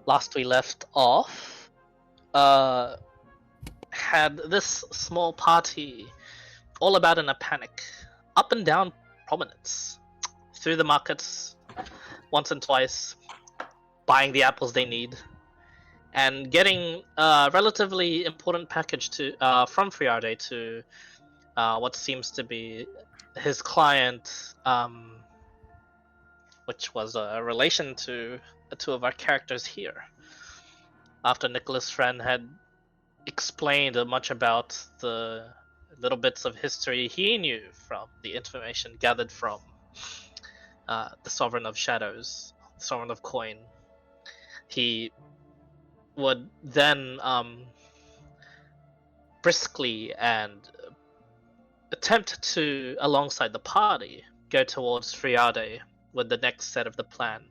last we left off, had this small party all about in a panic, up and down promenades, through the markets once and twice, buying the apples they need, and getting a relatively important package to from Friarde to what seems to be his client, which was a relation to two of our characters here. After Nicholas' friend had explained much about the little bits of history he knew from the information gathered from the Sovereign of Shadows, Sovereign of Coin, he would then briskly and attempt to, alongside the party, go towards Friade with the next set of the plan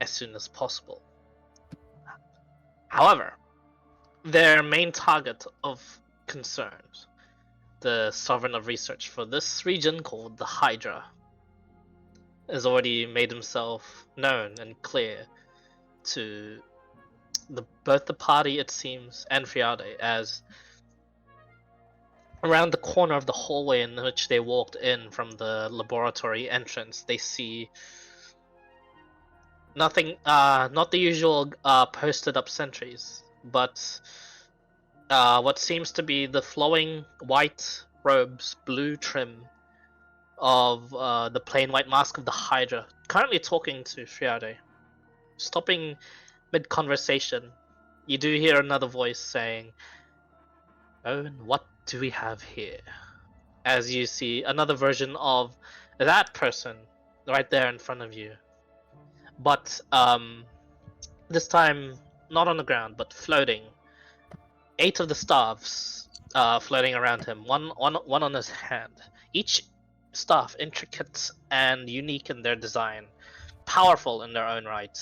as soon as possible. However, their main target of concern, the Sovereign of Research for this region called the Hydra, has already made himself known and clear to both the party, it seems, and Friade, as around the corner of the hallway in which they walked in from the laboratory entrance, they see nothing, not the usual posted up sentries, but what seems to be the flowing white robes, blue trim of the plain white mask of the Hydra, currently talking to Friade. Stopping mid-conversation, you do hear another voice saying, "Oh, and what do we have here?" As you see another version of that person right there in front of you. But this time, not on the ground, but floating. 8 of the staffs floating around him, one on his hand. Each staff intricate and unique in their design, powerful in their own right.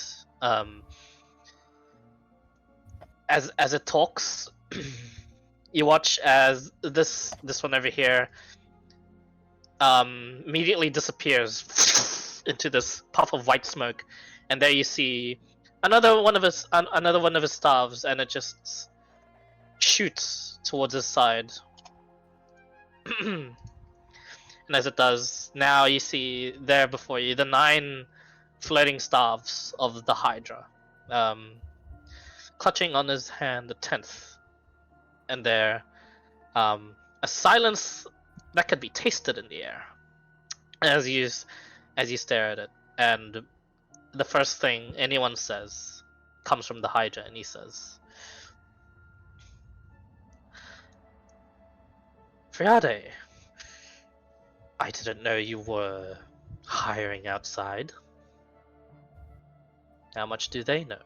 As it talks, you watch as this one over here immediately disappears into this puff of white smoke, and there you see another one of his staffs, and it just shoots towards his side. And as it does, now you see there before you the 9 floating staffs of the Hydra, clutching on his hand the 10th, and there, a silence that could be tasted in the air as you stare at it. And the first thing anyone says comes from the Hydra, and he says, "Friade, I didn't know you were hiring outside. How much do they know?"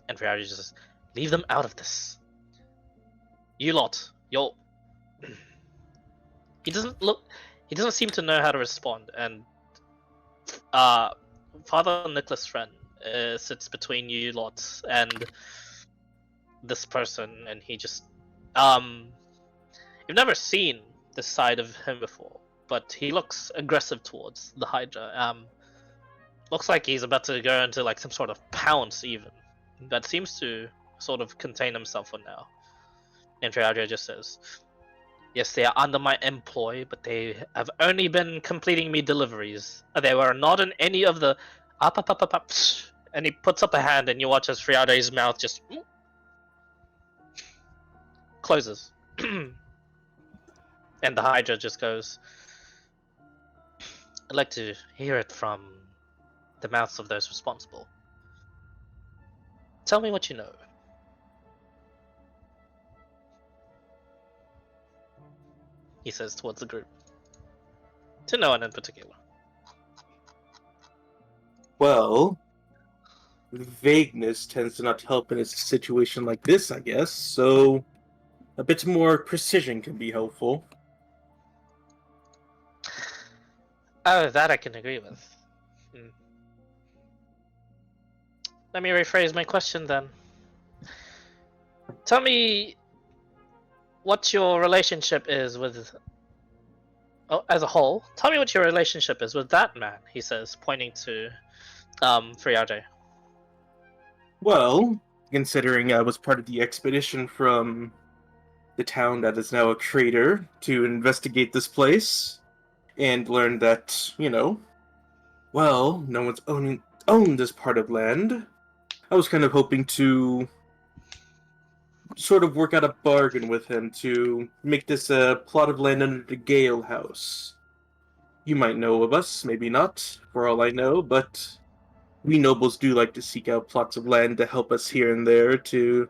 And Friade just says, "Leave them out of this. You lot, you'll..." He doesn't seem to know how to respond, and Father Nicholas' friend sits between you lot and this person, and he just you've never seen this side of him before, but he looks aggressive towards the Hydra. Looks like he's about to go into like some sort of pounce even, that seems to sort of contain himself for now. And Triadria just says, "Yes, they are under my employ, but they have only been completing me deliveries. They were not in any of the up. And he puts up a hand, and you watch as Friade's mouth just closes. And the Hydra just goes, "I'd like to hear it from the mouths of those responsible. Tell me what you know." He says towards the group. To no one in particular. Well, vagueness tends to not help in a situation like this, I guess, so a bit more precision can be helpful. Oh, that I can agree with. Let me rephrase my question then. Tell me what your relationship is with... as a whole, tell me what your relationship is with that man, he says, pointing to Friade. Well, considering I was part of the expedition from the town that is now a crater to investigate this place, and learned that, well, no one's owned this part of land. I was kind of hoping to sort of work out a bargain with him to make this a plot of land under the Gale House. You might know of us, maybe not, for all I know, but we nobles do like to seek out plots of land to help us here and there to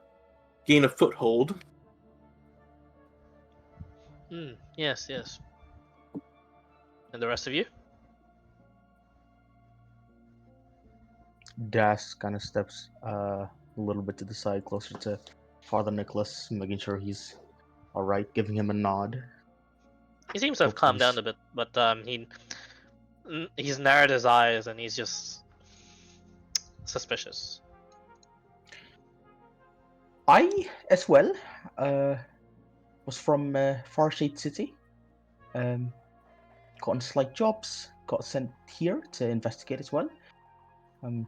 gain a foothold. Yes, yes. And the rest of you? Das kind of steps a little bit to the side, closer to Father Nicholas, making sure he's all right, giving him a nod. He seems to have calmed down a bit, but he's narrowed his eyes and he's just suspicious. I, as well, was from Farshade City. Got on slight jobs, got sent here to investigate as well. And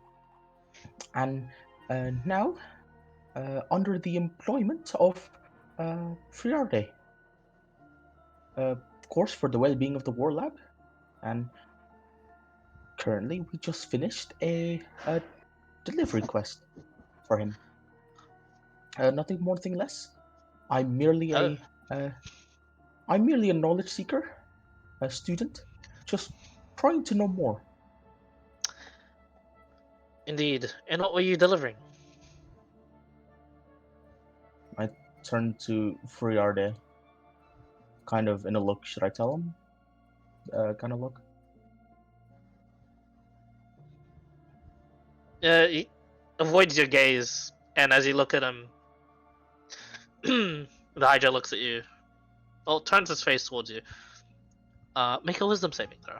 now, under the employment of Friarde. Of course, for the well-being of the War Lab. And currently, we just finished a delivery quest for him. Nothing more, nothing less. I'm merely a knowledge seeker, a student, just trying to know more. Indeed. And what were you delivering? I turn to Friarde, kind of in a look. Should I tell him? Kind of look. He avoids your gaze, and as you look at him, the Hydra looks at you. Well, turns his face towards you. Make a wisdom saving throw.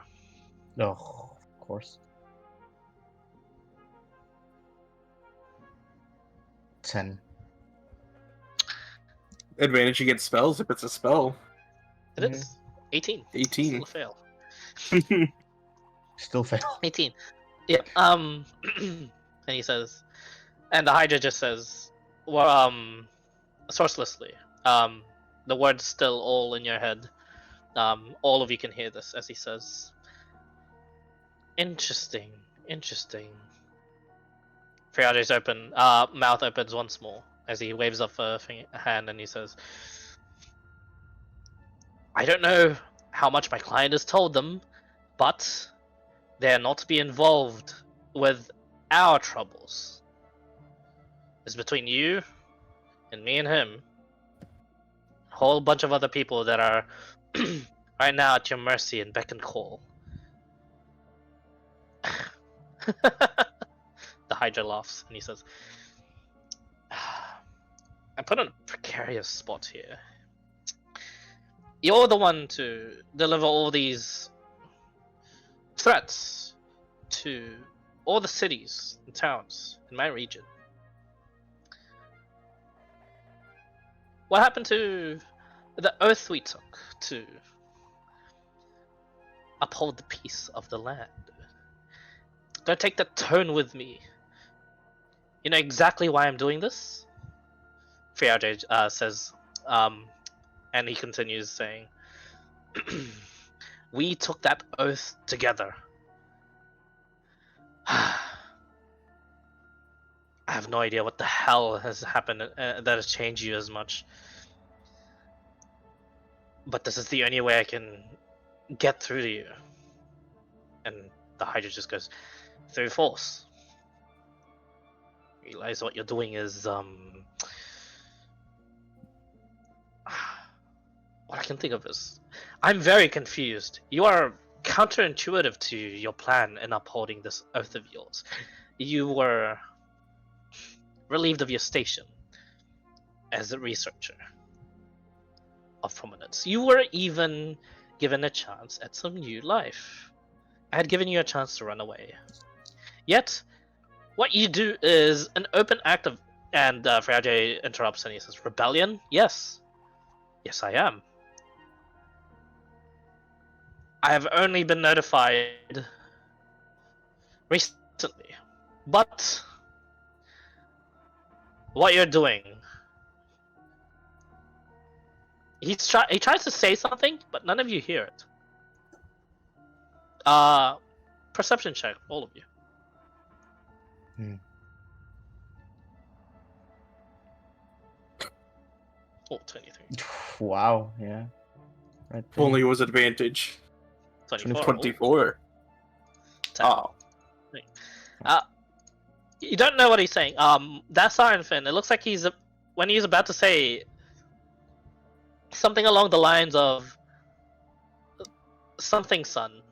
Oh, of course. 10. Advantage against spells if it's a spell. It is 18. 18. Still a fail. Still fail. 18. Yeah. And he says, and the Hydra just says, well, sourcelessly. The word's still all in your head. All of you can hear this as he says, interesting. Friarde's mouth opens once more as he waves up a hand and he says, I don't know how much my client has told them, but they're not to be involved with our troubles. It's between you and me and him. A whole bunch of other people that are right now at your mercy and beck and call. The Hydra laughs and he says, I'm put in a precarious spot here. You're the one to deliver all these threats to all the cities and towns in my region. What happened to the oath we took to uphold the peace of the land? Don't take that tone with me. You know exactly why I'm doing this? Friarde says, and he continues saying, we took that oath together. I have no idea what the hell has happened that has changed you as much. But this is the only way I can get through to you. And the Hydra just goes, through force. Realize what you're doing is, what I can think of is, I'm very confused. You are counterintuitive to your plan in upholding this oath of yours. You were relieved of your station as a researcher of prominence. You were even given a chance at some new life. I had given you a chance to run away. Yet, what you do is an open act of... And Friarde interrupts and he says, rebellion? Yes. Yes, I am. I have only been notified recently, but what you're doing. He tries to say something, but none of you hear it. Perception check, all of you. Hmm. Oh, 23. Wow, yeah. Right If there. only it was advantage. 24. 24. 10. Oh. You don't know what he's saying. That's Iron Finn. It looks like when he's about to say something along the lines of something son.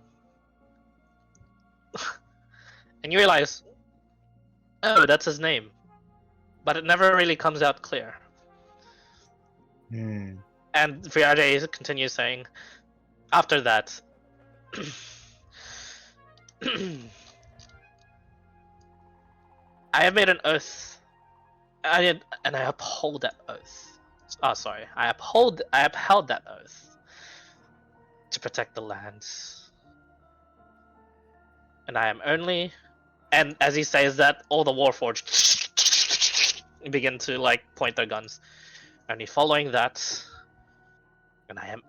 And you realize, oh, that's his name. But it never really comes out clear. Hmm. And Friade continues saying, after that, I have made an oath, and I uphold that oath. Oh, sorry, I upheld that oath to protect the lands, and I am only. And as he says that, all the Warforged begin to like point their guns. Only following that, and I am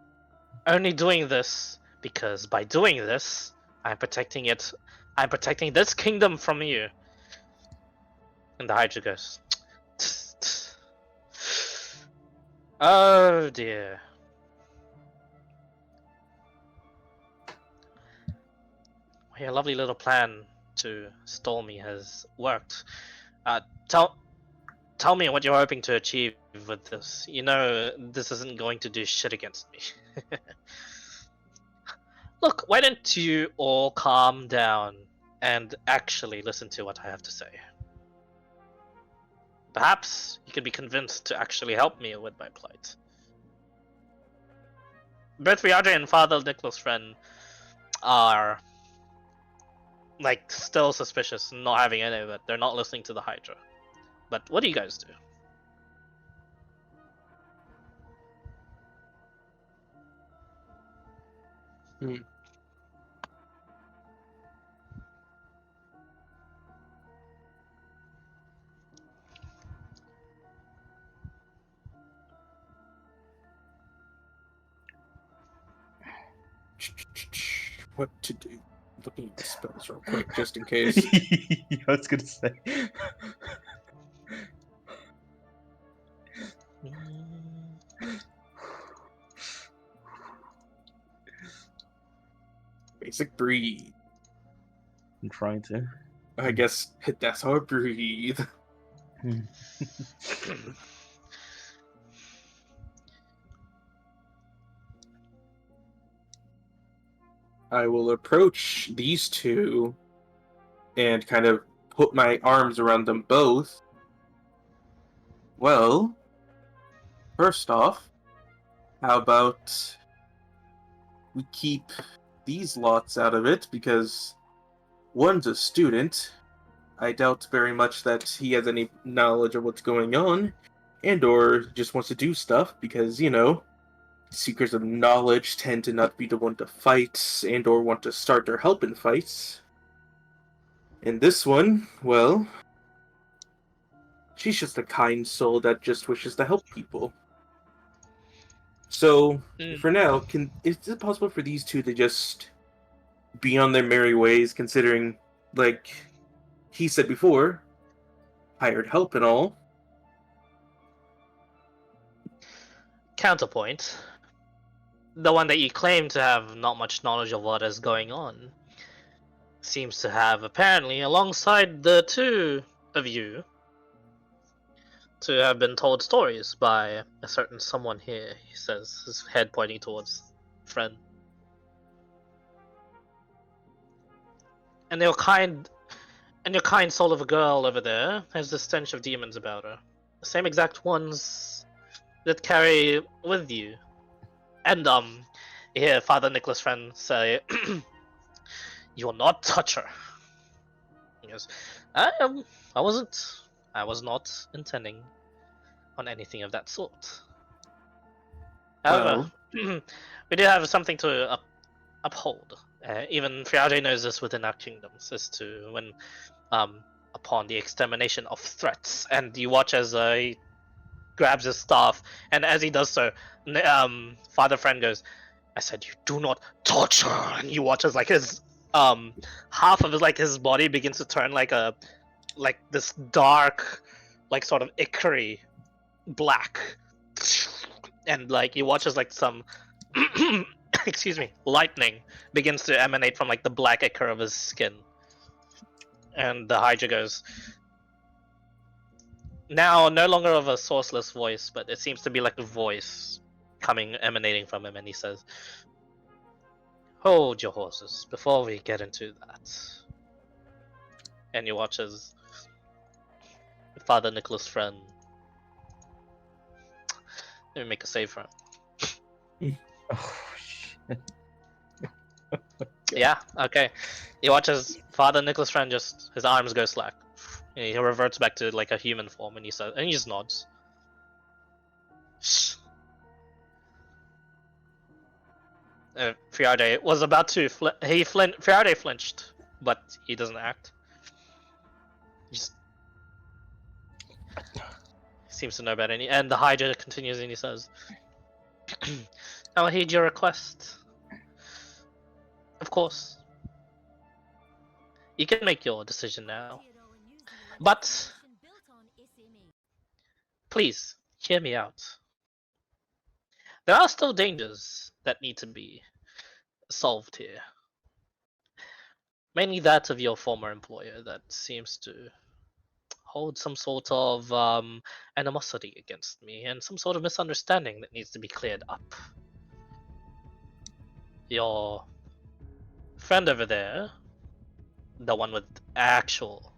only doing this because by doing this, I'm protecting it. I'm protecting this kingdom from you. And the Hydra goes, oh dear. Well, your lovely little plan to stall me has worked. Tell me what you're hoping to achieve with this. You know, this isn't going to do shit against me. Look, why don't you all calm down and actually listen to what I have to say? Perhaps you can be convinced to actually help me with my plight. Both Riadre and Father Nicholas' friend are like still suspicious and not having any of it. They're not listening to the Hydra. But what do you guys do? What to do? Looking at the spells real quick, just in case. I was gonna say. Basic breathe. I'm trying to. I guess that's how I breathe. Hmm. I will approach these two and kind of put my arms around them both. Well, first off, how about we keep these lots out of it, because one's a student. I doubt very much that he has any knowledge of what's going on, and or just wants to do stuff because, you know, seekers of knowledge tend to not be the one to fight and or want to start or help in fights. And this one, well, she's just a kind soul that just wishes to help people. So, for now, is it possible for these two to just be on their merry ways, considering, like he said before, hired help and all? Counterpoint. The one that you claim to have not much knowledge of what is going on seems to have, apparently, alongside the two of you, to have been told stories by a certain someone here, he says, his head pointing towards friend. And your kind soul of a girl over there has the stench of demons about her. The same exact ones that carry with you. And you hear Father Nicholas' friend say, "You will not touch her." He goes, I was not intending on anything of that sort. However, Well, we do have something to uphold. Even Friade knows this within our kingdoms, as to when a upon the extermination of threats. And you watch as he grabs his staff, and as he does so, Father Friend goes, "I said you do not torture." And you watch as like his half of his body begins to turn like this dark, like sort of ichor black, and like you watch as like some excuse me, lightning begins to emanate from like the black ichor of his skin. And the Hydra goes, now no longer of a sourceless voice, but it seems to be like a voice emanating from him, and he says, "Hold your horses before we get into that." And you watch as Father Nicholas' friend. Let me make a save for him. Oh, shit. Yeah, okay. You watch as Father Nicholas' friend just his arms go slack. He reverts back to like a human form, and he just nods. Friarde was about to Friarde flinched, but he doesn't act. He just seems to know about any. And the Hydra continues, and he says, "I will heed your request. Of course, you can make your decision now, but please hear me out. There are still dangers that need to be solved here. Mainly that of your former employer that seems to hold some sort of animosity against me, and some sort of misunderstanding that needs to be cleared up. Your friend over there, the one with actual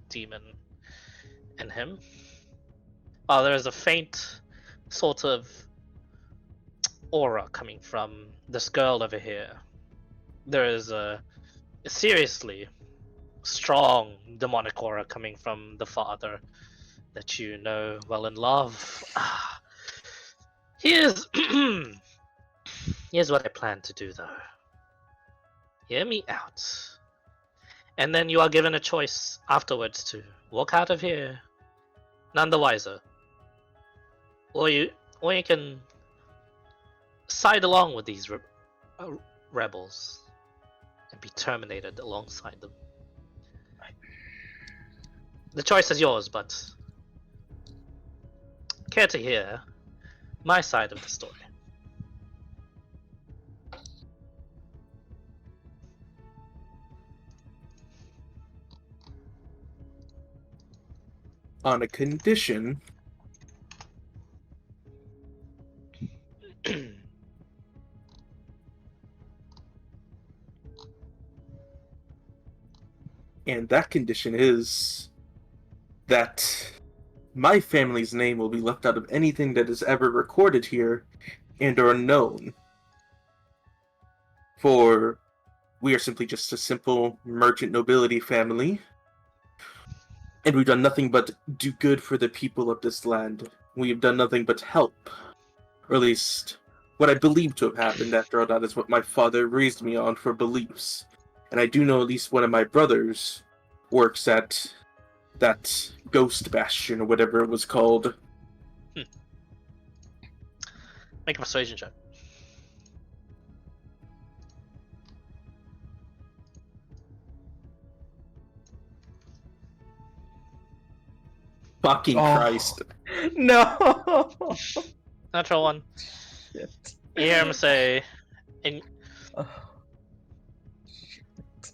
demon in him, there is a faint sort of aura coming from this girl over here. There is a seriously strong demonic aura coming from the father that you know well and love. Here's what I plan to do, though. Hear me out. And then you are given a choice afterwards to walk out of here none the wiser, or you can side along with these rebels and be terminated alongside them. The choice is yours, but care to hear my side of the story? On a condition. And that condition is that my family's name will be left out of anything that is ever recorded here and or known. For we are simply just a simple merchant nobility family, and we've done nothing but do good for the people of this land. We have done nothing but help. Or at least, what I believe to have happened after all that is what my father raised me on for beliefs. And I do know at least one of my brothers works at that Ghost Bastion or whatever it was called. Make a persuasion check. Fucking Christ. No! Natural one. Shit. You hear him say, Oh.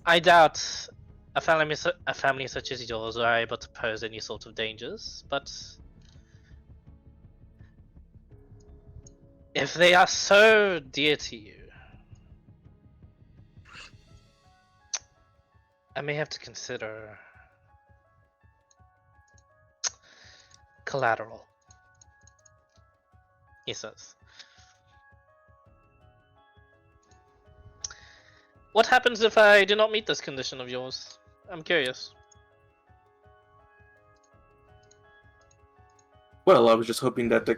I doubt a family such as yours are able to pose any sort of dangers, but if they are so dear to you, I may have to consider collateral, he says. What happens if I do not meet this condition of yours? I'm curious. Well, I was just hoping that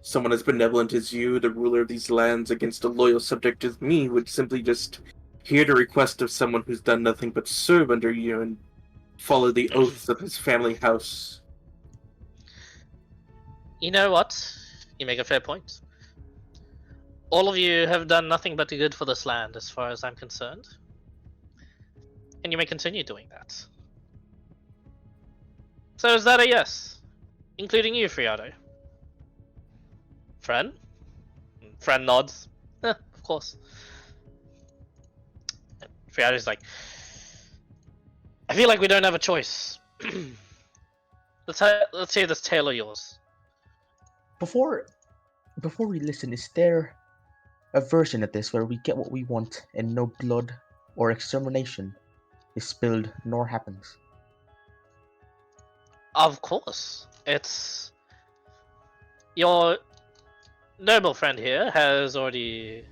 someone as benevolent as you, the ruler of these lands, against a loyal subject as me, would simply just hear the request of someone who's done nothing but serve under you and follow the oaths of his family house. You know what? You make a fair point. All of you have done nothing but good for this land, as far as I'm concerned. And you may continue doing that. So is that a yes? Including you, Friado? Friend? Friend nods. Of course. Friado's like, I feel like we don't have a choice. Let's hear this tale of yours. Before we listen, is there a version of this where we get what we want and no blood or extermination is spilled nor happens? Of course. It's... Your noble friend here has already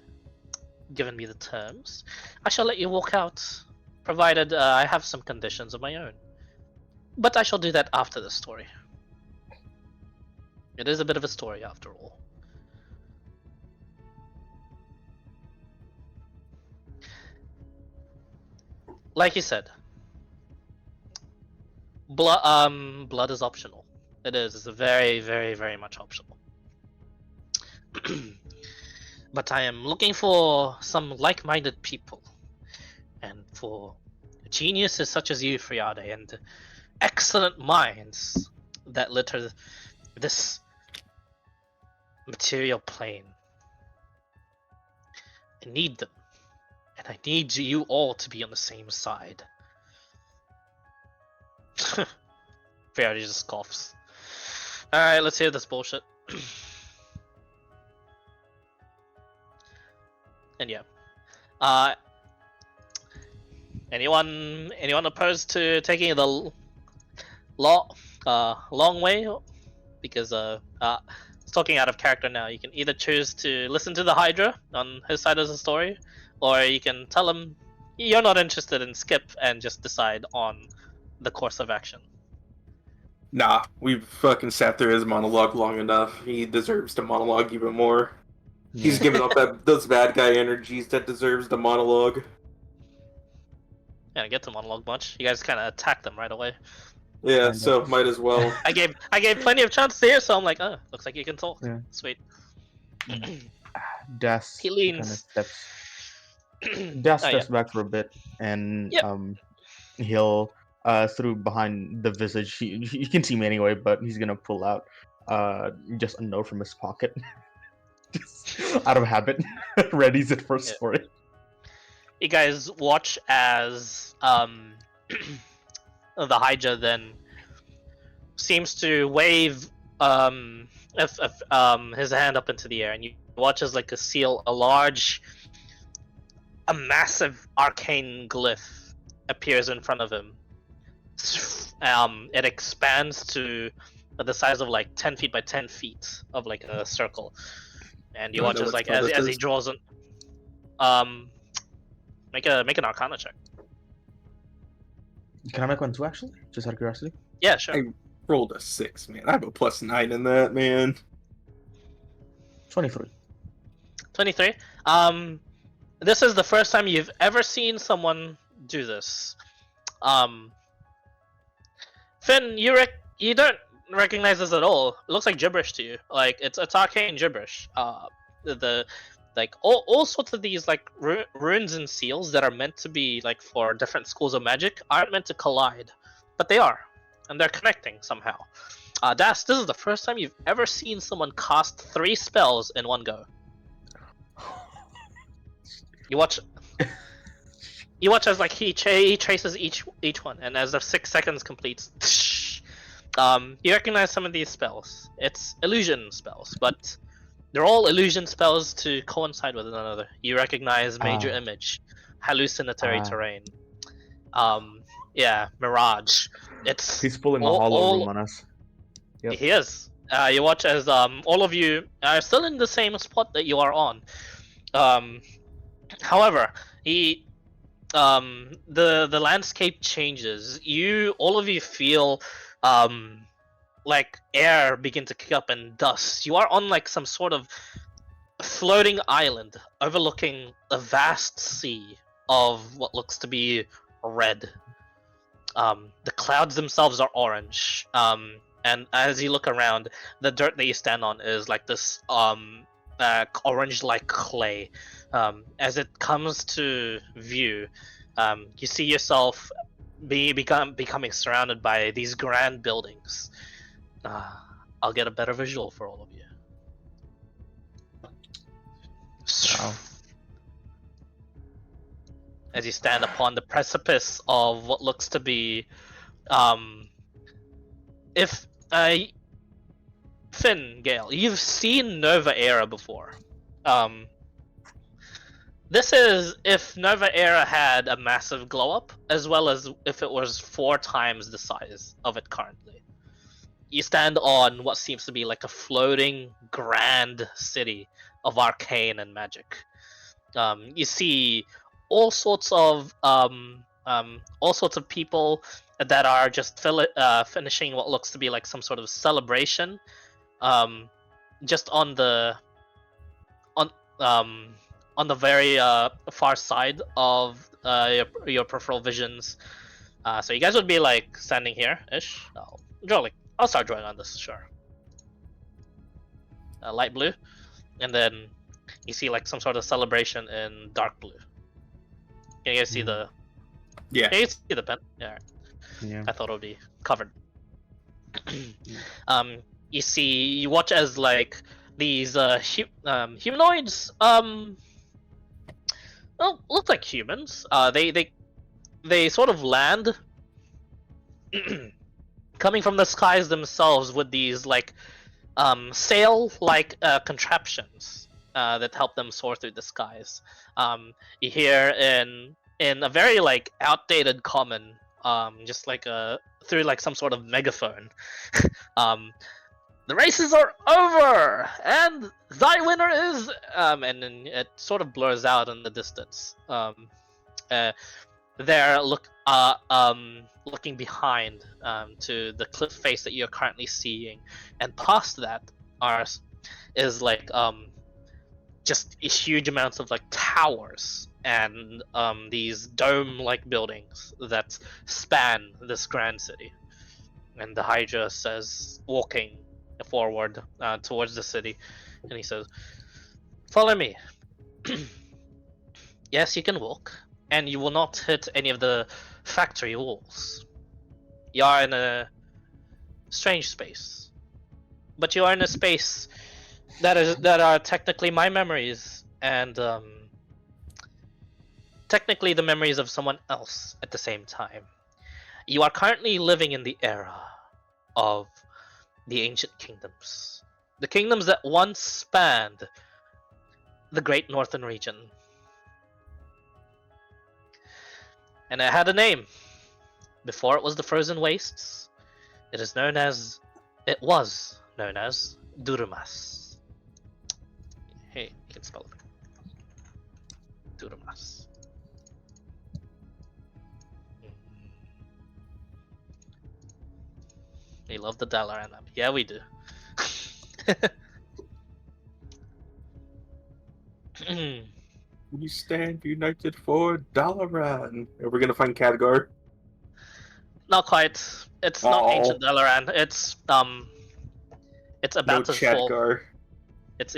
given me the terms. I shall let you walk out, provided I have some conditions of my own. But I shall do that after the story. It is a bit of a story, after all. Like you said, blood is optional. It is. It's very, very, very much optional. But I am looking for some like-minded people, and for geniuses such as you, Friade, and excellent minds that litter this material plane. I need them, and I need you all to be on the same side. Friade just coughs. Alright, let's hear this bullshit. And yeah. Anyone opposed to taking the long way? Because it's talking out of character now. You can either choose to listen to the Hydra on his side of the story, or you can tell him you're not interested and skip and just decide on the course of action. Nah, we've fucking sat through his monologue long enough. He deserves to monologue even more. He's giving off those bad guy energies that deserves the monologue. I didn't get to monologue much. You guys kind of attacked them right away. Yeah, Kinda. so might as well. I gave plenty of chance to hear, so I'm like, oh, looks like you can talk. Yeah. Sweet. Das He leans. Das Oh, steps back for a bit, and Yep. he'll through behind the visage. He can see me anyway, but he's gonna pull out just a note from his pocket, just out of habit, readies it for a Yeah. story. You guys watch as the Hydra then seems to wave his hand up into the air, and you watch as like a massive arcane glyph appears in front of him. It expands to the size of like 10 feet by 10 feet of like a circle, and you watch as like as he draws an make an Arcana check. Can I make one too, actually? Just out of curiosity. Yeah, sure. I rolled a 6, man. I have a +9 in that, man. 23. 23. This is the first time you've ever seen someone do this. Finn, you don't recognize this at all. It looks like gibberish to you. Like it's arcane gibberish. All sorts of these like runes and seals that are meant to be like for different schools of magic aren't meant to collide, but they are, and they're connecting somehow. Das, this is the first time you've ever seen someone cast 3 spells in one go. You watch as like he traces each one, and as the 6 seconds completes, you recognize some of these spells. It's illusion spells, but they're all illusion spells to coincide with one another. You recognize major image, hallucinatory terrain, mirage. He's pulling a hollow room on us. Yep. He is. You watch as all of you are still in the same spot that you are on. However, the landscape changes. All of you feel like air begin to kick up and dust. You are on like some sort of floating island overlooking a vast sea of what looks to be red. The clouds themselves are orange. And as you look around, the dirt that you stand on is like this orange like clay. As it comes to view, you see yourself becoming surrounded by these grand buildings. I'll get a better visual for all of you. Wow. As you stand upon the precipice of what looks to be, if Finn, Gale, you've seen Nova Era before. This is if Nova Era had a massive glow up, as well as if it was 4 times the size of it currently. You stand on what seems to be like a floating grand city of arcane and magic. You see all sorts of people that are just finishing what looks to be like some sort of celebration. Just on the very far side of your peripheral visions. So you guys would be like standing here ish. I'll start drawing on this, sure. Light blue, and then you see like some sort of celebration in dark blue. Can you guys see the? Yeah. Can you see the pen? Yeah. Yeah. I thought it would be covered. You watch as like these humanoids well, look like humans. They sort of land coming from the skies themselves with these like sail like contraptions that help them soar through the skies. You hear in a very like outdated common, just like through like some sort of megaphone. The races are over, and thy winner is. And then it sort of blurs out in the distance. They're looking behind to the cliff face that you're currently seeing, and past that is like just huge amounts of like towers and these dome-like buildings that span this grand city. And the Hydra says, walking forward towards the city, and he says, "Follow me." Yes, you can walk, and you will not hit any of the factory walls. You are in a strange space, but you are in a space that are technically my memories, and technically the memories of someone else at the same time. You are currently living in the era of the ancient kingdoms. The kingdoms that once spanned the great northern region. And it had a name. Before it was the frozen wastes, it was known as Durumas. Hey, you can spell it. Durumas. We love the Dalaran. Yeah, we do. We stand united for Dalaran. Are we gonna find Khadgar? Not quite. It's not ancient Dalaran. It's about to fall. Chadgar. It's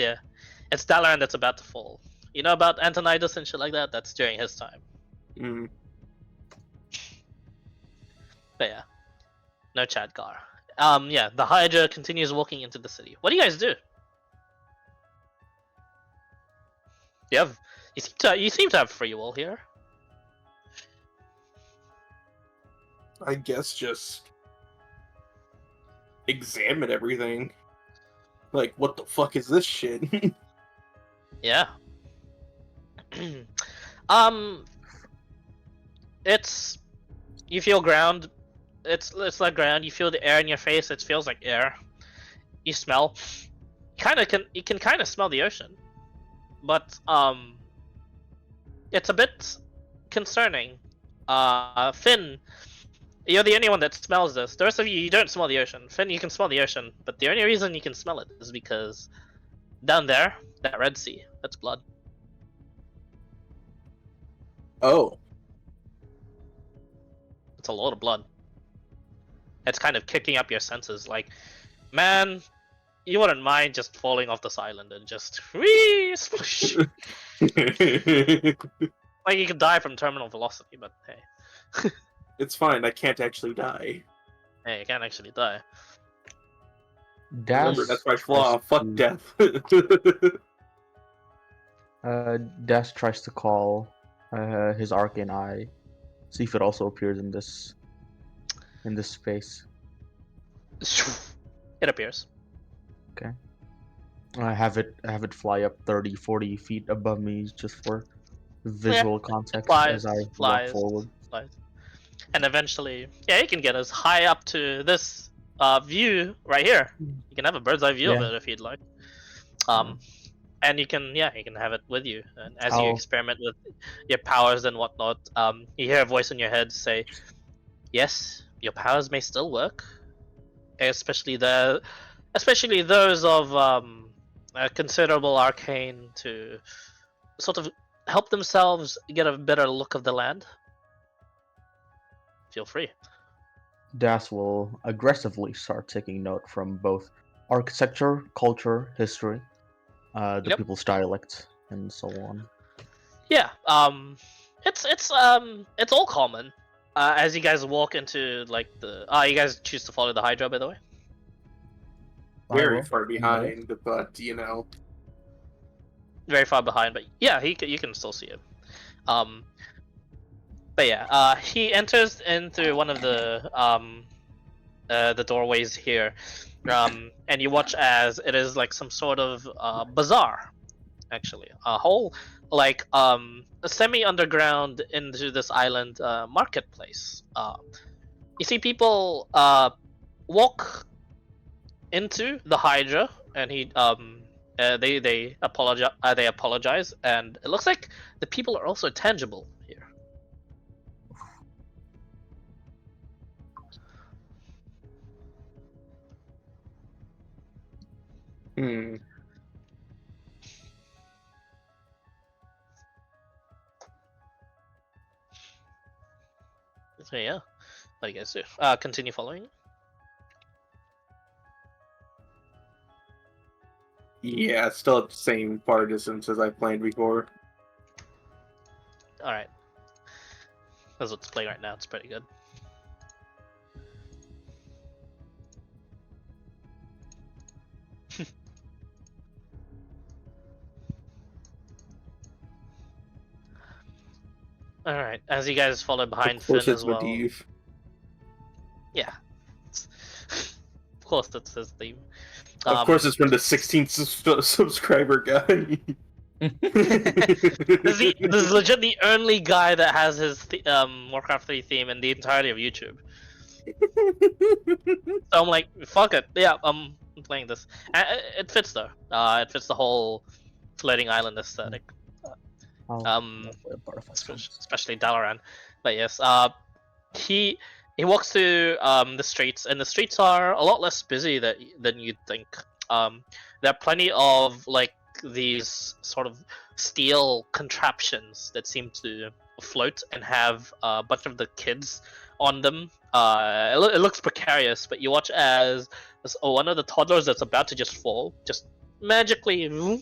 Dalaran that's about to fall. You know about Antonidas and shit like that? That's during his time. Mm. But yeah, no Chadgar. Yeah, the Hydra continues walking into the city. What do you guys do? You seem to have free will here. I guess just examine everything. Like, what the fuck is this shit? Yeah. It's you feel ground. It's like ground. You feel the air in your face. It feels like air. You smell. You can kind of smell the ocean, but it's a bit concerning. Finn, you're the only one that smells this. The rest of you don't smell the ocean. Finn, you can smell the ocean, but the only reason you can smell it is because down there, that Red Sea, that's blood. Oh. It's a lot of blood. It's kind of kicking up your senses. Like, man, you wouldn't mind just falling off this island and just whee, splish. Like, you could die from terminal velocity, but hey. It's fine, I can't actually die. Hey, you can't actually die. Remember, that's my tries flaw. Fuck to- death. Das tries to call his arcane eye, see if it also appears in this space. It appears. I have it fly up 30, 40 feet above me just for visual context as I walk forward. Flies. And eventually, yeah, you can get as high up to this view right here. You can have a bird's eye view of Yeah. it if you'd like. And you can have it with you. And as you I'll- experiment with your powers and whatnot, you hear a voice in your head say, "Yes, your powers may still work, especially those of a considerable arcane to sort of help themselves get a better look of the land. Feel free." Das will aggressively start taking note from both architecture, culture, history, the Yep. people's dialect, and so on. Yeah, it's all common. As you guys walk into like the you guys choose to follow the Hydra, by the way. Very will. far behind, but you know. Very far behind, but yeah, you can still see him. But yeah, he enters in through one of the doorways here, and you watch as it is like some sort of bazaar, actually, a whole like a semi-underground into this island marketplace. You see people walk into the Hydra, and they apologize, and it looks like the people are also tangible here. So yeah, what do you guys do? Continue following. Yeah, still at the same far distance as I planned before. All right, that's what's playing right now. It's pretty good. All right, as you guys follow behind Of course, Finn it's as well. Medivh. Yeah, of course that's his theme. Of course, it's from the 16th subscriber guy. This is legit the only guy that has his Warcraft 3 theme in the entirety of YouTube. So I'm like, fuck it, yeah, I'm playing this. It fits though. It fits the whole floating island aesthetic. Especially Dalaran. But yes, he walks through the streets, and the streets are a lot less busy than you'd think. There are plenty of like these sort of steel contraptions that seem to float and have a bunch of the kids on them. It looks precarious, but you watch as one of the toddlers that's about to just fall, just magically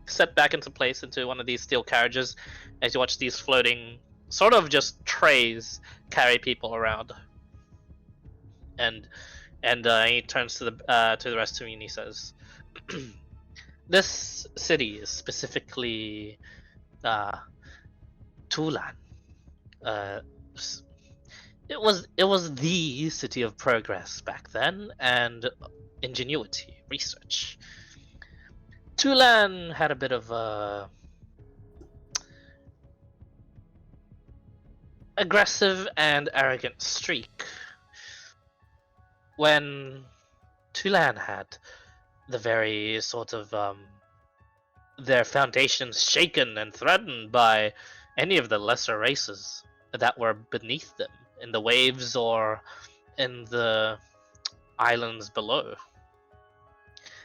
set back into place into one of these steel carriages, as you watch these floating sort of just trays carry people around. And he turns to the rest of you and he says, "This city is specifically Tulan. It was the city of progress back then, and ingenuity, research. Tulan had a bit of a aggressive and arrogant streak. When Tulan had the very sort of their foundations shaken and threatened by any of the lesser races that were beneath them in the waves or in the islands below.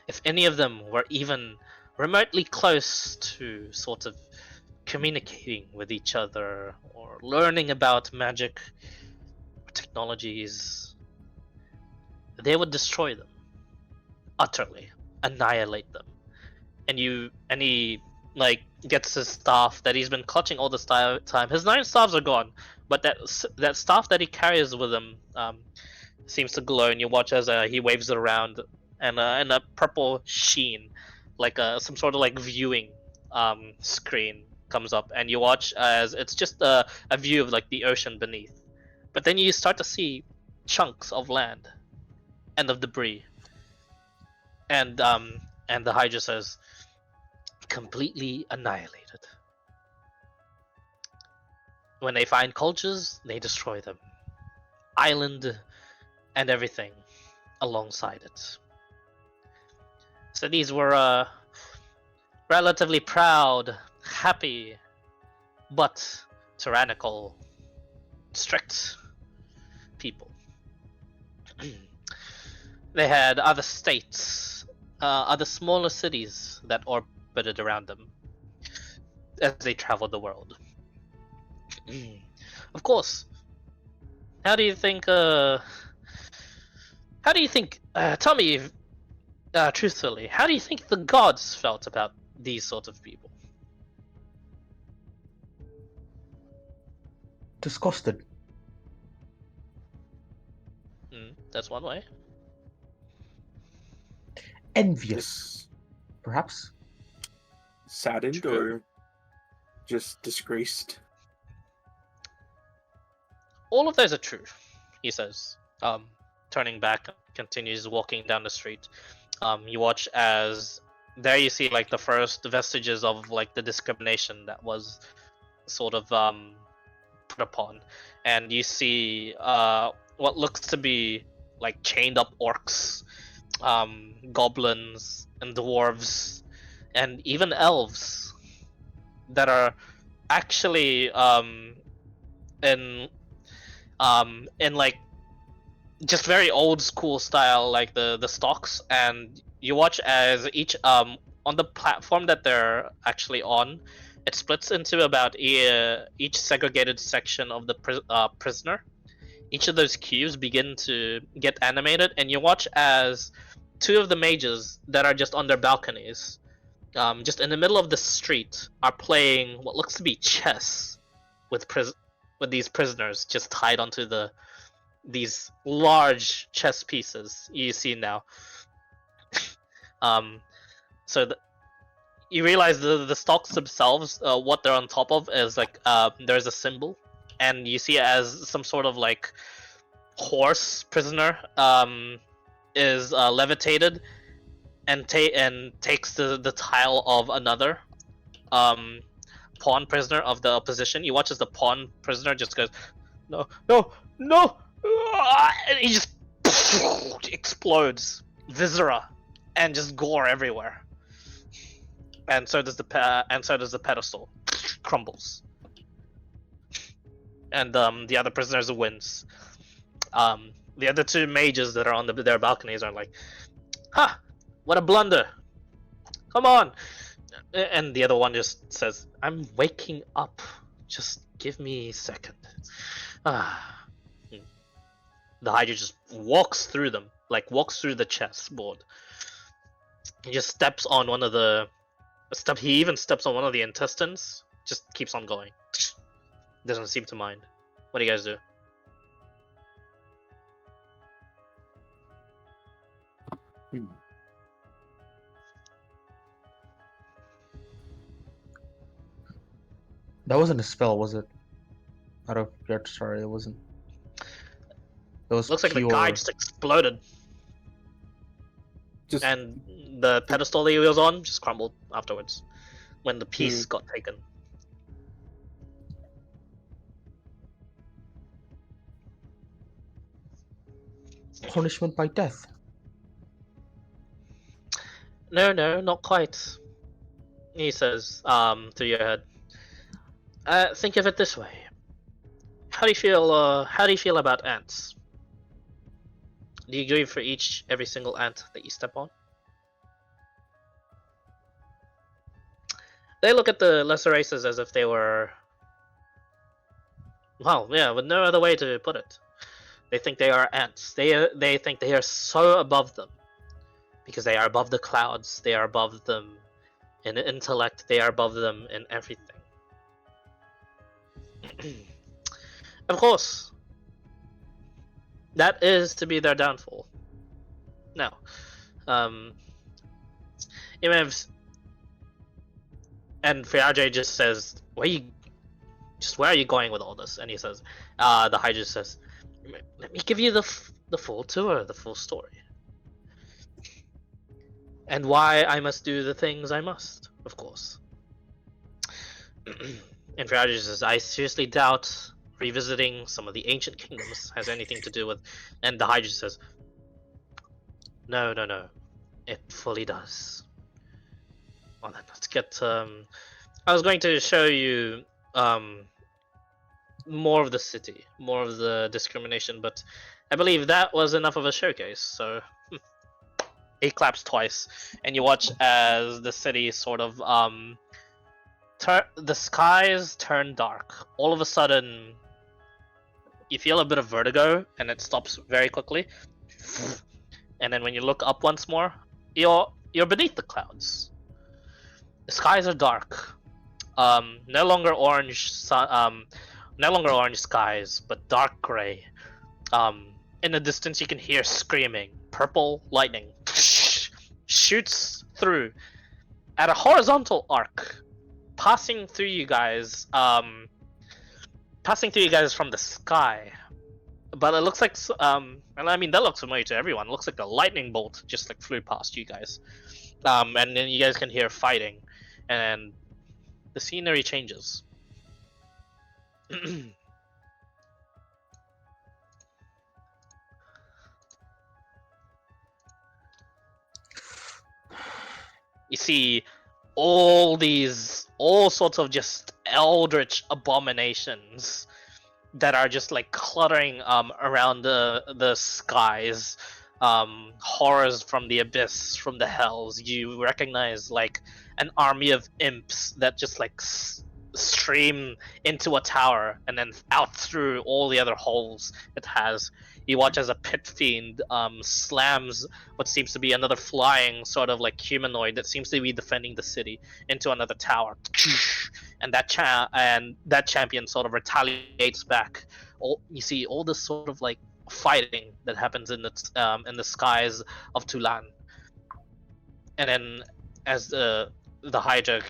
If any of them were even remotely close to sort of communicating with each other or learning about magic, or technologies, they would destroy them utterly, annihilate them. And he like gets his staff that he's been clutching all this time. His 9 staffs are gone, but that staff that he carries with him seems to glow, and you watch as he waves it around, and a purple sheen, like some sort of like viewing screen comes up, and you watch as it's just a view of like the ocean beneath, but then you start to see chunks of land and of debris, and the Hydra says, completely annihilated. When they find cultures, they destroy them, island and everything alongside it. So these were relatively proud, happy, but tyrannical, strict people. They had other states, other smaller cities that orbited around them as they traveled the world. Of course, how do you think? Tell me, truthfully, how do you think the gods felt about these sorts of people? Disgusted. That's one way. Envious, perhaps. Saddened True. or just disgraced? All of those are true, he says. Turning back, continues walking down the street. You watch as there you see like the first vestiges of like the discrimination that was sort of put upon, and you see what looks to be like chained up orcs, goblins, and dwarves, and even elves that are actually in like just very old school style, like the stocks, and you watch as each on the platform that they're actually on, it splits into about each segregated section of the prisoner. Each of those cubes begin to get animated, and you watch as 2 of the mages that are just on their balconies, just in the middle of the street, are playing what looks to be chess with these prisoners just tied onto these large chess pieces you see now. So you realize the stocks themselves, what they're on top of is like there's a symbol, and you see it as some sort of like horse prisoner is levitated and takes the tile of another pawn prisoner of the opposition. You watch as the pawn prisoner just goes, no, no, no, and he just explodes, viscera, and just gore everywhere. And so does the pedestal, crumbles. And the other prisoners wins. The other 2 mages that are on their balconies are like, "Ha! What a blunder! Come on!" And the other one just says, "I'm waking up. Just give me a second." The Hydra just walks through them, like walks through the chessboard. He just steps on one of the he even steps on one of the intestines. Just keeps on going. Doesn't seem to mind. What do you guys do? That wasn't a spell, was it? Out of sorry, it wasn't. It was Looks like the pure. guy just exploded, Just and the pedestal that he was on just crumbled afterwards when the piece got taken. Punishment by death. No, not quite. He says, through your head. Think of it this way. How do you feel? How do you feel about ants? Do you grieve for every single ant that you step on? They look at the lesser races as if they were, well, yeah, with no other way to put it. They think they are ants. They think they are so above them because they are above the clouds. They are above them in intellect. They are above them in everything. Of course, that is to be their downfall. Now, Imev's and Fiajre just says, where are you going with all this? And he says, the Hydra says, let me give you the full tour, the full story. And why I must do the things I must, of course. And Fiajre says, I seriously doubt revisiting some of the ancient kingdoms has anything to do with... And the Hydra says, no, it fully does. Well then, let's get... I was going to show you more of the city, more of the discrimination, but I believe that was enough of a showcase, so... He claps twice, and you watch as the city sort of... the skies turn dark. All of a sudden, you feel a bit of vertigo, and it stops very quickly. And then when you look up once more, you're beneath the clouds. The skies are dark. No longer orange skies, but dark gray. In the distance, you can hear screaming. Purple lightning shoots through at a horizontal arc, passing through you guys from the sky. But it looks like, and I mean that looks familiar to everyone. It looks like a lightning bolt just like flew past you guys, and then you guys can hear fighting, and the scenery changes. You see all sorts of just eldritch abominations that are just like cluttering around the skies, horrors from the abyss, from the hells. You recognize like an army of imps that just like stream into a tower and then out through all the other holes it has. You watch as a pit fiend slams what seems to be another flying sort of like humanoid that seems to be defending the city into another tower, and that champion sort of retaliates back. You see all this sort of like fighting that happens in the skies of Tulan, and then as the Hydra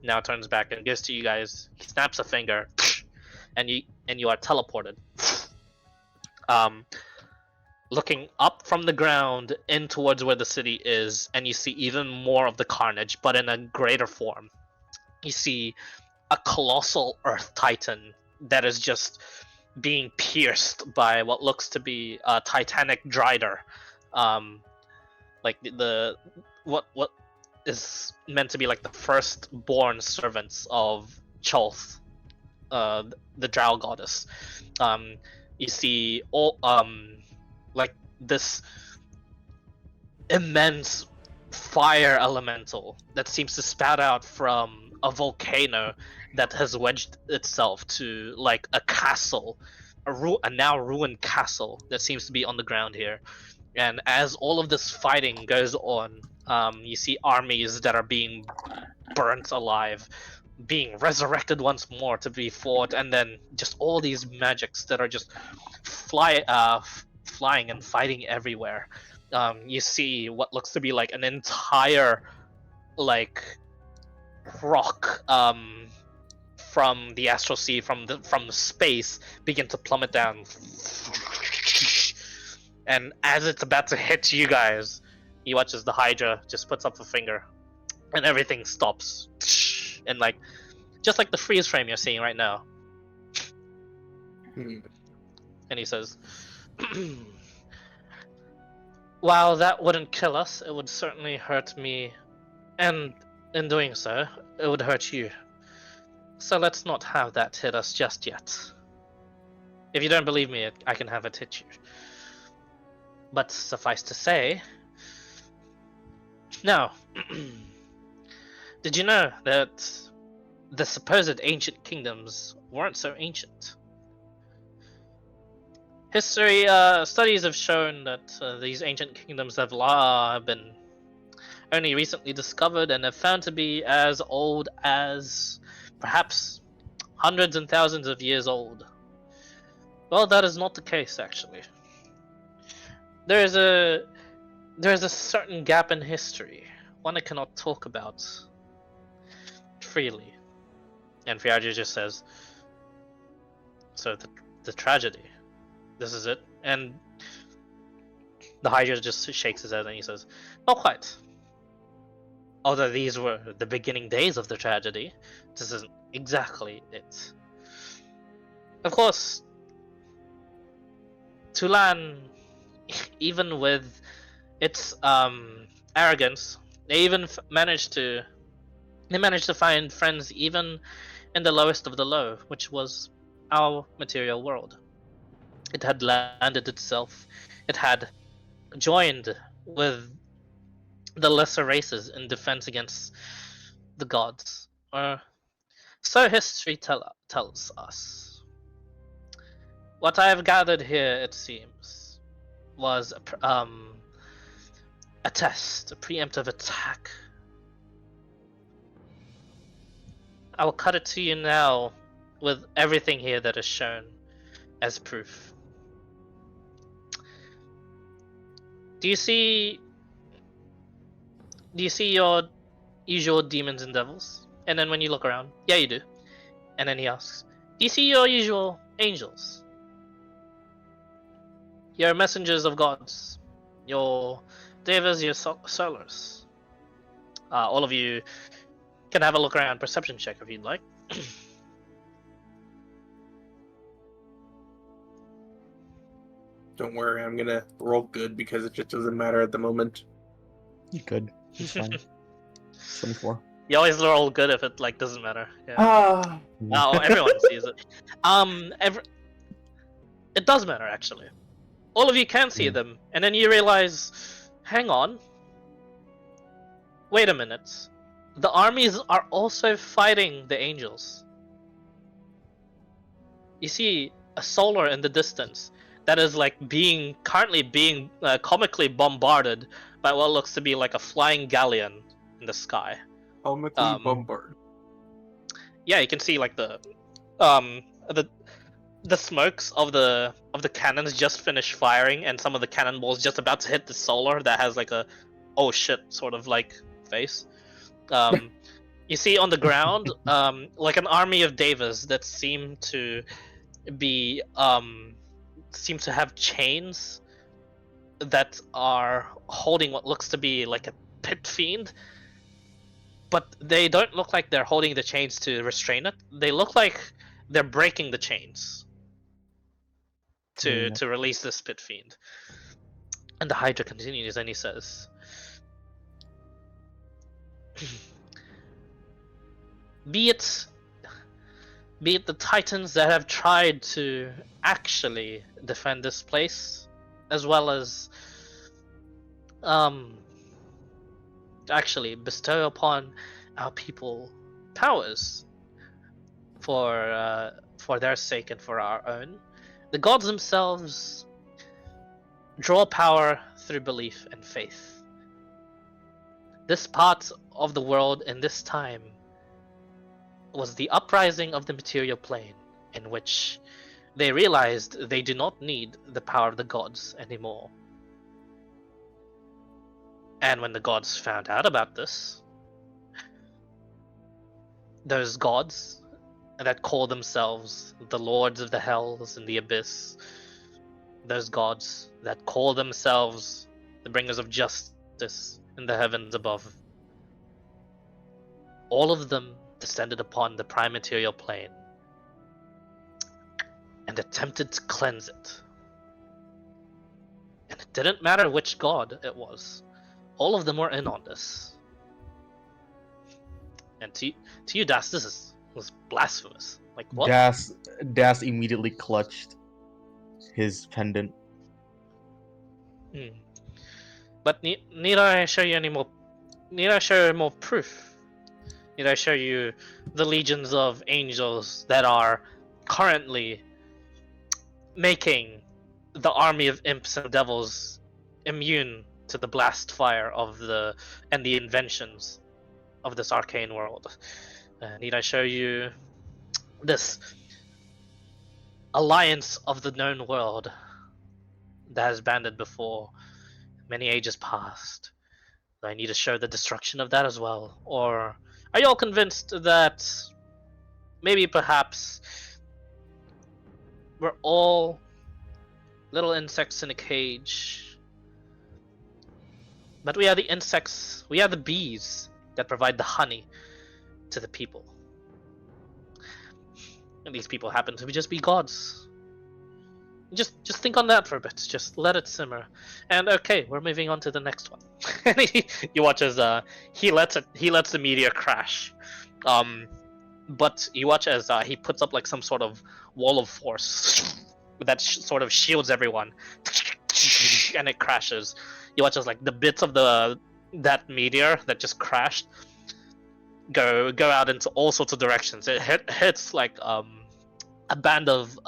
now turns back and gives to you guys, he snaps a finger, and you are teleported. Looking up from the ground in towards where the city is, and you see even more of the carnage, but in a greater form. You see a colossal earth titan that is just being pierced by what looks to be a titanic drider, like what is meant to be like the firstborn servants of Cholth, the drow goddess. You see all like this immense fire elemental that seems to spout out from a volcano that has wedged itself to like a castle, a now ruined castle that seems to be on the ground here. And as all of this fighting goes on, you see armies that are being burnt alive, being resurrected once more to be fought, and then just all these magics that are just flying and fighting everywhere. You see what looks to be like an entire like rock from the astral sea, from the space, begin to plummet down. And as it's about to hit you guys, you watch as the Hydra just puts up a finger, and everything stops. And like, just like the freeze frame you're seeing right now. And he says, while that wouldn't kill us, it would certainly hurt me, and in doing so, it would hurt you. So let's not have that hit us just yet. If you don't believe me, I can have it hit you. But suffice to say... Now, did you know that the supposed ancient kingdoms weren't so ancient? History studies have shown that these ancient kingdoms have been only recently discovered and have found to be as old as perhaps hundreds and thousands of years old. Well, that is not the case, actually. There is a certain gap in history, one I cannot talk about freely. And Fiaji just says, so the tragedy, this is it. And the Hydra just shakes his head and he says, not quite. Although these were the beginning days of the tragedy, this isn't exactly it. Of course, Tulan, even with its arrogance, they even managed to find friends even in the lowest of the low, which was our material world. It had landed itself. It had joined with the lesser races in defense against the gods. Or so history tells us. What I have gathered here, it seems, was a test, a preemptive attack. I will cut it to you now with everything here that is shown as proof. Do you see your usual demons and devils? And then when you look around, yeah, you do. And then he asks, do you see your usual angels? Your messengers of gods, your devas, your solars. All of you can have a look around, perception check if you'd like. Don't worry, I'm gonna roll good because it just doesn't matter at the moment. You could. It's fine. 24. You always roll good if it like doesn't matter. Yeah. Ah. Oh, everyone sees it. It does matter actually. All of you can see them, and then you realize, hang on. Wait a minute. The armies are also fighting the angels. You see a solar in the distance that is like currently being comically bombarded by what looks to be like a flying galleon in the sky. Comically bombarded. Yeah, you can see like the smokes of the cannons just finished firing, and some of the cannonballs just about to hit the solar that has like a oh shit sort of like face. You see on the ground like an army of devas that seem to be seem to have chains that are holding what looks to be like a pit fiend, but they don't look like they're holding the chains to restrain it. They look like they're breaking the chains to release this pit fiend. And the Hydra continues and he says, be it the Titans that have tried to actually defend this place, as well as actually bestow upon our people powers for their sake and for our own. The gods themselves draw power through belief and faith. This part of the world in this time was the uprising of the material plane, in which they realized they do not need the power of the gods anymore. And when the gods found out about this, those gods that call themselves the lords of the hells and the abyss, those gods that call themselves the bringers of justice in the heavens above, all of them descended upon the prime material plane and attempted to cleanse it. And it didn't matter which god it was. All of them were in on this. And to you, Das, this was blasphemous. Like what? Das immediately clutched his pendant. But need I show you any more? Need I show you more proof? Need I show you the legions of angels that are currently making the army of imps and devils immune to the blast fire of the inventions of this arcane world. Need I show you this alliance of the known world that has banded before many ages past? Do I need to show the destruction of that as well? Or are you all convinced that maybe perhaps we're all little insects in a cage, but we are the insects, we are the bees that provide the honey to the people. And these people happen to just be gods. Just think on that for a bit. Just let it simmer. And okay, we're moving on to the next one. And you watch as he lets the meteor crash. But you watch as he puts up like some sort of wall of force that sort of shields everyone, and it crashes. You watch as like the bits of that meteor that just crashed go out into all sorts of directions. It hits like a band of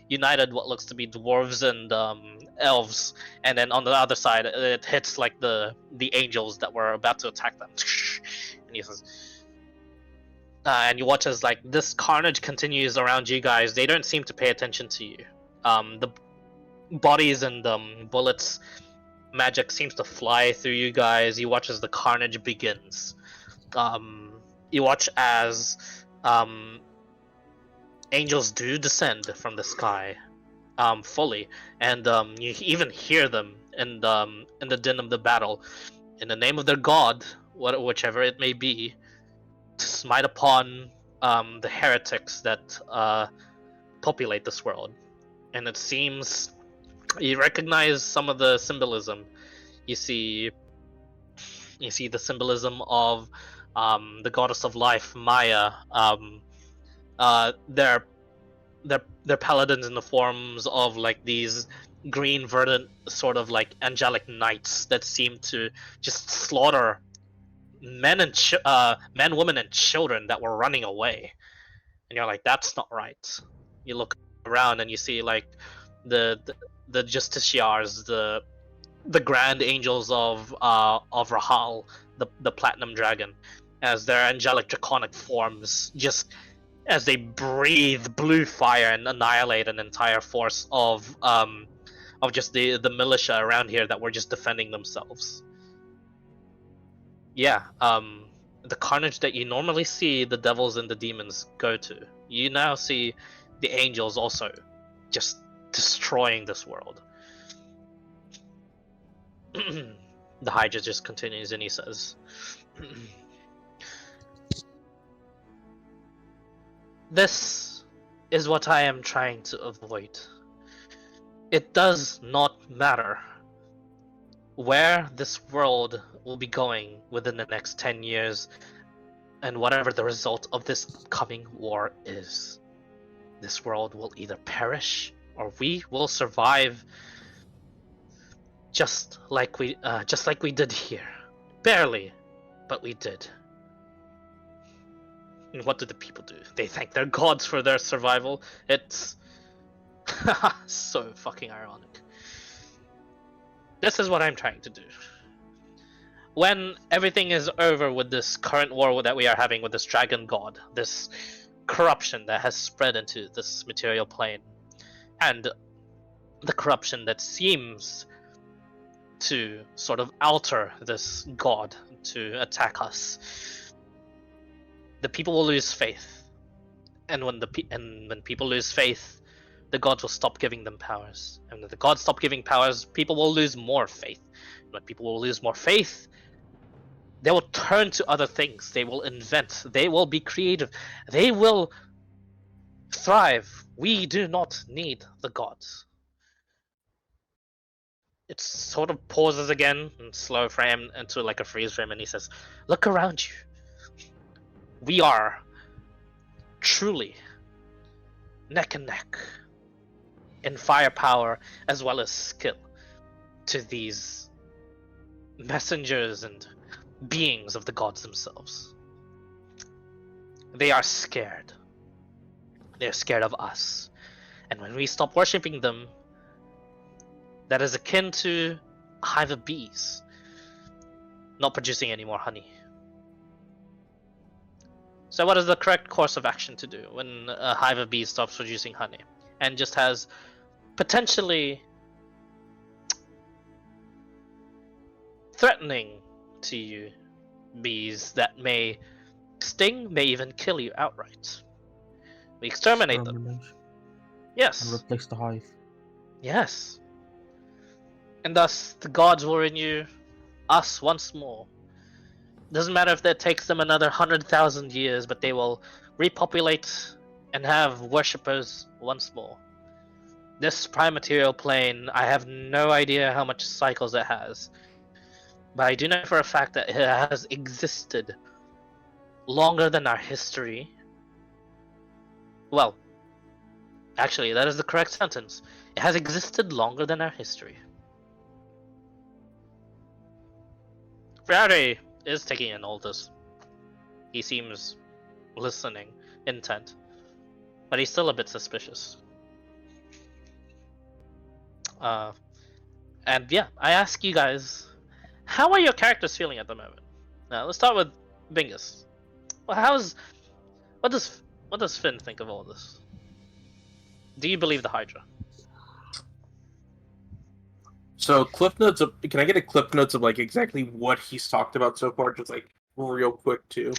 united what looks to be dwarves and elves, and then on the other side it hits like the angels that were about to attack them. And he says, and you watch as like this carnage continues around you guys. They don't seem to pay attention to you. The bodies and bullets magic seems to fly through you guys. You watch as the carnage begins. You watch as angels do descend from the sky, fully, and you even hear them in the din of the battle, in the name of their god, whichever it may be, to smite upon the heretics that populate this world. And it seems you recognize some of the symbolism. You see the symbolism of the goddess of life, Maya. They're paladins in the forms of like these green verdant sort of like angelic knights that seem to just slaughter men, women, and children that were running away. And you're like, that's not right. You look around and you see like the justiciars, the grand angels of Rahal, the platinum dragon, as their angelic draconic forms, just as they breathe blue fire and annihilate an entire force of just the militia around here that were just defending themselves. Yeah, the carnage that you normally see the devils and the demons go to, you now see the angels also just destroying this world. The Hydra just continues and he says, this is what I am trying to avoid. It does not matter where this world will be going within the next 10 years and whatever the result of this coming war is. This world will either perish or we will survive, just like we did here. Barely, but we did. And what do the people do? They thank their gods for their survival. It's so fucking ironic. This is what I'm trying to do. When everything is over with this current war that we are having with this dragon god, this corruption that has spread into this material plane, and the corruption that seems to sort of alter this god to attack us, the people will lose faith. And when people lose faith, the gods will stop giving them powers. And when the gods stop giving powers, people will lose more faith. And when people will lose more faith, they will turn to other things. They will invent. They will be creative. They will thrive. We do not need the gods. It sort of pauses again and slow frame into like a freeze frame, and he says, look around you. We are truly neck and neck in firepower as well as skill to these messengers and beings of the gods themselves. They are scared. They're scared of us. And when we stop worshipping them, that is akin to a hive of bees not producing any more honey. So what is the correct course of action to do when a hive of bees stops producing honey and just has potentially threatening to you bees that may sting, may even kill you outright? We exterminate them. Extermination. And Yes. replace the hive. Yes. And thus the gods will renew us once more. Doesn't matter if that takes them another 100,000 years, but they will repopulate and have worshippers once more. This prime material plane, I have no idea how much cycles it has, but I do know for a fact that it has existed longer than our history. Well, actually, that is the correct sentence. It has existed longer than our history. Friday is taking in all this. He seems listening, intent, but he's still a bit suspicious. And yeah, I ask you guys, how are your characters feeling at the moment? Now let's start with Bingus. Well, what does Finn think of all this? Do you believe the Hydra? So clip notes of, can I get a clip notes of like exactly what he's talked about so far, just like real quick too?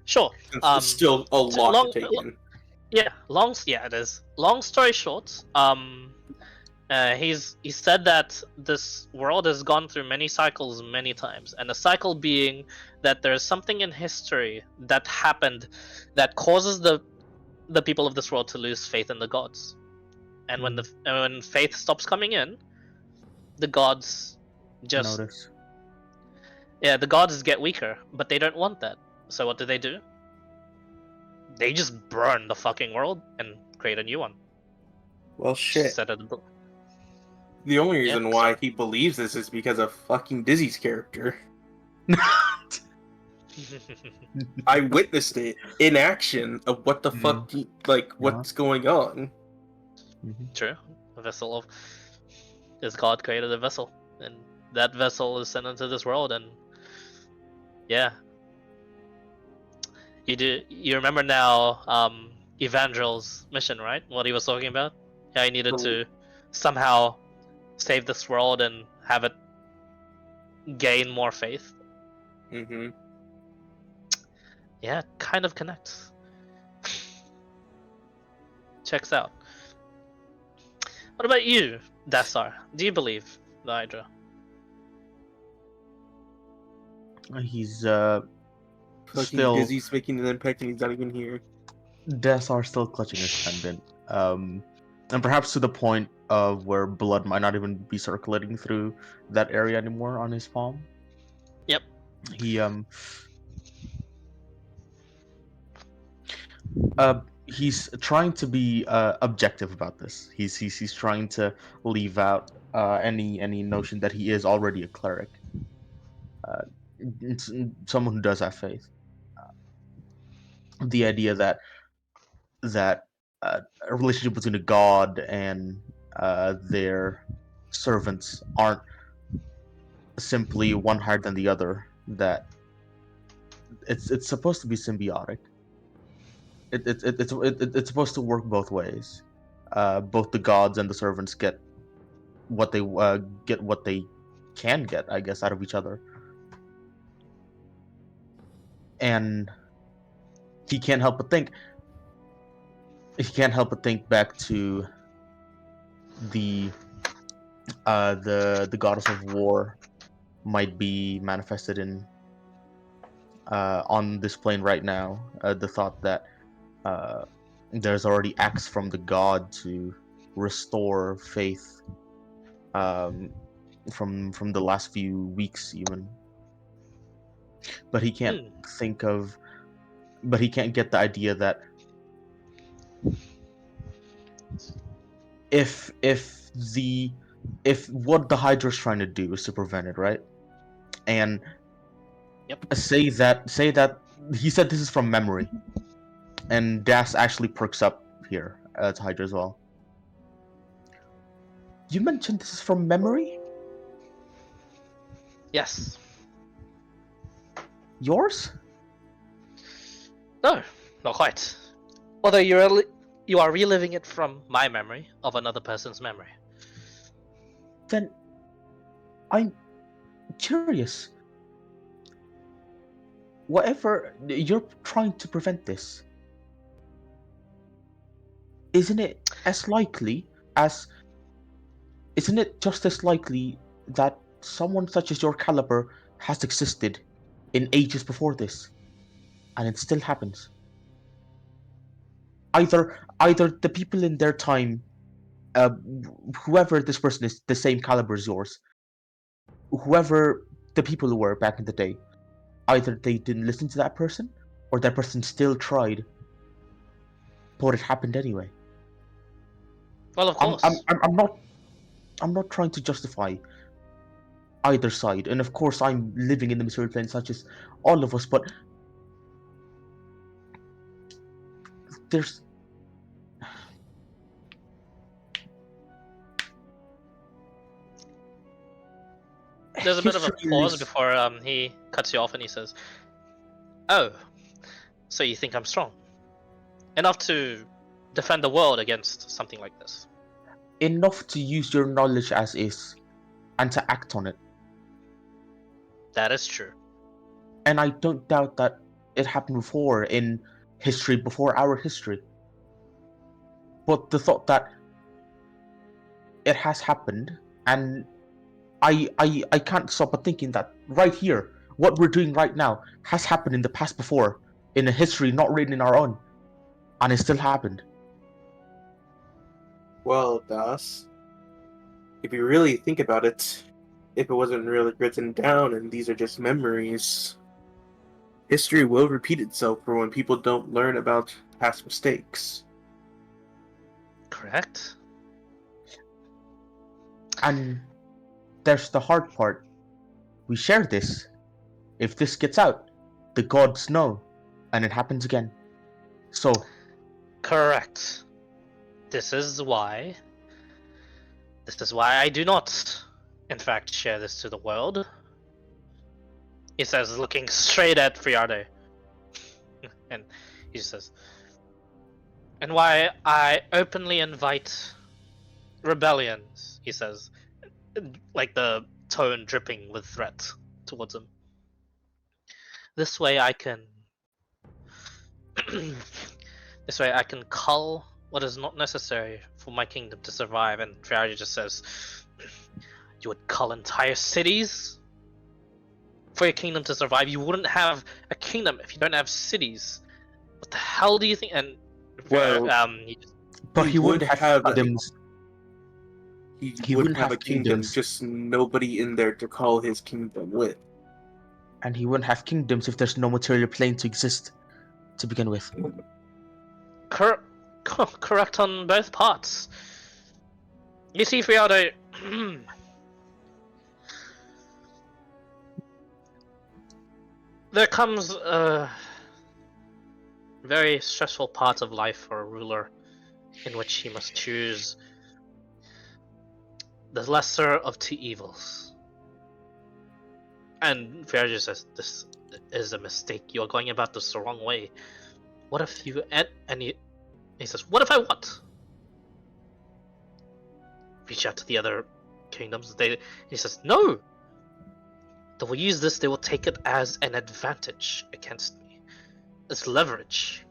Sure. It's still a lot long, to take in. Yeah, it is. Long story short, he said that this world has gone through many cycles many times, and the cycle being that there's something in history that happened that causes the people of this world to lose faith in the gods, and when faith stops coming in, the gods just Notice. the gods get weaker, but they don't want that. So what do? They just burn the fucking world and create a new one. Well, shit. Set of the book. The only reason Yeah, why so- he believes this is because of fucking Dizzy's character. I witnessed it in action of what the fuck, what's going on. True. A vessel of his god created a vessel, and that vessel is sent into this world, and yeah. You remember now Evangel's mission, right? What he was talking about? Yeah, he needed to somehow save this world and have it gain more faith. Mm-hmm. Yeah, kind of connects. Checks out. What about you, Dassar? Do you believe the Hydra? He's Fucking still Dizzy's making an impact and he's not even here. Des are still clutching his pendant, and perhaps to the point of where blood might not even be circulating through that area anymore on his palm. Yep. He's trying to be objective about this. He's trying to leave out any notion that he is already a cleric, it's someone who does have faith. The idea that a relationship between a god and their servants aren't simply one higher than the other. That it's supposed to be symbiotic. It's supposed to work both ways. Both the gods and the servants get what they can get, I guess, out of each other. And he can't help but think back to the goddess of war might be manifested in on this plane right now. The thought that there's already acts from the god to restore faith from the last few weeks even, but he can't get the idea that if what the Hydra's trying to do is to prevent it, right? And say that he said this is from memory, and Das actually perks up here to Hydra as well. You mentioned this is from memory? Yes. Yours? No, not quite. Although you are reliving it from my memory of another person's memory. Then I'm curious. Whatever you're trying to prevent this, isn't it as likely as isn't it just as likely that someone such as your caliber has existed in ages before this, and it still happens? Either the people in their time, uh, whoever this person is, the same caliber as yours, whoever the people were back in the day, either they didn't listen to that person, or that person still tried, but it happened anyway. Well, of I'm I'm course. I'm, I'm not I'm not trying to justify either side, and of course I'm living in the material plane such as all of us, but there's There's a bit of a history pause lives. before he cuts you off and he says, "Oh, so you think I'm strong enough to defend the world against something like this?" Enough to use your knowledge as is and to act on it. That is true. And I don't doubt that it happened before in history before our history. But the thought that it has happened, and I can't stop but thinking that right here, what we're doing right now has happened in the past before, in a history not written in our own, and it still happened. Well, Das, if you really think about it, if it wasn't really written down and these are just memories, history will repeat itself for when people don't learn about past mistakes. Correct. And there's the hard part. We share this. If this gets out, the gods know, and it happens again. So, Correct. This is why. This is why I do not, in fact, share this to the world. He says, looking straight at Friarde. And he says, and why I openly invite rebellions, he says, like the tone dripping with threat towards him. This way I can. This way I can cull what is not necessary for my kingdom to survive. And Friarde just says, you would cull entire cities for your kingdom to survive? You wouldn't have a kingdom if you don't have cities. What the hell do you think? And Well, but he he would wouldn't have have kingdoms. he He would wouldn't have a have kingdom, kingdoms, just nobody in there to call his kingdom with. and he wouldn't have kingdoms if there's no material plane to exist to begin with. correct on both parts. You see, Friardo, there comes a very stressful part of life for a ruler in which he must choose the lesser of two evils. And Friardo says, this is a mistake. You are going about this the wrong way. What if you... And he says, what if I what? Reach out to the other kingdoms. He says, no! They will use this, they will take it as an advantage against me. As leverage.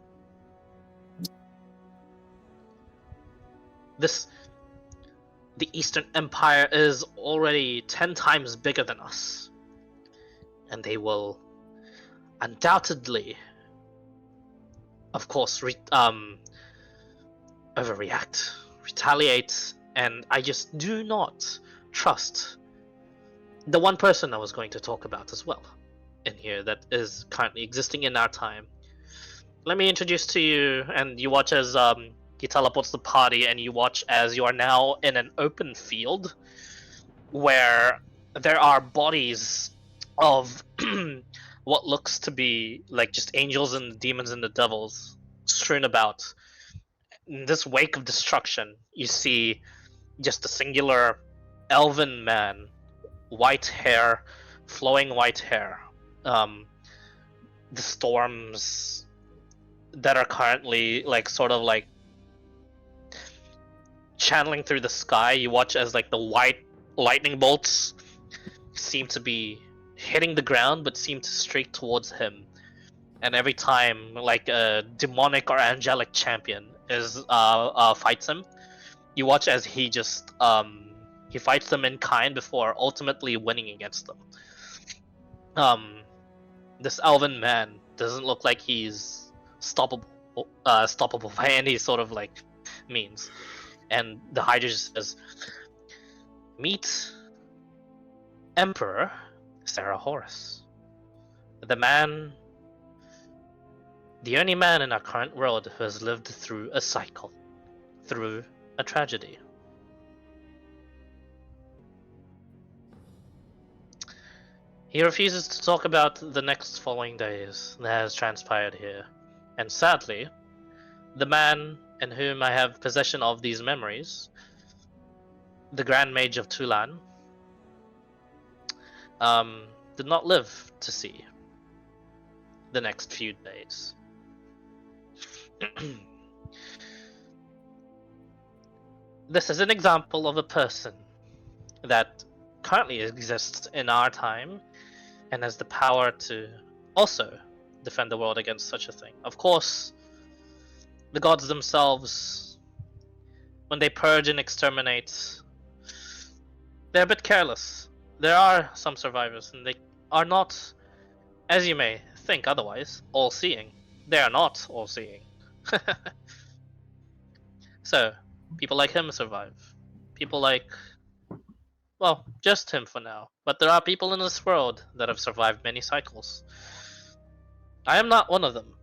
The Eastern Empire is already 10 times bigger than us. And they will undoubtedly, of course, overreact, retaliate, and I just do not trust the one person I was going to talk about as well in here that is currently existing in our time. Let me introduce to you, and you watch as he teleports the party, and you watch as you are now in an open field where there are bodies of what looks to be like just angels and demons and the devils strewn about. In this wake of destruction, you see just a singular elven man, white hair, flowing white hair. The storms that are currently like sort of like channeling through the sky, you watch as like the white lightning bolts seem to be hitting the ground but seem to streak towards him. And every time like a demonic or angelic champion is fights him, you watch as he just he fights them in kind before ultimately winning against them. This elven man doesn't look like he's stoppable by any sort of like means. And the Hydra just says, "Meet Emperor Sarah Horus, the only man in our current world who has lived through a cycle, through a tragedy." He refuses to talk about the next following days that has transpired here, and sadly, the man in whom I have possession of these memories, the Grand Mage of Tulan, did not live to see the next few days. This is an example of a person that currently exists in our time and has the power to also defend the world against such a thing. Of course, the gods themselves, when they purge and exterminate, they're a bit careless. There are some survivors, and they are not, as you may think otherwise, all-seeing. They are not all-seeing. So, people like him survive. People like, well, just him for now. But there are people in this world that have survived many cycles. I am not one of them.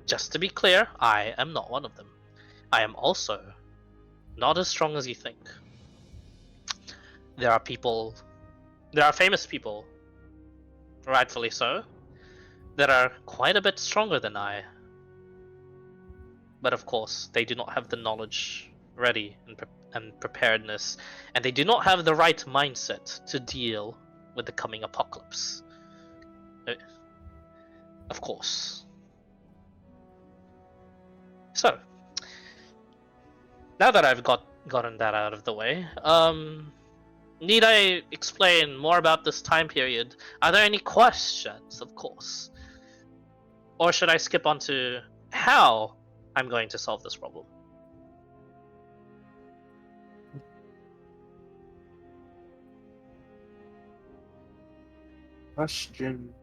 Just to be clear, I am not one of them. I am also not as strong as you think. There are famous people, rightfully so, that are quite a bit stronger than I. But of course, they do not have the knowledge ready and preparedness, and they do not have the right mindset to deal with the coming apocalypse. Of course. So, now that I've gotten that out of the way, need I explain more about this time period? Are there any questions, of course? Or should I skip on to how I'm going to solve this problem? Question.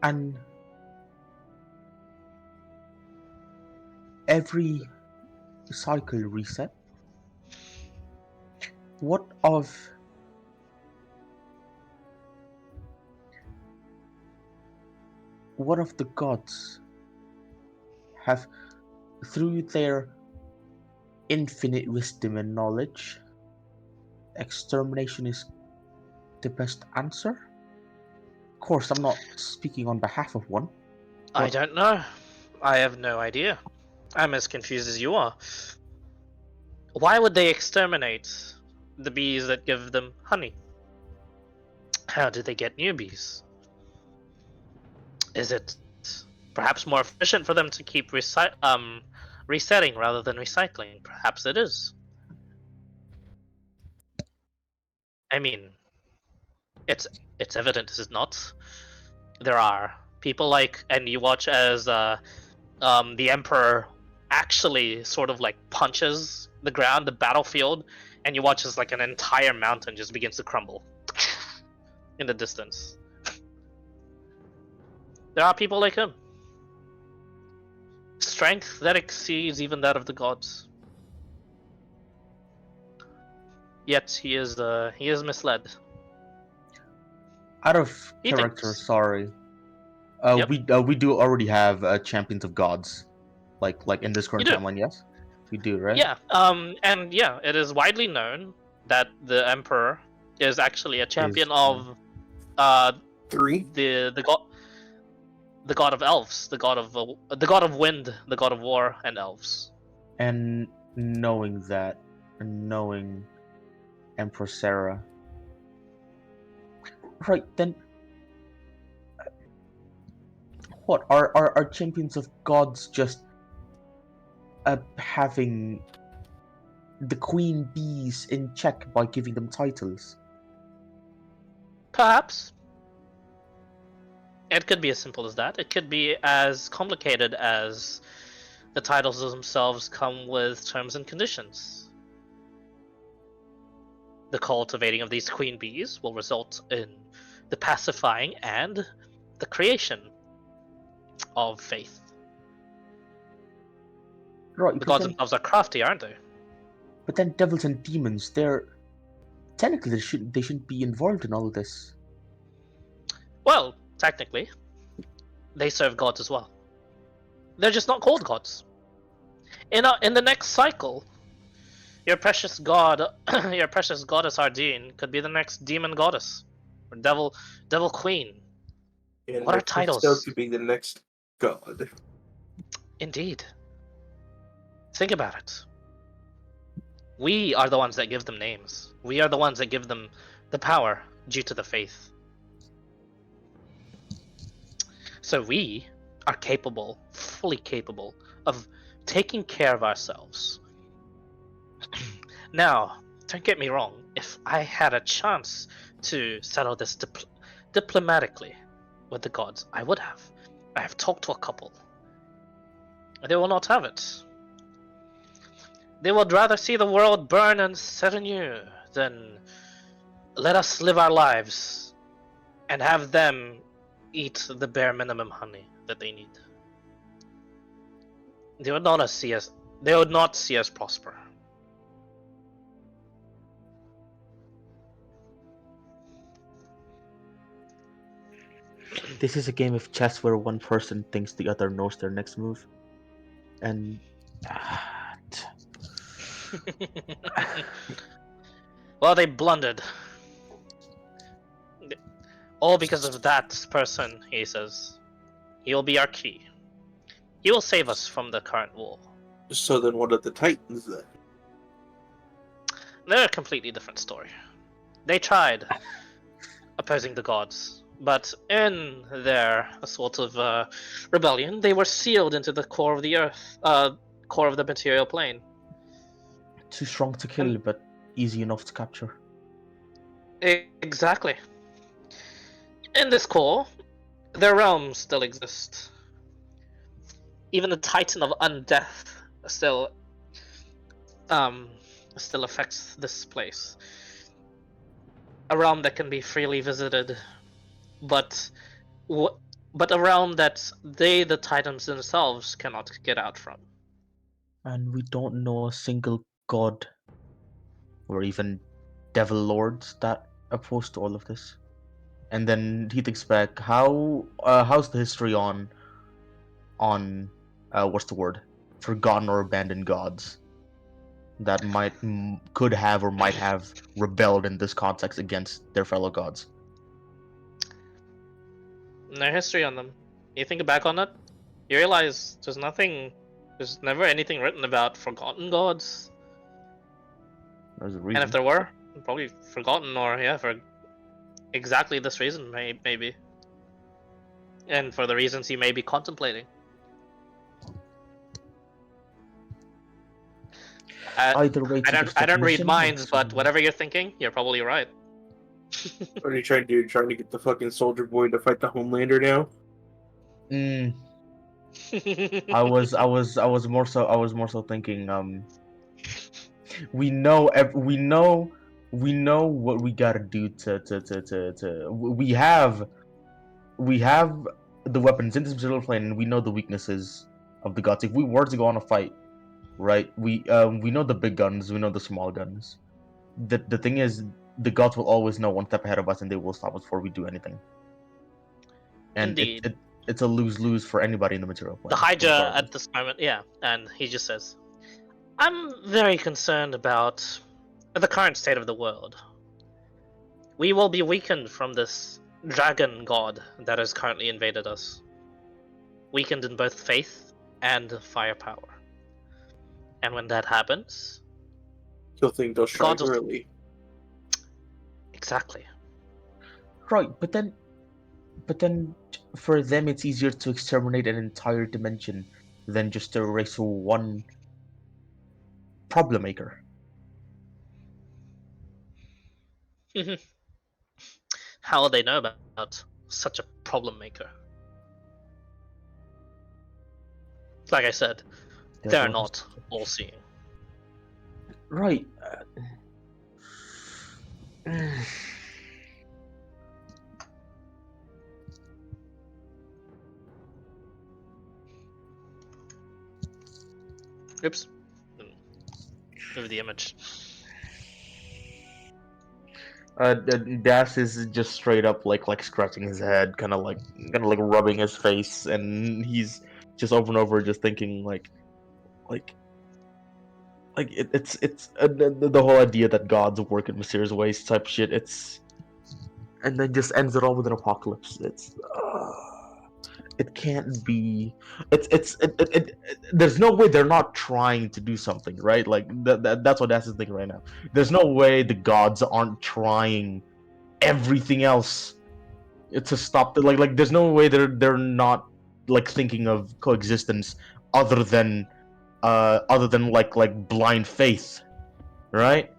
And every cycle reset, what of the gods have, through their infinite wisdom and knowledge, extermination is the best answer? Of course, I'm not speaking on behalf of one. I don't know. I have no idea. I'm as confused as you are. Why would they exterminate the bees that give them honey? How do they get new bees? Is it perhaps more efficient for them to keep resetting rather than recycling? Perhaps it is. I mean, it's evident, is it not? There are people like, and you watch as the Emperor actually sort of like punches the ground, the battlefield, and you watch as like an entire mountain just begins to crumble in the distance. There are people like him. Strength that exceeds even that of the gods. Yet he is misled. Out of He character, thinks. sorry. Yep. We do already have champions of gods, like in this current You do. timeline. Yes, we do, right? Yeah. And yeah, it is widely known that the Emperor is actually a champion of 3? the god. the god of elves, the god of wind, the god of war, and elves. And knowing that, and knowing Empress Sarah, right then, what are champions of gods just having the queen bees in check by giving them titles? Perhaps. It could be as simple as that. It could be as complicated as the titles themselves come with terms and conditions. The cultivating of these queen bees will result in the pacifying and the creation of faith. Right, The but gods then, themselves are crafty, aren't they? but then devils and demons, they're technically they shouldn't be involved in all of this. Well, technically, they serve gods as well. They're just not called gods. In the next cycle, your precious god, your precious goddess Ardeen could be the next demon goddess or devil queen. And What are Mephisto titles? to be the next god. Indeed. Think about it. We are the ones that give them names. We are the ones that give them the power due to the faith. So we are capable, fully capable, of taking care of ourselves. Now, don't get me wrong, if I had a chance to settle this diplomatically with the gods, I would have. I have talked to a couple. They will not have it. They would rather see the world burn and set anew than let us live our lives and have them eat the bare minimum honey that they need. They would not see us. They would not see us prosper. This is a game of chess where one person thinks the other knows their next move, and Well, they blundered. All because of that person, he says. He will be our key. He will save us from the current war. So then what are the Titans then? They're a completely different story. They tried opposing the gods, but in their sort of rebellion, they were sealed into the core of the earth, core of the material plane. too strong to kill, but easy enough to capture. Exactly. In this core, their realms still exist. Even the Titan of Undeath still affects this place. A realm that can be freely visited, but a realm that they, the Titans themselves, cannot get out from. And we don't know a single god or even devil lords that opposed to all of this. And then he thinks back, how's the history on what's the word, forgotten or abandoned gods that could have or might have rebelled in this context against their fellow gods? No history on them. You think back on it, you realize there's never anything written about forgotten gods. There's a And reason. if there were, probably forgotten or for exactly this reason, maybe. And for the reasons he may be contemplating. Either way, I don't read minds, but whatever you're thinking, you're probably right. What are you trying to do? Trying to get the fucking Soldier Boy to fight the Homelander now? I was more so thinking. We know what we gotta do to. We have the weapons in this material plane, and we know the weaknesses of the gods. If we were to go on a fight, right? We know the big guns, we know the small guns. The thing is, the gods will always know one step ahead of us, and they will stop us before we do anything. And Indeed. it's a lose-lose for anybody in the material plane. The Hydra regardless. at this moment, yeah, and he just says, I'm very concerned about the current state of the world. We will be weakened from this dragon god that has currently invaded us. weakened in both faith and firepower. And when that happens, You'll think they'll strike gods will... early. Exactly. Right, but then for them it's easier to exterminate an entire dimension than just to erase one problem maker. How will they know about such a problem maker? Like I said, Their they're door has- not all-seeing. Right. Oops. Move the image. Das is just straight up like scratching his head, kind of like rubbing his face, and he's just over and over just thinking like it's the whole idea that gods work in mysterious ways type shit. It's and then just ends it all with an apocalypse. It can't be. There's no way they're not trying to do something, right? Like that's what Das is thinking right now. There's no way the gods aren't trying everything else to stop the like. There's no way they're not like thinking of coexistence other than like blind faith, right?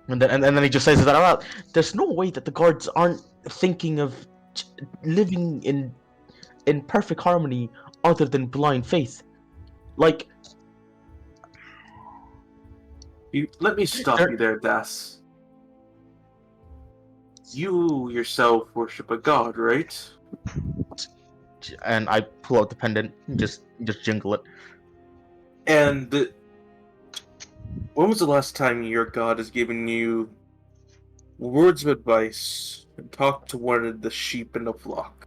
And then he just says that out loud. There's no way that the guards aren't thinking of living in perfect harmony other than blind faith. Like, Let me stop you there, Das. You yourself worship a god, right? and I pull out the pendant, just jingle it. And when was the last time your god has given you words of advice and talked to one of the sheep in the flock?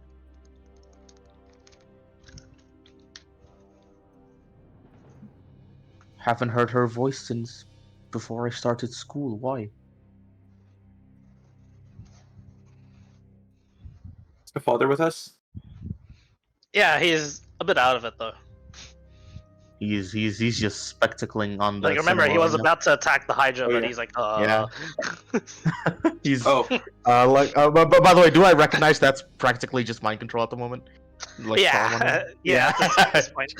Haven't heard her voice since before I started school. Why? Is the father with us? Yeah, he's a bit out of it though. He's just spectacling on the Like remember, he cinema was right now. about to attack the Hydra, Oh, but yeah. he's like, Yeah. He's Oh, but by the way, do I recognize that's practically just mind control at the moment? Like yeah, yeah. At this point,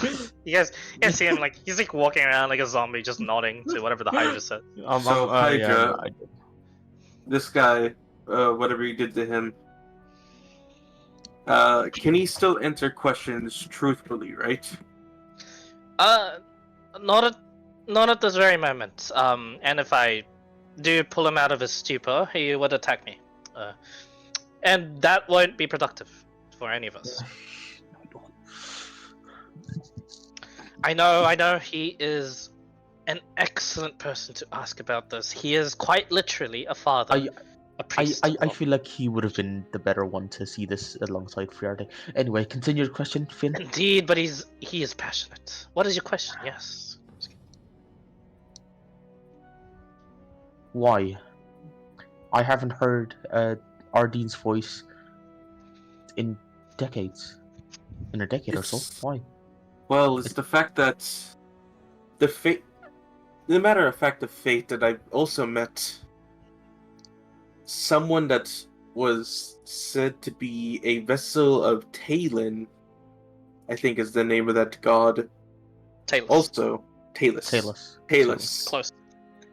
you guys see him like he's like walking around like a zombie, just nodding to whatever the Hydra said. So, Hydra- yeah, this guy, whatever you did to him, can he still answer questions truthfully, right? Not at this very moment. And if I do pull him out of his stupor, he would attack me. And that won't be productive for any of us. I know he is an excellent person to ask about this. He is quite literally a father. A priest. I feel like he would have been the better one to see this alongside Friarde. Anyway, continue your question, Finn. Indeed, but he is passionate. What is your question? Yes. Why? I haven't heard Ardene's voice in decades. In a decade or so. Why? Well, it's the fact that the matter of fact of fate that I've also met someone that was said to be a vessel of Talon, I think is the name of that god. Talus. Also, Talus. Close.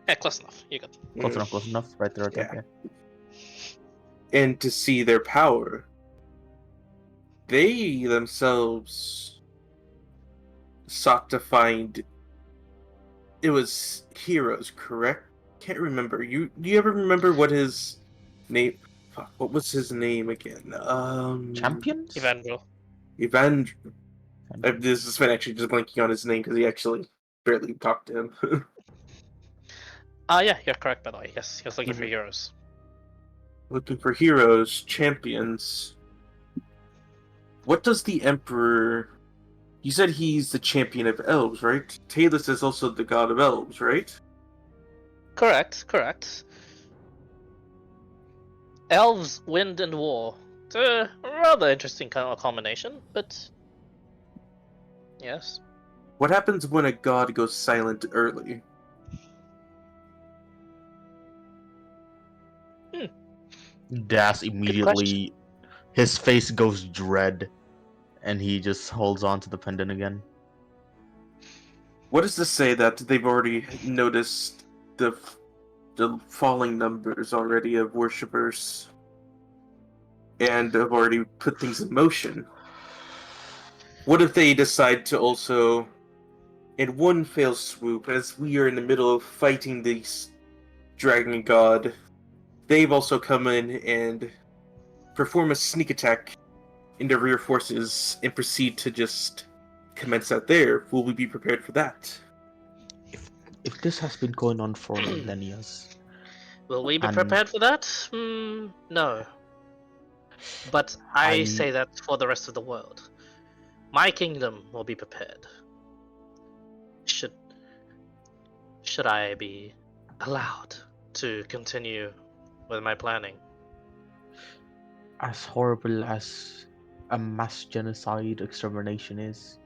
Yeah, close enough. You got it. Close enough. Right there. Yeah. Yeah. And to see their power, they themselves sought to find. It was heroes, correct? Can't remember. Do you ever remember what his name? Fuck, what was his name again? Champions? Evangel. This has been actually just blanking on his name because he actually barely talked to him. Yeah, you're correct by the way. Yes, he was looking for heroes. Looking for heroes, champions. What does the Emperor... You said he's the champion of elves, right? Talus is also the god of elves, right? Correct. Elves, wind, and war It's a rather interesting kind of combination, but yes. What happens when a god goes silent early? Das Good question. immediately, his face goes dread, and he just holds on to the pendant again. What does this say that they've already noticed the falling numbers already of worshippers and have already put things in motion? What if they decide to also, in one fell swoop, as we are in the middle of fighting this dragon god, they've also come in and perform a sneak attack into rear forces and proceed to just commence out there? Will we be prepared for that? If this has been going on for millennia, Will we be and prepared for that? No. But I I say that for the rest of the world. My kingdom will be prepared. Should I be allowed to continue with my planning? as horrible as a mass genocide extermination is,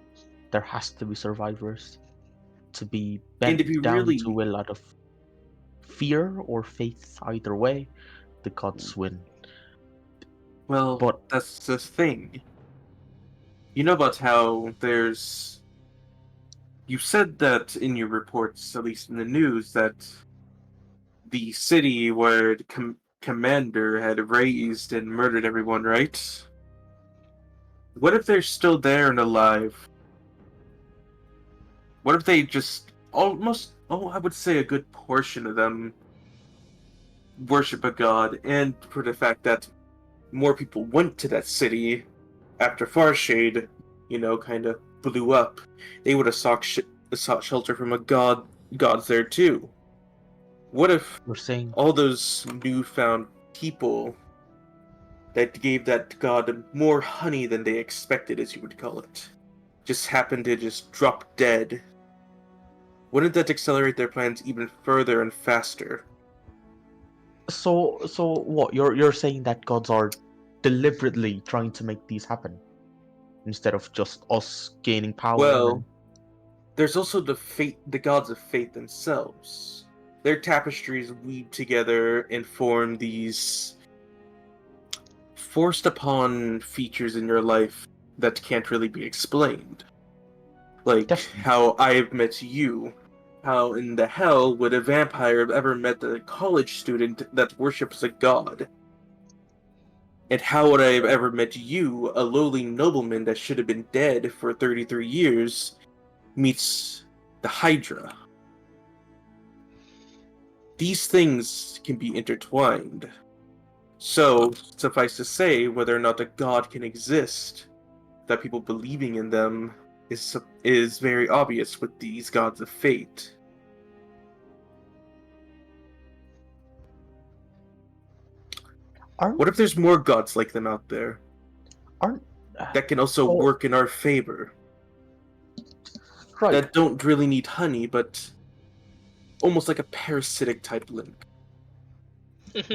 there has to be survivors to be And bent if you down really, to will out of fear or faith. Either way, the gods win. well, But that's the thing. You know about how there's. You said that in your reports, at least in the news, that the city where the commander had raised and murdered everyone, right? What if they're still there and alive? What if they just almost, oh, I would say a good portion of them worship a god, and for the fact that more people went to that city after Farshade, kind of blew up, they would have sought shelter from gods there too. What if we're saying all those newfound people that gave that god more honey than they expected, as you would call it, just happened to just drop dead? Wouldn't that accelerate their plans even further and faster? so what you're saying that gods are deliberately trying to make these happen instead of just us gaining power and Well, there's also the gods of fate themselves. Their tapestries weave together and form these forced upon features in your life that can't really be explained. Like definitely. how I've met you. How in the hell would a vampire have ever met a college student that worships a god? And how would I have ever met you, a lowly nobleman that should have been dead for 33 years, meets the Hydra? These things can be intertwined. So, suffice to say, whether or not a god can exist, that people believing in them is very obvious with these gods of fate. aren't What if there's more gods like them out there aren't that can also so work in our favor? right. That don't really need honey, but almost like a parasitic type link.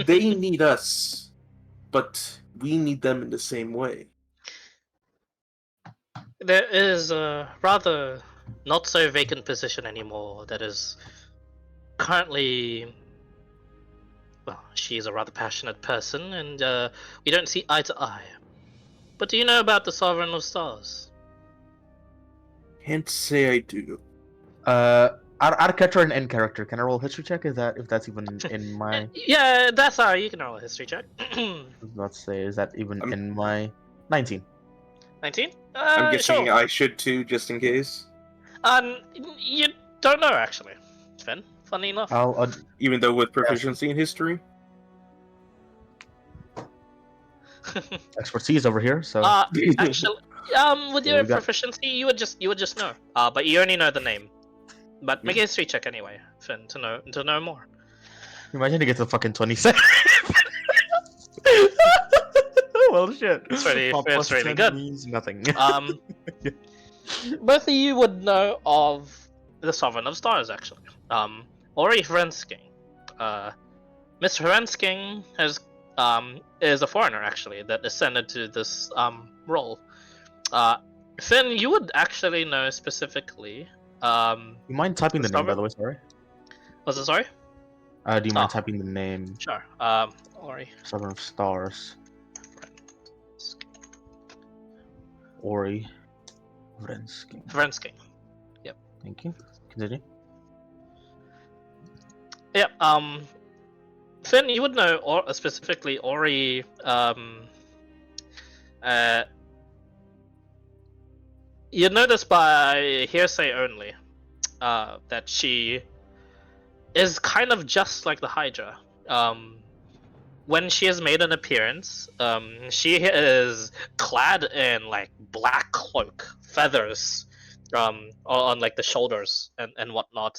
They need us, but we need them in the same way. There is a rather not so vacant position anymore that is currently. Well, she is a rather passionate person, and we don't see eye to eye. But do you know about the Sovereign of Stars? Can't say I do. Out of character and end character, can I roll a history check? Is that if that's even in my Yeah, that's alright. You can roll a history check. let's say is that even I'm- in my 19? 19? I'm guessing Sure. I should too, just in case. You don't know actually, Sven. Funny enough. I'll Even though with proficiency in history. expertise over here. So Actually, with Yeah, your we got- proficiency, you would just know. But you only know the name. But make a history check anyway, Finn, to know more. imagine he gets a fucking 27. Well, shit. It's really- Well, it's plus really 10 good. Means nothing. Both of you would know of the Sovereign of Stars, actually. Ori Hrensking. Mr. Hrensking has is a foreigner actually that ascended to this role. Finn, you would actually know specifically. You mind typing the name, by the way? Sorry. Was it sorry? Do you mind Oh. typing the name? Sure. Ori. Seven of Stars. Ori. Vrensky. Vrensky. Yep. Thank you. Continue. Yep. Finn, you would know specifically Ori. You'd know this by hearsay only. That she is kind of just like the Hydra. When she has made an appearance, she is clad in like black cloak, feathers, on like the shoulders and whatnot.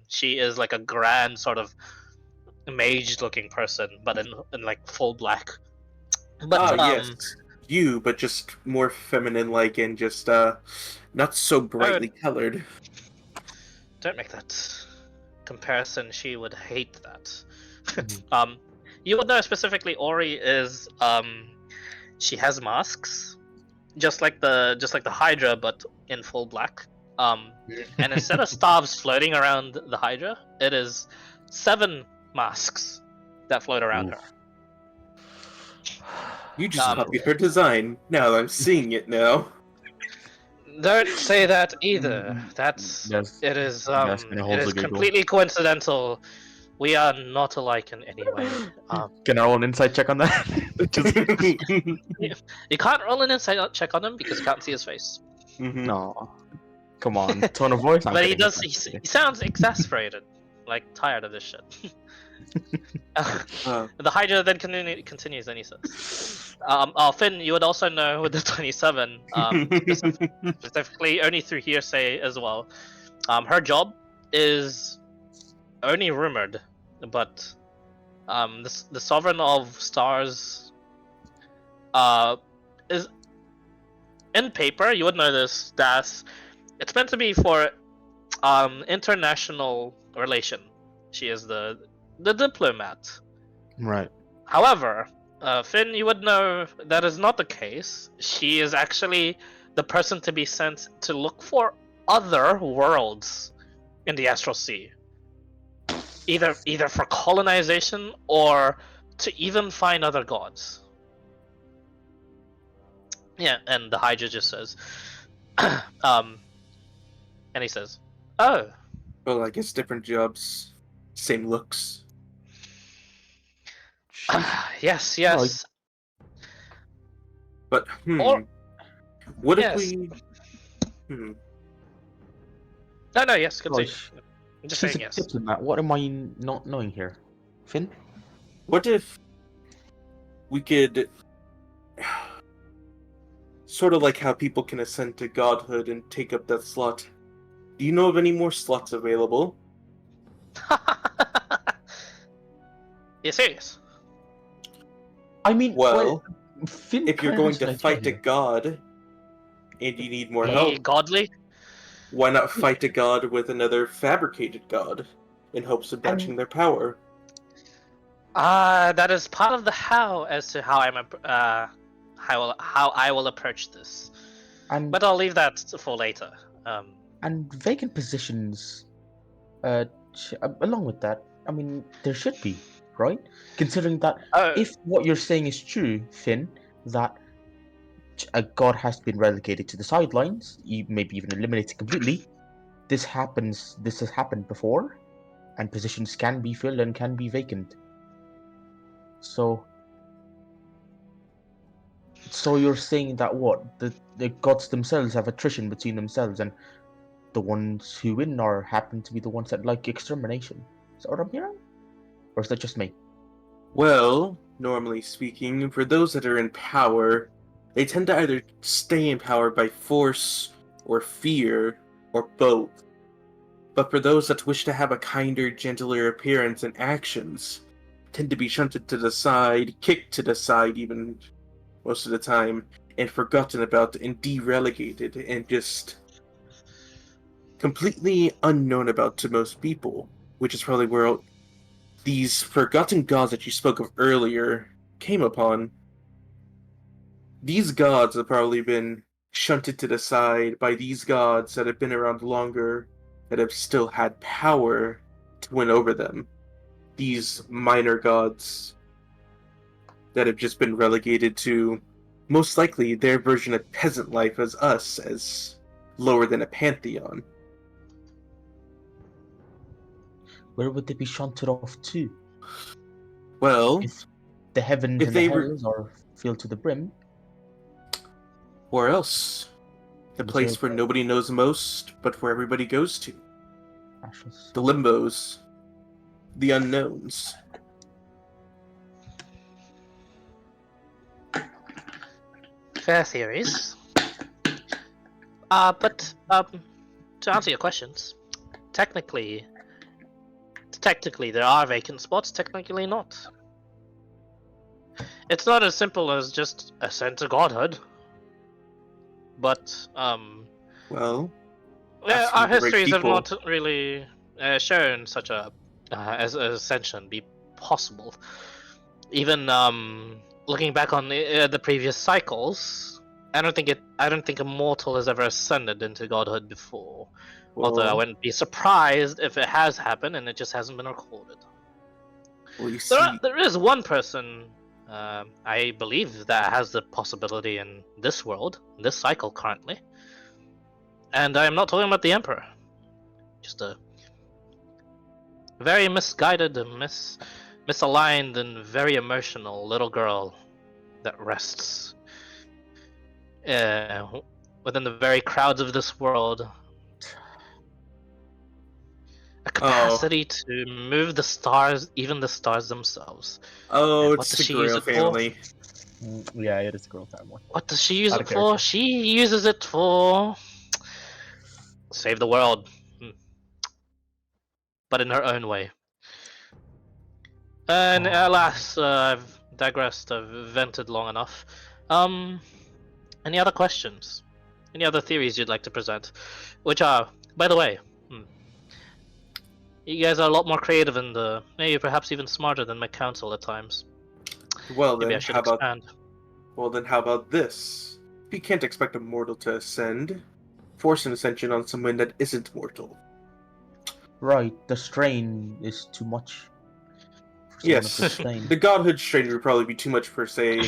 She is like a grand sort of mage-looking person, but in like full black. But yes, but just more feminine-like and just not so brightly colored. Don't make that comparison. She would hate that. Mhm. You would know specifically Ori is she has masks, just like the Hydra, but in full black. And instead of staves floating around the Hydra, it is 7 masks that float around her. You just copied her design. Now I'm seeing it now. Don't say that either. Yes, It is gonna hold it is the giggle. completely coincidental. We are not alike in any way. Can I roll an insight check on that? You can't roll an insight check on him because you can't see his face. No. Come on, tone of voice. But he does. He sounds exasperated, like tired of this shit. The Hydra then continues, and he says, Finn, you would also know with the 27, specifically only through hearsay as well. Her job is only rumored, but the Sovereign of Stars is in paper. You would know this. That it's meant to be for international relation. She is the diplomat. Right. However, Finn, you would know that is not the case. She is actually the person to be sent to look for other worlds in the Astral Sea. Either for colonization or to even find other gods. Yeah, and the Hydra just says, and he says, "Oh, Well, I guess different jobs, same looks. yes. But Or what yes. if we? No, yes, continue. I'm just She's saying a yes. diplomat. What am I not knowing here, Finn? What if we could, sort of like how people can ascend to godhood and take up that slot? Do you know of any more slots available? You're serious? I mean, Well, Finn if you're kinda going has an to idea fight a here. god and you need more Be help, godly? why not fight a god with another fabricated god in hopes of matching their power? That is part of the how as to how how I will approach this. And But I'll leave that for later. and vacant positions, along with that, I mean, there should be, right? Considering that if what you're saying is true, Finn, that a god has been relegated to the sidelines, maybe even eliminated completely. This has happened before, and positions can be filled and can be vacant. So you're saying that what the gods themselves have attrition between themselves, and the ones who win are happen to be the ones that like extermination. Is that what I'm hearing? Or is that just me? Well, normally speaking, for those that are in power, they tend to either stay in power by force or fear or both. But for those that wish to have a kinder, gentler appearance and actions, tend to be shunted to the side, kicked to the side even most of the time, and forgotten about and de-relegated and just completely unknown about to most people, which is probably where these forgotten gods that you spoke of earlier came upon, these gods have probably been shunted to the side by these gods that have been around longer, that have still had power to win over them. These minor gods that have just been relegated to, most likely, their version of peasant life as us, as lower than a pantheon. Where would they be shunted off to? Well, If the heavens if and the they were, hells are filled to the brim, or else, the was there place where nobody knows most, but where everybody goes to. ashes? The limbos. The unknowns. Fair theories. But to answer your questions, technically there are vacant spots. Technically not. It's not as simple as just ascend to godhood. But Well, well, asking our the right histories have people. not really shown such a as ascension be possible. Even looking back on the previous cycles, I don't think a mortal has ever ascended into godhood before. Although I Well, wouldn't be surprised if it has happened and it just hasn't been recorded. you see, There is one person, I believe, that has the possibility in this world, in this cycle currently. And I am not talking about the Emperor. Just a very misguided, misaligned, and very emotional little girl that rests within the very crowds of this world. A capacity to move the stars, even the stars themselves. And what it's does the she use Grail it for? family. Yeah, it is girl family. What does she use Out it of for? character. She uses it for save the world, but in her own way. And alas, I've digressed. I've vented long enough. Any other questions? Any other theories you'd like to present? Which are, by the way, you guys are a lot more creative and maybe perhaps even smarter than my council at times. Well Maybe I then, should how about expand. how about this? If you can't expect a mortal to ascend, force an ascension on someone that isn't mortal. Right, the strain is too much for someone of the Yes, strain. the godhood strain would probably be too much for, say,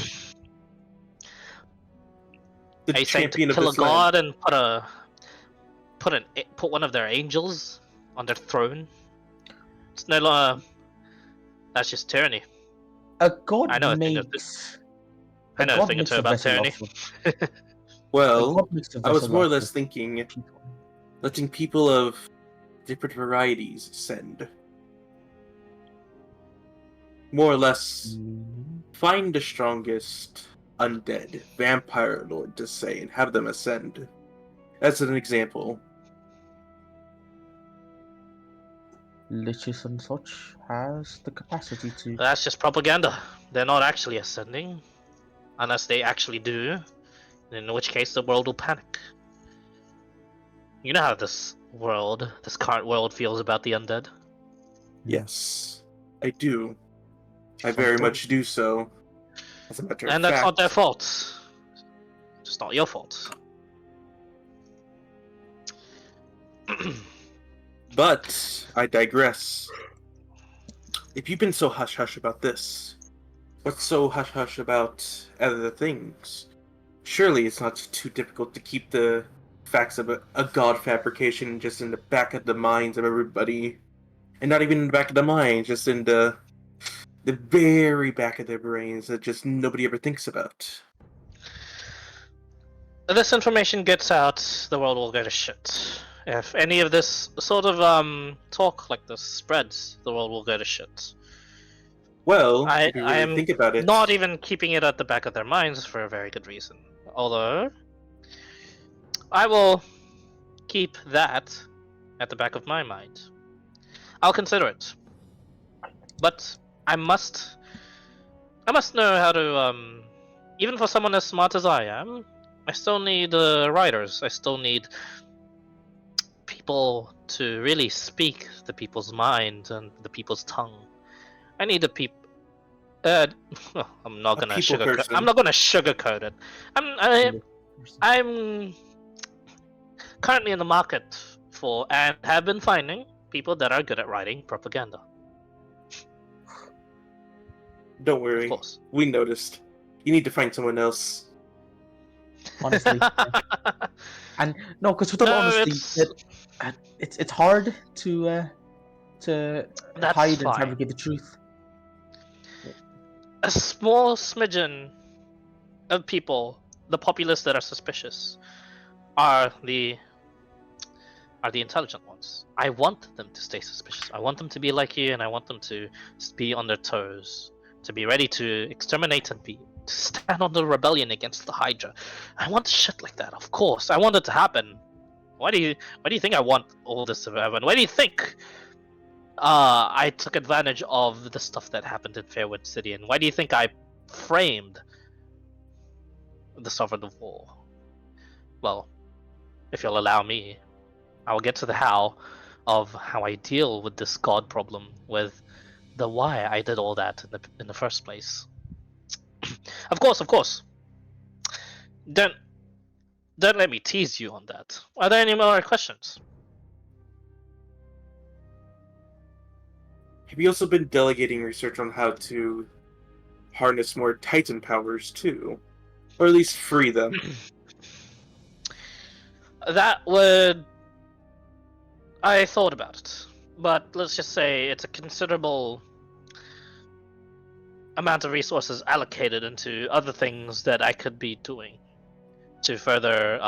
the Are you saying to champion of kill a this land. god and put one of their angels on their throne? It's no longer. That's just tyranny. A I god know a thing or two. makes I a know a god thing or makes two a about vessel tyranny. of a Well, god makes a I was vessel more or of less thinking people. letting people of different varieties ascend. More or less, find the strongest undead vampire lord to say and have them ascend. As an example. Liches and such has the capacity to. That's just propaganda. They're not actually ascending, unless they actually do. In which case, the world will panic. You know how this current world, feels about the undead. Yes, I do. I Some very don't. much do so. As a matter of And that's not their fact. fault. It's not your fault. But I digress. If you've been so hush hush about this, what's so hush hush about other things? Surely it's not too difficult to keep the facts of a god fabrication just in the back of the minds of everybody. And not even in the back of the mind, just in the very back of their brains that just nobody ever thinks about. If this information gets out, the world will go to shit. If any of this sort of talk like this spreads, the world will go to shit. Well, I if you I really am think about it, not even keeping it at the back of their minds for a very good reason. Although I will keep that at the back of my mind. I'll consider it. But I must know how to even for someone as smart as I am, I still need writers. I still need people to really speak the people's mind and the people's tongue. I need Uh, I'm not A gonna people sugarcoat. I'm person. not gonna sugarcoat it. I'm currently in the market for and have been finding people that are good at writing propaganda. Don't Of worry, course. we noticed. You need to find someone else. Honestly, and no, because with all No, honesty, it's hard to that's hide and fine. fabricate the truth. A small smidgen of people, the populace that are suspicious, are the intelligent ones. I want them to stay suspicious. I want them to be like you, and I want them to be on their toes, to be ready to exterminate and to stand on the rebellion against the Hydra. I want shit like that, of course. I want it to happen. Why do you think I want all this to happen? Why do you think I took advantage of the stuff that happened in Fairwood City, and why do you think I framed the Sovereign of War? Well, if you'll allow me, I will get to the how of how I deal with this god problem, with the why I did all that in the first place. Of course. Don't don't let me tease you on that. Are there any more questions? Have you also been delegating research on how to harness more Titan powers too? Or at least free them? That would I thought about it, but let's just say it's a considerable amount of resources allocated into other things that I could be doing to further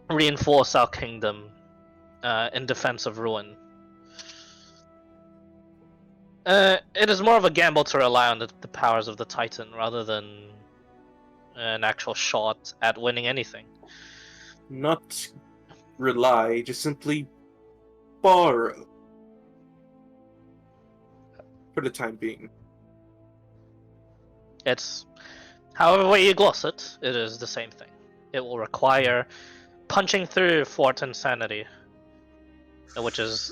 reinforce our kingdom in defense of ruin. It is more of a gamble to rely on the powers of the Titan rather than an actual shot at winning anything. Not rely, just simply borrow. For the time being. It's however way you gloss it, it is the same thing. It will require punching through Fort Insanity, which is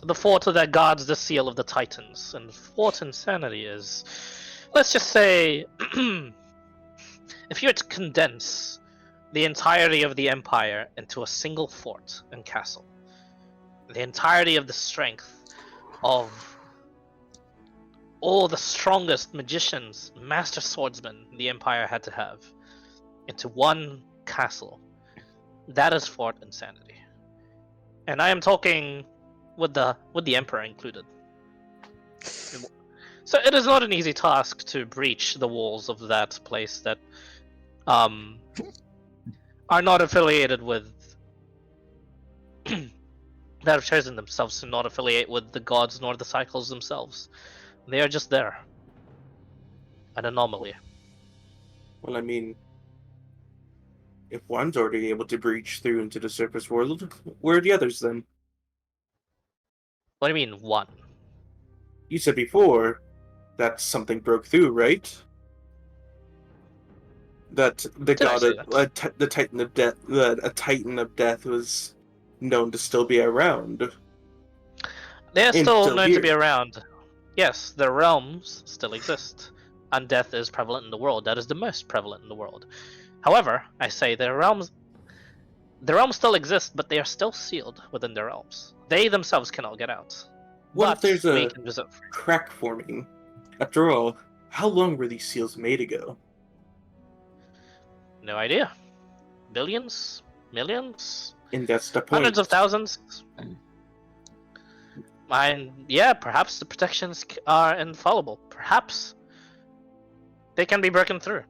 the fort that guards the seal of the Titans. And Fort Insanity is, let's just say, if you were to condense the entirety of the Empire into a single fort and castle, the entirety of the strength of all the strongest magicians, master swordsmen the Empire had to have into one castle, that is Fort Insanity. And I am talking with the Emperor included. So it is not an easy task to breach the walls of that place that are not affiliated with that have chosen themselves to not affiliate with the gods nor the cycles themselves. They are just there. An anomaly. Well, I mean, if one's already able to breach through into the surface world, where are the others then? What do you mean one? You said before that something broke through, right? That the Did I god, say that? the Titan of Death, that a Titan of Death was known to still be around They are and still still known to be here. around. Yes, the realms still exist. And death is prevalent in the world. That is the most prevalent in the world. However, I say the realms still exist, but they are still sealed within their realms. They themselves cannot get out. What if But there's we a can visit. crack forming? After all, how long were these seals made ago? No idea. Billions? Millions? And that's the Hundreds of point. thousands? And yeah, perhaps the protections are infallible. Perhaps they can be broken through.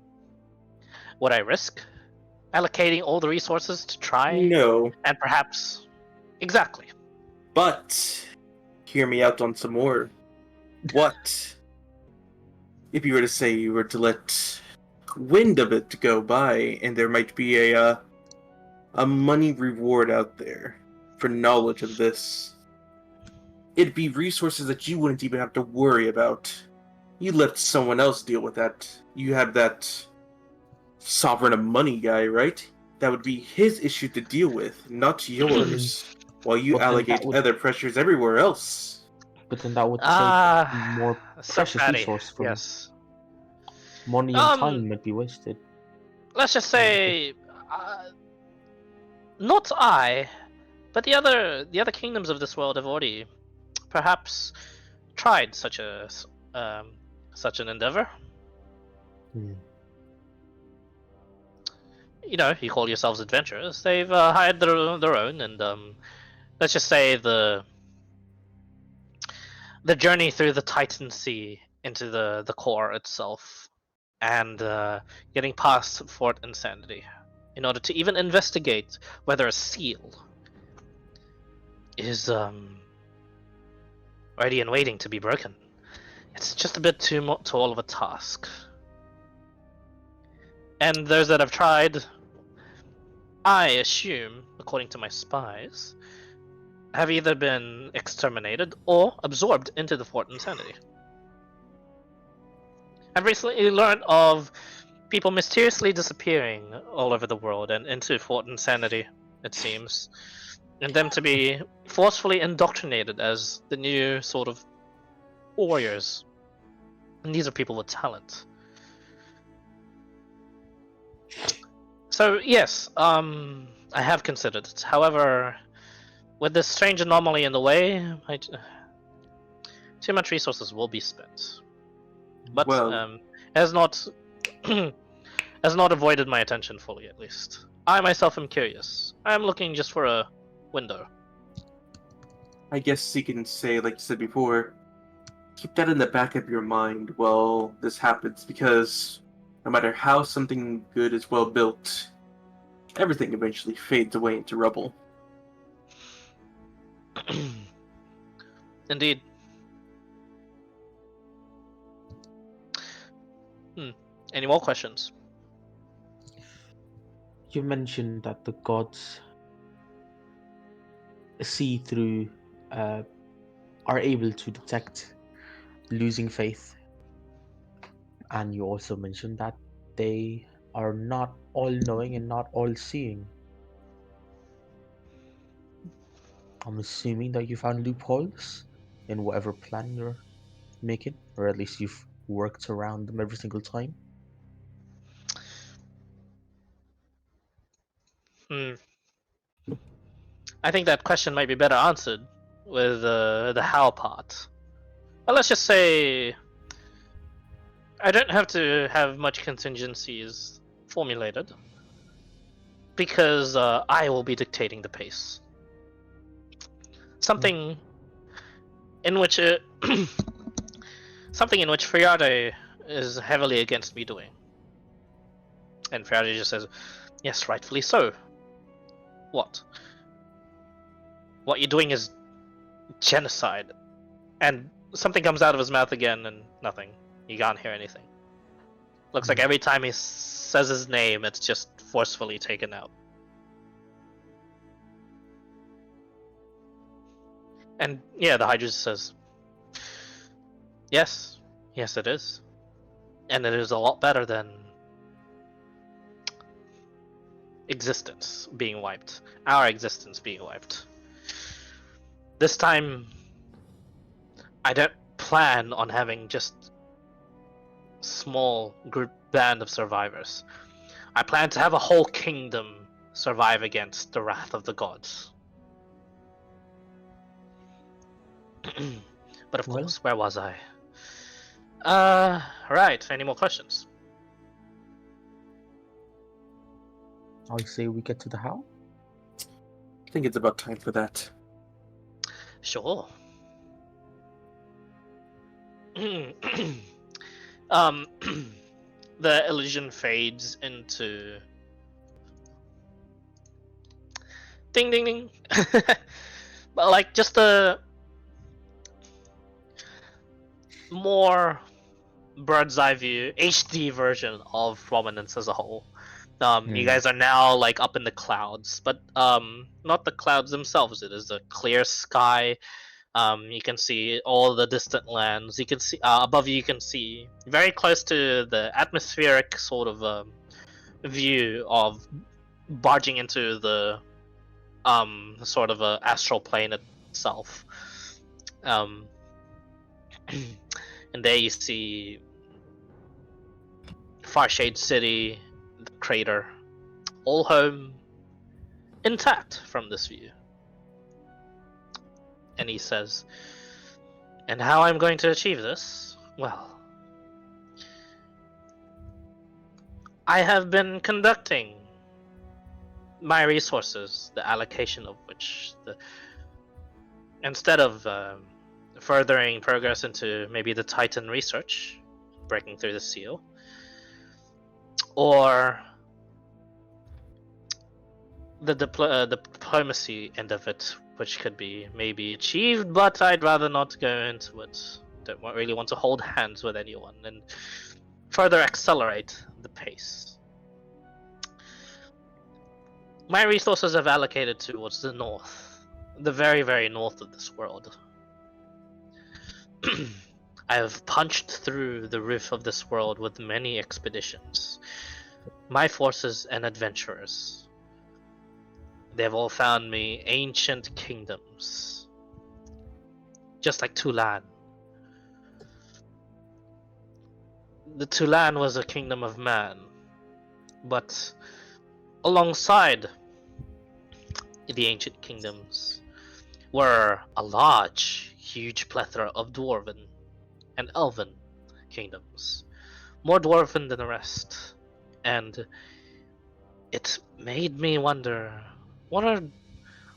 Would I risk allocating all the resources to try No, and perhaps exactly? but hear me out on some more. What if you were to say you were to let wind of it go by, and there might be a money reward out there for knowledge of this? It'd be resources that you wouldn't even have to worry about. You let someone else deal with that. You have that sovereign of money guy, right? That would be his issue to deal with, not yours. While you But then allocate other pressures everywhere else. But then that would take a more so precious fatty. resource from Yes. money and time might be wasted. Let's just say, not I, but the other kingdoms of this world have already, perhaps, tried such an endeavor. Hmm. You know, you call yourselves adventurers. They've hired their own, and let's just say the journey through the Titan Sea into the core itself, and getting past Fort Insanity, in order to even investigate whether a seal is ready and waiting to be broken. It's just a bit too tall of a task. And those that have tried, I assume, according to my spies, have either been exterminated or absorbed into the Fort Insanity. I've recently learned of people mysteriously disappearing all over the world and into Fort Insanity, it seems, and them to be forcefully indoctrinated as the new sort of warriors. And these are people with talent. So yes, I have considered it. However, with this strange anomaly in the way, too much resources will be spent. But Well, has not has not avoided my attention fully, at least. I myself am curious. I am looking just for a window. I guess you can say, like you said before, keep that in the back of your mind while this happens, because no matter how something good is well built, everything eventually fades away into rubble. Indeed. Any more questions? You mentioned that the gods see through, uh, are able to detect losing faith, and you also mentioned that they are not all knowing and not all seeing. I'm assuming that you found loopholes in whatever plan you're making, or at least you've worked around them every single time. Hmm. I think that question might be better answered with the how part. But let's just say I don't have to have much contingencies formulated because I will be dictating the pace. Something in which something in which Friade is heavily against me doing. And Friade just says, "Yes, rightfully so. What? What you're doing is genocide." And something comes out of his mouth again, and nothing. You can't hear anything. Looks like every time he says his name, it's just forcefully taken out. And yeah, the Hydra says, "Yes, yes, it is, and it is a lot better than existence being wiped. Our existence being wiped. This time, I don't plan on having just small group band of survivors. I plan to have a whole kingdom survive against the wrath of the gods." But of Well, course, where was I? Right. Any more questions? I say we get to the how. I think it's about time for that. Sure. um, the illusion fades into ding ding ding. But like just a more bird's eye view HD version of Prominence as a whole. You guys are now like up in the clouds, but not the clouds themselves. It is a clear sky. You can see all the distant lands. You can see above you. You can see very close to the atmospheric sort of view of barging into the sort of a astral plane itself. Um, And there you see Farshade City, the crater, all home intact from this view. And he says, and how I'm going to achieve this? Well, I have been conducting my resources, the allocation of which, instead of furthering progress into maybe the Titan research, breaking through the seal, or the diplomacy end of it, which could be maybe achieved, but I'd rather not go into it. Don't really want to hold hands with anyone and further accelerate the pace. My resources have allocated towards the north, the very, very north of this world. I have punched through the roof of this world with many expeditions, my forces and adventurers. They have all found me ancient kingdoms, just like Tulan. The Tulan was a kingdom of man, but alongside the ancient kingdoms were a large, huge plethora of dwarven and elven kingdoms, more dwarven than the rest, and it made me wonder, why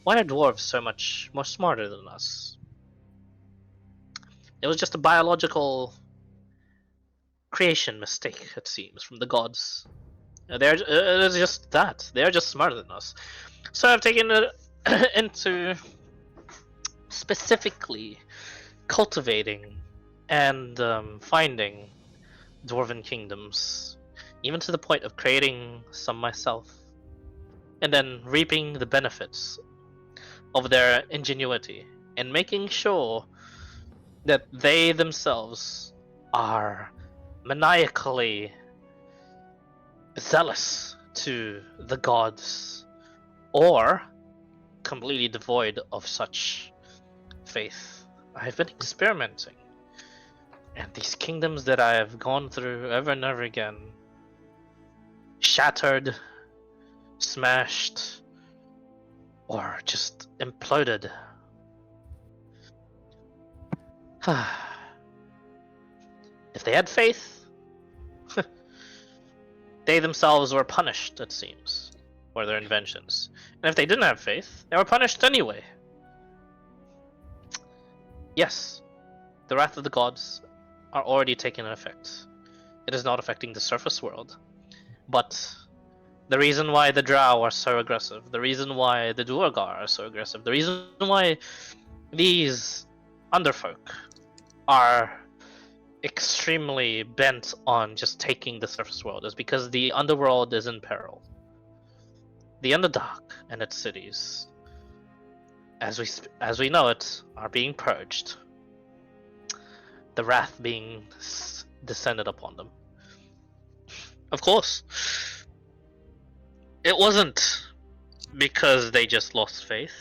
are dwarves so much more smarter than us? It was just a biological creation mistake, it seems, from the gods. It's just that. They're just smarter than us. So I've taken it into specifically cultivating and finding dwarven kingdoms, even to the point of creating some myself, and then reaping the benefits of their ingenuity and making sure that they themselves are maniacally zealous to the gods, or completely devoid of such faith. I've been experimenting, and these kingdoms that I have gone through over and over again, shattered, smashed, or just imploded. If they had faith, they themselves were punished, it seems, for their inventions. And if they didn't have faith, they were punished anyway. Yes, the wrath of the gods are already taking effect. It is not affecting the surface world, but the reason why the Drow are so aggressive, the reason why the Duergar are so aggressive, the reason why these underfolk are extremely bent on just taking the surface world is because the underworld is in peril. The Underdark and its cities, as we know it, are being purged. The wrath being descended upon them. Of course, it wasn't because they just lost faith.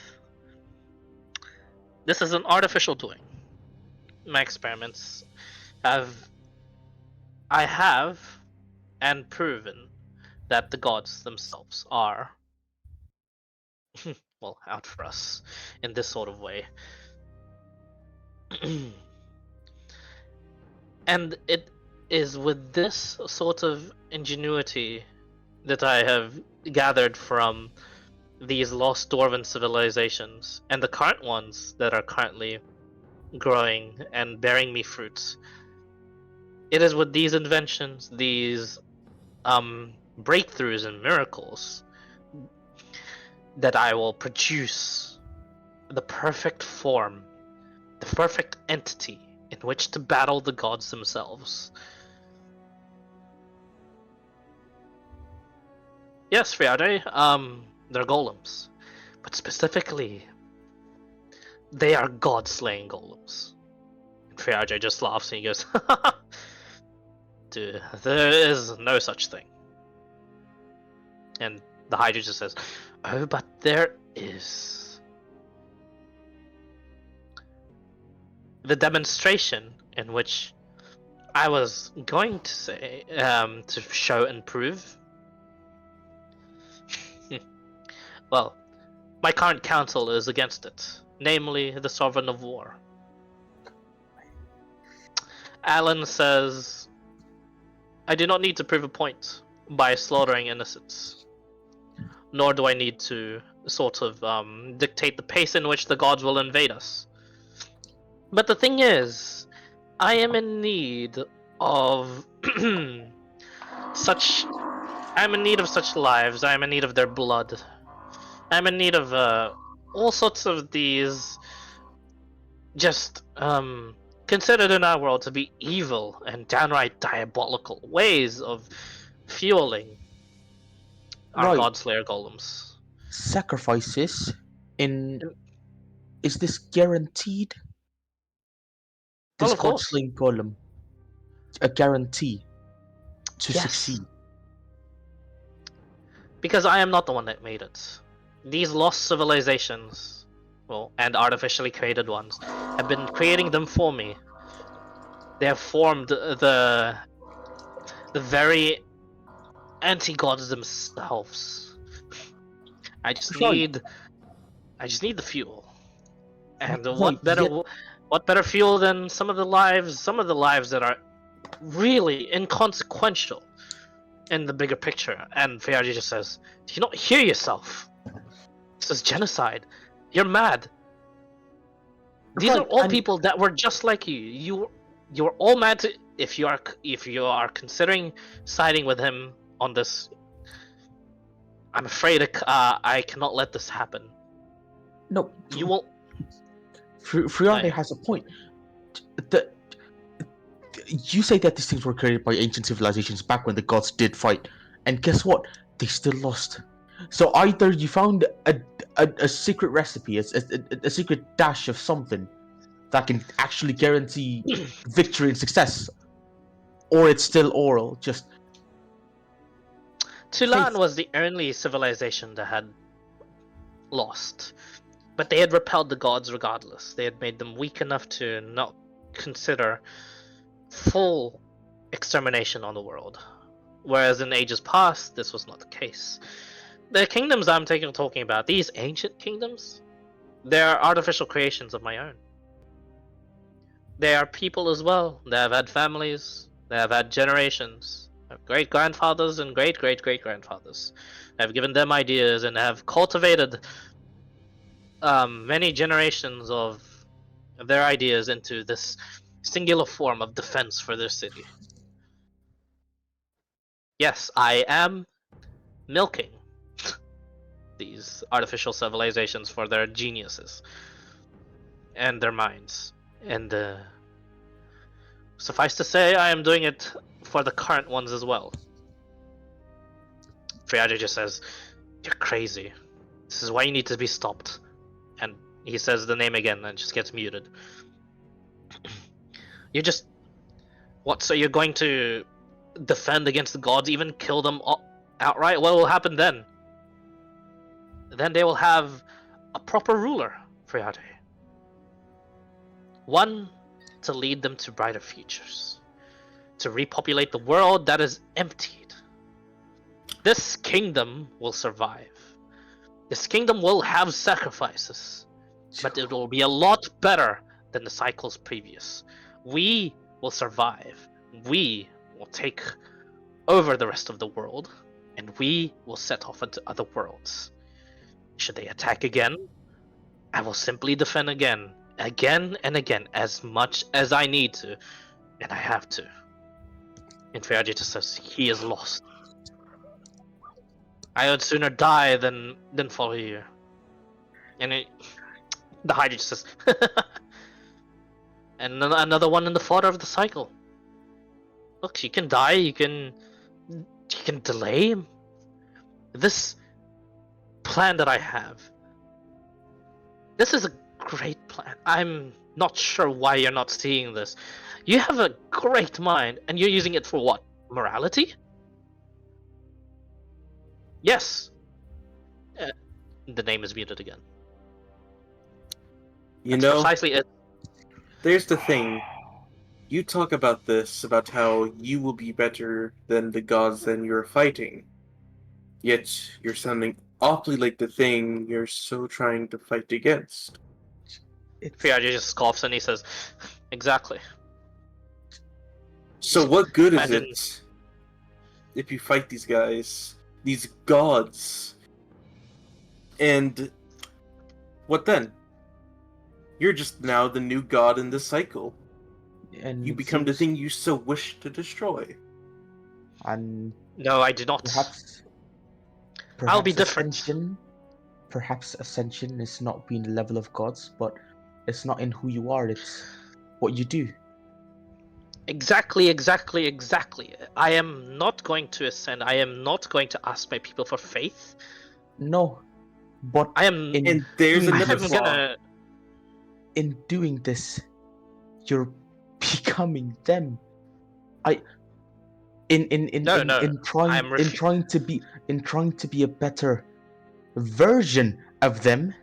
This is an artificial doing. My experiments I have and proven that the gods themselves are well, out for us in this sort of way. And it is with this sort of ingenuity that I have gathered from these lost dwarven civilizations and the current ones that are currently growing and bearing me fruits. It is with these inventions, these breakthroughs and miracles, that I will produce the perfect form, the perfect entity in which to battle the gods themselves. Yes, Friade, they're golems, but specifically, they are god-slaying golems. And Friade just laughs and he goes, dude, there is no such thing. And the Hydra just says, oh, but there is. The demonstration in which I was going to say to show and prove. Well, my current counsel is against it, namely the Sovereign of War. Alan says, I do not need to prove a point by slaughtering innocents, nor do I need to sort of dictate the pace in which the gods will invade us. But the thing is, I am in need of such. I'm in need of such lives. I am in need of their blood. I'm in need of all sorts of these just considered in our world to be evil and downright diabolical ways of fueling our Right. Godslayer golems. Sacrifices in is this guaranteed? Well, This of course. God-slaying golem a guarantee to Yes. succeed? Because I am not the one that made it. These lost civilizations, well, and artificially created ones, have been creating them for me. They have formed the very anti-gods themselves. I just Right. need the fuel. And Right. Yet, what better fuel than some of the lives that are really inconsequential in the bigger picture. And Fayarji just says, do you not hear yourself? This is genocide. You're mad. These are right, all and people that were just like you. You're all mad to, if you are considering siding with him on this. I'm afraid I cannot let this happen. no, You won't. Friarde I- has a point. The, you say that these things were created by ancient civilizations back when the gods did fight, and guess what? They still lost. So either you found a secret recipe, a secret dash of something that can actually guarantee victory and success, or it's still oral. Just Tulan faith. was the only civilization that had lost, but they had repelled the gods regardless. They had made them weak enough to not consider full extermination on the world. Whereas in ages past, this was not the case. The kingdoms I'm talking about, these ancient kingdoms, they are artificial creations of my own. They are people as well. They have had families. They have had generations. Great grandfathers and great great great grandfathers. Have given them ideas and have cultivated many generations of their ideas into this singular form of defense for their city. Yes, I am milking these artificial civilizations for their geniuses and their minds. And suffice to say, I am doing it for the current ones as well. Friade just says, you're crazy. This is why you need to be stopped. And he says the name again and just gets muted. You're just... What, so you're going to defend against the gods, even kill them outright? What will happen then? Then they will have a proper ruler, Friade. One to lead them to brighter futures. To repopulate the world that is emptied. This kingdom will survive. This kingdom will have sacrifices. But it will be a lot better than the cycles previous. We will survive. We will take over the rest of the world. And we will set off into other worlds. Should they attack again, I will simply defend again and again, as much as I need to, and I have to. And Ferragita says he is lost. I would sooner die than follow you. And the Hydra says, and another one in the fodder of the cycle. Look, you can die. You can delay. This plan that I have. This is a great plan. I'm not sure why you're not seeing this. You have a great mind, and you're using it for what? Morality? Yes. The name is muted again. You That's know, precisely it. there's the thing. You talk about this, about how you will be better than the gods than you're fighting. Yet you're sounding awfully like the thing you're so trying to fight against. It's Friardi just scoffs and he says, "Exactly. So what good is Imagine." it if you fight these guys, these gods, and what then? You're just now the new god in this cycle. and You it become the seems thing you so wish to destroy. and No, I do not. perhaps I'll be perhaps different. ascension is not being the level of gods, but it's not in who you are, it's what you do. Exactly, exactly, exactly. I am not going to ascend. I am not going to ask my people for faith. No, but I am. in And there's doing another I'm this, flaw. gonna. in doing this, you're becoming them. I No, no. I'm. in trying to be a better version of them,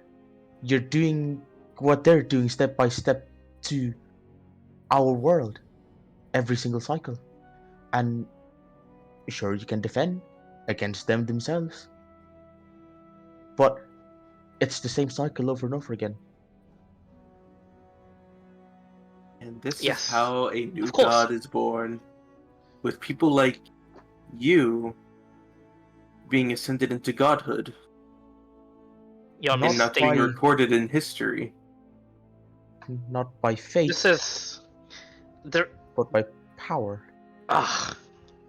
you're doing what they're doing step by step to our world every single cycle. And sure, you can defend against them themselves, but it's the same cycle over and over again. And this is Yes, how a new of course. god is born. With people like you being ascended into godhood You're and Not not being mistaken. by recorded in history. not by This faith, is there. but by power. Ah,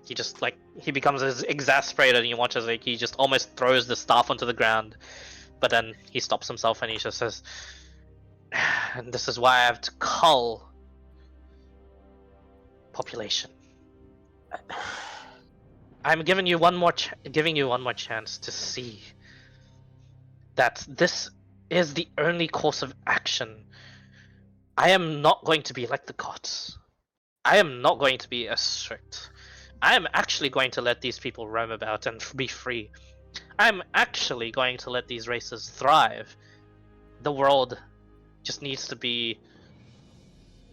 he just like he becomes exasperated, and you watch as like he just almost throws the staff onto the ground, but then he stops himself and he just says, "And this is why I have to cull population. I'm giving you one more chance to see that this is the only course of action. I am not going to be like the gods. I am not going to be as strict. I am actually going to let these people roam about and be free. I'm actually going to let these races thrive. The world just needs to be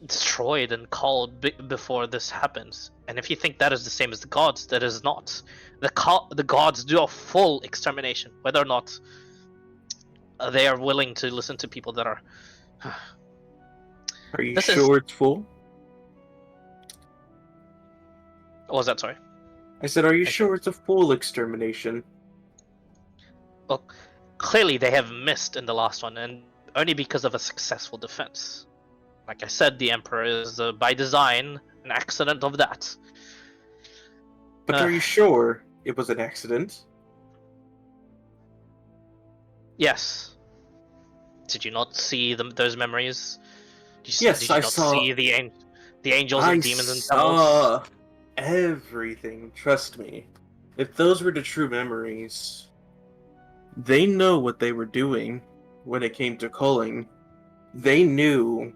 destroyed and called before this happens. And if you think that is the same as the gods, that is not. The gods do a full extermination, whether or not they are willing to listen to people that are. Are you This is. sure it's full? What was that? Sorry. I said, are you I said, sure it's a full extermination? well, clearly they have missed in the last one, and only because of a successful defense. Like I said, the Emperor is by design an accident of that. But Uh, are you sure it was an accident? yes. Did you not see those memories? Yes, Did you not see the angels I and demons and devils? saw everything, trust me. If those were the true memories, they know what they were doing when it came to culling. They knew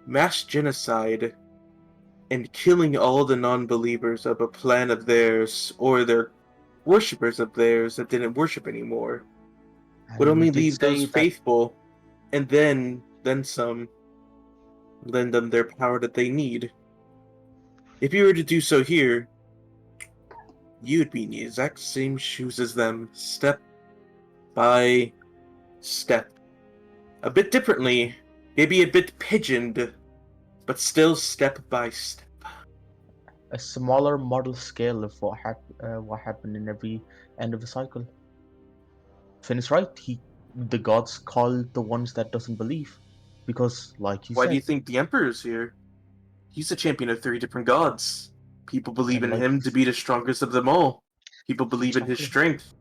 mass genocide and killing all the non-believers of a plan of theirs or their worshippers of theirs that didn't worship anymore would And you only did leave those say that, faithful and then some, lend them their power that they need. If you were to do so here, you'd be in the exact same shoes as them, step by step. A bit differently, maybe a bit pigeoned, but still step by step. a smaller model scale of what happened in every end of the cycle. Finn is right. The gods call the ones that doesn't believe, because, like you Why do you said, think the Emperor's here? He's a champion of three different gods. People believe and in him to be the strongest of them all. People believe in his exactly, strength,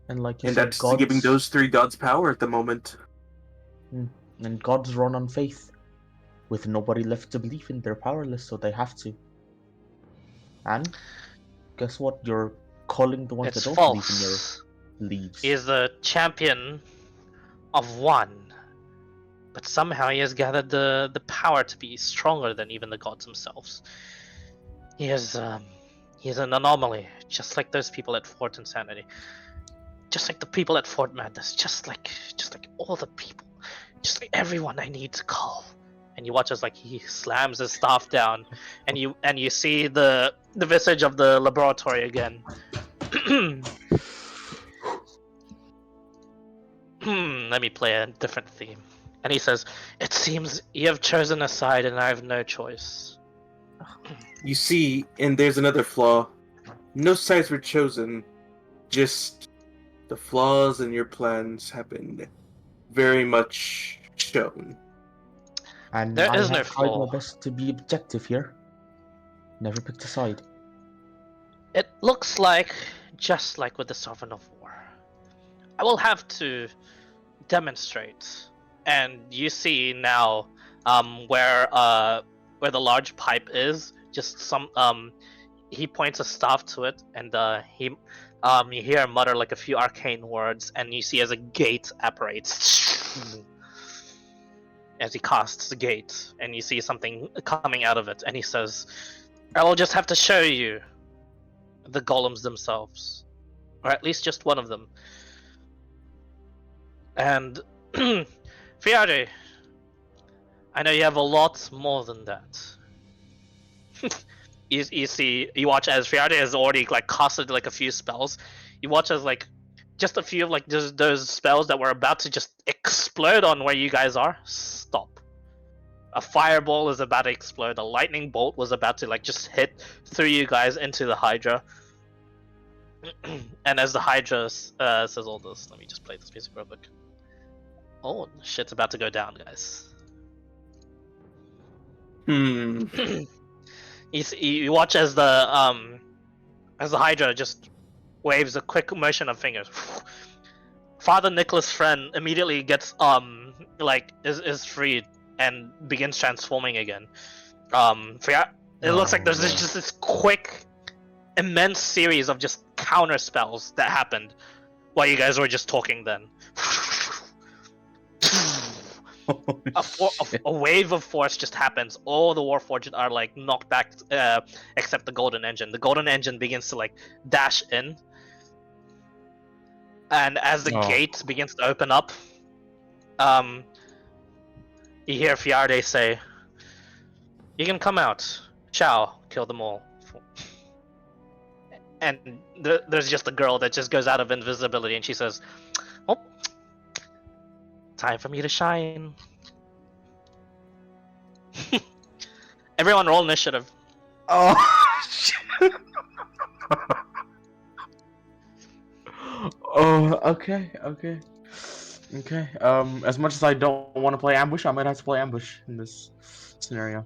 and like you and said, that's giving those three gods power at the moment. mm, and gods run on faith. With nobody left to believe in, they're powerless, so they have to. And guess what? You're calling the ones that It's don't believe in your false. He leaves. is the champion of one, but somehow he has gathered the power to be stronger than even the gods themselves. He is an anomaly, just like those people at Fort Insanity, just like the people at Fort Madness, just like all the people, just like everyone I need to call. and you watch as like he slams his staff down, and you see the visage of the laboratory again. Let me play a different theme. And he says, "It seems you have chosen a side, and I have no choice." You see, and there's another flaw. No sides were chosen. Just the flaws in your plans have been very much shown. And There I is no have tried my flaw. best to be objective here. Never picked a side. It looks like, just like with the Sovereign of War, I will have to demonstrate. And you see now, where the large pipe is, just he points a staff to it, and you hear him mutter like a few arcane words, and you see as a gate apparates. As he casts the gate, and you see something coming out of it, and he says, "I will just have to show you the golems themselves, or at least just one of them." And Fiare, I know you have a lot more than that. You watch as Fiare has already like casted like a few spells. You watch as like just a few of like those spells that were about to just explode on where you guys are. Stop. A fireball is about to explode. A lightning bolt was about to like just hit through you guys into the Hydra. And as the Hydra says all this, let me just play this music real quick. Oh, shit's about to go down, guys. You watch as the Hydra just waves a quick motion of fingers. Father Nicholas' friend immediately gets is freed and begins transforming again. It looks like there's just this quick, immense series of just counter spells that happened while you guys were just talking then. A wave of force just happens. All the Warforged are like knocked back, except the Golden Engine. The Golden Engine begins to like dash in, and as the gate begins to open up, you hear Fiarde say, "You can come out. Shall kill them all." And there's just a girl that just goes out of invisibility, and she says, "Oh, time for me to shine." Everyone roll initiative. Oh, shit. Oh, okay. As much as I don't want to play ambush, I might have to play ambush in this scenario.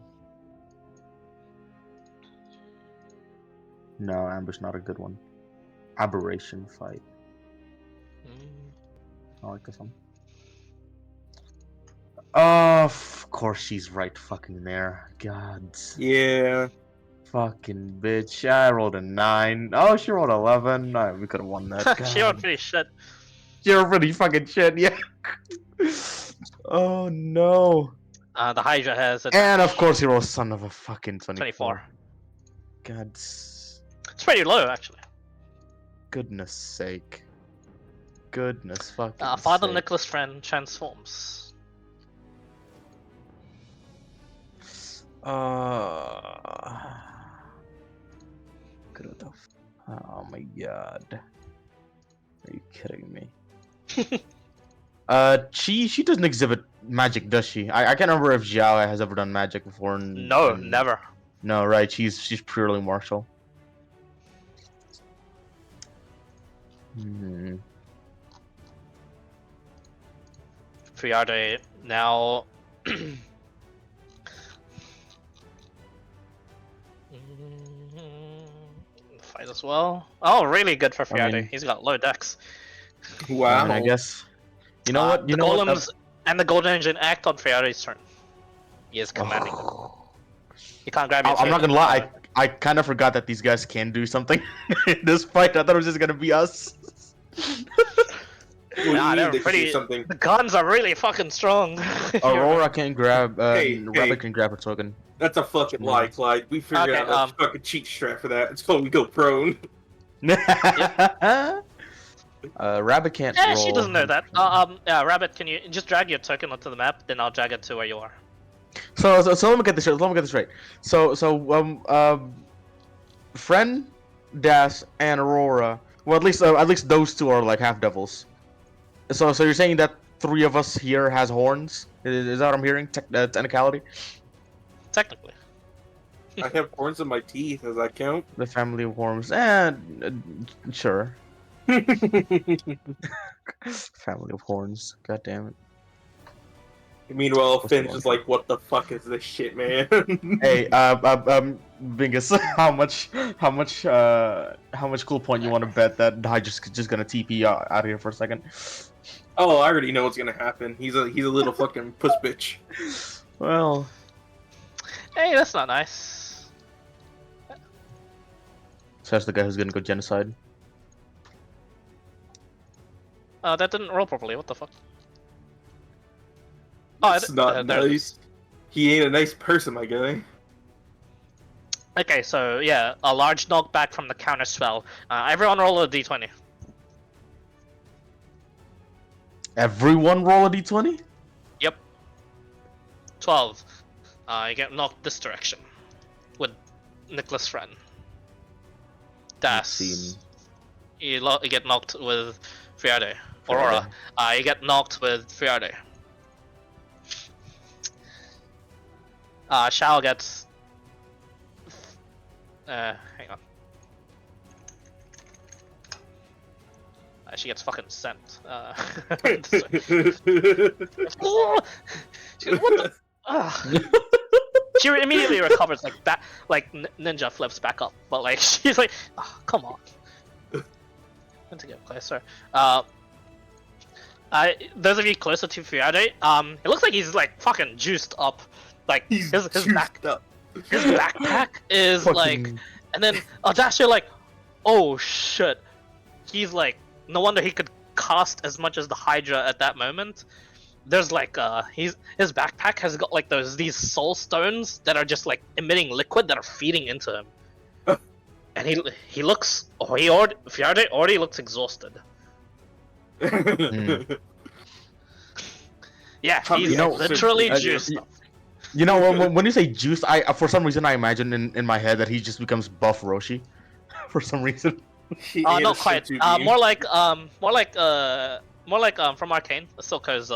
No, ambush not a good one. Aberration fight. I like this one. Of course she's right fucking there. God. Yeah. Fucking bitch. I rolled a 9. Oh, she rolled 11. No, we could have won that. She rolled pretty shit. She rolled pretty fucking shit, yeah. Oh no. The Hydra has And of course he rolls son of a fucking 24. God. It's pretty low, actually. Goodness sake. Goodness fucking Father sake. Nicholas' friend transforms. Oh my god. Are you kidding me? She doesn't exhibit magic, does she? I can't remember if Xiao has ever done magic before. No, never. No, right? She's purely martial. Fiarde now. Fight as well. Oh, really good for Fiarde. He's got low dex. Wow. I guess. You know what? You the know golems and the Golden Engine act on Fiarde's turn. He is commanding them. You can't grab your I'm not gonna lie. I kind of forgot that these guys can do something in this fight. I thought it was just gonna be us. Nah, they're pretty. The guns are really fucking strong. Aurora can grab. Hey, Rabbit can grab a token. That's a fucking lie, Clyde. We figured out a fucking cheat strat for that. It's called we go prone. Rabbit can't roll. She doesn't know that. Rabbit, can you just drag your token onto the map? Then I'll drag it to where you are. So So let me get this straight. Let me get this straight. Friend, Das, and Aurora. Well, at least those two are like half devils. So you're saying that three of us here has horns? Is that what I'm hearing? Technicality? Technically. I have horns in my teeth. Does that count? The family of horns. Sure. Family of horns. God damn it. Meanwhile, What's Finn's the just like, "What the fuck is this shit, man?" Hey, Bingus, how much cool point you want to bet that I just gonna TP out of here for a second? Oh, I already know what's gonna happen. He's a little fucking puss bitch. Well, Hey, that's not nice. says the guy who's gonna go genocide. That didn't roll properly. What the fuck? Oh, It's not there it is. nice. He ain't a nice person, my guy. Okay, so yeah, a large knockback from the counter spell. Everyone roll a d20. Everyone roll a d20. Yep. 12. You get knocked this direction with Nicholas' friend. Das. You get knocked with Friade. Aurora. You get knocked with Friade. Shao gets. Hang on. She gets fucking sent. She, what the? Ugh. She immediately recovers like that, like ninja flips back up, but like she's like, oh, come on. Want to get closer. Those of you closer to Friade, it looks like he's like fucking juiced up. Like He's his juiced up. his backpack is Fucking- like, and then Dash, you're like, oh shit. He's like, no wonder he could cast as much as the Hydra at that moment. There's like his backpack has got like these soul stones that are just like emitting liquid that are feeding into him. And he looks Friade already looks exhausted. Yeah, he's You know, literally I- juiced up. You know, when you say juice, I for some reason I imagine in my head that he just becomes buff Roshi, for some reason. He ain't a Not quite. shit to be. More like from Arcane, Silco's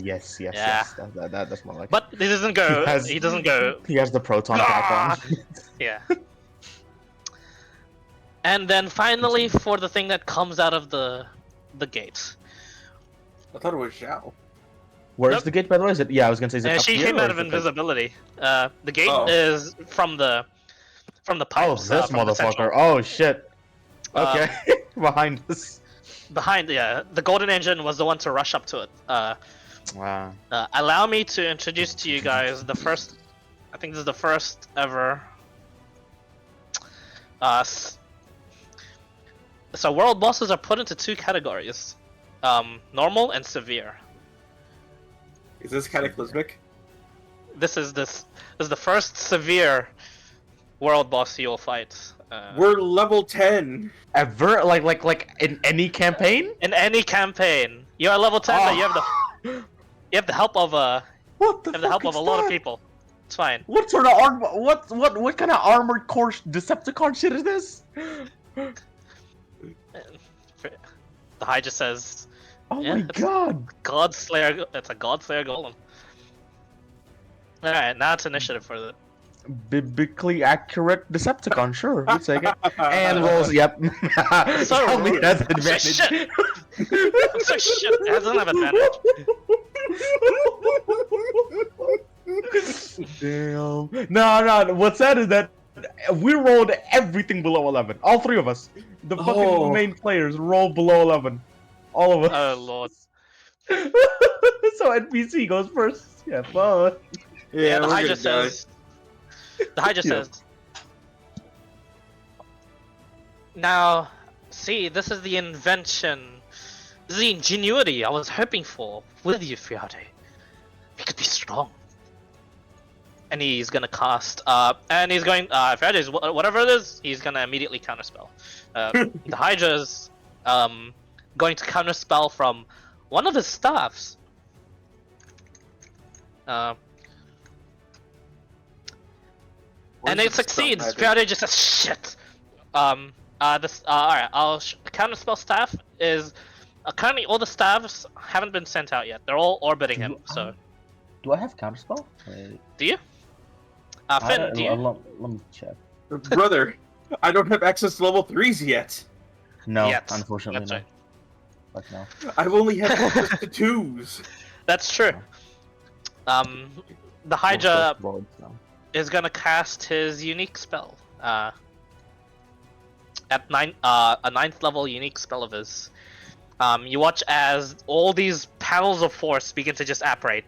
Yes, Yeah. yes. That's more like. but he doesn't go. He has- He doesn't go. He has the proton pack on. Yeah. And then finally, for the thing that comes out of the gate, I thought it was Zhao. Where's Nope. the gate, by the way? Is it? Yeah, I was gonna say. Is it up she here, came or out is of it, like- invisibility. The gate Oh. is from the Oh, pipes. this from the motherfucker! central. Oh shit! Uh, Okay, behind us. Behind, yeah, the golden engine was the one to rush up to it. Wow. Allow me to introduce to you guys the first. I think this is the first ever. So world bosses are put into two categories, normal and severe. Is this cataclysmic? This is the first severe world boss you'll fight. We're level 10. Ever like in any campaign? In any campaign, you're at level 10, but you have the help of What the you have the help fuck of is a lot of that? people. It's fine. What sort of armor? What kind of armored core Decepticon shit is this? The Hydra says, Oh Yeah, my it's- god! Godslayer. It's a Godslayer golem. All right, now it's initiative for the. Biblically accurate Decepticon, sure, we'll take it. And rolls, yep. So Tell me rude. that's I'm so advantage. shit. I'm so shit. It doesn't have advantage. Damn. No. What's sad is that we rolled everything below 11. All three of us. The fucking Oh. main players rolled below 11. All of us. Oh lord. So NPC goes first. Yeah, fun. Yeah, the we're Hydra gonna die. says. The Hydra Yeah. says. Now, see, this is the invention. This is the ingenuity I was hoping for with you, Friade. We could be strong. And he's gonna cast, and he's going, Friade's, whatever it is, he's gonna immediately counterspell. The Hydra's, going to counterspell from one of his staffs. And it succeeds. Friarday just says shit. Alright, counterspell staff is currently all the staffs haven't been sent out yet. They're all orbiting him. So do I have counterspell? Wait. do you? Finn, do you? Let me check. Brother, I don't have access to level 3s yet. No, Yet. unfortunately That's no. right. But no. I've only had access to 2s. That's true. The Hydra Boards now. is gonna cast his unique spell. At a 9th level unique spell of his. You watch as all these panels of force begin to just apparate.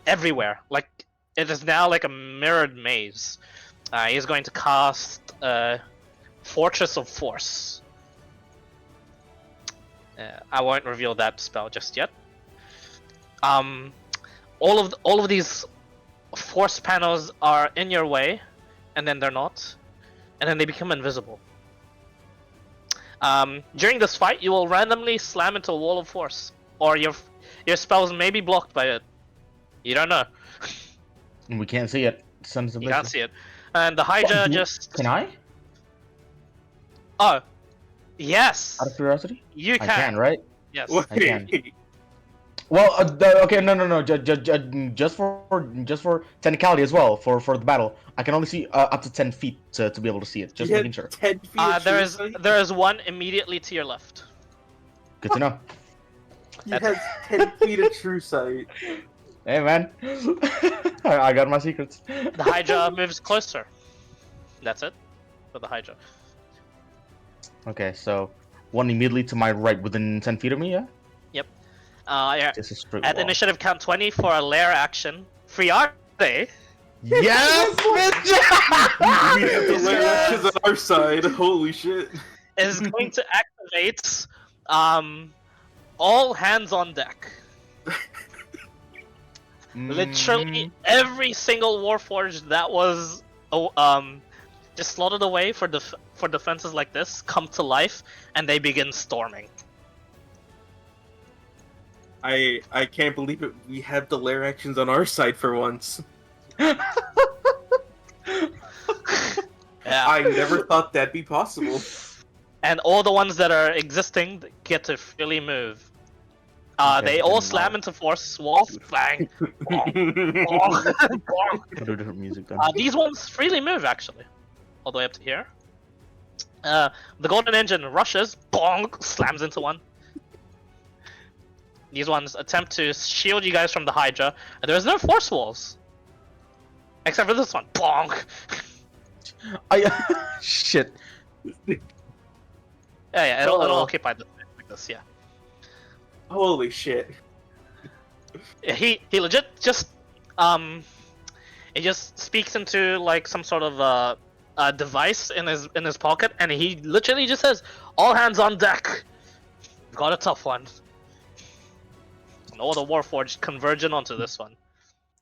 Everywhere. Like, it is now like a mirrored maze. He's going to cast Fortress of Force. I won't reveal that spell just yet. All of these force panels are in your way, and then they're not, and then they become invisible. During this fight, you will randomly slam into a wall of force, or your spells may be blocked by it. You don't know. We can't see it. Sun's You can't see it. And the Hydra just... Can I? Oh. Yes! Out of curiosity? You I can, right? Yes. Wait. I can. Well, okay, no. Just for technicality as well, for the battle, I can only see up to 10 feet to be able to see it. Just making sure. 10 feet of There true is one immediately to your left. Good to know. He has 10 feet of true sight. Hey, man. I got my secrets. The Hydra moves closer. That's it for the Hydra. Okay, so one immediately to my right within 10 feet of me, yeah? Yep. Yeah. Just a straight At wall. initiative count 20 for a lair action. Friarday Yes, bitch! We have the layer actions on our side. Holy shit. is going to activate all hands on deck. Literally every single Warforged that was just slotted away for defenses like this come to life, and they begin storming. I can't believe it. We have the lair actions on our side for once. Yeah. I never thought that'd be possible. And all the ones that are existing get to freely move. They all slam into force walls. Bang. Bong, bong, bong. Do different music then. These ones freely move, actually. All the way up to here. The Golden Engine rushes. Bong! Slams into one. These ones attempt to shield you guys from the Hydra. And there's no force walls. Except for this one. Bong! Shit. Yeah, it'll occupy this like this, yeah. Holy shit. He legit just he just speaks into like some sort of device in his pocket, and he literally just says, "All hands on deck." Got a tough one. And all the Warforged converging onto this one.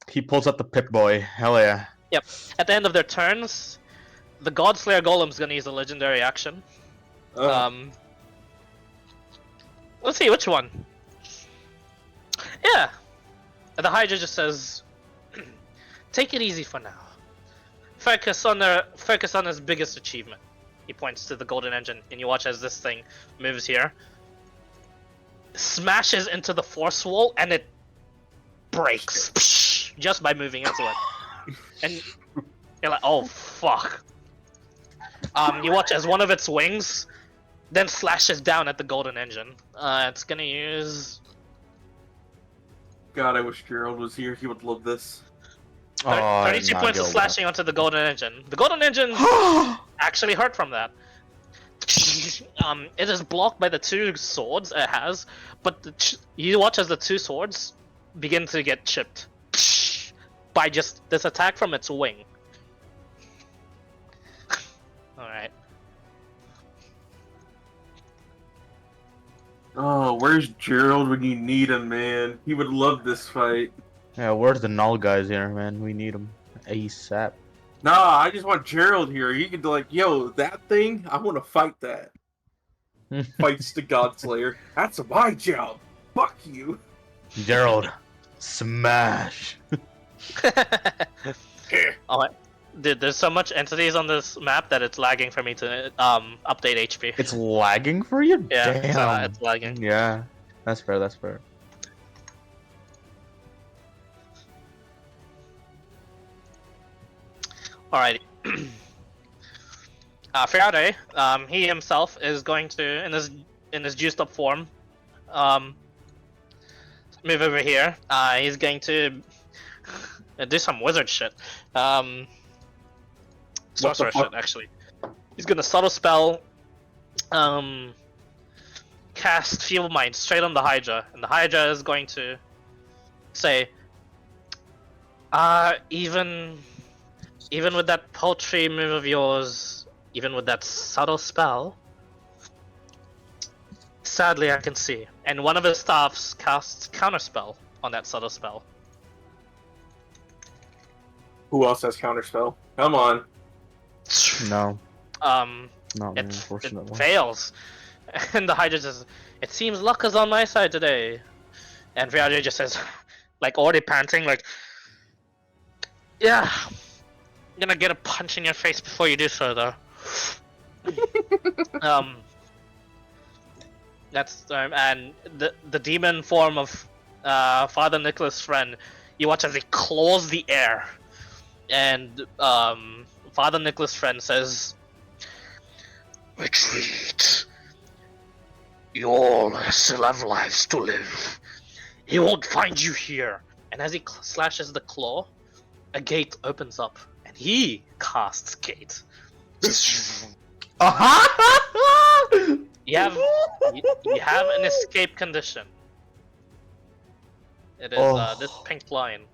He pulls out the Pip-Boy. Hell yeah. Yep. At the end of their turns, the Godslayer Golem's gonna use a legendary action. Let's see which one. Yeah. And the Hydra just says, "Take it easy for now. Focus on his biggest achievement." He points to the Golden Engine, and you watch as this thing moves here, smashes into the force wall, and it breaks just by moving into it. And you're like, "Oh fuck!" You watch as one of its wings then slashes down at the Golden Engine. It's gonna use God, I wish Gerald was here. He would love this. 32 points of slashing onto the Golden Engine. The Golden Engine actually hurt from that. It is blocked by the two swords it has, but you watch as the two swords begin to get chipped by just this attack from its wing. Alright. Oh, where's Gerald when you need him, man? He would love this fight. Yeah, where's the null guys here, man? We need them ASAP. Nah, I just want Gerald here. He could be like, yo, that thing, I want to fight that. Fights the Godslayer. That's my job. Fuck you. Gerald, smash. Oh, dude, there's so much entities on this map that it's lagging for me to update HP. It's lagging for you? Yeah, Damn. it's lagging. Yeah, that's fair, that's fair. Alrighty. Faraday, he himself is going to, in his juiced up form, move over here. He's going to do some wizard shit. Sorcerer shit, actually. He's gonna subtle spell, cast Feeble Mind straight on the Hydra, and the Hydra is going to say, even with that paltry move of yours, even with that subtle spell, sadly I can see. And one of his staffs casts Counterspell on that subtle spell. Who else has counterspell? Come on. No, not me, It unfortunately. fails. And the Hydra says, "It seems luck is on my side today." And Viaja just says, like already panting, like, "Yeah, I'm gonna get a punch in your face before you do so, though." That's and the demon form of Father Nicholas' friend. You watch as he claws the air, and Father Nicholas' friend says, "Retreat. You all still have lives to live. He won't find you here." And as he slashes the claw, a gate opens up, and he casts gate. You have an escape condition. It is this pink line.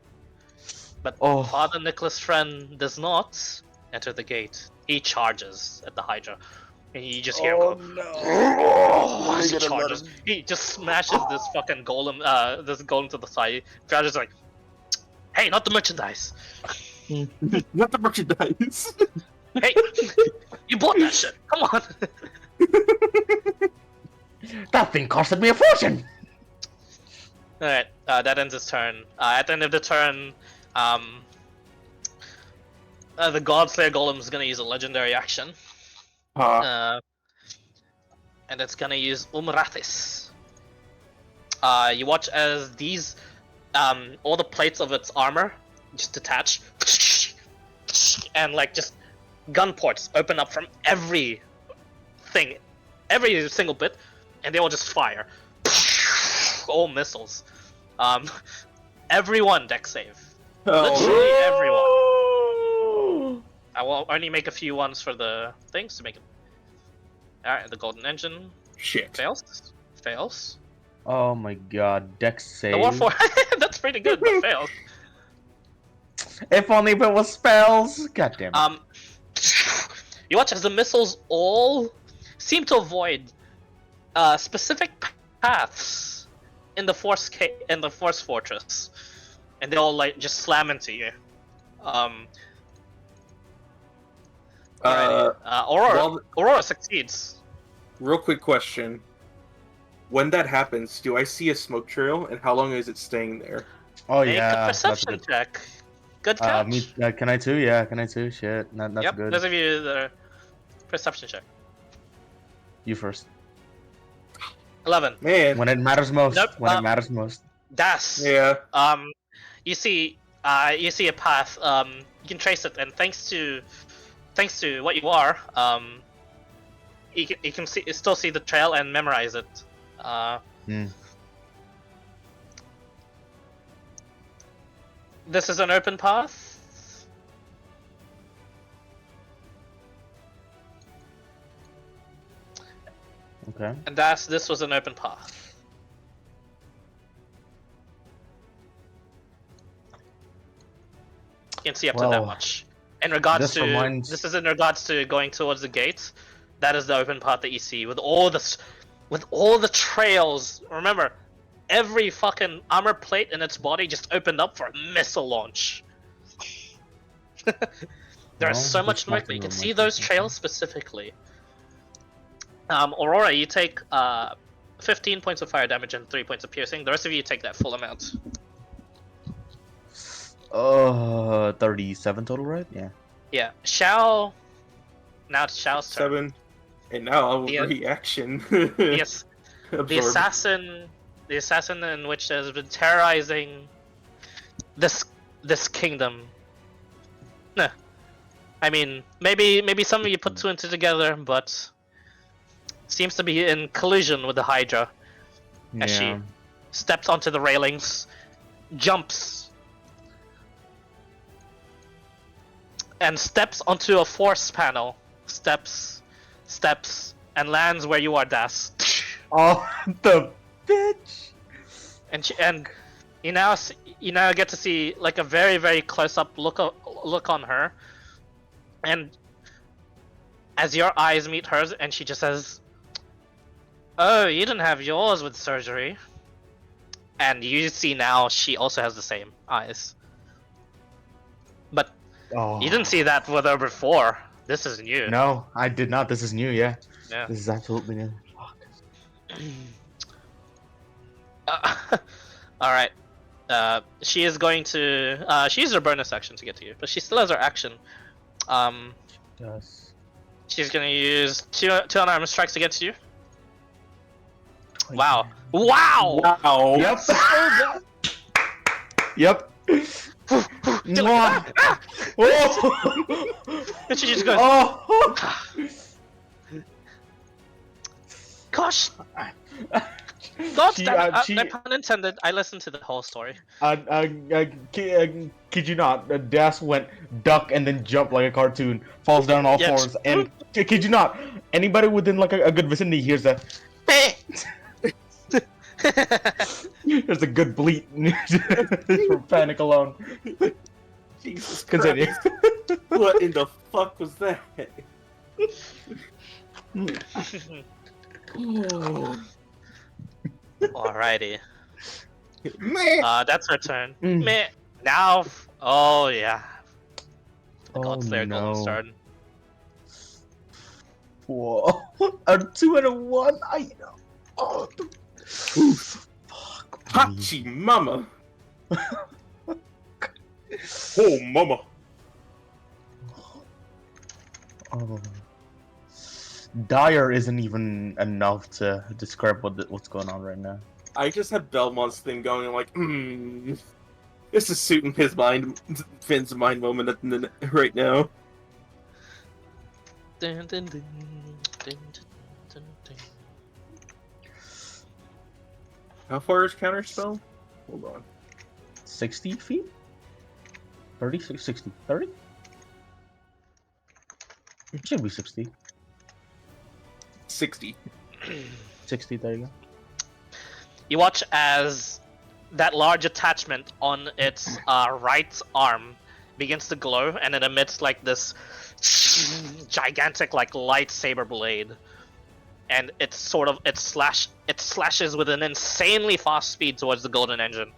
But Father Nicholas' friend does not enter the gate. He charges at the Hydra. And you just hear him go, no! as he charges. He just smashes this fucking golem, this golem to the side. Hydra's like, "Hey, not the merchandise. Not the merchandise. Hey, you bought that shit. Come on." That thing costed me a fortune! Alright, that ends his turn. At the end of the turn, the Godslayer Golem is gonna use a legendary action. And it's gonna use Umrathis. You watch as these, all the plates of its armor just detach, and like just gun ports open up from every single bit, and they all just fire. All missiles. Everyone deck save. Literally everyone. I will only make a few ones for the things to make it. Alright, the golden engine Shit. fails. Oh my god, dex save. The Warforged, that's pretty good, but fails. If only if it was spells! God damn it. You watch as the missiles all seem to avoid specific paths in the Force Fortress, and they all like just slam into you. Aurora succeeds. Real quick question. When that happens, do I see a smoke trail, and how long is it staying there? Oh Make yeah, a perception check. Good catch. can I too? Yeah, can I too? Shit, that's Yep, good. those of you that are perception check. You first. 11. Man. When it matters most. Nope, When it matters most. Das. Yeah. You see a path. You can trace it, and thanks to what you are, you can still see the trail and memorize it. This is an open path. Okay. And this was an open path. You can see up to that much. In regards to this is in regards to going towards the gate. That is the open path that you see with all the trails. Remember, every fucking armor plate in its body just opened up for a missile launch. There's so much movement. You can see those trails specifically. Aurora, you take 15 points of fire damage and 3 points of piercing. The rest of you take that full amount. 37 total, right? Yeah. Yeah, Shao. Now it's Shao's turn. 7. And now I will The- reaction. Yes, the Absorb. assassin in which has been terrorizing this kingdom. Nah, I mean, maybe some of you put two and two together, but seems to be in collision with the Hydra as she steps onto the railings, jumps, and steps onto a force panel. Steps, and lands where you are, Das. Oh, the bitch! And you now get to see like a very close up look on her, and as your eyes meet hers, and she just says, "Oh, you didn't have yours with surgery." And you see now she also has the same eyes, but you didn't see that with her before. This is new. No, I did not. This is new. Yeah, Yeah. this is absolutely new. Fuck. All right. She is going to. She used her bonus action to get to you, but she still has her action. Yes. She's gonna use two unarmed strikes against you. Wow! Wow! Wow. Yep. Yep. Mwah. Oh. And she just goes, Oh. "Gosh, God She, damn it!" she- No pun intended. I listened to the whole story. Kid you not, Das went duck and then jump like a cartoon, falls down all Yeah, fours, and kid you not, anybody within like a good vicinity hears that. There's a good bleat from panic alone. Jesus Continue. Christ. What in the fuck was that? Alrighty. Man. That's her turn. Mm. Meh. Now, oh yeah. The Oh, God Slayer no. Golden Star. Whoa. A 2 and a 1? I know. Oh, fuck. Hachi mama. Oh mama. Oh. Dire isn't even enough to describe what's going on right now. I just have Belmont's thing going like, this is suiting his mind, Finn's mind moment at the, right now. Dun, dun, dun, dun, dun, dun. How far is counterspell? Hold on. 60 feet? 30? 60? 30? It should be 60. 60. 60, there you go. You watch as that large attachment on its right arm begins to glow, and it emits like this gigantic like lightsaber blade, and it slashes with an insanely fast speed towards the golden engine.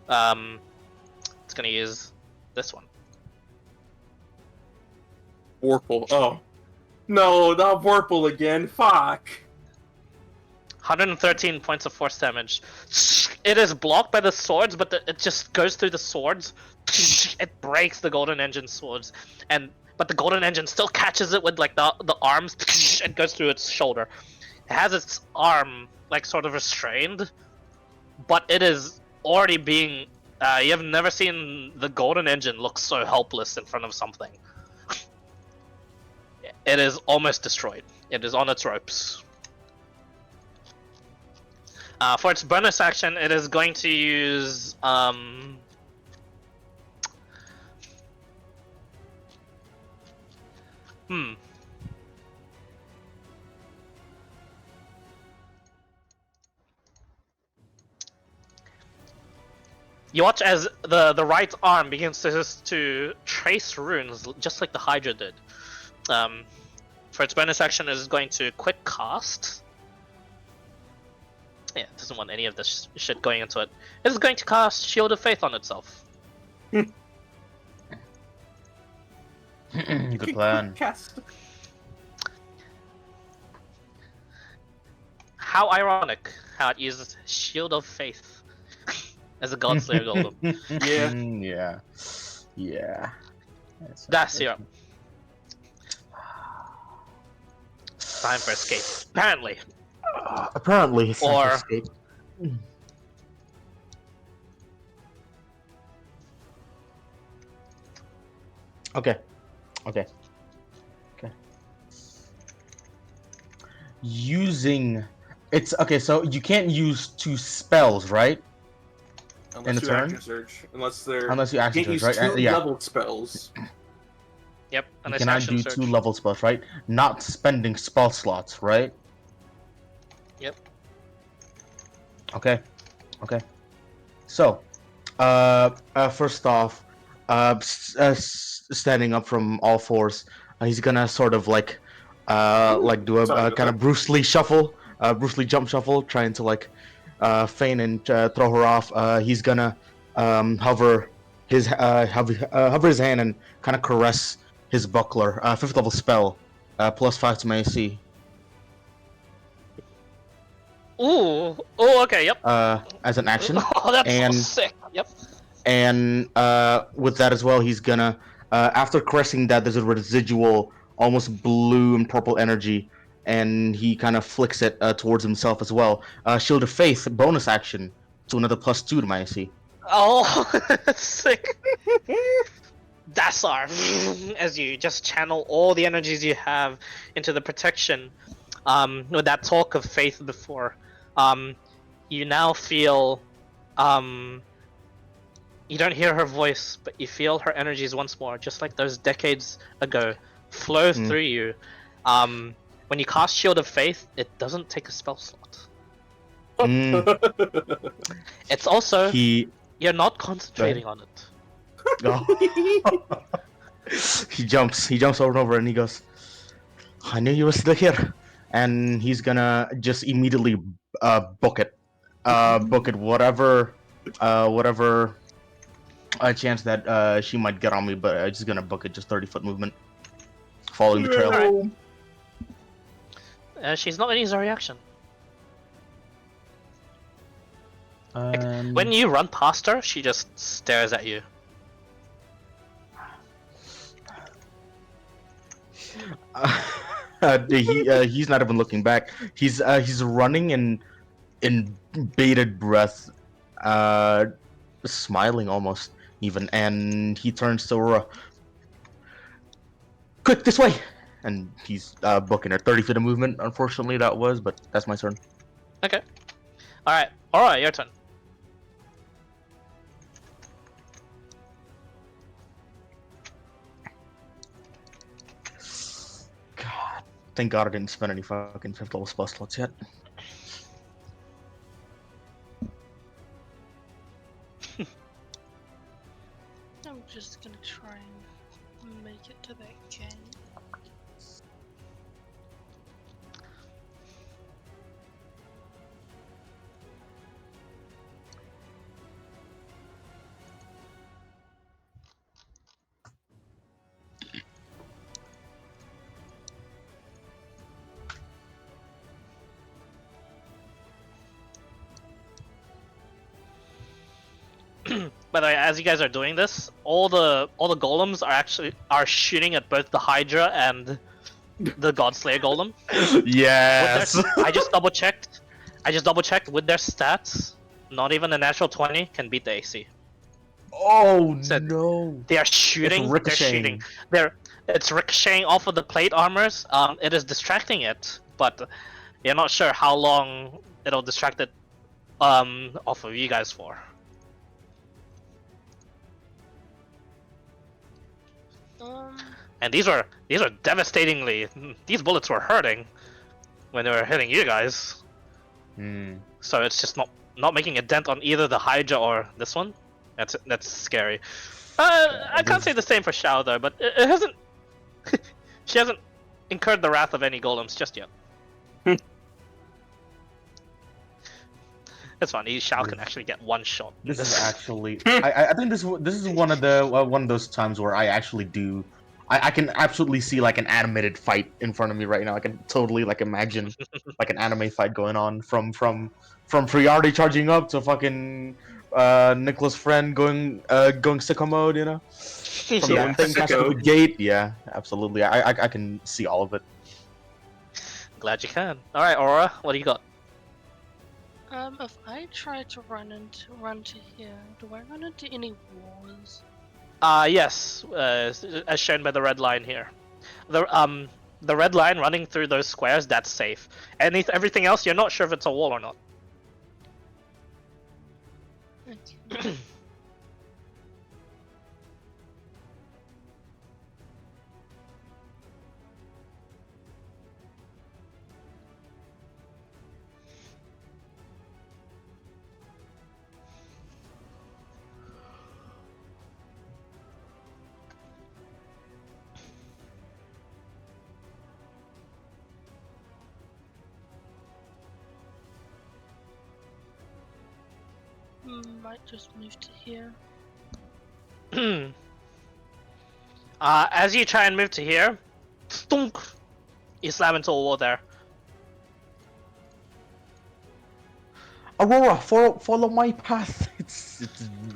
It's gonna use this one. Vorpal. Oh. No, not Vorpal again. Fuck. 113 points of force damage. It is blocked by the swords, but it just goes through the swords. It breaks the golden engine swords, but the golden engine still catches it with like the arms and goes through its shoulder. It has its arm like sort of restrained, but it is already being. You have never seen the golden engine look so helpless in front of something. It is almost destroyed. It is on its ropes. For its bonus action, it is going to use You watch as the right arm begins to trace runes, just like the Hydra did. For its bonus action, it is going to quick cast. Yeah, it doesn't want any of this shit going into it. It is going to cast Shield of Faith on itself. Good plan. Cast. How ironic how it uses Shield of Faith as a Godslayer Golem. Yeah. Yeah. Yeah. That's your time for escape. Apparently. Apparently, it's time to Or escape. Okay. Okay. Okay. Using it's okay. So you can't use 2 spells, right? In Unless a you turn? action surge. Unless they're Unless you action can't surge, use right? 2 Yeah. level spells. yep, You unless cannot action do search. 2 level spells, right? Not spending spell slots, right? Yep. Okay. Okay. So, first off, standing up from all fours, he's gonna sort of like do Sorry a about kind that. of Bruce Lee shuffle, Bruce Lee jump shuffle, trying to feign and throw her off. He's gonna hover his hand and kind of caress his buckler. 5th level spell, +5 to my AC. Ooh. Oh, okay. Yep. As an action, Oh, that's so and sick. Yep. and with that as well, he's gonna after caressing that, there's a residual, almost blue and purple energy, and he kind of flicks it towards himself as well. Shield of Faith, bonus action to another +2 to my AC. Oh, sick. Dasar, as you just channel all the energies you have into the protection. With that talk of faith before, you now feel, you don't hear her voice, but you feel her energies once more, just like those decades ago, flow through you. When you cast Shield of Faith, it doesn't take a spell slot. It's also you're not concentrating on it. He jumps over and over, and he goes, "I knew you were still here," and he's gonna just immediately book it, whatever chance that she might get on me, but I'm just gonna book it, just 30-foot movement, following the trail. She's not going to use her reaction. When you run past her, she just stares at you. He's not even looking back. He's running in bated breath, smiling almost even, and he turns to Aurora. Quick, this way! And he's booking her 30 feet of movement. Unfortunately, that was, but that's my turn. Okay. Alright, Aurora, your turn. God, thank God I didn't spend any fucking 5th level spell slots yet. I'm just gonna try and make it to that game. By the way, as you guys are doing this, all the golems are shooting at both the Hydra and the Godslayer golem. Yes. I just double checked. With their stats. Not even a natural 20 can beat the AC. Oh So no! They are shooting. They're shooting. It's ricocheting off of the plate armors. It is distracting it, but you're not sure how long it'll distract it. Off of you guys for. And these are devastatingly. These bullets were hurting when they were hitting you guys. So it's just not making a dent on either the Hydra or this one. That's scary. I can't say the same for Shao though, but it hasn't. She hasn't incurred the wrath of any golems just yet. That's funny. Shao can actually get one shot. This is actually. I think this is one of the one of those times where I actually do. I can absolutely see like an animated fight in front of me right now. I can totally like imagine like an anime fight going on from Friardi charging up to fucking Nicholas' friend going sicko mode, you know, from the Yeah, one thing past the sicko. gate. Yeah, absolutely. I can see all of it. glad you can. All right, Aurora, what do you got? If I try to run to here, do I run into any walls? Yes, as shown by the red line here. The red line running through those squares, that's safe. Everything else, you're not sure if it's a wall or not. Okay. Might just move to here. As you try and move to here, stunk, you slam into a wall there. Aurora, follow my path. It's You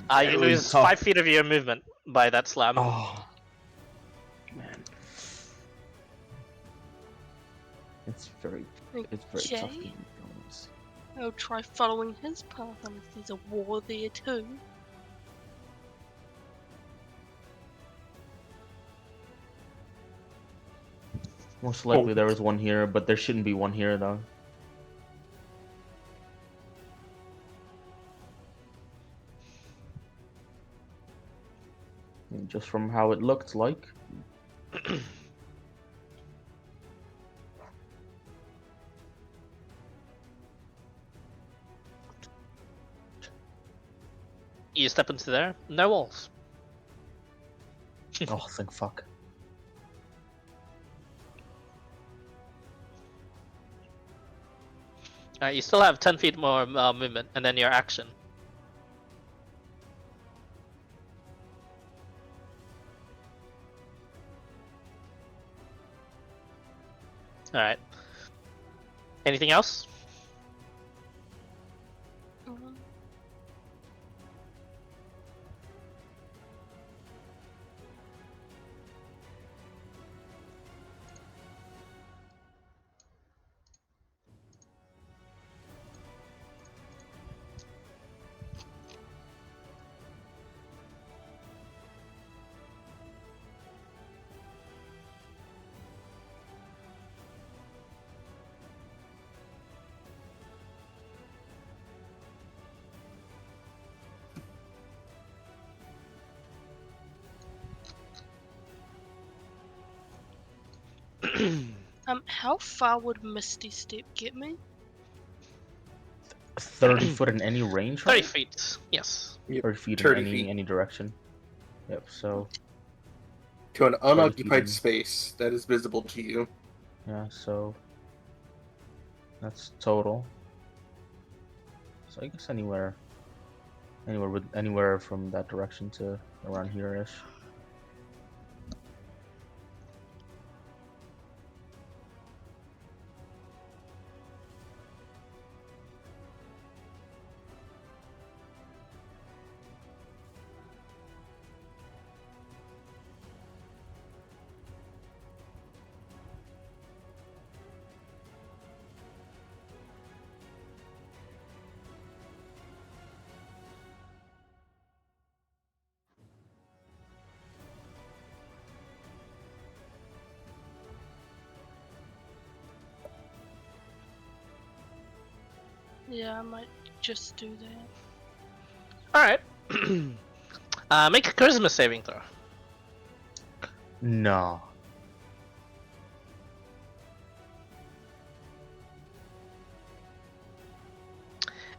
very lose tough. 5 feet of your movement by that slam. Oh man, it's very tough. Okay. Game Jones. I'll try following his path unless there's a wall there too. Most likely there is one here, but there shouldn't be one here though. Just from how it looked like. You step into there, no walls. Oh, thank fuck. You still have 10 feet more movement, and then your action. Alright. Anything else? Mhm. How far would Misty Step get me? 30 foot in any range, 30 right? feet, yes. 30 feet 30 in feet. any direction. Yep. So To an 30 unoccupied feet in. space that is visible to you. Yeah. So that's total. So I guess anywhere from that direction to around here-ish. Yeah, I might just do that. Alright. Make a charisma saving throw. No.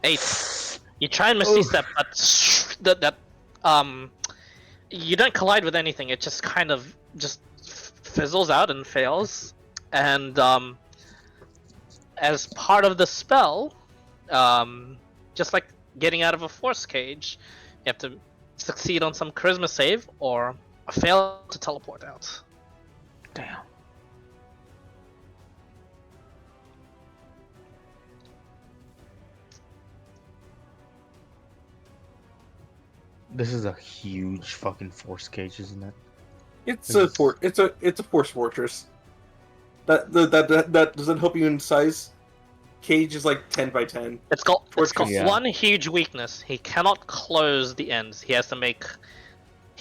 Eight. You try and misty step, but you don't collide with anything. It just kind of just fizzles out and fails. And as part of the spell, just like getting out of a force cage, you have to succeed on some charisma save or fail to teleport out. Damn. This is a huge fucking force cage, isn't it? It's This a force fortress. That doesn't help you in size. Cage is like 10 by 10. It's got Fortress. Yeah. one huge weakness. He cannot close the ends. He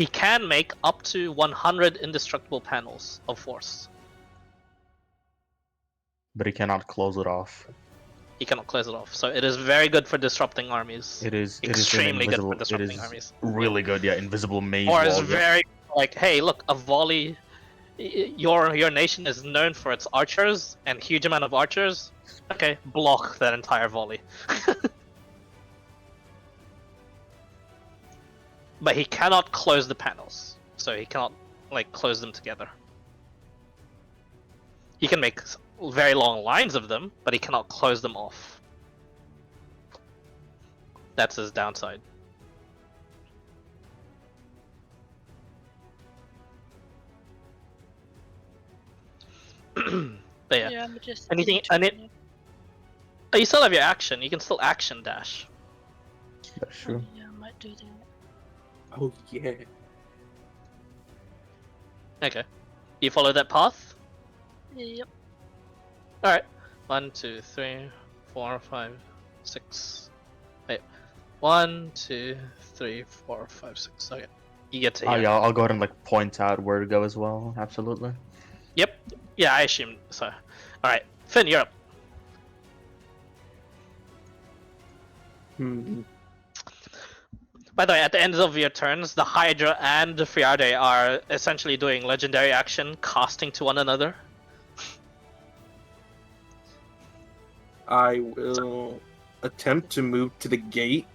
can make up to 100 indestructible panels of force. But he cannot close it off. He cannot close it off. So it is very good for disrupting armies. It is Extremely good for invisible. It disrupting is armies. really good. Yeah, invisible maze Or it's wall. Yeah. very like, hey, look, a volley. Your nation is known for its archers and huge amount of archers. Okay, block that entire volley. But he cannot close the panels, so he cannot like close them together. He can make very long lines of them, but he cannot close them off. That's his downside. But yeah. I'm just Anything- and it- Oh, you still have your action. You can still action dash. That's true. Yeah, I might do that. Oh yeah. Okay. You follow that path? Yep. Alright. 1, 2, 3, 4, 5, 6. Wait. 1, 2, 3, 4, 5, 6. Okay. You get to Oh here. yeah, I'll go ahead and like point out where to go as well. Absolutely. Yep. Yeah, I assume so. Alright. Finn, you're up. Hmm. By the way, at the end of your turns, the Hydra and the Friarde are essentially doing legendary action, casting to one another. I will attempt to move to the gate.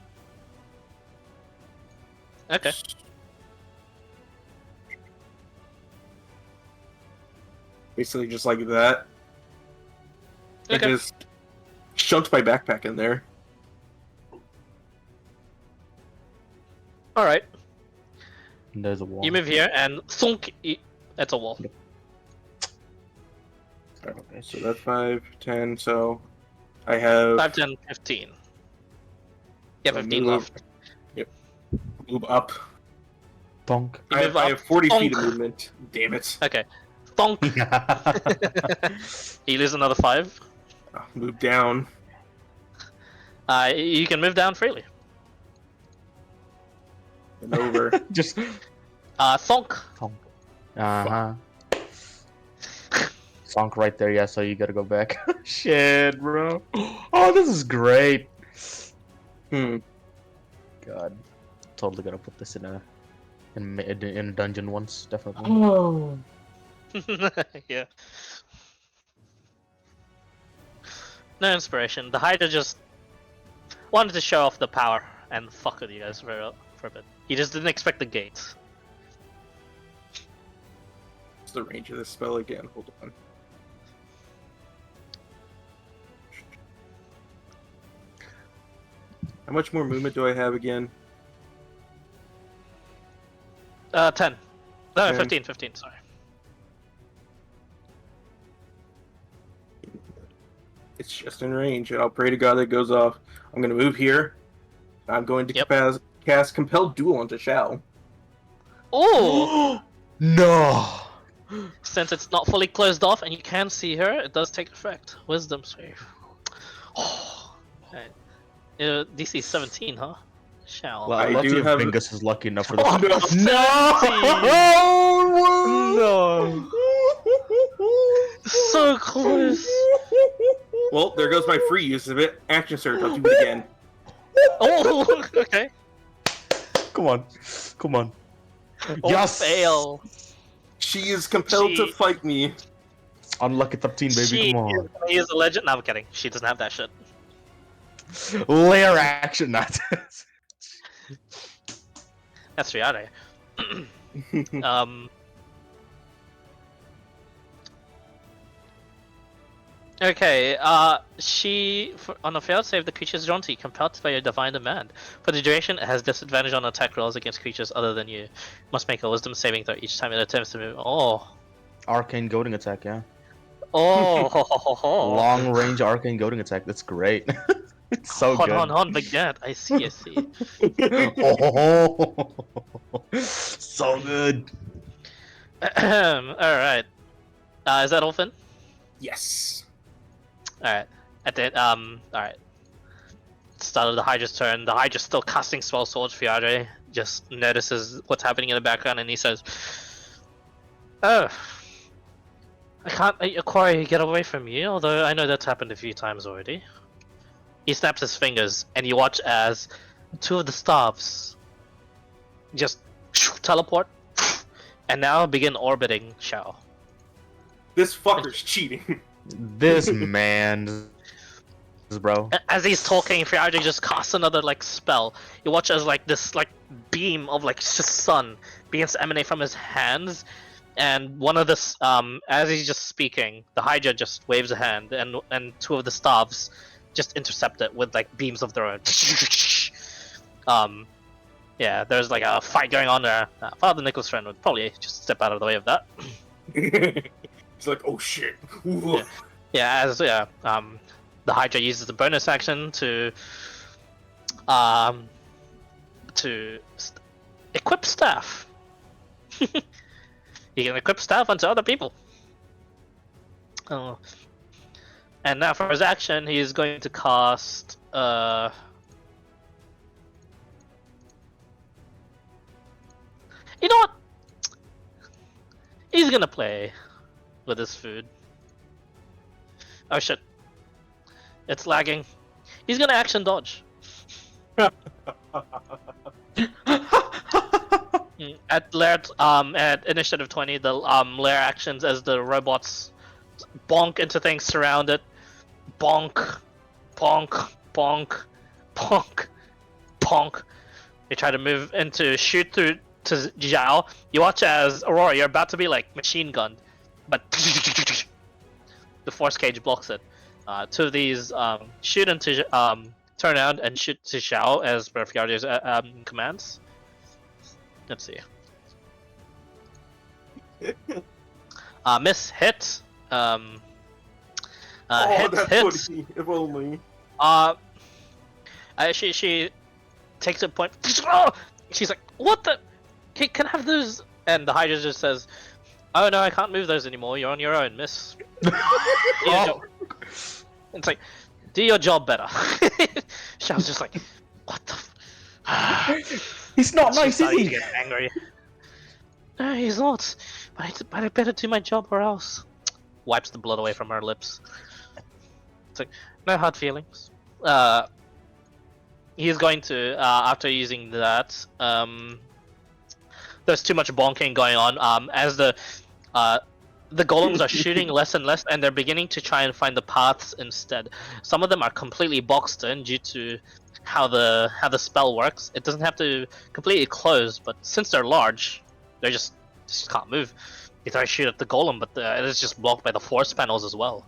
Okay. Basically just like that. I Okay. just shoved my backpack in there. Alright. And there's a wall. You move here and thunk. That's a wall. Okay, so that's 5, 10, so I have 5, 10, 15. You have 15 move, left. move up. Bonk. You I move I up. have 40 feet of Bonk. movement. Damn it. Okay. Thunk. You lose another 5. Move down. You can move down freely. And over. Just Thunk. uh-huh. Sunk right there, yeah, so you gotta go back. Shit, bro. Oh, this is great. Hmm. God. Totally gotta put this in a dungeon once, definitely. Oh. Yeah. No inspiration. The Hydra just wanted to show off the power and fuck with you guys for a bit. He just didn't expect the gates. What's the range of this spell again? Hold on. How much more movement do I have again? 10. No, 10. 15, 15, sorry. It's just in range. I'll pray to God that it goes off. I'm going to move here. I'm going to Yep. cast Compel Duel onto Shao. Oh! No! Since it's not fully closed off and you can see her, it does take effect. Wisdom save. Oh. Right. DC 17, huh? Shall. Well, I let's do see if have- Bingus is lucky enough for Oh, this. No! So close! Well, there goes my free use of it. Action surge. I'll do it again. Oh, okay. Come on. Come on. Oh, Yes! fail. She is compelled to She- fight me. Unlucky 13, baby, She come is on. gonna use a legend. No, I'm kidding. She doesn't have that shit. Layer action, not That's Riade. Okay, on a failed save, the creature is drawn to you, compelled by your divine demand. For the duration, it has disadvantage on attack rolls against creatures other than you. Must make a wisdom saving throw each time it attempts to move. Oh. Arcane goading attack, yeah. Oh. Long range arcane goading attack, that's great. It's so Hon, good. hon, hon, baguette. I see, I see. Oh, so good. Alright. Is that all, Finn? Yes. Alright. Alright. Start of the Hydra's turn. The Hydra's still casting spell swords. Fiadre just notices what's happening in the background and he says, "Oh, I can't let your quarry get away from you, although I know that's happened a few times already." He snaps his fingers and you watch as two of the staffs just teleport and now begin orbiting Shao. This fucker's cheating. This man, bro. As he's talking, Fiadre just casts another spell. You watch as this beam of just sun begins to emanate from his hands, and one of the as he's just speaking, the Hydra just waves a hand, and two of the staffs just intercept it with beams of their own. Yeah, there's a fight going on there. Father Nicholas' friend would probably just step out of the way of that. He's like, oh shit. The Hydra uses the bonus action to equip staff. You can equip staff onto other people. Oh. And now for his action, he is going to cast you know what? He's gonna play with his food. Oh shit. It's lagging. He's gonna action dodge. At initiative 20, the lair actions as the robots bonk into things surround it. Bonk, bonk, bonk, bonk, bonk. They try to move into shoot through to Zhao. You watch as Aurora, you're about to be machine gunned, but the force cage blocks it. Two of these shoot into turn around and shoot to Zhao as per Fiardi's commands. Let's see. Miss hit. Oh, Hit that's hits. funny. If only. She takes a point. Oh! She's like, "What the? Can I have those?" And the Hydra just says, "Oh no, I can't move those anymore. You're on your own, miss." It's like, do your job better. Xiao's just like, "What the?" He's not nice, is he? Get angry. No, he's not. But I better do my job or else. Wipes the blood away from her lips. It's like, no hard feelings. He's going to after using that. There's too much bonking going on. As the golems are shooting less and less, and they're beginning to try and find the paths instead. Some of them are completely boxed in due to how the spell works. It doesn't have to completely close, but since they're large, they just can't move. You try to shoot at the golem, but it is just blocked by the force panels as well.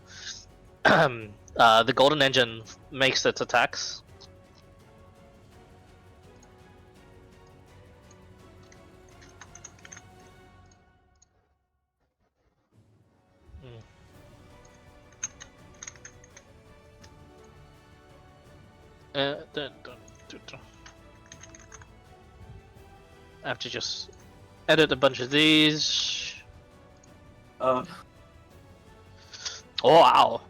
The golden engine makes its attacks. I have to just edit a bunch of these. Oh wow.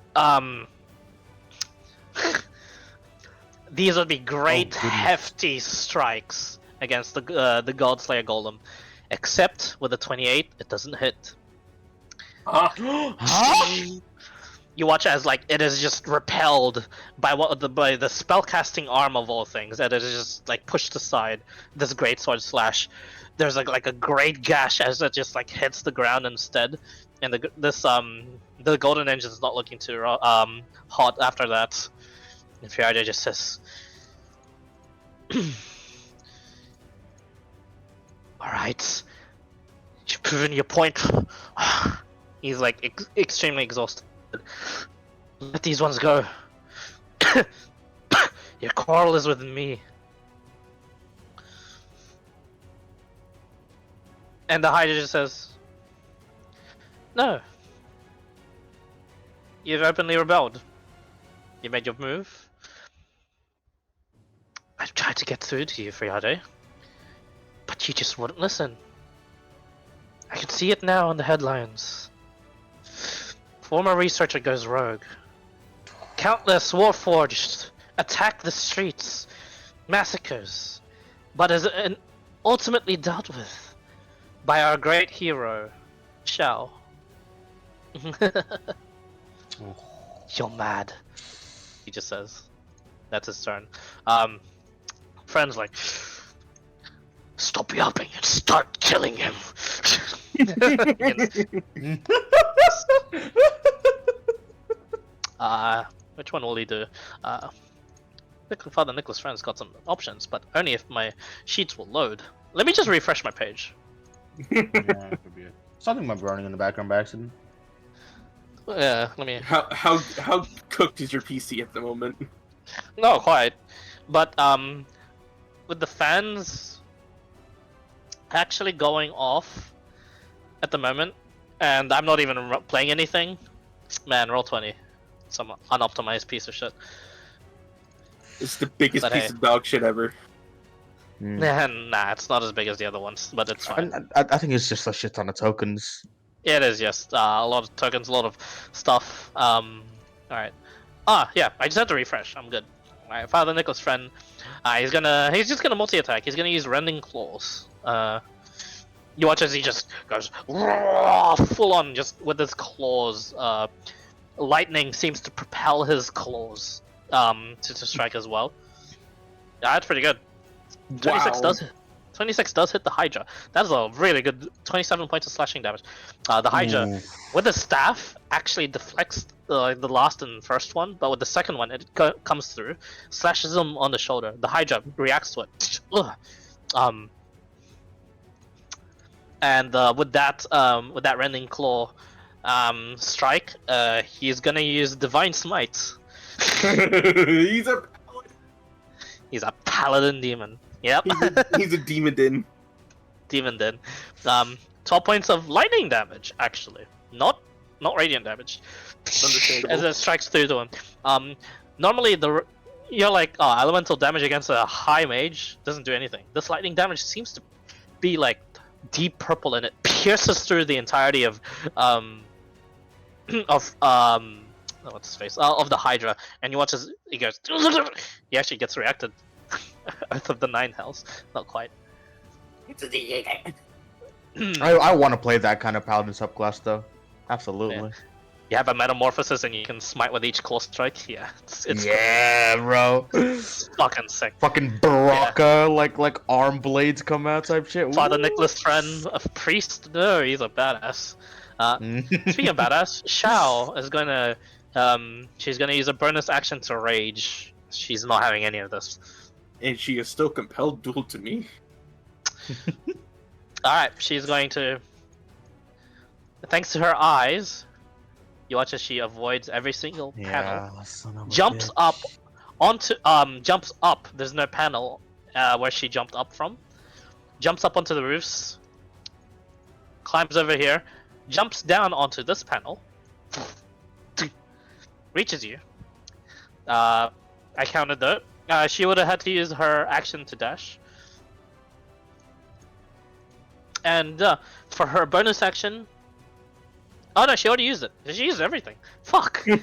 These would be great, hefty strikes against the Godslayer Golem, except with a 28, it doesn't hit. You watch as it is just repelled by by the spellcasting arm of all things, and it is just pushed aside. This great sword slash. There's a great gash as it just hits the ground instead, and the golden engine is not looking too hot after that. And Fiarda just says, "All right, you've proven your point." He's extremely exhausted. Let these ones go. Your quarrel is with me. And the Hydra just says, "No. You've openly rebelled. You made your move. to get through to you, Friade. But you just wouldn't listen. I can see it now in the headlines. Former researcher goes rogue. Countless warforged attack the streets. Massacres. But is ultimately dealt with by our great hero, Shao. You're mad. He just says. That's his turn. Friend's like, stop yapping and start killing him. Which one will he do? Father Nicholas Friend's got some options, but only if my sheets will load. Let me just refresh my page. Yeah, it could be it. Something might be running in the background by accident. Yeah, let me. How cooked is your PC at the moment? Not quite, but with the fans actually going off at the moment, and I'm not even playing anything. Man, roll 20. Some unoptimized piece of shit. It's the biggest But piece hey. of dog shit ever. Nah, it's not as big as the other ones, but it's fine. I think it's just a shit ton of tokens. It is just a lot of tokens, a lot of stuff. Alright. Yeah, I just had to refresh. I'm good. Alright, Father Nicholas Friend. He's just gonna multi-attack. He's gonna use Rending Claws. You watch as he just goes full on, just with his claws. Lightning seems to propel his claws to strike as well. Yeah, that's pretty good. 26 Wow. does hit. 26 does hit the Hydra. That's a really good 27 points of slashing damage. The Hydra, Ooh. with the staff, actually deflects the last and first one, but with the second one, it comes through, slashes him on the shoulder. The Hydra reacts to it. Ugh. And with that Rending Claw strike, he's gonna use Divine Smite. He's a He's a Paladin Demon. Yep. he's a demon din. Demon Den. 12 points of lightning damage, actually. Not radiant damage. Understandable. As it strikes through to him. Normally you're like, oh, elemental damage against a high mage doesn't do anything. This lightning damage seems to be like deep purple and it pierces through the entirety of what's his face? Of the Hydra, and you watch as he goes. He actually gets reacted. Earth of the Nine Hells, not quite. I want to play that kind of paladin subclass though. Absolutely. You have a metamorphosis and you can smite with each claw strike. Yeah, it's Yeah, bro. it's fucking sick. Fucking Baraka, like arm blades come out type shit. Father Woo. Nicholas Friend, a priest. No, he's a badass. Speaking of badass, Shao is gonna she's gonna use a bonus action to rage. She's not having any of this. And she is still compelled duel to me. Alright, she's going to, thanks to her eyes, you watch as she avoids every single panel. Yeah, son of a Jumps bitch. up onto jumps up. There's no panel where she jumped up from. Jumps up onto the roofs. Climbs over here. Jumps down onto this panel. Reaches you. I counted that. She would have had to use her action to dash. And for her bonus action. Oh no, she already used it. She used everything. Fuck. Oh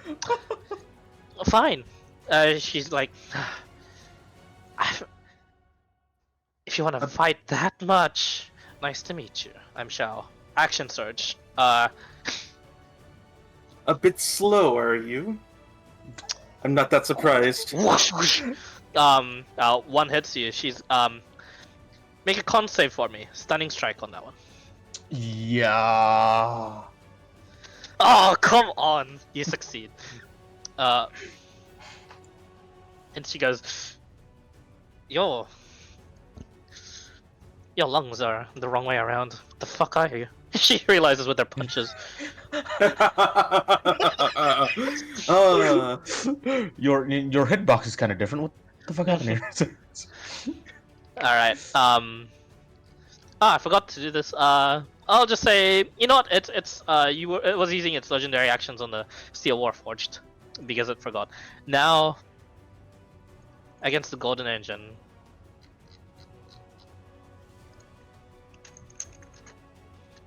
no! Fine. She's like, if you want to fight that much, nice to meet you. I'm Shao. Action surge. A bit slow, are you? I'm not that surprised. Whoosh, whoosh. One hits you. She's make a con save for me. Stunning strike on that one. Yeah. Oh, come on! You succeed. And she goes, Your lungs are the wrong way around. What the fuck are you? She realizes with her punches. Your hitbox is kind of different. What the fuck happened here? Alright, I forgot to do this. I'll just say, you know what, it was using its legendary actions on the Steel Warforged because it forgot. Now against the golden engine.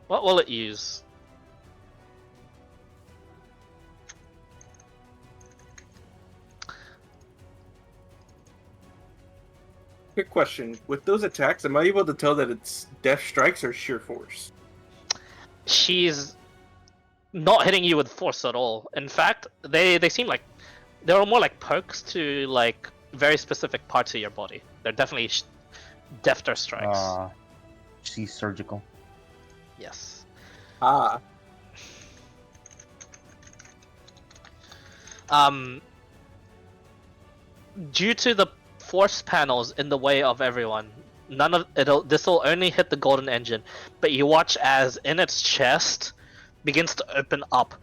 What will it use? Quick question: with those attacks, am I able to tell that it's death strikes or sheer force? She's not hitting you with force at all. In fact, they seem like they're more like pokes to like very specific parts of your body. They're definitely defter strikes. She's surgical. Yes. Ah. Due to the force panels in the way of everyone, none of this will only hit the golden engine, but you watch as in its chest begins to open up,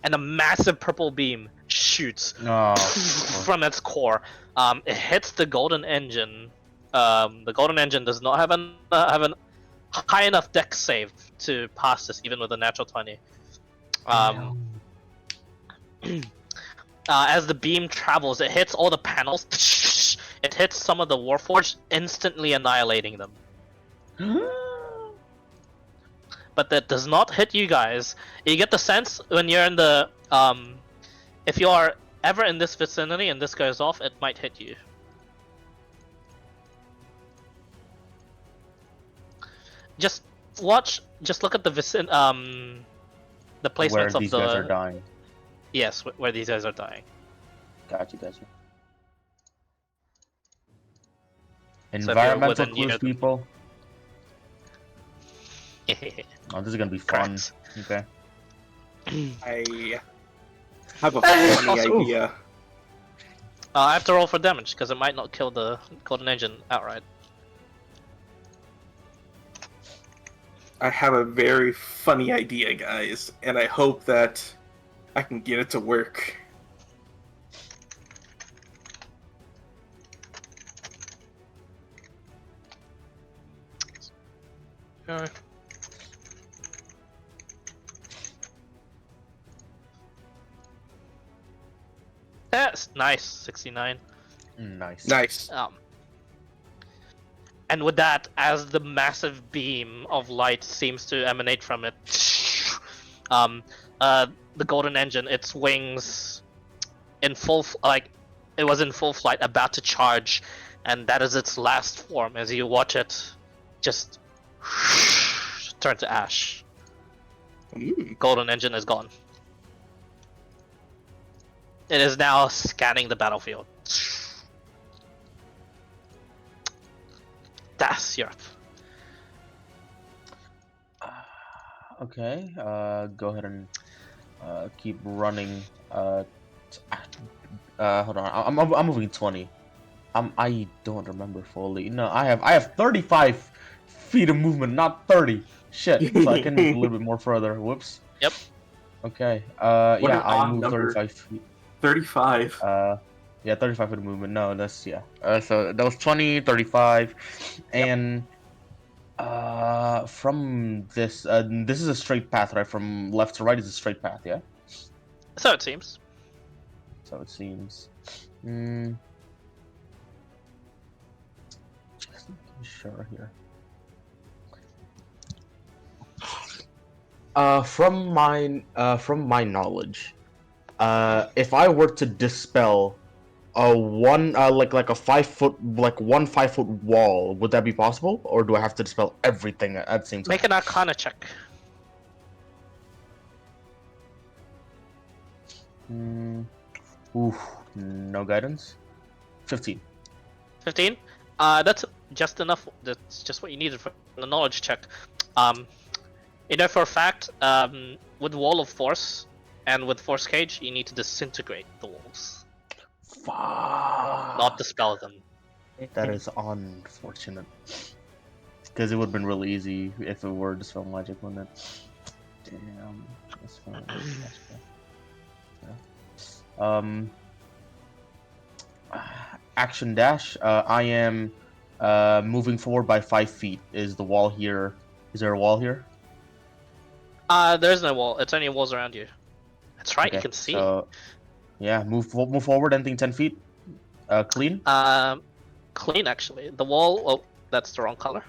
and a massive purple beam shoots from its core. It hits the golden engine. The golden engine does not have an high enough dex save to pass this, even with a natural 20. As the beam travels, it hits all the panels. It hits some of the Warforged, instantly annihilating them. But that does not hit you guys. You get the sense when you're in the if you are ever in this vicinity and this goes off, it might hit you. Just watch. Just look at the the placements Where of these the. guys are dying. Yes, where these guys are dying. Gotcha. So Environmental within clues, near people. the- Oh, this is gonna be fun. Correct. Okay. I have a funny Also- idea. I have to roll for damage because it might not kill the golden engine outright. I have a very funny idea, guys, and I hope that I can get it to work. Alright. That's nice, 69. Nice. Nice. And with that, as the massive beam of light seems to emanate from it, the golden engine, its wings, in full it was in full flight, about to charge, and that is its last form. As you watch it, just turn to ash. Golden engine is gone. It is now scanning the battlefield. Das Europe. Okay. Go ahead and keep running. Hold on. I'm moving 20. I don't remember fully. No, I have 35 feet of movement, not 30. Shit. So I can move a little bit more further. Whoops. Yep. Okay. What Yeah, an I odd moved number. 35 feet. 35. Yeah, 35 feet of movement. No, that's yeah. So that was 20, 35, and from this, this is a straight path, right? From left to right is a straight path, yeah. So it seems. So it seems. Just making sure here. From my knowledge, if I were to dispel a like a 5 foot, like 1 5 foot wall, would that be possible, or do I have to dispel everything at the same time? Make an Arcana check. Oof, no guidance. 15. 15. That's just enough. That's just what you needed for the knowledge check. You know for a fact, with Wall of Force and with Force Cage, you need to disintegrate the walls, Fuck. not dispel them. That is unfortunate. Because it would have been really easy if it were dispel magic, wouldn't it? Damn. That's fine. Yeah. Action dash. I am moving forward by 5 feet. Is the wall here? Is there a wall here? There's no wall. It's only walls around you. That's right. You Okay, can see. So, Yeah, move forward. Anything 10 feet. Clean. Clean actually. The wall. Oh, that's the wrong color.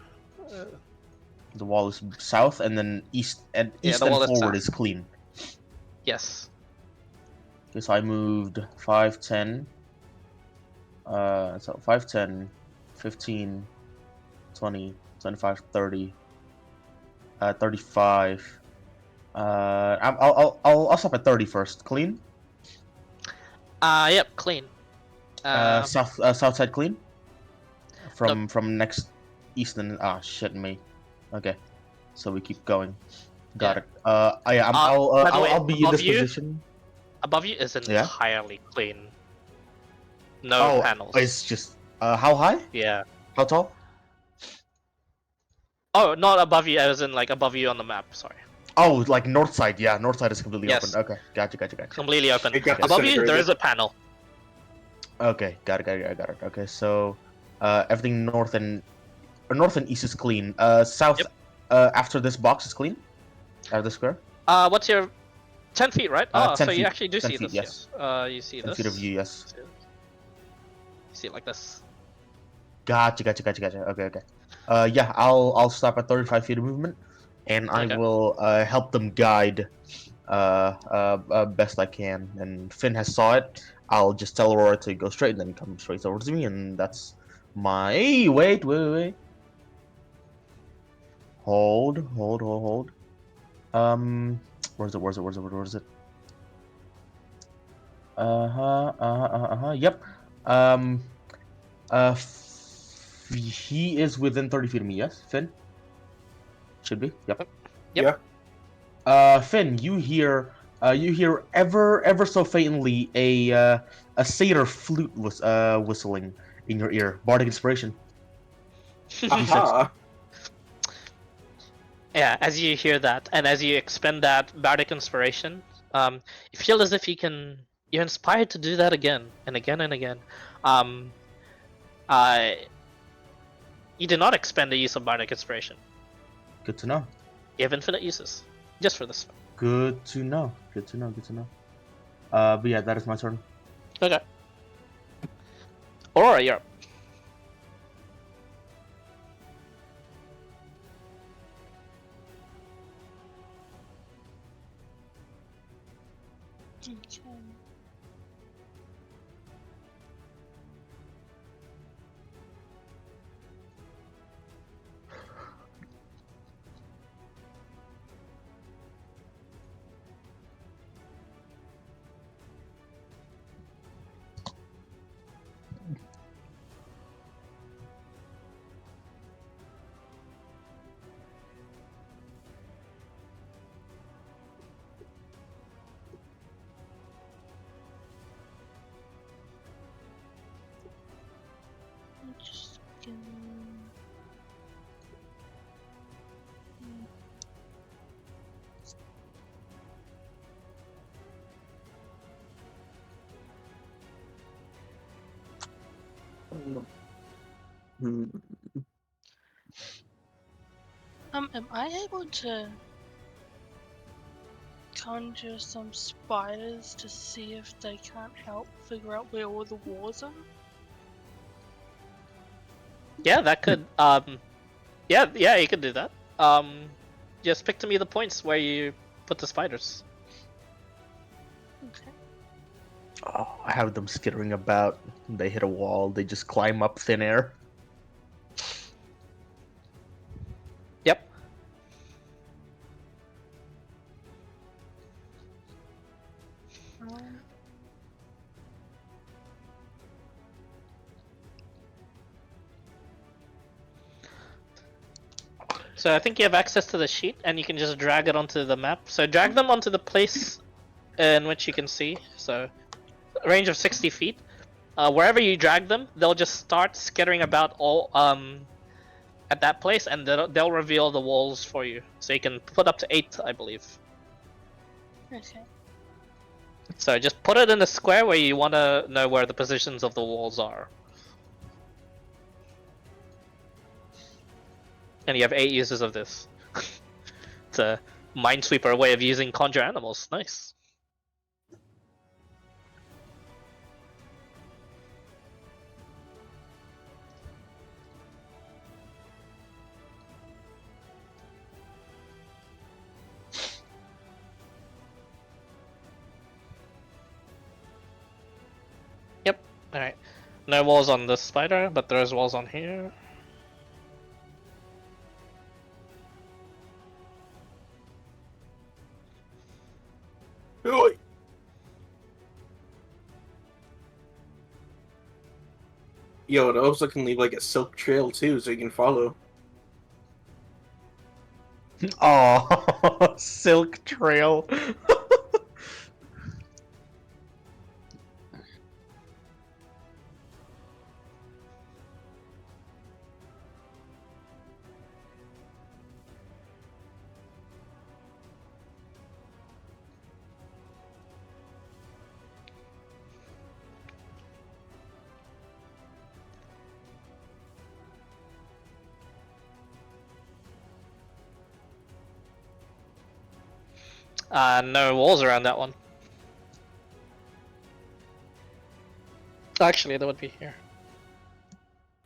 The wall is south, and then east and Yeah, the and wall is forward south. is clean. Yes. Okay, so I moved 5, 10. So 5, 10, 15, 20, 25, 30, 35. I'll stop at 30 first. Clean. Yep. Clean. South side clean. Nope. From next east and shit me. Okay, so we keep going. Got Yeah. it. Yeah, By the way, I'll be in above this you, position. above you is Yeah. entirely clean. No Oh, panels. it's just how high? Yeah. How tall? Oh, not above you, as in like above you on the map. Sorry. Oh, like north side. Yeah, north side is completely Yes. open. Okay, gotcha. Completely open. It got Above you, there disintegrated. is a panel. Okay, got it. I got it. Okay, so everything north and east is clean. South Yep. After this box is clean. Out of the square. What's your 10 feet, right? 10 so you feet. actually do 10 see feet, this, yes. You see 10 this. feet of view, yes. You see it like this. Gotcha. Okay. Yeah, I'll stop at 35 feet of movement, and I Okay. will help them guide best I can. And Finn has saw it. I'll just tell Aurora to go straight and then come straight towards me, and that's my wait. Hold. Where's it? Yep. Um, he is within 30 feet of me. Yes, Finn. Should be. Yep. Yep. Finn, you hear ever so faintly a satyr flute was whistling in your ear. Bardic inspiration. Aha! Yeah, as you hear that, and as you expend that bardic inspiration, you feel as if you're inspired to do that again and again and again. Uh, you do not expend the use of bardic inspiration. Good to know. You have infinite uses, just for this. Good to know. But yeah, that is my turn. Okay. Aurora, you're up. Okay. Just gonna... Hmm. Am I able to conjure some spiders to see if they can't help figure out where all the walls are? Yeah, that could. Yeah, you could do that. Just pick to me the points where you put the spiders. Okay. Oh, I have them skittering about. They hit a wall. They just climb up thin air. Yep. Um, So I think you have access to the sheet, and you can just drag it onto the map. So drag them onto the place in which you can see. So a range of 60 feet. Wherever you drag them, they'll just start skittering about all at that place, and they'll reveal the walls for you. So you can put up to 8, I believe. okay. So just put it in a square where you want to know where the positions of the walls are. And you have 8 uses of this. It's a Minesweeper way of using conjure animals. Nice. Alright. No walls on this spider, but there's walls on here. Oi! Yo, it also can leave like a silk trail too, so you can follow. Oh, silk trail. No walls around that one. Actually, that would be here.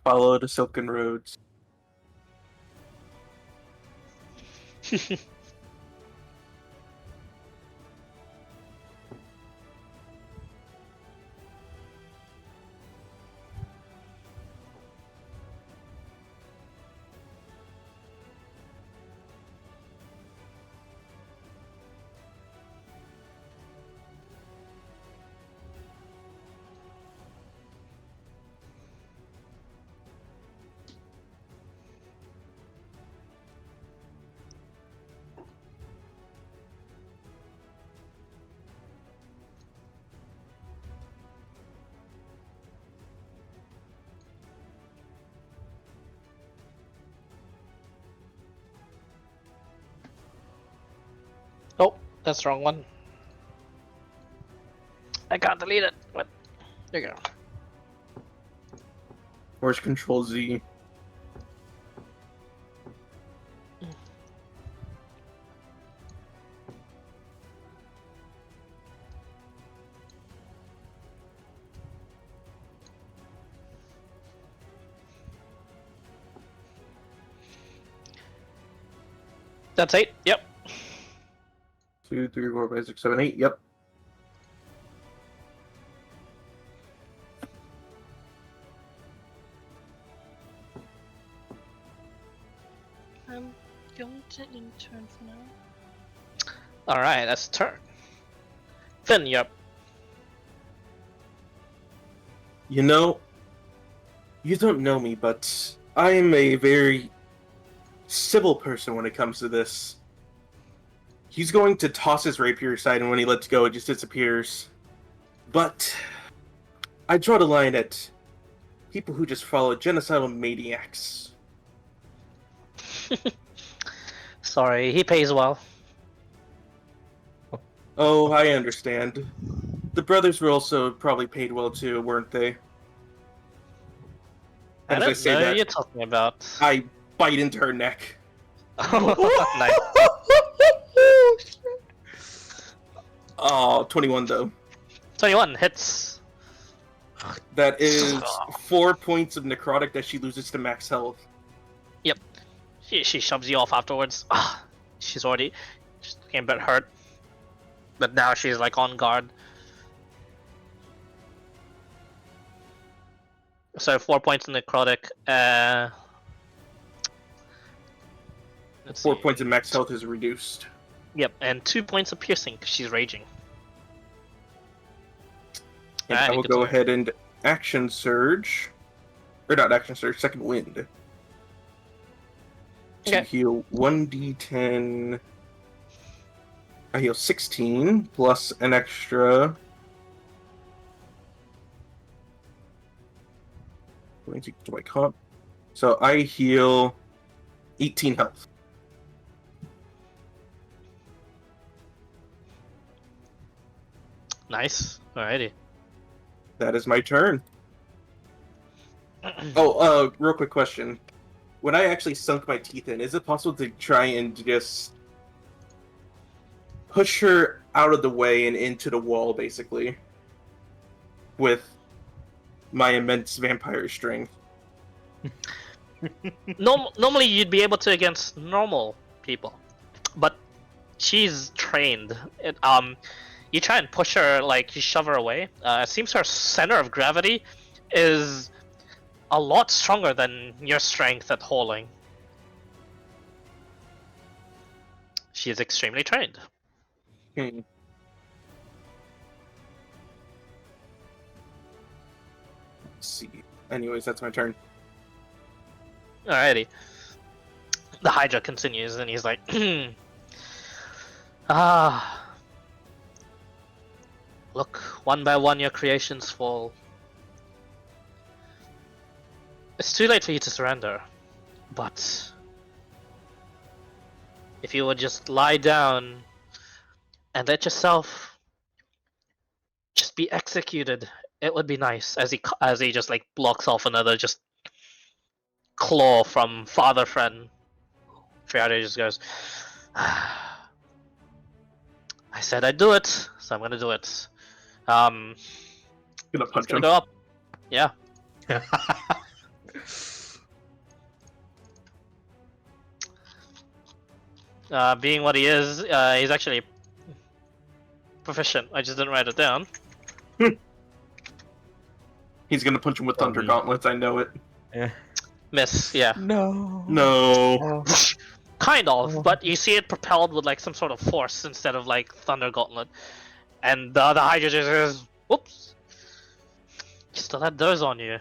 Follow the silken roads. Oh, that's the wrong one. I can't delete it. What? There you go. Where's Control Z? That's 8. Yep. 2, 3, 4, 5, 6, 7, 8. Yep. I'm going to intern for now. Alright, that's a turn. Finn, yep. You know, you don't know me, but I am a very civil person when it comes to this. He's going to toss his rapier aside, and when he lets go, it just disappears. But I draw the line at people who just follow genocidal maniacs. Sorry, he pays well. Oh, I understand. The brothers were also probably paid well too, weren't they? I As don't say know that, what you're talking about. I bite into her neck. Nice. Oh, 21 though. 21 hits. That is 4 points of necrotic that she loses to max health. She shoves you off afterwards. She's already just getting a bit hurt. But now she's like on guard. So 4 points of necrotic. Let's 4 see. points of max health is reduced. Yep, and 2 points of piercing because she's raging. And Alright, I will good go turn. ahead and action surge. Or not action surge, second wind. To Okay. heal 1d10. I heal 16 plus an extra. Going to my comp. So I heal 18 health. Nice. Alrighty. That is my turn. Oh, real quick question. When I actually sunk my teeth in, is it possible to try and just push her out of the way and into the wall, basically? With my immense vampire strength. Normally you'd be able to against normal people, but she's trained. You try and push her, like you shove her away. It seems her center of gravity is a lot stronger than your strength at hauling. She is extremely trained. Hmm. Let's see. Anyways, that's my turn. Alrighty. The Hydra continues, and he's like, ah, look, one by one your creations fall. It's too late for you to surrender, but if you would just lie down and let yourself just be executed, it would be nice. As he just like blocks off another just claw from father friend. Friade just goes, I said I'd do it, so I'm gonna do it. Gonna He's punch gonna him. go up. Yeah. Being what he is, he's actually proficient. I just didn't write it down. He's gonna punch him with Thunder Probably. Gauntlets, I know it. Yeah. Miss, yeah. No. No. Oh. Kind of, but you see it propelled with like some sort of force instead of like Thunder Gauntlet. And the Hydra just goes, whoops. You still had those on you.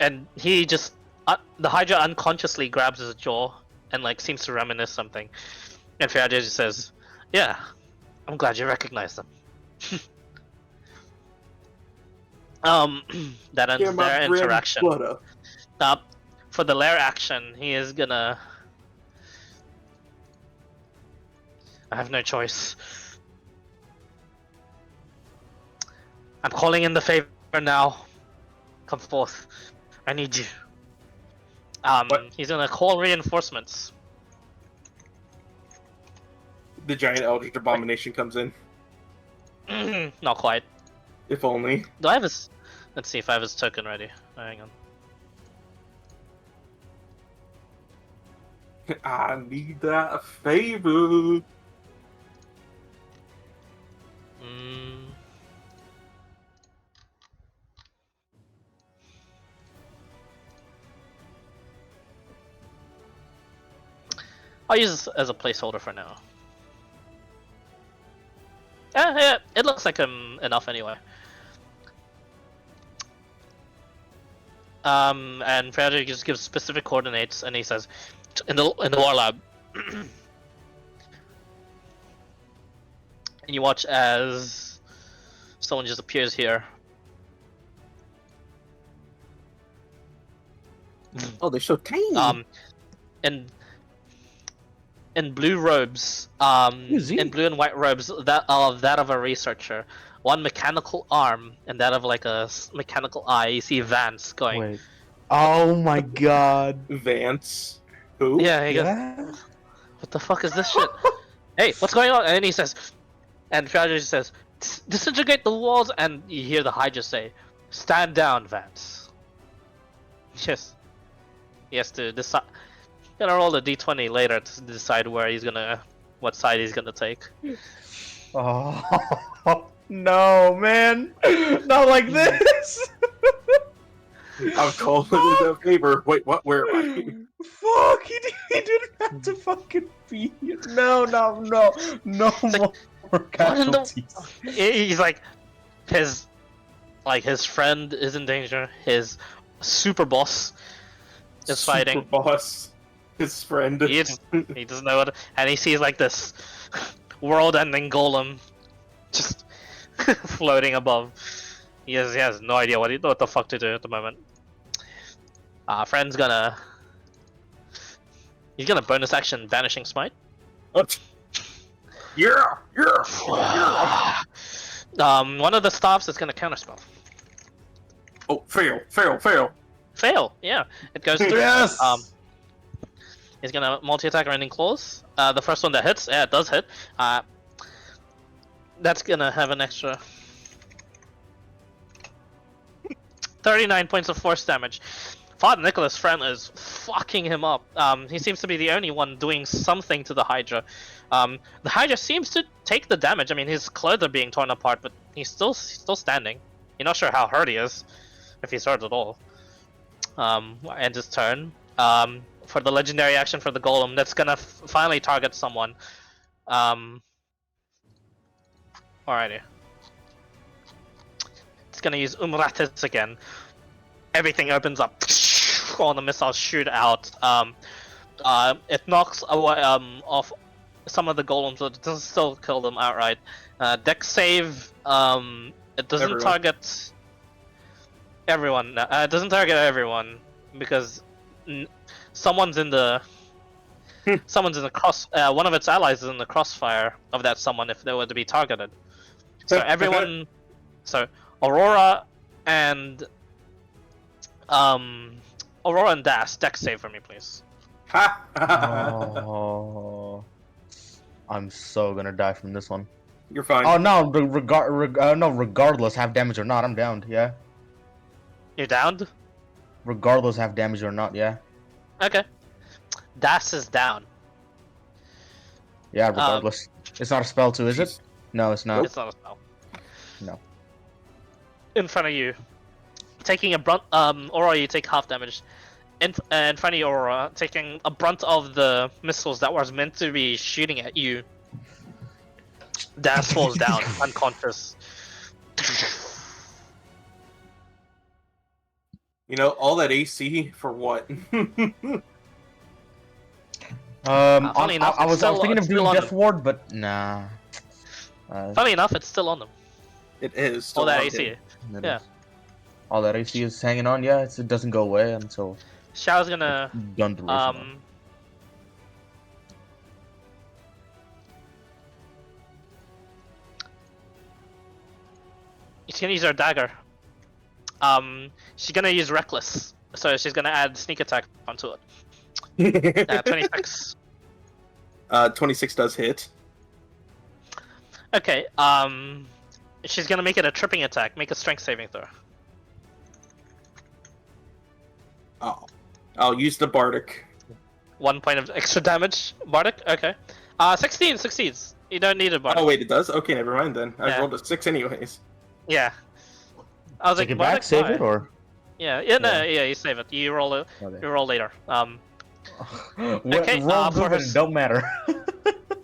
And he just, the Hydra unconsciously grabs his jaw and like seems to reminisce something. And Friade just says, yeah, I'm glad you recognize them. That ends Yeah, my their bread interaction. and butter. For the lair action, he is gonna. I have no choice. I'm calling in the favor now. Come forth. I need you. What? He's gonna call reinforcements. The giant Eldritch Abomination comes in. Not quite. If only. Do I have his? Let's see if I have his token ready. Hang on. I need that favor. I'll use this as a placeholder for now. Yeah, it looks like enough anyway. And Frederick just gives specific coordinates, and he says, in the war lab. And you watch as someone just appears here. Oh, they're so tiny. In blue robes, Who's he? in blue and white robes, that of a researcher. One mechanical arm and that of like a mechanical eye. You see Vance going. Wait. Oh my god. Vance. Who? Yeah, he goes, Yeah. what the fuck is this shit? Hey, what's going on? And he says, and Fauci says, disintegrate the walls, and you hear the Hydra say, stand down, Vance. Yes. He has to decide. Gonna roll a d20 later to decide what side he's gonna take. Oh no, man! Not like this. I'm calling it a favor. Wait, what? Where am I? Fuck! He didn't have to fucking be here. No more casualties. He's like, his friend is in danger. His super boss is fighting. Super boss. His friend. He doesn't know what, and he sees like this world-ending golem just floating above. He has no idea what the fuck to do at the moment. Friend's gonna bonus action Vanishing Smite. What? Yeah. One of the staffs is gonna counterspell. Oh, fail. Fail. Yeah, it goes through. Yes. He's gonna multi-attack Rending Claws. The first one that hits, yeah, it does hit. That's gonna have an extra 39 points of force damage. Father Nicholas' friend is fucking him up. He seems to be the only one doing something to the Hydra. The Hydra seems to take the damage. I mean, his clothes are being torn apart, but he's still standing. You're not sure how hurt he is, if he's hurt at all. End his turn. For the legendary action for the golem, that's gonna finally target someone. Alrighty. It's gonna use Umratis again. Everything opens up. All the missiles shoot out. It knocks away, off some of the golems, but it doesn't still kill them outright. Dex save. It doesn't Everyone. target everyone. It doesn't target everyone because someone's in the cross. One of its allies is in the crossfire of that someone if they were to be targeted. So everyone. So Aurora and Das, Dex save for me, please. Oh, I'm so gonna die from this one. You're fine. Oh no, regardless, have damage or not, I'm downed. Yeah. You're downed? Regardless, have damage or not, yeah. Okay. Das is down. Yeah, regardless. It's not a spell too, is it? No, it's not. It's not a spell. No. In front of you. Taking a brunt, Aurora, you take half damage. In front of you, Aurora, taking a brunt of the missiles that was meant to be shooting at you. Das falls down, unconscious. You know, all that AC for what? Funny enough, I was it's thinking of still doing on Death them. Ward, but nah. Funny enough, it's still on them. It is. All still that on AC. him. Yeah. All that AC is hanging on, yeah. It doesn't go away until Xiao's gonna done through. she's gonna use her dagger. She's gonna use Reckless, so she's gonna add Sneak Attack onto it. 26. 26 does hit. Okay. She's gonna make it a tripping attack. Make a Strength saving throw. Oh. I'll use the Bardic. 1 point of extra damage. Bardic. Okay. 16 succeeds. You don't need a Bardic. Oh wait, it does? Okay, never mind then. I Yeah. rolled a 6 anyways. Yeah. I was Take like, it back, Bardic, save why? it, or Yeah. You save it. You roll it. okay. You roll later. Okay, for roll her it don't matter.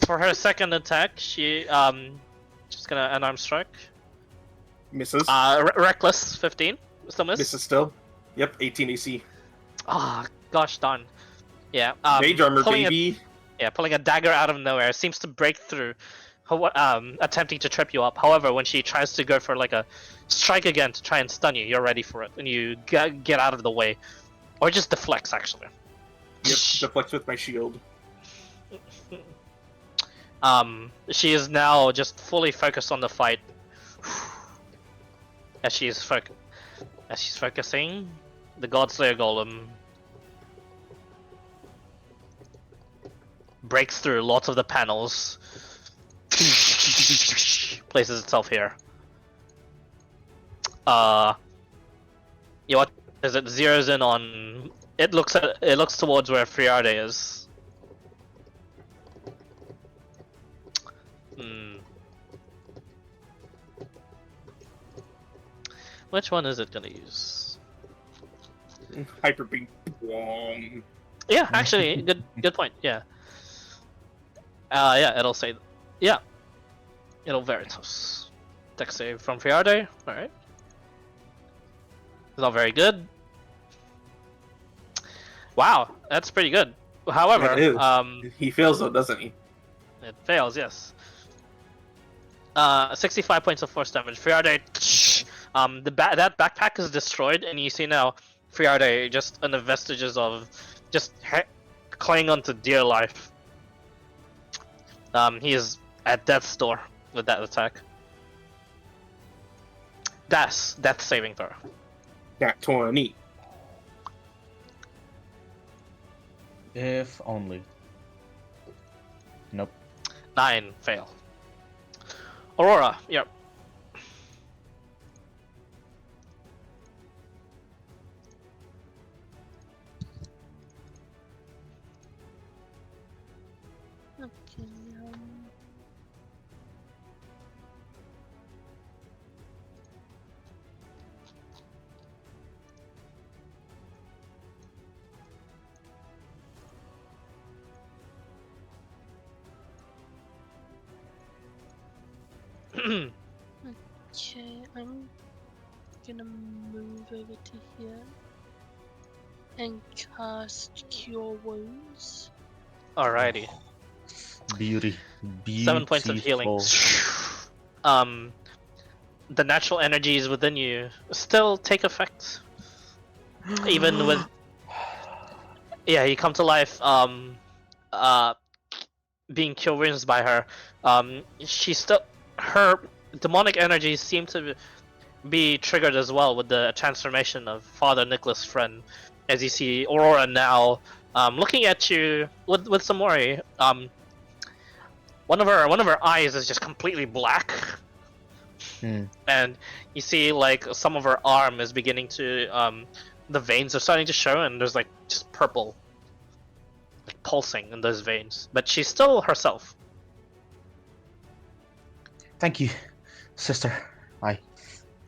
For her second attack, she's gonna unarmed strike. Misses. Reckless 15. Still miss. Misses still. Yep, 18 AC. Ah, gosh darn. Yeah. Mage armor, pulling baby. pulling a dagger out of nowhere seems to break through, attempting to trip you up. However, when she tries to go for like a strike again to try and stun you, you're ready for it, and you get out of the way, or just deflects actually. Yep, deflects with my shield. She is now just fully focused on the fight. As she's focusing, the Godslayer Golem breaks through lots of the panels, places itself here. What is it? Zeroes in on. It looks towards where Friarde is. Which one is it gonna use? Hyper beam. Wong. Yeah, actually, good point. Yeah. Yeah, it'll say. Yeah. It'll Veritas. Dex save from Friarde. All right. It's not very good. Wow, that's pretty good. However, It is. He fails though, doesn't he? it fails. Yes. 65 points of force damage. Friarde. That backpack is destroyed, and you see now Friarde just in the vestiges of just clinging on to dear life. He is at death's door with that attack. Death saving throw. Nat 20. If only. Nope. 9 fail. Aurora, yep. Okay. Okay, I'm gonna move over to here and cast Cure Wounds. Alrighty. Beauty. 7 points of healing. Beautiful. The natural energies within you still take effect, even with you come to life. Uh, being cure wounds by her. She still her demonic energies seem to be triggered as well with the transformation of Father Nicholas' friend. As you see Aurora now, looking at you with Samori. One of her eyes is just completely black, and you see like some of her arm is beginning to the veins are starting to show, and there's like just purple, like pulsing in those veins. But she's still herself. Thank you, sister. I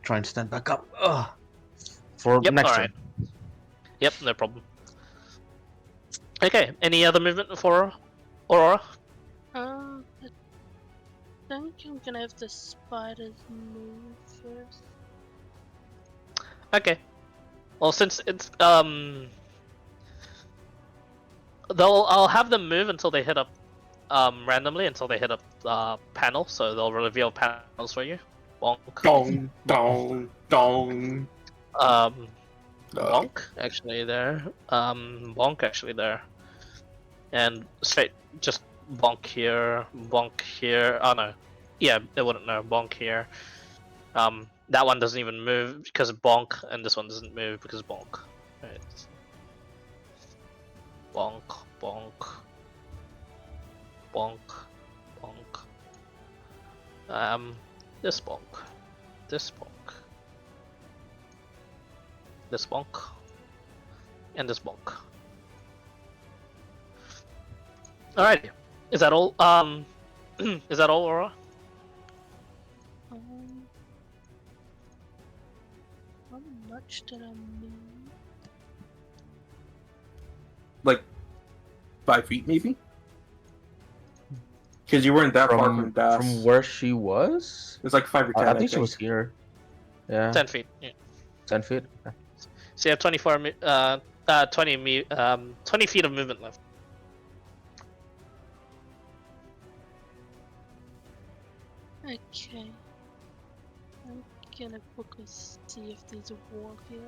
try and stand back up. For Yep. next All turn. right. Yep. No problem. Okay. Any other movement for Aurora? I think I'm gonna have the spiders move first. Okay. Well, since it's I'll have them move until they hit up randomly until they hit up panel, so they'll reveal panels for you. Bonk. Dong, dong, dong. Bonk actually there. Bonk actually there. And straight just bonk here, bonk here. Oh no. Yeah, it wouldn't know. Bonk here. That one doesn't even move because bonk, and this one doesn't move because bonk. Right. Bonk, bonk, bonk, bonk. This bonk, this bonk, this bonk, and this bonk. Alrighty. Is that all? Is that all, Aurora? How much did I move? Like 5 feet, maybe? Because you weren't that far from Das. From where she was? It was like 5 or 10. I think she was here. Yeah. 10 feet. Yeah. 10 feet. Okay. So you have 20 feet of movement left. Okay. I'm gonna quickly see if there's a wall here.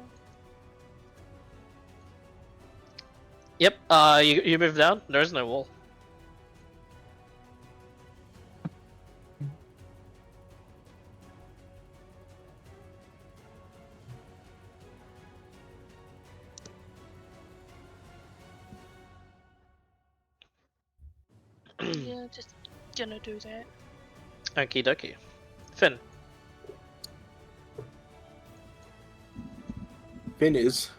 Yep. You move down. There's no wall. Yeah, just gonna do that. Okie dokie. Finn. Finn is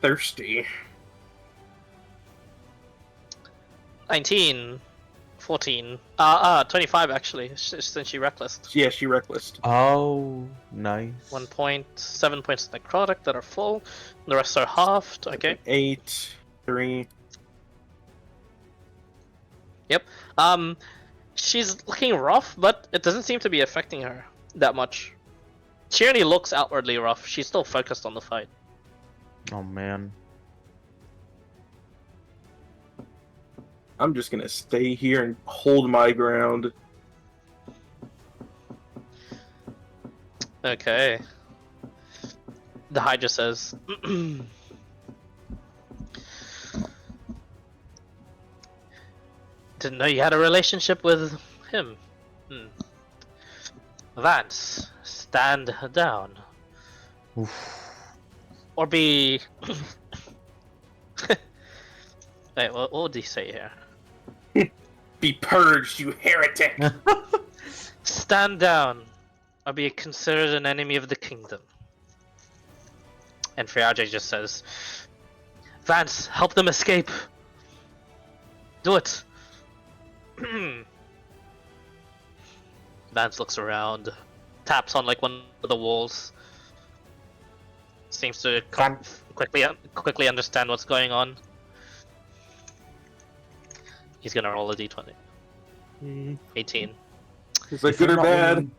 thirsty. 19, 14, 25 actually, since she reckless. Yeah, she reckless. Oh, nice. 1 point, 7 points of necrotic that are full. The rest are halved. Okay. 8, 3. Yep. She's looking rough, but it doesn't seem to be affecting her that much. She only looks outwardly rough. She's still focused on the fight. Oh, man. I'm just gonna stay here and hold my ground. Okay. The Hydra says, didn't know you had a relationship with him. Vance, stand down. Oof. Or be... Wait, what would he say here? Be purged, you heretic! Stand down, or be considered an enemy of the kingdom. And Friage just says, Vance, help them escape. Do it. Vance looks around, taps on like one of the walls. Seems to quickly understand what's going on. He's gonna roll a d20. 18. Is that If good you're or not bad? willing-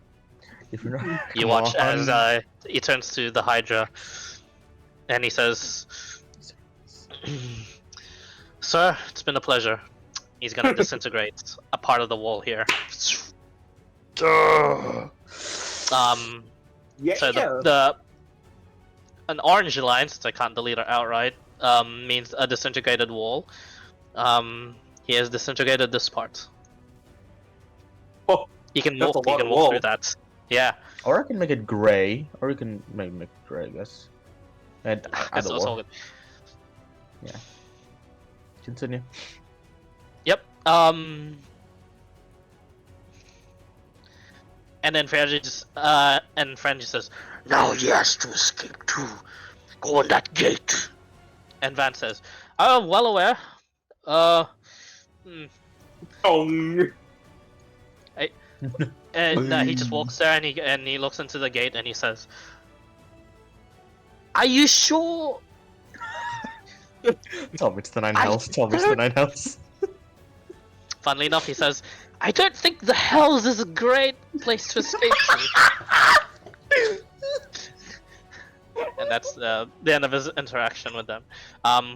If you're not, You Come watch on. as he turns to the Hydra, and he says, "Sir, it's been a pleasure." He's gonna disintegrate a part of the wall here. Yeah. So an orange line, since I can't delete it outright, means a disintegrated wall. He has disintegrated this part. Oh, You can that's walk. a You lot can of walk wall. through that. Yeah, Or I can make it gray, or you can maybe make it gray, I guess. And it's either all or. good. Continue. Yep. And then Frangie says, "Now he has to escape too. Go on that gate." And Van says, "I'm well aware. Hmm." Oh. And he just walks there and he looks into the gate and he says, "Are you sure?" Tell me it's the nine I hells. Tell me it's the nine hells. Funnily enough, he says, "I don't think the Hells is a great place to escape to." And that's the end of his interaction with them.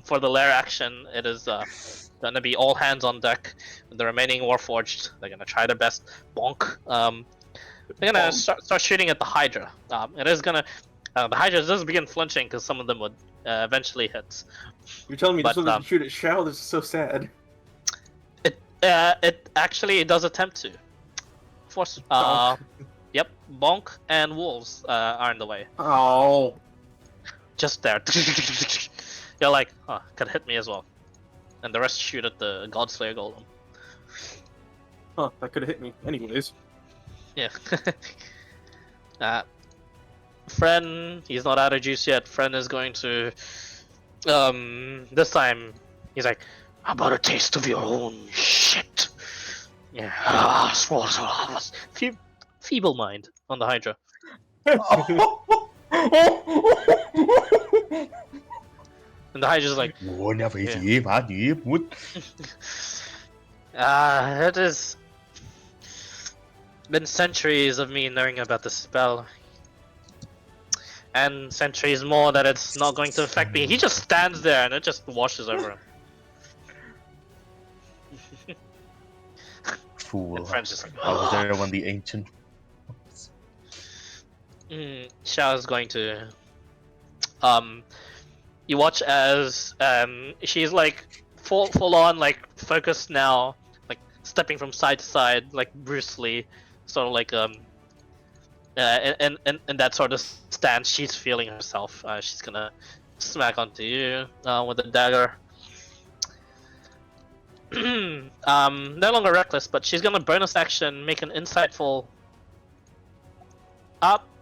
For the lair action, it is gonna be all hands on deck. The remaining Warforged, they're gonna try their best. Bonk. They're gonna start shooting at the Hydra. It is gonna. The Hydra does begin flinching because some of them would eventually hit. You're telling me this But, one doesn't shoot at Shao? This is so sad. It actually does attempt to. Force. Yep. Bonk and Wolves are in the way. Oh. Just there. You're like, huh, could hit me as well. And the rest shoot at the Godslayer Golem. Huh, that could have hit me. Anyways. Yeah. Fren, he's not out of juice yet. Fren is going to, this time, he's like, "How about a taste of your own shit?" Yeah. Feeble mind on the Hydra. And the Hydra's like, it has been centuries of me knowing about the spell. And centuries more that it's not going to affect me. He just stands there and it just washes over him. Fool. And French just like, I was there when the ancient. Xiao's going to you watch as she's like full on like focused now, like stepping from side to side like Bruce Lee, sort of like in that sort of stance. She's feeling herself. She's gonna smack onto you with a dagger. No longer reckless, but she's gonna bonus action make an insightful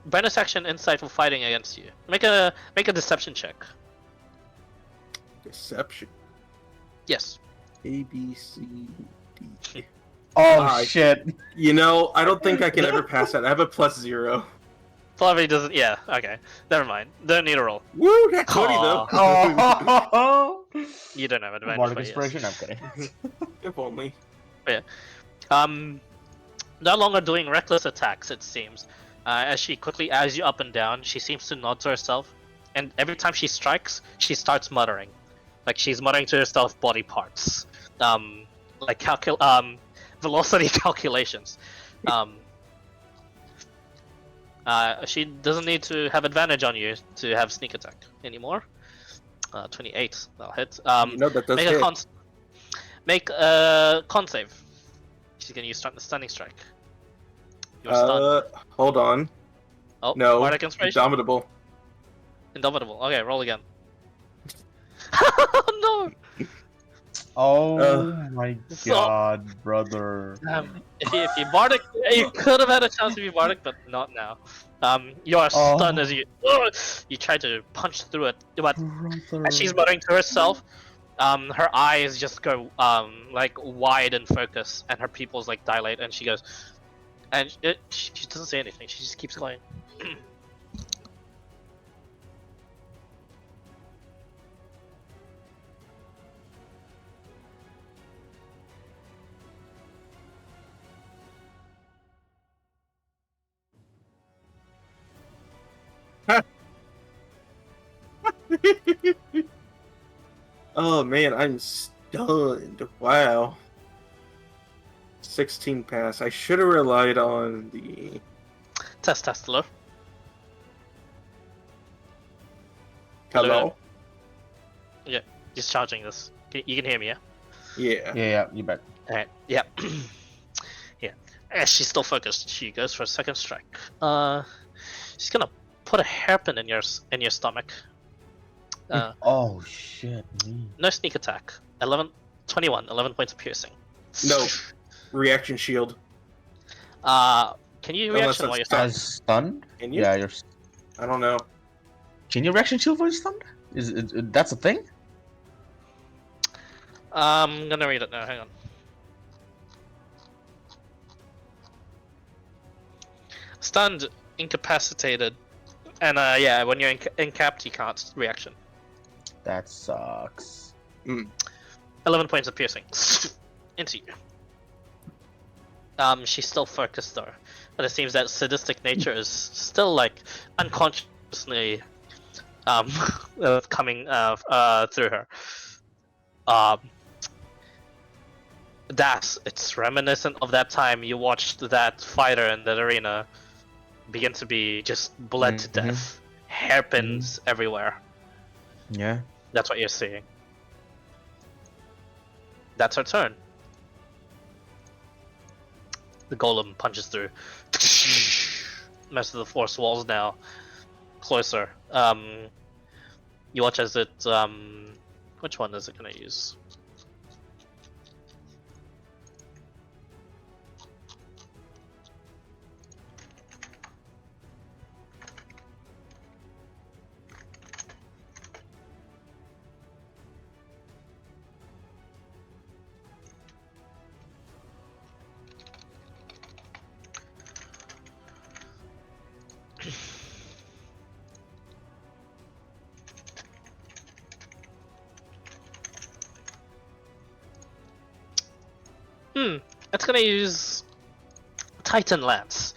bonus action insightful fighting against you. Make a deception check. Deception. Yes. A, B, C, D. Oh shit! You know, I don't think I can ever pass that. I have a +0. Flavia doesn't. Yeah. Okay. Never mind. Don't need a roll. Woo! That 20 though. Oh. You don't have advantage. Bardic but inspiration. yes. I'm kidding. If only. No longer doing reckless attacks. It seems. As she quickly eyes you up and down, she seems to nod to herself, and every time she strikes, she starts muttering, like she's muttering to herself body parts, like velocity calculations. She doesn't need to have advantage on you to have sneak attack anymore. 28, that'll hit. No, that does Make hit. a con save. She's gonna use stunning strike. You're stunned. Hold on. Oh, No. Bardic Inspiration? Indomitable. Indomitable. Okay, roll again. No! Oh my So- god, brother. If you Bardic, you could have had a chance to be Bardic, but not now. You are stunned as you try to punch through it, but as she's muttering to herself, her eyes just go like wide in focus, and her pupils like dilate, and she goes, and she doesn't say anything. She just keeps going. Oh man, I'm stunned. Wow. 16 pass. I should have relied on the... Hello. Hello? Yeah, just charging this. You can hear me, yeah? Yeah. Yeah, you bet. Alright, yeah. Yeah. She's still focused. She goes for a second strike. She's gonna put a hairpin in your stomach. Oh shit. Me. No sneak attack. 11 points of piercing. No. Reaction shield. Can you Unless reaction while you're that's stunned? As stunned? Can you? Yeah, you're. I don't know. Can you reaction shield when you're stunned? Is it, that's a thing? I'm gonna read it now. Hang on. Stunned, incapacitated, and yeah, when you're incapped, you can't reaction. That sucks. 11 points of piercing into you. She's still focused though, but it seems that sadistic nature is still like unconsciously coming through her. It's reminiscent of that time you watched that fighter in that arena begin to be just bled to death, hairpins everywhere. Yeah. That's what you're seeing. That's her turn. The golem punches through. Most of the force walls now closer. You watch as it. Which one is it gonna use? It's gonna use Titan Lance.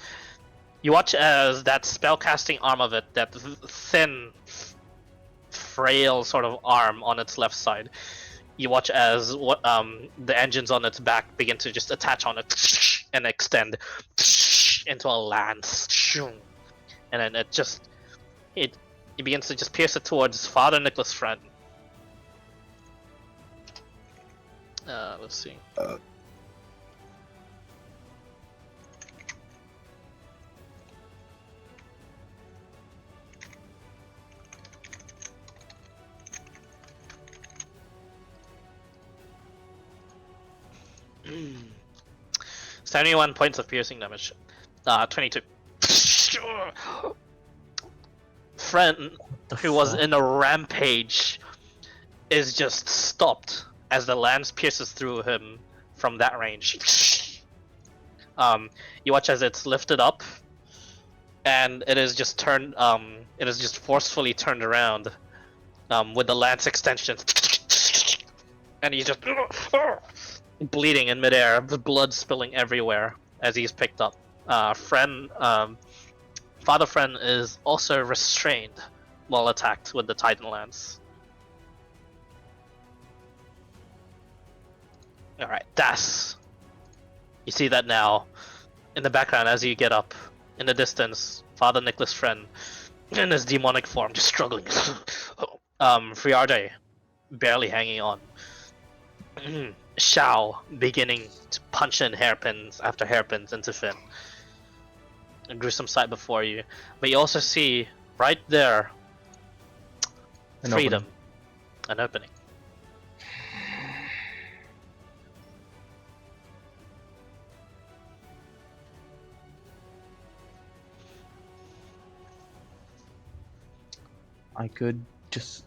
You watch as that spellcasting arm of it, that thin, frail sort of arm on its left side. You watch as the engines on its back begin to just attach on it and extend into a lance, and then it begins to just pierce it towards Father Nicholas' friend. Let's see. Mm. 71 points of piercing damage. 22. Friend, who was in a rampage, is just stopped as the lance pierces through him from that range. You watch as it's lifted up, and it is just turned. It is just forcefully turned around, with the lance extension, and he's just bleeding in midair, blood spilling everywhere as he's picked up. Father Friend is also restrained while attacked with the Titan Lance. Alright, Das. You see that now. In the background as you get up. In the distance, Father Nicholas' friend, in his demonic form, just struggling. Friarde, barely hanging on. Shao, beginning to punch in hairpins after hairpins into Finn. A gruesome sight before you. But you also see, right there, freedom. An opening. I could just...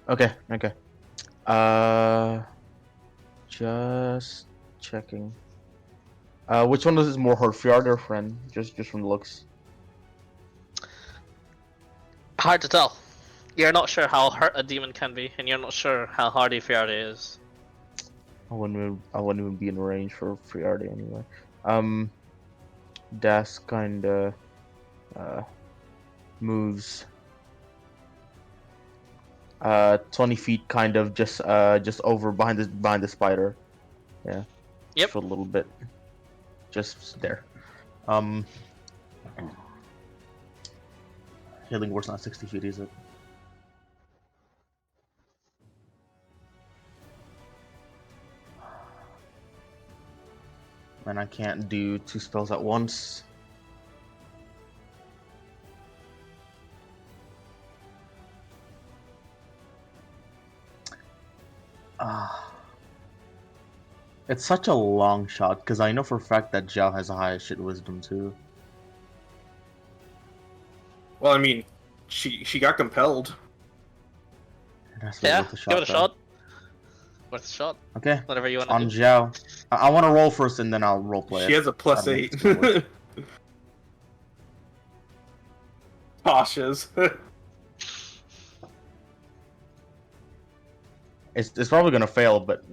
Okay. Just checking. Which one is more hurt, Fjord or Friend? Just from the looks. Hard to tell. You're not sure how hurt a demon can be, and you're not sure how hardy Fiarde is. I wouldn't even be in range for Fjord anyway. Das kinda moves 20 feet, kind of just over behind the spider. Yeah. Yep. For a little bit. Just there. Healing word's not 60 feet, is it? And I can't do 2 spells at once. It's such a long shot, because I know for a fact that Zhao has a high shit wisdom too. Well, I mean, she got compelled. That's Yeah, worth a shot, give it a though. shot. Worth a shot. Okay, Whatever you want on to do. Zhao. I want to roll first, and then I'll roleplay it. She has a I don't know if +8. it's gonna work. Cautious. It's probably gonna fail, but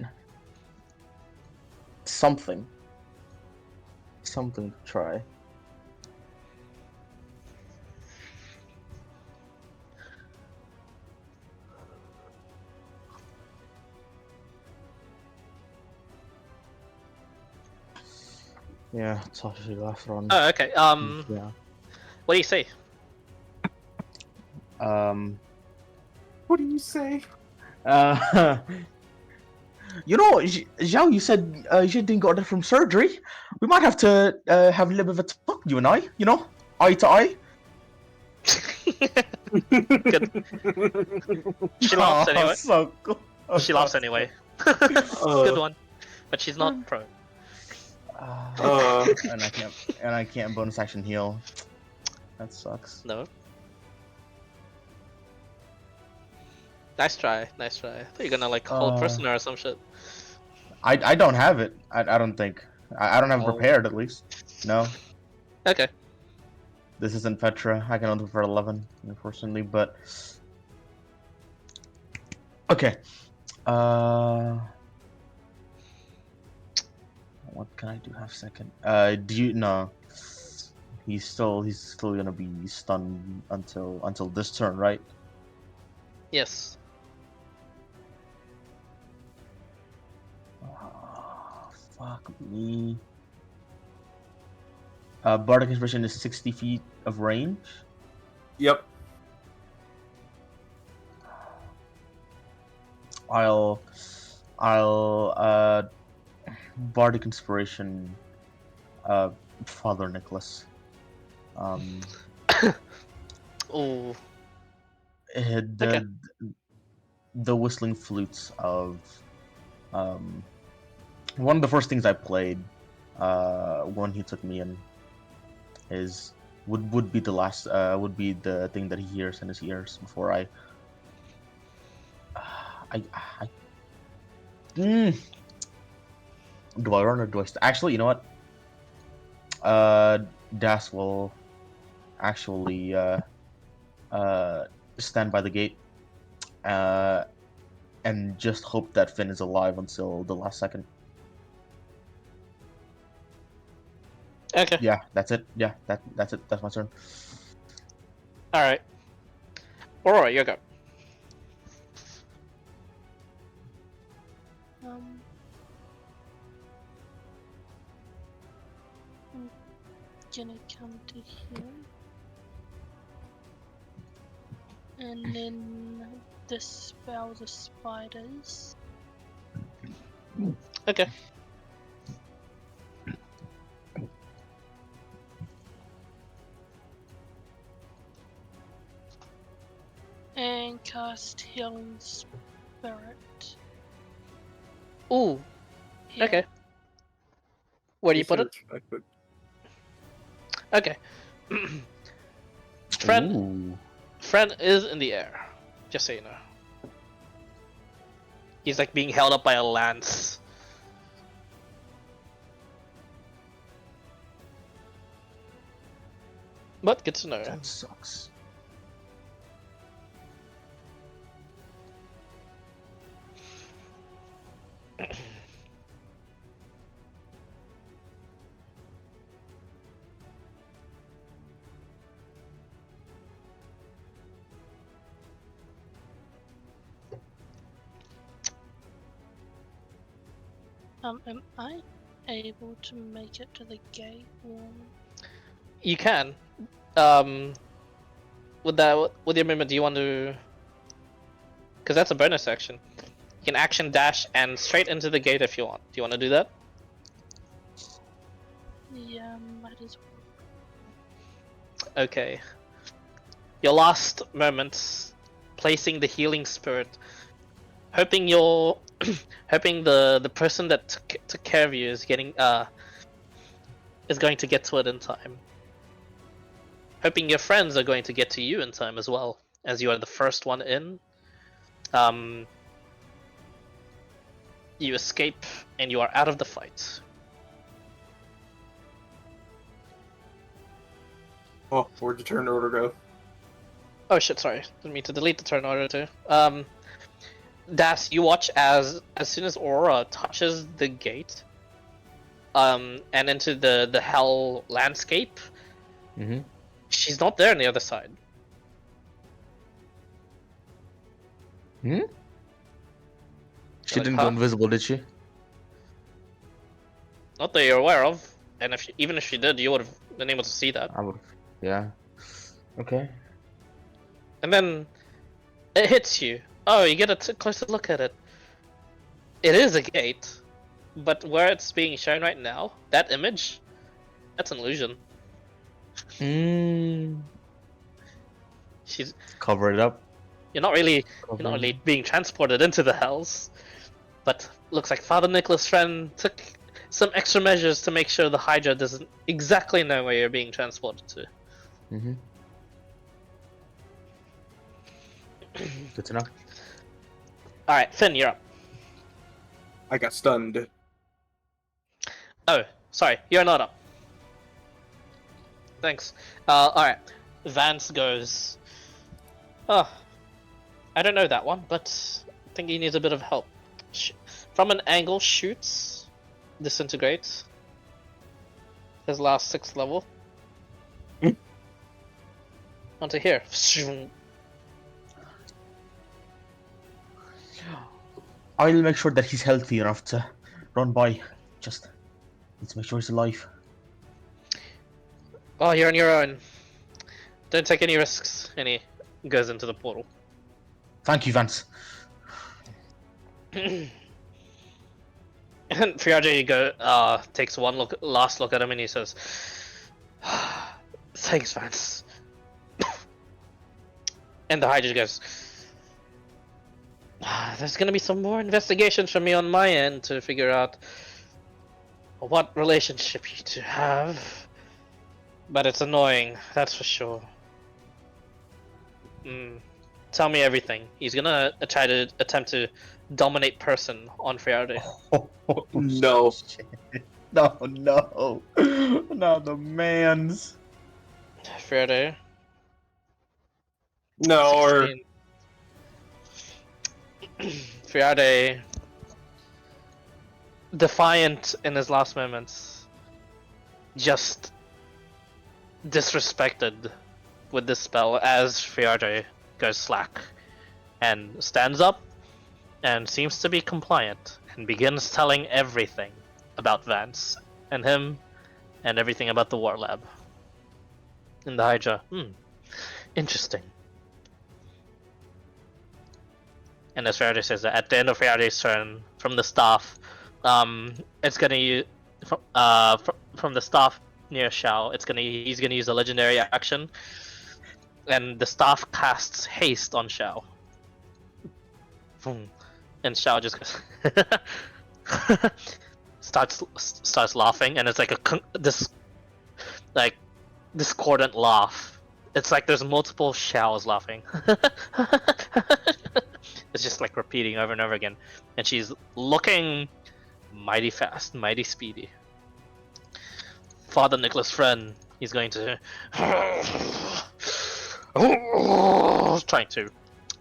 something to try. Yeah, it's actually last round. Oh, okay. Yeah. What do you say? What do you say? You know, Zhao, you said you didn't got that from surgery. We might have to have a little bit of a talk, you and I. You know, eye to eye. Good. She laughs anyway. So cool. She laughs anyway. Good one. But she's not prone. And I can't bonus action heal. That sucks. No. Nice try. I thought you were gonna like hold prisoner or some shit. I don't have it. I don't think. I don't have it Oh. prepared, at least. No. Okay. This isn't Petra. I can only prefer 11, unfortunately, but... Okay. What can I do half second? Do you... No. He's still gonna be stunned until this turn, right? Yes. Oh, fuck me. Bardic Inspiration is 60 feet of range. Yep. I'll Bardic Inspiration Father Nicholas. Ooh. The whistling flutes of one of the first things I played when he took me in would be the last would be the thing that he hears in his ears before do I run or do I actually, you know what? Das will actually stand by the gate and just hope that Finn is alive until the last second. Okay. Yeah, that's it. Yeah, that's it. That's my turn. Alright. Aurora, you go. I'm gonna come to here. And then dispel the spiders. Okay. And cast Healing Spirit. Ooh. Here. Okay. Where do you put it? Okay. Friend Ooh. Friend is in the air. Just so you know. He's like being held up by a lance. But good to know. That sucks. Am I able to make it to the gate? Or... You can. With your movement, do you want to? Because that's a bonus action. You can action dash and straight into the gate if you want. Do you want to do that? Yeah, might as well. Okay. Your last moments, placing the healing spirit, hoping hoping the person that took care of you is going to get to it in time. Hoping your friends are going to get to you in time as well, as you are the first one in. You escape and you are out of the fight. Oh, where'd the turn order go? Oh shit, sorry. Didn't mean to delete the turn order too. Das, you watch as soon as Aurora touches the gate, and into the hell landscape, Mm-hmm. she's not there on the other side. Hmm? She Like, didn't huh? go invisible, did she? Not that you're aware of, and even if she did, you would have been able to see that. I would. Yeah. Okay. And then it hits you. Oh, you get a closer look at it. It is a gate, but where it's being shown right now, that image, that's an illusion. She's Cover it up. you're not really Cover it. being transported into the hells, but looks like Father Nicholas' friend took some extra measures to make sure the Hydra doesn't exactly know where you're being transported to. Mm-hmm. Good to know. All right, Finn, you're up. I got stunned. Oh, sorry, you're not up. Thanks. All right, Vance goes. Oh, I don't know that one, but I think he needs a bit of help. From an angle, shoots, disintegrates. His last 6th level. Onto here. I'll make sure that he's healthy enough to run by. Just need to make sure he's alive. Oh, you're on your own. Don't take any risks. And he goes into the portal. Thank you, Vance. And Friarde takes one last look at him, and he says, "Thanks, Vance." And the Hydra goes, "There's gonna be some more investigations from me on my end to figure out what relationship you two have, but it's annoying, that's for sure." Tell me everything. He's gonna try to attempt to dominate person on Friarde. No. Shit. No, not the man's. Friarde. No, or 16. Friarde, defiant in his last moments, just disrespected with this spell as Friarde goes slack and stands up and seems to be compliant and begins telling everything about Vance and him and everything about the War Lab. And the Hydra, interesting. And as Friarde says that at the end of Friarde's turn, from the staff, it's gonna use from the staff near Shao. He's gonna use a legendary action, and the staff casts haste on Shao. Boom. And Shao just goes starts laughing, and it's like this discordant laugh. It's like there's multiple Shaos laughing. It's just like repeating over and over again, and she's looking mighty fast, mighty speedy. Father Nicholas' friend, he's going to trying to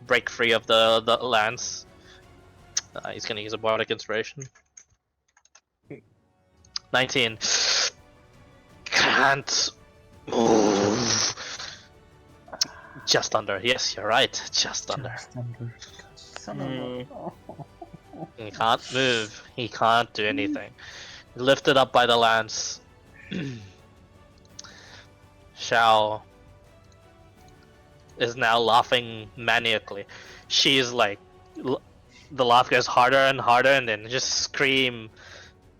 break free of the lance. He's gonna use a bardic inspiration. 19. Can't move. Just under. Yes, you're right. Just under. Son of a... He can't move. He can't do anything. Lifted up by the lance. Shao is now laughing maniacally. She's like, the laugh goes harder and harder, and then just scream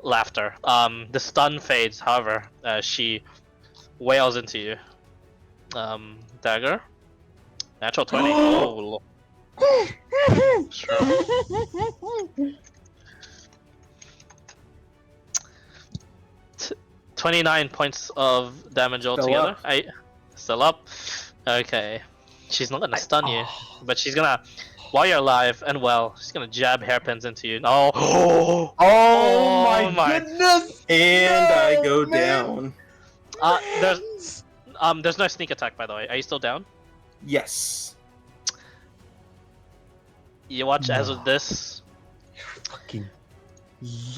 laughter. The stun fades, however, as she wails into you. Dagger. Natural 20. Oh, sure. 29 points of damage altogether. Still up. Okay. She's not gonna stun you, but she's gonna, while you're alive and well, she's gonna jab hairpins into you. Oh, Oh my goodness! And No, I go man. down. there's no sneak attack, by the way. Are you still down? Yes. You watch as No. with this, Fucking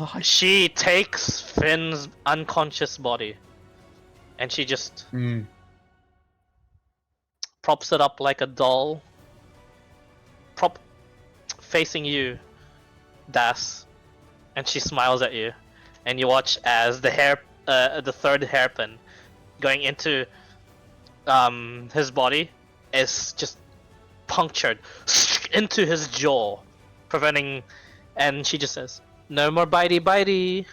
lie. she takes Finn's unconscious body, and she just props it up like a doll, facing you, Das, and she smiles at you, and you watch as the third hairpin going into his body is just punctured into his jaw, preventing, and she just says, "No more bitey bitey."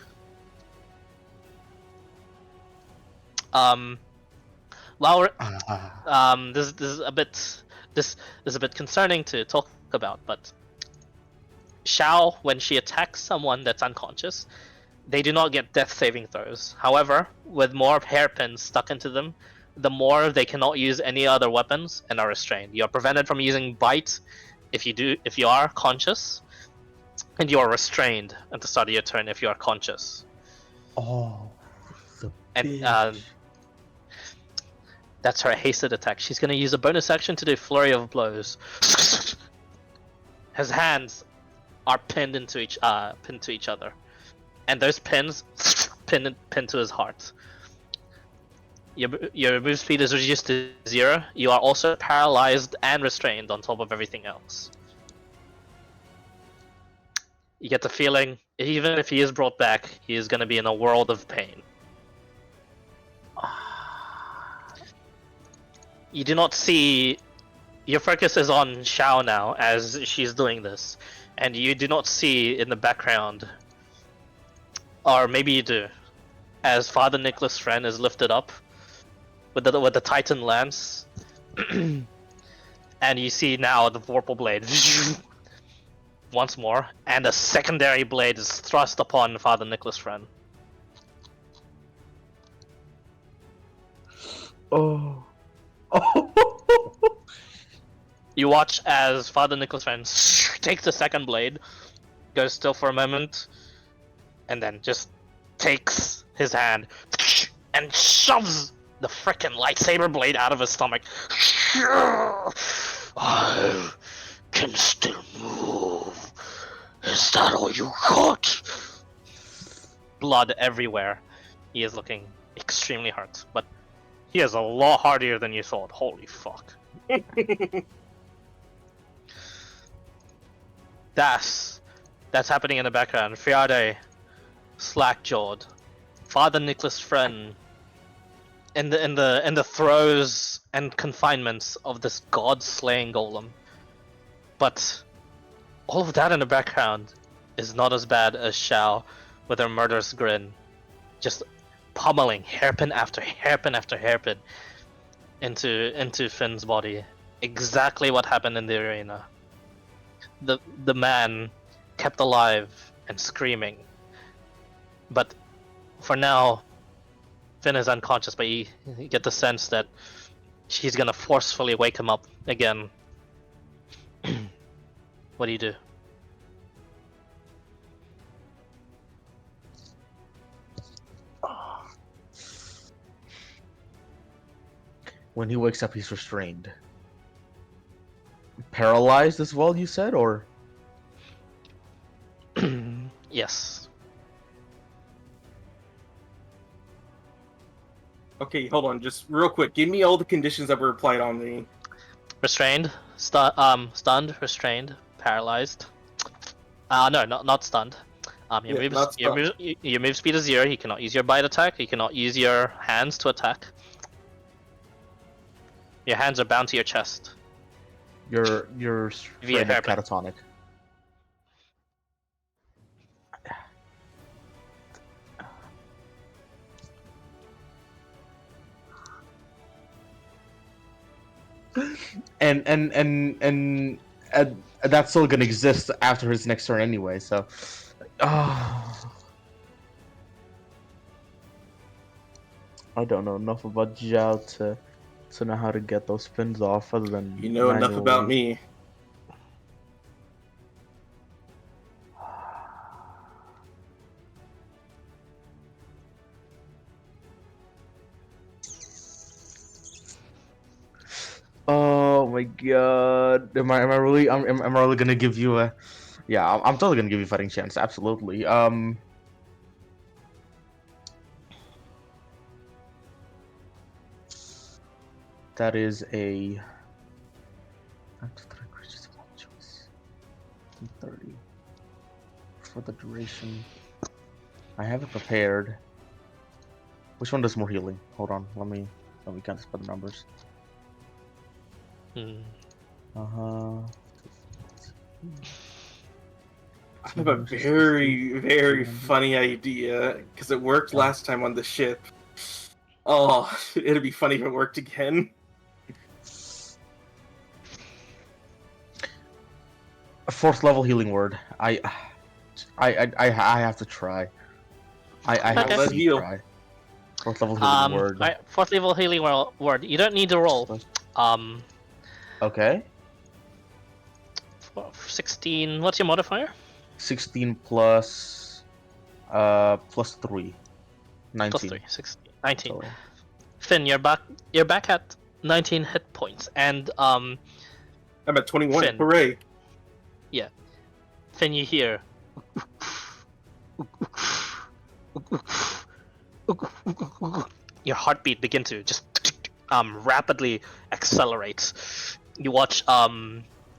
While we're, this is a bit concerning to talk about, but Shao, when she attacks someone that's unconscious, they do not get death saving throws. However, with more hairpins stuck into them, the more they cannot use any other weapons and are restrained. You are prevented from using bite if you are conscious, and you are restrained at the start of your turn if you are conscious. Oh, the And bitch. that's her hasted attack. She's going to use a bonus action to do flurry of blows. His hands are pinned to each other, and those pins pin to his heart. Your move speed is reduced to 0. You are also paralyzed and restrained on top of everything else. You get the feeling, even if he is brought back, he is going to be in a world of pain. You do not see. Your focus is on Shao now as she's doing this, and you do not see in the background, or maybe you do, as Father Nicholas' friend is lifted up with the Titan lance, and you see now the Vorpal blade once more, and a secondary blade is thrust upon Father Nicholas' friend. Oh. You watch as Father Nicholas' friend takes the second blade, goes still for a moment, and then just takes his hand and shoves the frickin' lightsaber blade out of his stomach. I can still move. Is that all you got? Blood everywhere. He is looking extremely hurt, but he is a lot hardier than you thought. Holy fuck. That's happening in the background. Friade, slack-jawed. Father Nicholas' friend, in the throes and confinements of this god-slaying golem. But all of that in the background is not as bad as Shao with her murderous grin, just pummeling hairpin after hairpin after hairpin into Finn's body. Exactly what happened in the arena. The man kept alive and screaming, but for now, Finn is unconscious. But you get the sense that she's gonna forcefully wake him up again What do you do? When he wakes up, he's restrained. Paralyzed as well, you said, or? Yes. Okay, hold on, just real quick. Give me all the conditions that were applied on me. Restrained, stunned, restrained, paralyzed. No, not stunned. Yeah, not stunned. Your move speed is 0. You cannot use your bite attack. You cannot use your hands to attack. Your hands are bound to your chest. You're Via straight up hairpin. catatonic. And that's still gonna exist after his next turn anyway. So, I don't know enough about Zhao to know how to get those spins off, other than You know enough about manually. me. Oh my god! Am I really am I really gonna give you a? Yeah, I'm totally gonna give you a fighting chance. Absolutely. That is a 30 for the duration. I have it prepared. Which one does more healing? Hold on, let me count this by the numbers. I have a very, very funny idea because it worked last time on the ship. Oh, it'd be funny if it worked again. A 4th level healing word. I have to try. I have Okay. to try. 4th level healing word. Right, 4th level healing word. You don't need to roll. Okay. 16. What's your modifier? 16 plus plus 3. 19. Plus 3. 16. 19. So, Finn, you're back. You're back at 19 hit points, and I'm at 21. Finn. Hooray! Yeah. Finn, you hear. Your heartbeat begin to just rapidly accelerate. You watch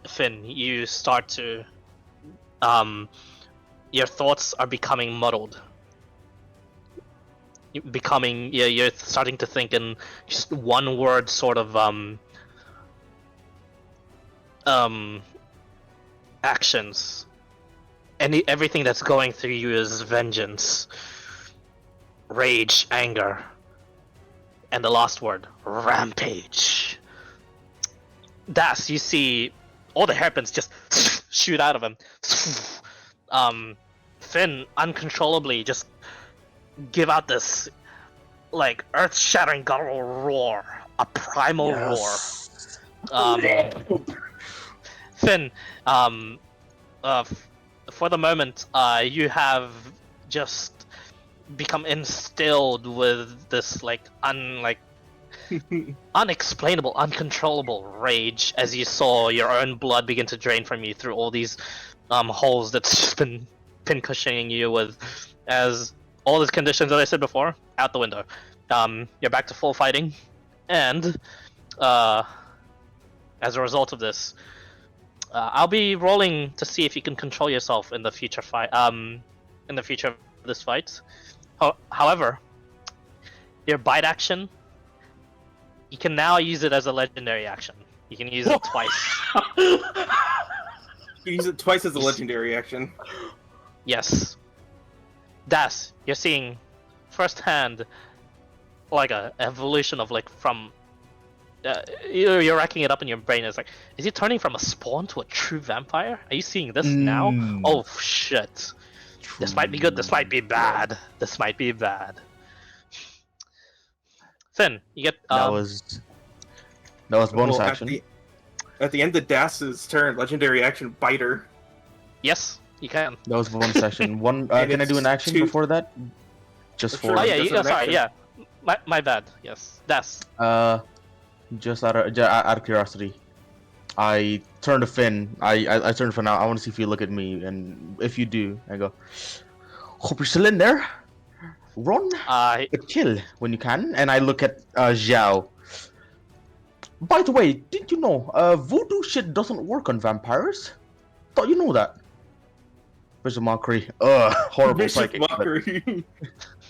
Finn, you start to your thoughts are becoming muddled. You're starting to think in just one word sort of actions. Everything that's going through you is vengeance, rage, anger, and the last word, rampage. Das, you see all the hairpins just shoot out of him. Finn uncontrollably just give out this like earth-shattering guttural roar, a primal roar. Finn, for the moment, you have just become instilled with this unexplainable, uncontrollable rage as you saw your own blood begin to drain from you through all these holes that's just been pincushioning you with, as all these conditions that I said before out the window. You're back to full fighting, and as a result of this, I'll be rolling to see if you can control yourself in the future fight. In the future of this fight. However, your bite action, you can now use it as a legendary action. You can use it twice. You use it twice as a legendary action. Yes. Das, you're seeing firsthand like a evolution of from you're racking it up in your brain. It's like, is he turning from a spawn to a true vampire? Are you seeing this now? Oh shit. This might be good, this might be bad. This might be bad. Finn, you get that was bonus action. At the end of Das's turn, legendary action Biter. Yes, you can. That was one session. One. And Can I do an it's action 2. before that? Just Sure. for. Oh yeah, Just you, an sorry, action. yeah. My bad. Yes, that's Just out of curiosity, I turn to Finn. I turn to Finn. I want to see if you look at me, and if you do, I go. Hope you're still in there. Run, but chill when you can. And I look at Zhao. By the way, did you know voodoo shit doesn't work on vampires? Thought you know that. There's a mockery. Horrible Vicious psychic. mockery.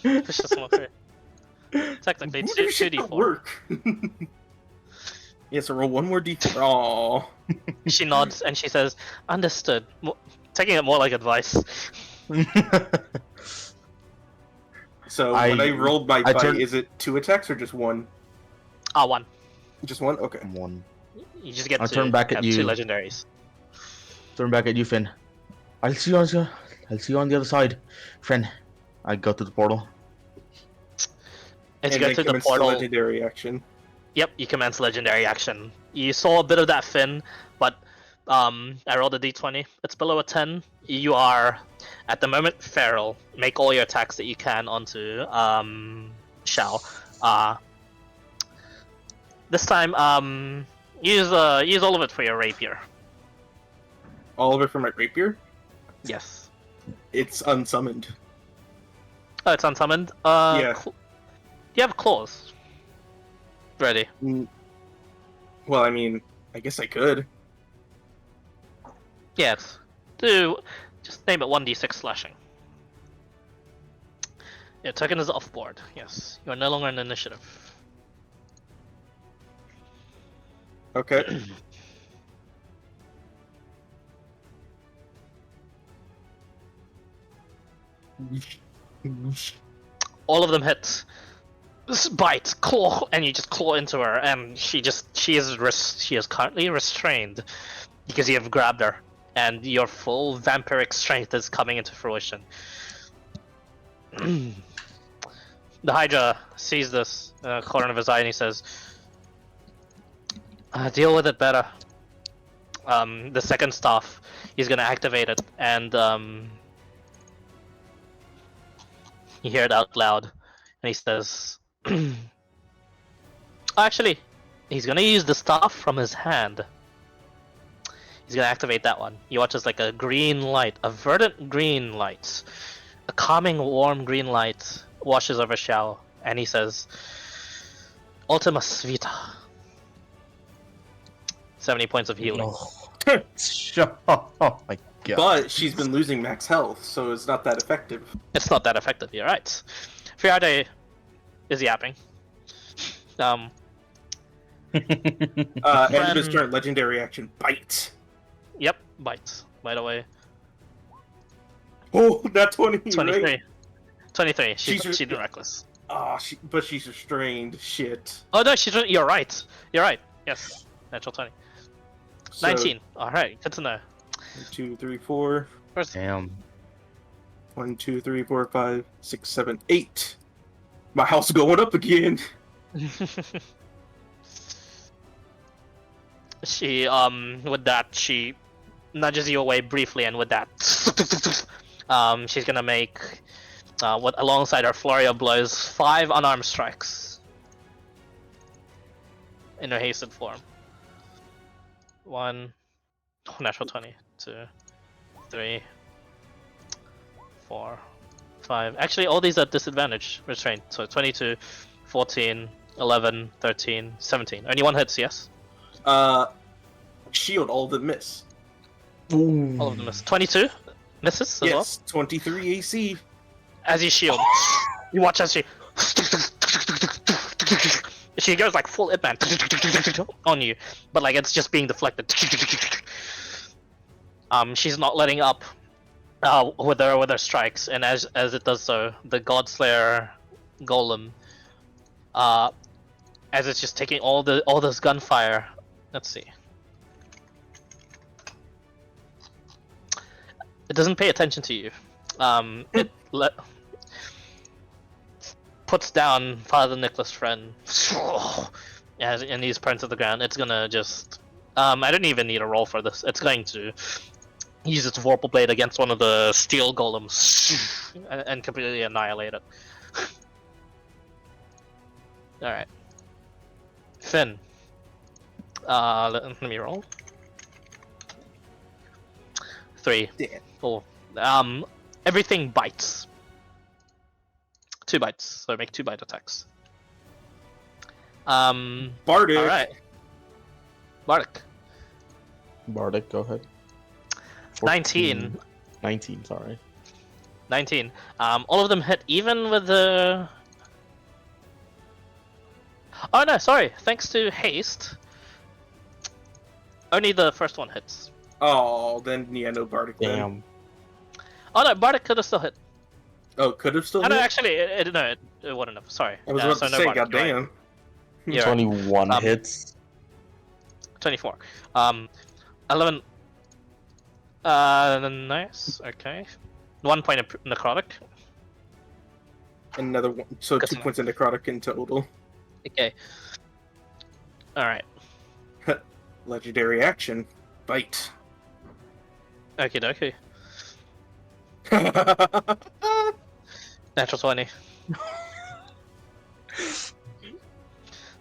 vicious mockery. Technically, it's Voodoo shit 2d4. don't work. Yes, so roll one more d4. Aww. She nods and she says, "Understood." Taking it more like advice. So when I rolled my I bite, turn- is it 2 attacks or just 1? One. Just 1? Okay. One. You just get I'll to turn back at have you. 2 legendaries. Turn back at you, Finn. I'll see you on the other side, friend. I go to the portal. As you And go then through the commence portal, legendary action. yep, you commence legendary action. You saw a bit of that Finn, but I rolled a d20. It's below a 10. You are, at the moment, feral. Make all your attacks that you can onto Shao. This time, use all of it for your rapier. All of it from my rapier? Yes. It's unsummoned. Oh, it's unsummoned. Yeah. You have claws. Ready. Well, I mean, I guess I could. Yes. Do just name it 1d6 slashing. Your token is off board. Yes, you are no longer in initiative. Okay. All of them hit. Bite, claw, and you just claw into her, and she is currently restrained because you have grabbed her, and your full vampiric strength is coming into fruition. The Hydra sees this corner of his eye, and he says, "Deal with it better." The second staff, he's gonna activate it, and you hear it out loud, and he says, actually, he's gonna use the staff from his hand. He's gonna activate that one. You watch as like a green light, a verdant green light, a calming, warm green light washes over Shao, and he says, Ultimus Vita. 70 points of healing. Oh my god. But she's been losing max health, so it's not that effective. It's not that effective, you're right. Friade is yapping. End of his turn, legendary action, bite. Yep, bites, by the way. Oh, not 20, 23. right? 23, she's She's- reckless. Ah, but she's restrained. Shit. Oh no, you're right. You're right. Yes, natural 20. So, 19. Alright, good to know. 1, 2, 3, 4. First, Damn. 1, 2, 3, 4, 5, 6, 7, 8. My house going up again. she, with that, she nudges you away briefly, and with that, she's gonna make, alongside her flurry of blows, 5 unarmed strikes. In her hasted form. 1, natural 20, 2, 3, 4, 5. Actually, all these are disadvantage restraint. So 22, 14, 11, 13, 17. Only one hits, yes? Shield, all of them miss. All of them miss. 22 misses as well. Yes, 23 AC. As you shield, you watch as she goes like full Ip Man on you, but like it's just being deflected. She's not letting up with her strikes, and as it does so, the Godslayer Golem, as it's just taking all this gunfire. Let's see. It doesn't pay attention to you. It puts down Father Nicholas' friend, and he's prone to the ground. It's gonna just. I don't even need a roll for this. It's going to use its Vorpal Blade against one of the steel golems and completely annihilate it. Alright. Finn. Let me roll. 3. Damn. Oh. Everything bites. 2 bites, so make 2 bite attacks. Bardic. Alright. Bardic. Bardic, go ahead. 19. 19, sorry. 19. All of them hit, even with the... Oh no, sorry. Thanks to haste, only the first one hits. Oh, then yeah, no Bardic. Then. Damn. Oh no, Bardic could have still hit. Oh, could have still. Oh no, hit? actually, it wouldn't have. Sorry. I was about so to no say, Bardic, you're right. goddamn. You're right. 21 hits. 24. 11. Nice. Okay. 1 point of necrotic. Another one. So Good 2 to points of necrotic in total. Okay. All right. Legendary action. Bite. Okie dokie. Natural 20.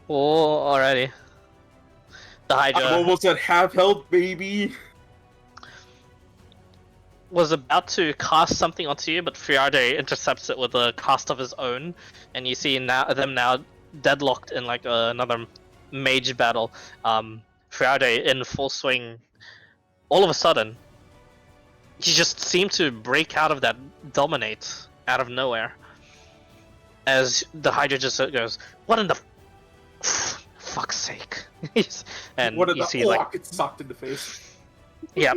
Oh, alrighty. The I'm Hydra almost at half health, baby. was about to cast something onto you, but Friarde intercepts it with a cast of his own, and you see them now deadlocked in like another mage battle. Friarde in full swing. All of a sudden, he just seemed to break out of that dominate out of nowhere. As the Hydra just goes, "What in the fuck's sake?" And What did you the see like, gets socked in the face? yeah,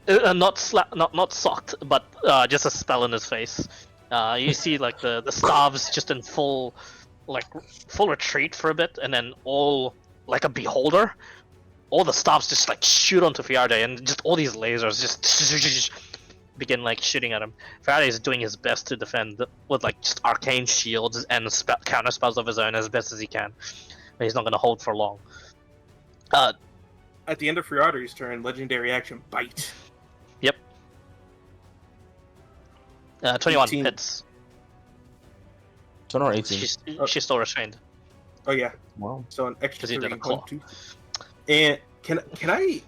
not socked, but just a spell in his face. You see like the staves just in full retreat for a bit, and then all like a beholder, all the staves just like shoot onto Friarde, and just all these lasers just begin like shooting at him. Friarde is doing his best to defend with like just arcane shields and counter spells of his own as best as he can. But he's not gonna hold for long. At the end of Friarde's turn, legendary action bite. Yep. 21 18. hits. 10 or 18. She's still restrained. Oh yeah. Wow. So an extra 'Cause you did 3. a claw. 1, 2. And can I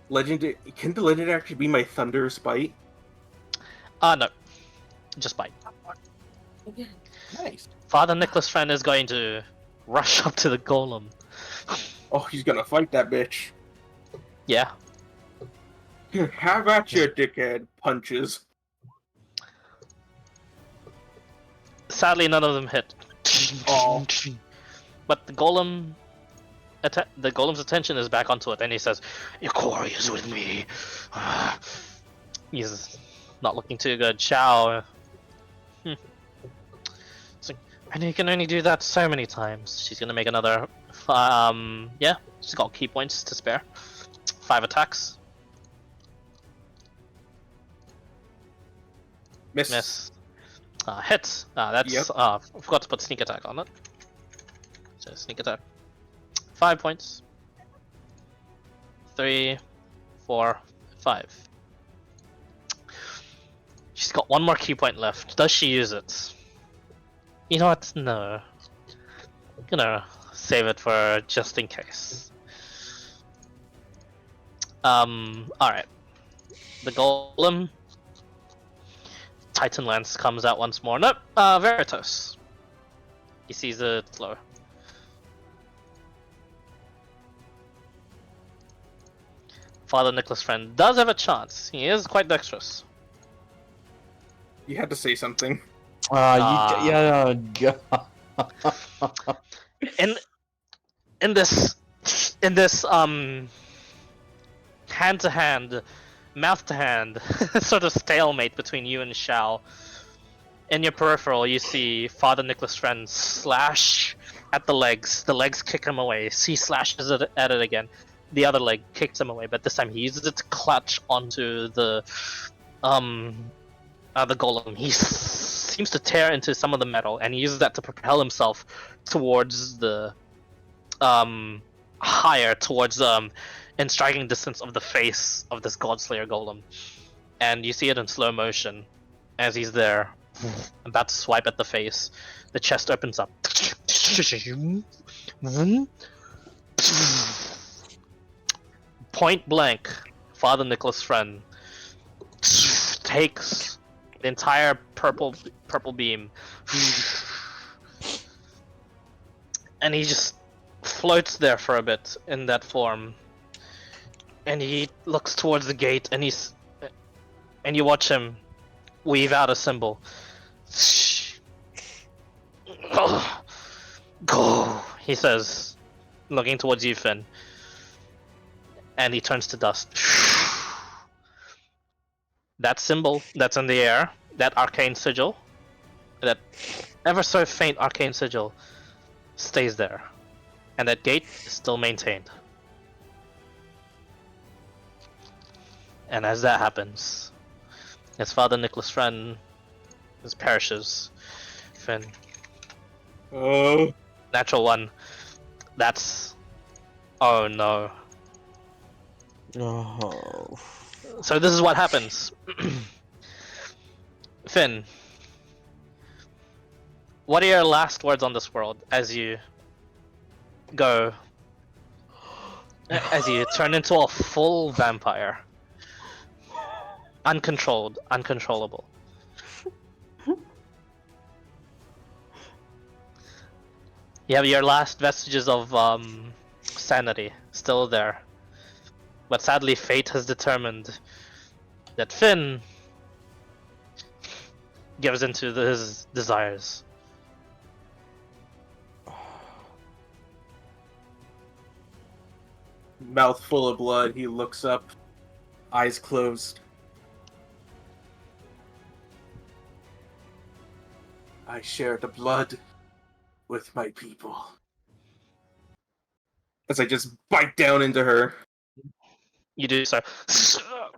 legendary? Can the legendary actually be my thunderous bite? No. Just bite. Nice. Father Nicholas Friend is going to rush up to the golem. Oh, he's gonna fight that bitch. Yeah. Have at you, dickhead. Punches. Sadly, none of them hit. Oh. But the golem's attention is back onto it, and he says, "Your quarry is with me." He's not looking too good. Chow. It's like, and you can only do that so many times. She's gonna make another. Yeah, she's got key points to spare. 5 attacks. Miss. Hit. That's. Yep. I forgot to put sneak attack on it. So sneak attack. 5 points. 3, 4, 5. She's got 1 more key point left. Does she use it? You know what? No. I'm gonna save it for just in case. Alright. The golem. Titan Lance comes out once more. Nope, Veritas. He sees it low. Father Nicholas Friend does have a chance. He is quite dexterous. You had to say something. Yeah. In this hand to hand, mouth to hand sort of stalemate between you and Shao. In your peripheral, you see Father Nicholas Friend slash at the legs. The legs kick him away. He slashes at it again. The other leg kicks him away, but this time he uses it to clutch onto the golem. He seems to tear into some of the metal, and he uses that to propel himself towards the higher towards in striking distance of the face of this Godslayer golem, and you see it in slow motion as he's there, about to swipe at the face. The chest opens up. Point blank, Father Nicholas' friend takes the entire purple beam, and he just floats there for a bit in that form. And he looks towards the gate, and you watch him weave out a symbol. Go, he says, looking towards you, Finn. And he turns to dust. That symbol that's in the air, that arcane sigil, that ever so faint arcane sigil, stays there. And that gate is still maintained. And as that happens, his father, Nicholas' friend, perishes. Finn. Oh. Natural one. That's... Oh no. Oh. So this is what happens. Finn, what are your last words on this world as you go, as you turn into a full vampire? Uncontrolled, uncontrollable. You have your last vestiges of sanity still there. But sadly, fate has determined that Finn gives into his desires. Mouth full of blood, he looks up, eyes closed. I share the blood with my people. As I just bite down into her. You do so.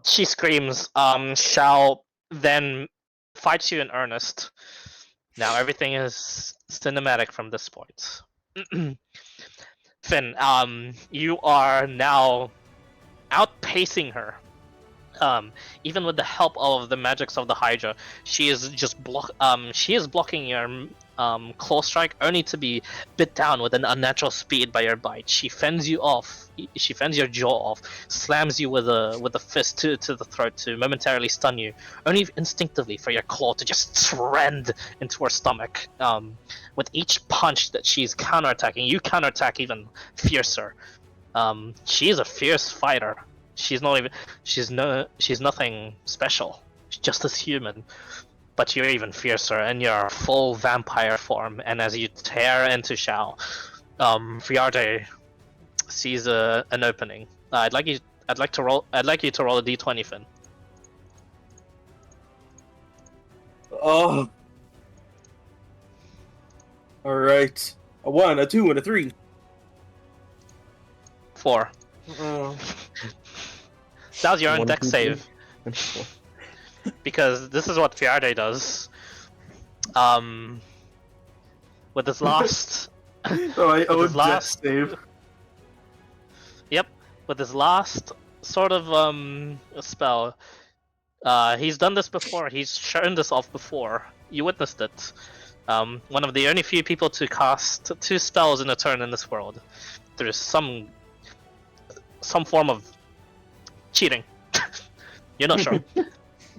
She screams. Shao then fights you in earnest. Now everything is cinematic from this point. Finn, you are now outpacing her. Even with the help of the magics of the Hydra, she is just blocking your claw strike, only to be bit down with an unnatural speed by your bite. She fends you off. She fends your jaw off, slams you with a fist to the throat to momentarily stun you, only instinctively for your claw to just rend into her stomach. With each punch that she's counterattacking, you counterattack even fiercer. She is a fierce fighter. She's nothing special. She's just as human. But you're even fiercer in your full vampire form, and as you tear into Shao, Friarte sees an opening. I'd like you to roll a d20, Finn. Oh. Alright. A 1, a 2, and a 3. 4. Oh. That was your own 1, deck 2, save. 3, and 4. Because this is what Friarte does. With his last... Oh, I owe his death last- save. Yep, with his last sort of spell. He's done this before. He's shown this off before. You witnessed it. One of the only few people to cast 2 spells in a turn in this world. There's some form of cheating. You're not sure.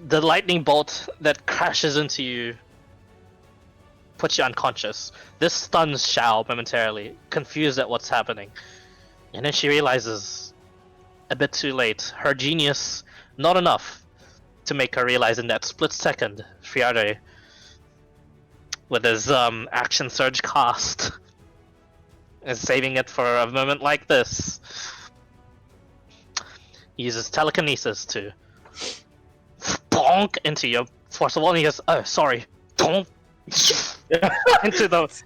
The lightning bolt that crashes into you puts you unconscious. This stuns Shao momentarily, confused at what's happening. And then she realizes, a bit too late, her genius, not enough to make her realize in that split second, Friarte, with his action surge cast, is saving it for a moment like this. He uses telekinesis to bonk into your force of will, and he goes, "Oh, sorry, bonk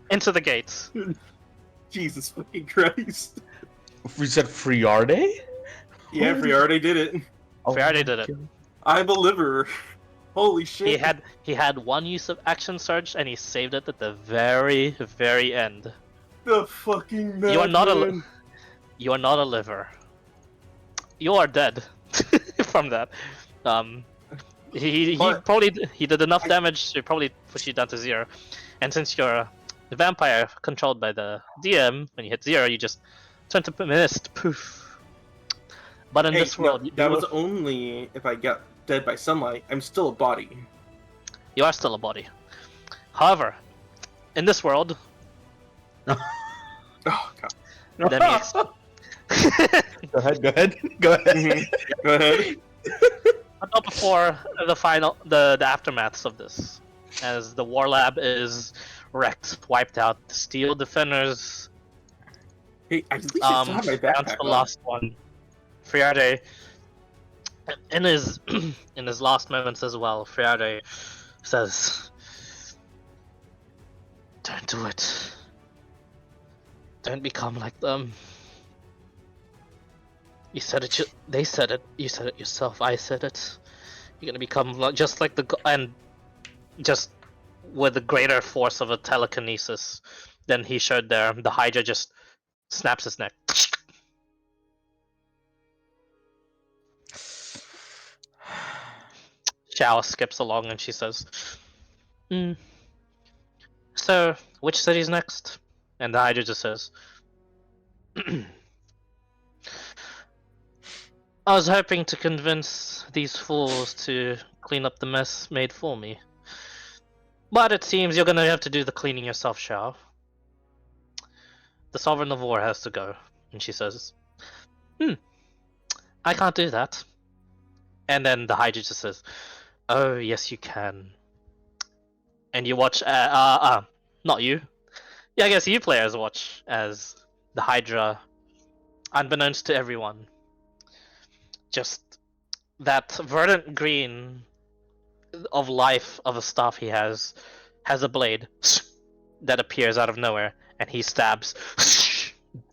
into the gates." Jesus fucking Christ. We said Friarde? Yeah, Friarte did it. Friarte did it. I'm a liver. Holy shit. He had one use of action surge, and he saved it at the very, very end. The fucking You are not a madman. You are not a liver. you are dead from that. He But probably he did enough damage to probably push you down to 0, and since you're a vampire controlled by the DM, when you hit 0, you just turn to mist. Poof. But in hey, this no, world, that was only if I got dead by sunlight. I'm still a body. you are still a body. However, in this world, Oh god. let me. Go ahead. Go ahead. Go ahead. But not before the aftermaths of this, as the war lab is wrecked, wiped out. The steel defenders, Hey, at least I still have my down to backpack the on. last one. Friade, in his in his last moments as well, Friade says, "Don't do it. Don't become like them. You said it. They said it. You said it yourself. I said it. You're gonna become just like and just with the greater force of a telekinesis than he showed there. The Hydra just snaps his neck. Xiao skips along and she says, "So, which city's next?" And the Hydra just says, "I was hoping to convince these fools to clean up the mess made for me. But it seems you're gonna have to do the cleaning yourself, Xiao. The Sovereign of War has to go." And she says, "I can't do that." And then the Hydra just says, "Oh, yes, you can." And you watch, not you. Yeah, I guess you players watch as the Hydra, unbeknownst to everyone, just that verdant green of life of a staff he has a blade that appears out of nowhere, and he stabs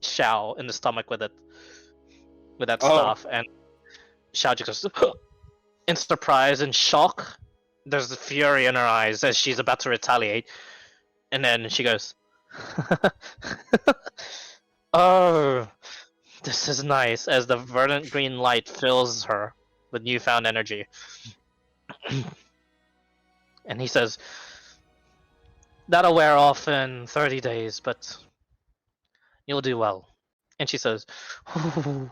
Xiao in the stomach with it, with that staff, and Xiao just goes in surprise and shock. There's the fury in her eyes as she's about to retaliate, and then she goes, "Oh, this is nice," as the verdant green light fills her with newfound energy. And he says, "That'll wear off in 30 days, but you'll do well." And she says, "Ooh,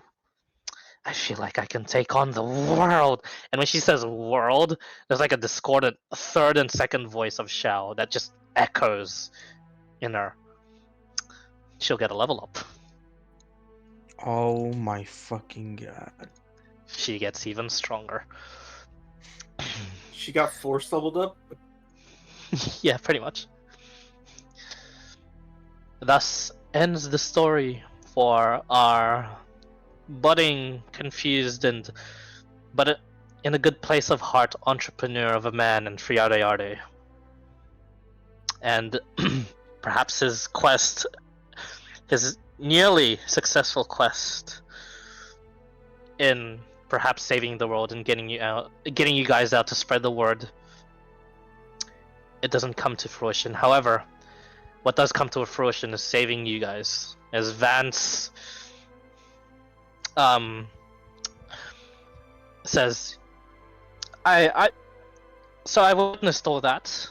I feel like I can take on the world." And when she says world, there's like a discordant third and second voice of Xiao that just echoes in her. She'll get a level up. Oh my fucking god. She gets even stronger. She got force leveled up. Yeah, pretty much. Thus ends the story for our budding, confused, but in a good place of heart entrepreneur of a man in Friade Arde. And perhaps his quest, his nearly successful quest in perhaps saving the world and getting you guys out to spread the word, it doesn't come to fruition. However, what does come to fruition is saving you guys, as Vance says, so I witnessed all that,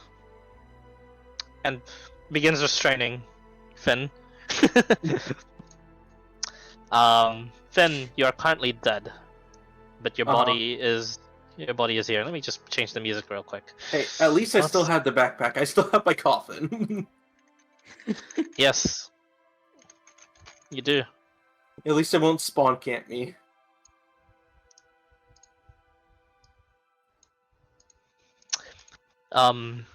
and begins restraining Finn. Finn, you are currently dead, but your body is here. Let me just change the music real quick. Hey, at least I still have the backpack. I still have my coffin. Yes, you do. At least it won't spawn camp me. And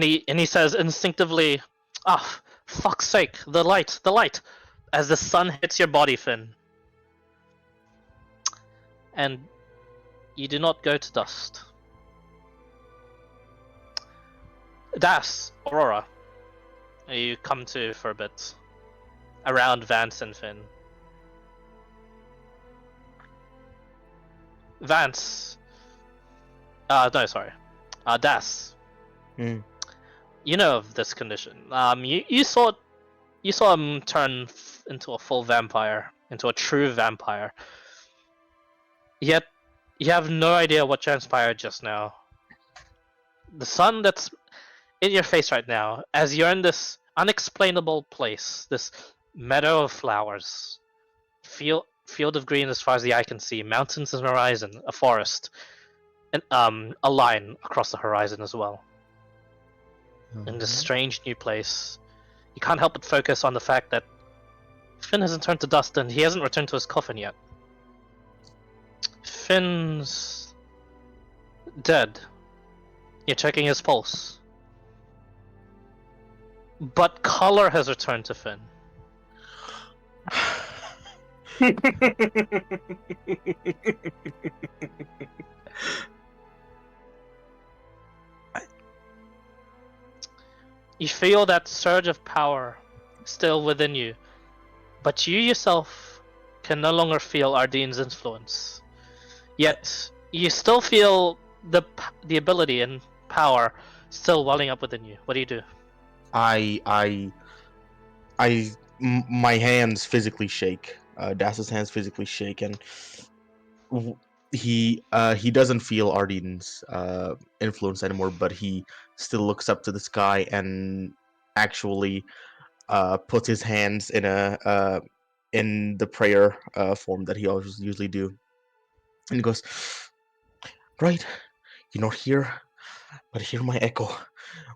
he says instinctively, "Ah, fuck's sake, the light," as the sun hits your body, Finn. And you do not go to dust. Das, Aurora, you come to for a bit. Around Vance and Finn. Vance. No, sorry. Das. You know of this condition. You saw him turn into a full vampire into a true vampire. Yet, you have no idea what transpired just now. The sun that's in your face right now, as you're in this unexplainable place, this meadow of flowers, field of green as far as the eye can see, mountains and horizon, a forest, and a line across the horizon as well. In this strange new place, you can't help but focus on the fact that Finn hasn't turned to dust and he hasn't returned to his coffin yet. Finn's dead. You're checking his pulse. But color has returned to Finn. You feel that surge of power still within you, but you yourself can no longer feel Ardene's influence. Yet you still feel the ability and power still welling up within you. What do you do? My hands physically shake. Das's hands physically shake, and he doesn't feel Arden's influence anymore, but he still looks up to the sky and actually puts his hands in the prayer form that he always usually do, and he goes, "Right, you're not here, but hear my echo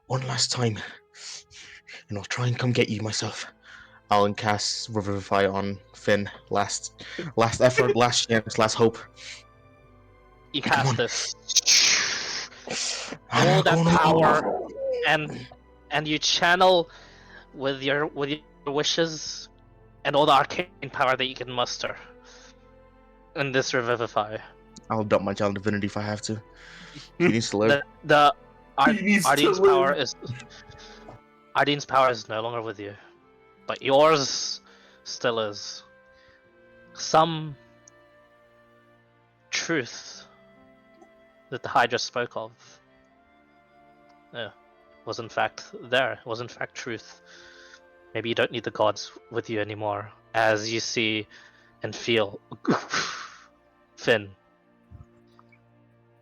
one last time, and I'll try and come get you myself." Alan casts Revivify on Finn. Last effort, last chance, last hope. You Come cast on. this. I'm All not that going power home. and you channel with your wishes and all the arcane power that you can muster in this Revivify. I'll dump my child divinity if I have to. He needs to live. He needs to Ardene's live. power is Ardene's power is no longer with you, but yours still is. Some truth that the Hydra spoke of was in fact there, was in fact truth. Maybe you don't need the gods with you anymore, as you see and feel Finn.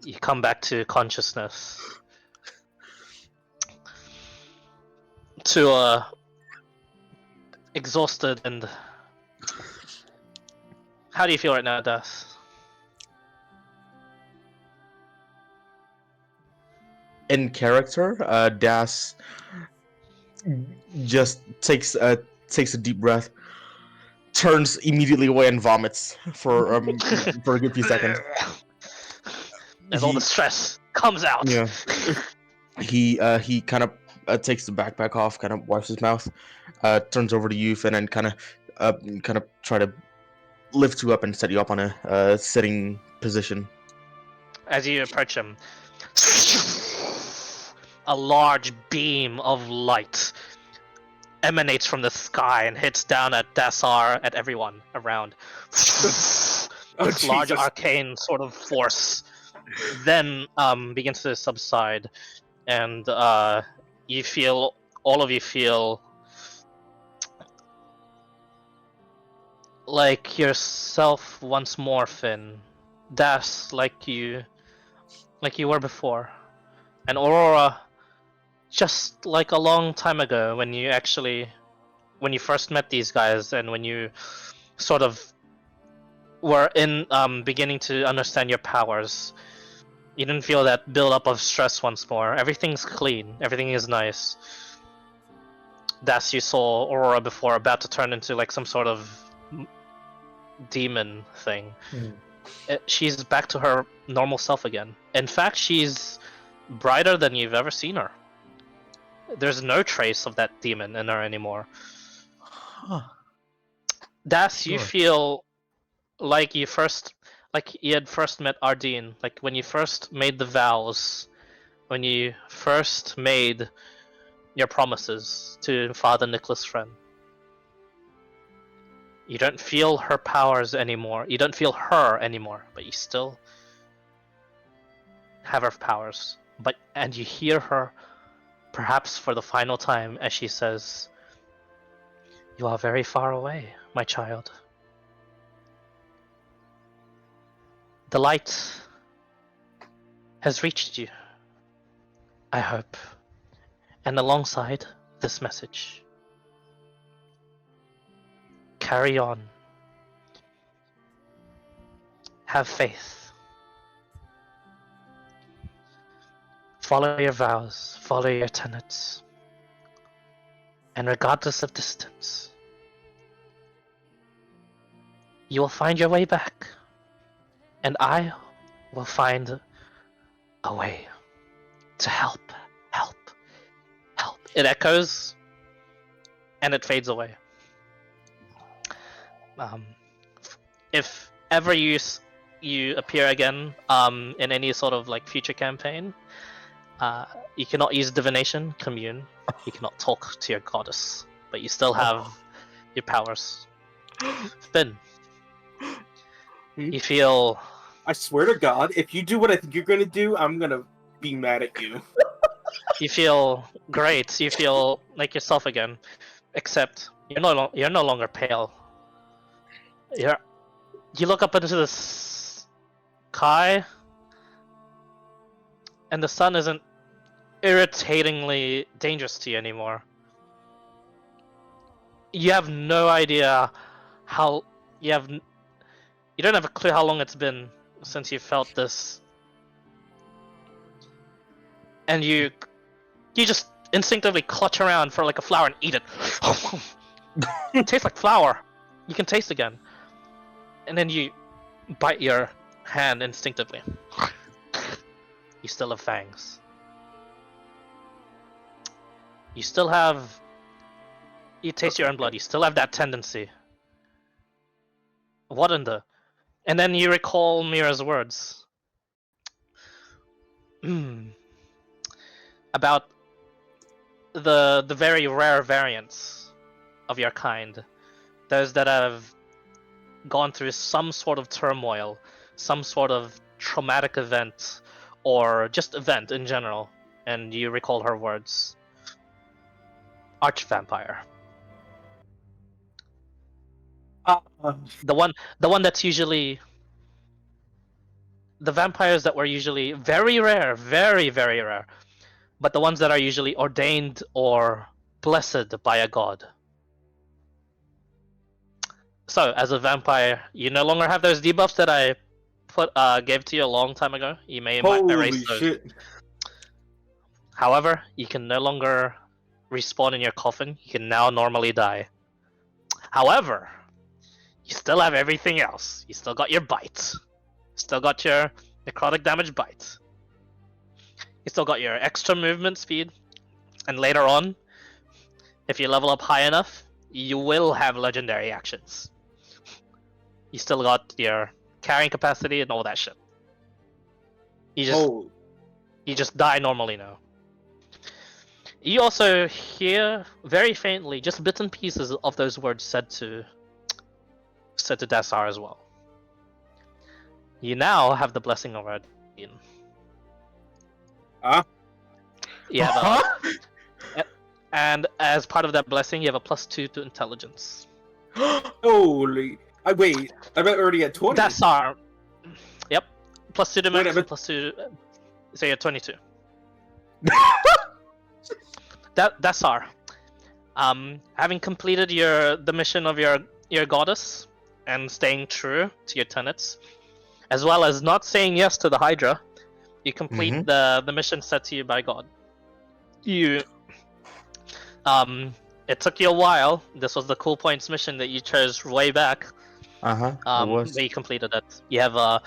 You come back to consciousness. To exhausted and... How do you feel right now, Das? In character, Das just takes a deep breath, turns immediately away and vomits for a good few seconds. As all the stress comes out. Yeah. He kind of takes the backpack off, kind of wipes his mouth, turns over to you, Finn, and kind of try to lift you up and set you up on a sitting position. As you approach him, a large beam of light emanates from the sky and hits down at Dasar, at everyone around. This large Jesus. arcane sort of force then begins to subside, and all of you feel like yourself once more, Finn. Das, like you were before. And Aurora, just like a long time ago when you first met these guys and when you sort of were beginning to understand your powers. You didn't feel that build-up of stress once more. Everything's clean. Everything is nice. Das, you saw Aurora before about to turn into like some sort of demon thing. She's back to her normal self again. In fact, she's brighter than you've ever seen her. There's no trace of that demon in her anymore. Huh. Das, you Sure. feel like you had first met Ardeen, like when you first made the vows, when you first made your promises to Father Nicholas Friend. You don't feel her powers anymore. You don't feel her anymore, but you still have her powers. And you hear her, perhaps for the final time, as she says, "You are very far away, my child. The light has reached you, I hope. And alongside this message, carry on. Have faith. Follow your vows, follow your tenets. And regardless of distance, you will find your way back. And I will find a way to help. It echoes, and it fades away. If ever you appear again in any sort of like future campaign, you cannot use divination, commune. You cannot talk to your goddess, but you still have your powers. Finn, you feel. I swear to God, if you do what I think you're gonna do, I'm gonna be mad at you. You feel great. You feel like yourself again, except you're no longer pale. You look up into the sky, and the sun isn't irritatingly dangerous to you anymore. You have no idea how you don't have a clue how long it's been since you felt this, and you just instinctively clutch around for like a flower and eat it. It tastes like flour. You can taste again, and then you bite your hand instinctively. You still have fangs. You still have. You taste your own blood. You still have that tendency. What in the? And then you recall Mira's words about the very rare variants of your kind, those that have gone through some sort of turmoil, some sort of traumatic event, or just event in general. And you recall her words. Archvampire. The one that's usually the vampires that were usually very rare, very, very rare, but the ones that are usually ordained or blessed by a god. So, as a vampire, you no longer have those debuffs that I gave to you a long time ago. You may Holy erase those. shit. However, you can no longer respawn in your coffin. You can now normally die. However, you still have everything else. You still got your bite. Still got your necrotic damage bite. You still got your extra movement speed. And later on, if you level up high enough, you will have legendary actions. You still got your carrying capacity and all that shit. You just die normally now. You also hear very faintly, just bits and pieces of those words said to Dassar as well. You now have the blessing of Odin. Yeah, and as part of that blessing, you have a +2 to intelligence. Holy! Wait, I bet already at 20. Dassar. Yep. +2 to Wait, max, but- +2. So you're 22. Dassar. Having completed the mission of your goddess and staying true to your tenets, as well as not saying yes to the Hydra, you complete the mission set to you by God. It took you a while. This was the Cool Points mission that you chose way back. It was. But you completed it. You have a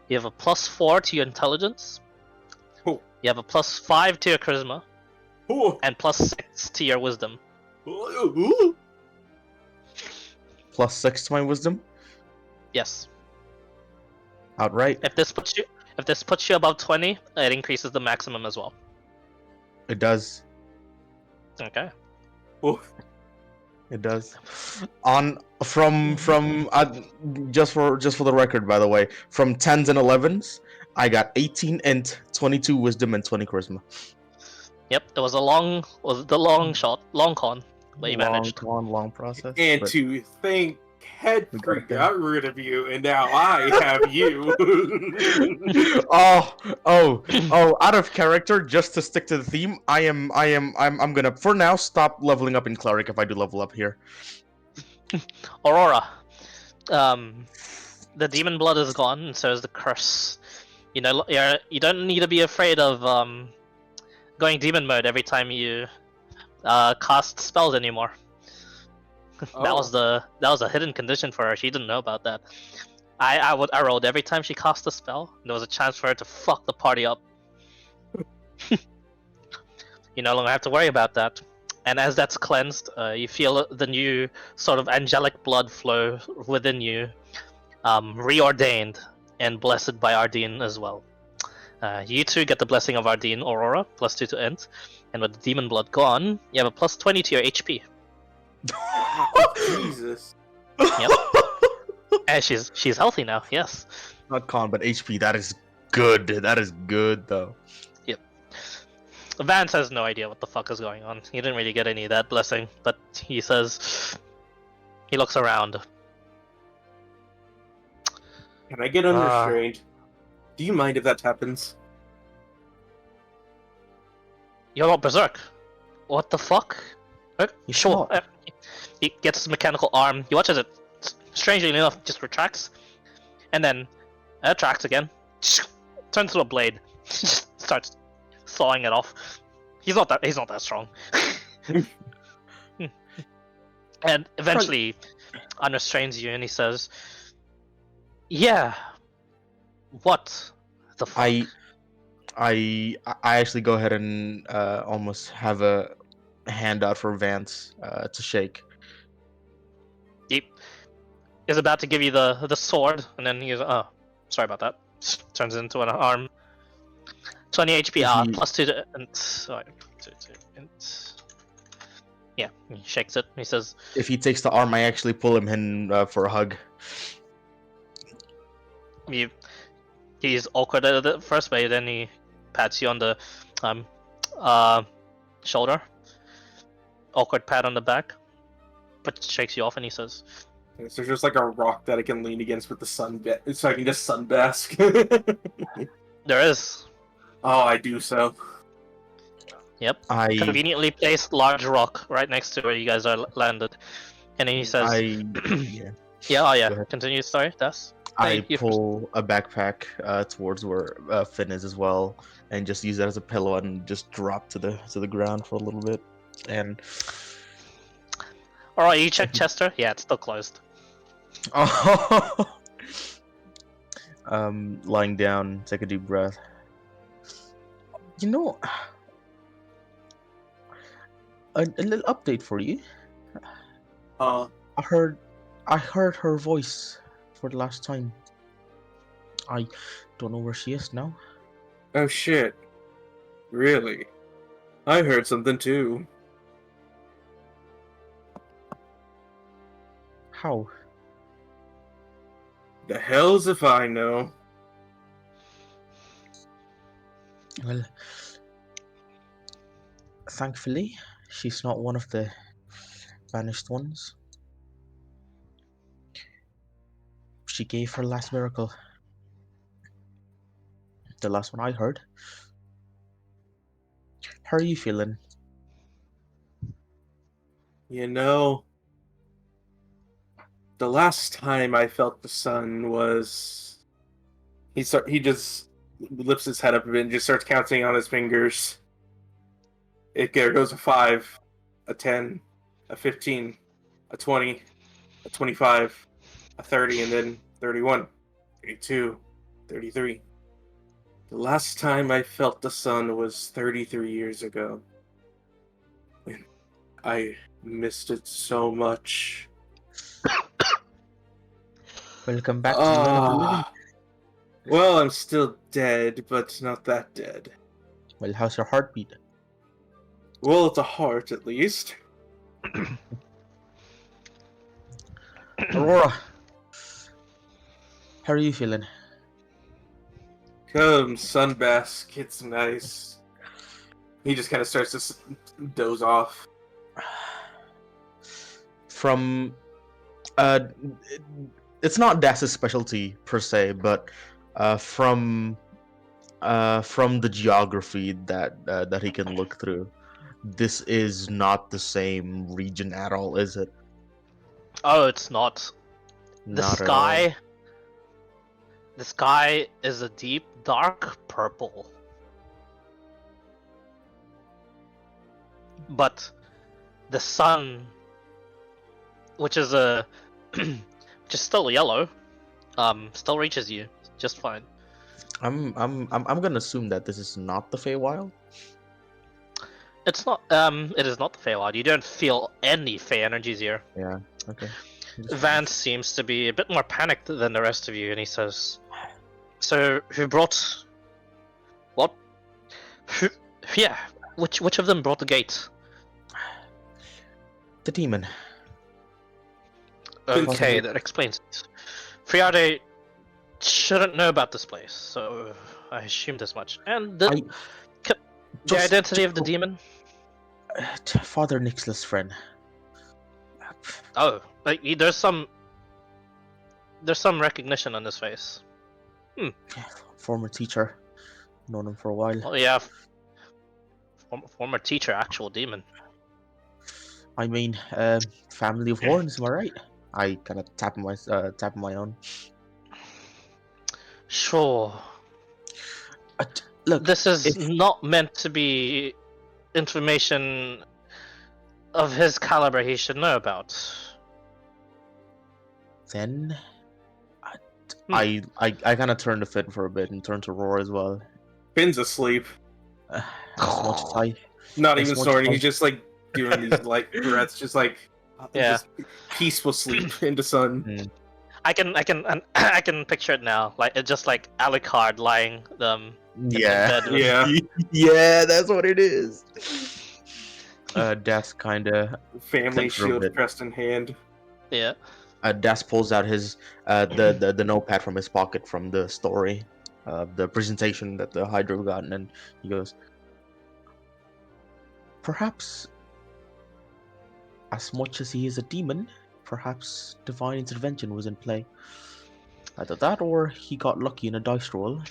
+4 to your intelligence. Oh. You have a +5 to your charisma. Oh. And +6 to your wisdom. +6 to my wisdom. Yes. Outright. If this puts you above 20, it increases the maximum as well. It does. Okay. Oh. It does. Just for the record, by the way, from 10s and 11s, I got 18 int, 22 wisdom, and 20 charisma. Yep, it was the long con, but you managed. Long process. And but to thank Headfree got rid of you, and now I have you. Oh! Out of character, just to stick to the theme, I'm gonna for now stop leveling up in cleric if I do level up here. Aurora, the demon blood is gone, and so is the curse. You don't need to be afraid of going demon mode every time you cast spells anymore. That was a hidden condition for her. She didn't know about that. I rolled every time she cast a spell. There was a chance for her to fuck the party up. You no longer have to worry about that. And as that's cleansed, you feel the new sort of angelic blood flow within you, reordained and blessed by Ardeen as well. You two get the blessing of Ardeen, Aurora, +2 to int, and with the demon blood gone, you have a +20 to your HP. Jesus. Yep. And she's healthy now. Yes. Not con, but HP. That is good. That is good, though. Vance has no idea what the fuck is going on. He didn't really get any of that blessing, but he says he looks around. Can I get unrestrained? Do you mind if that happens? You're not berserk. What the fuck? He's Sure. not. He gets his mechanical arm. He watches it. Strangely enough, just retracts, and then retracts again. Turns to a blade. Starts sawing it off. He's not that strong. And eventually unrestrains you, and he says, "Yeah, what the fuck?" I actually go ahead and almost have a hand out for Vance to shake. He is about to give you the sword, and then he's sorry about that. Turns it into an arm. 20 HP, +2 to int. Sorry, 2 to int. Yeah, he shakes it. He says, If he takes the arm, I actually pull him in for a hug. He's awkward at it first, but then he pats you on the shoulder. Awkward pat on the back, but shakes you off, and he says, So there's just like a rock that I can lean against with the sun, so I can just sunbask. "There is." Oh, I do so. Yep. I Conveniently placed large rock right next to where you guys are landed, and then he says, yeah. "Yeah, oh yeah." Go ahead. Continue the story. That's I pull a backpack towards where Finn is as well, and just use that as a pillow and just drop to the ground for a little bit. And Alright, you check Chester? Yeah, it's still closed. lying down, take a deep breath. You know, a little update for you. I heard her voice for the last time. I don't know where she is now. Oh shit. Really? I heard something too. How? The hells if I know. Well, thankfully, she's not one of the banished ones. She gave her last miracle. The last one I heard. How are you feeling? You know, the last time I felt the sun was he just lifts his head up a bit and just starts counting on his fingers. There goes a 5, a 10, a 15, a 20, a 25, a 30, and then 31, 32, 33. The last time I felt the sun was 33 years ago. And I missed it so much. Welcome back to the land of the living. Well, I'm still dead, but not that dead. Well, how's your heartbeat? Well, it's a heart, at least. Aurora, how are you feeling? Come, sunbask, it's nice. He just kind of starts to doze off. From Uh, it's not Das's specialty per se, but from the geography that he can look through, this is not the same region at all, is it? Oh, it's not. The Not at all. sky. The sky is a deep, dark purple. But the sun, which is a, which is still yellow, still reaches you just fine. I'm gonna assume that this is not the Feywild. It's not. It is not the Feywild. You don't feel any Fey energies here. Yeah. Okay. Vance seems to be a bit more panicked than the rest of you, and he says, "So, who brought? What? Who? Yeah. Which of them brought the gate?" The demon. Okay, that explains it. Friade shouldn't know about this place, so I assumed as much. And the identity of the demon? Father Nicholas' friend. Oh, like there's some recognition on his face. Former teacher. Known him for a while. Oh yeah, former teacher, actual demon. I mean, family of horns, am I right? I kind of tap my own. Sure. Look, This is not meant to be information of his caliber he should know about. Then I kind of turn to Finn for a bit and turn to Roar as well. Finn's asleep. As much as I, Not as even much snoring. as I- He's just like doing these light breaths, just like Yeah. just peaceful sleep into sun. I can picture it now. Like it's just like Alucard lying Yeah, in bed with- Yeah. yeah, that's what it is. Das kind of Family Thanks for a shield bit. pressed in hand. Yeah. Das pulls out his the notepad from his pocket from the story, the presentation that the Hydra got, and then he goes, perhaps, as much as he is a demon, perhaps divine intervention was in play. Either that, or he got lucky in a dice roll,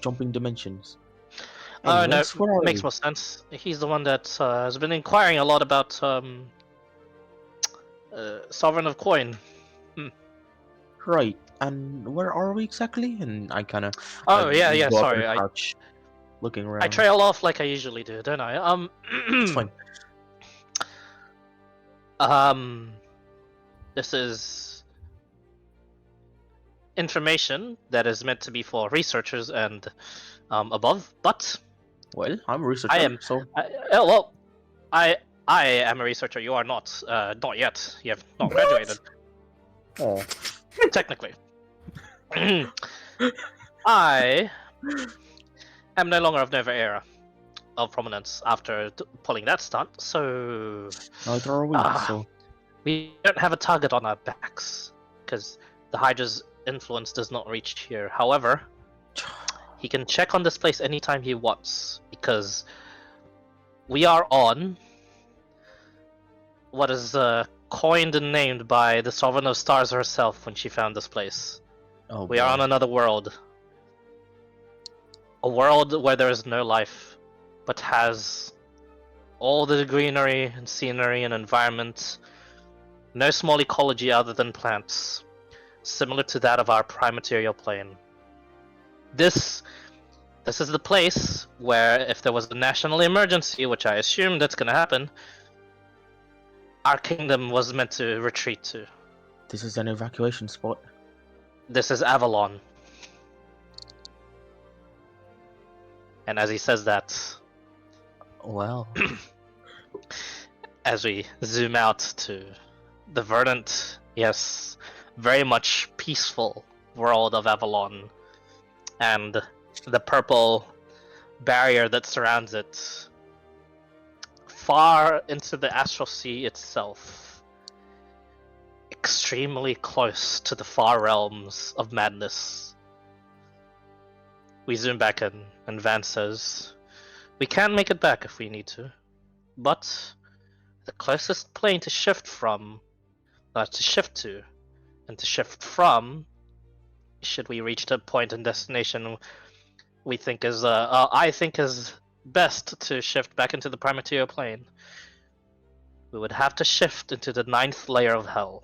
jumping dimensions. Oh no, Anyways, where are makes we? more sense. He's the one that has been inquiring a lot about Sovereign of Coin. Right, and where are we exactly? And I kind of Oh yeah, go up sorry. and crouch, looking around. I trail off like I usually do, don't I? It's fine. This is information that is meant to be for researchers and above, but Well, I'm a researcher. I am. So I am a researcher. You are not. Not yet. You have not graduated. oh, Technically. I am no longer of Nova Era of prominence after pulling that stunt, so neither are we. So we don't have a target on our backs because the Hydra's influence does not reach here. However, he can check on this place anytime he wants because we are on what is coined and named by the Sovereign of Stars herself when she found this place. oh, We are on another world. A world where there is no life, but has all the greenery and scenery and environment. No small ecology other than plants, similar to that of our prime material plane. This is the place where, if there was a national emergency, which I assume that's gonna happen, our kingdom was meant to retreat to. This is an evacuation spot. This is Avalon. And as he says that, Well, as we zoom out to the verdant, yes, very much peaceful world of Avalon, and the purple barrier that surrounds it, far into the astral sea itself, extremely close to the far realms of madness. We zoom back in, and Van says, "We can make it back if we need to, but the closest plane to shift to and to shift from, should we reach the point and destination we think is I think is best to shift back into the Primaterial plane, we would have to shift into the 9th layer of hell.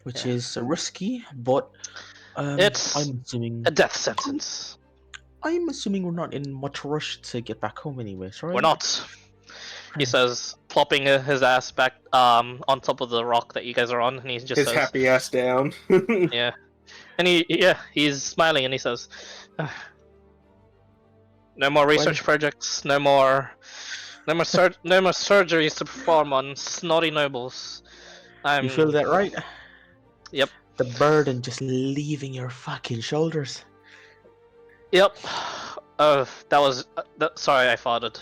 Which Yeah. is risky, but It's I'm assuming a death sentence. we're not in much rush to get back home anyways, right? We're not. He says, plopping his ass back on top of the rock that you guys are on, and he just His says, happy ass down. yeah, and he's smiling, and he says, no more research projects, no more surgeries to perform on snotty nobles. You feel that, right? Yep. The burden just leaving your fucking shoulders. Yep. Oh, that was. Sorry, I farted.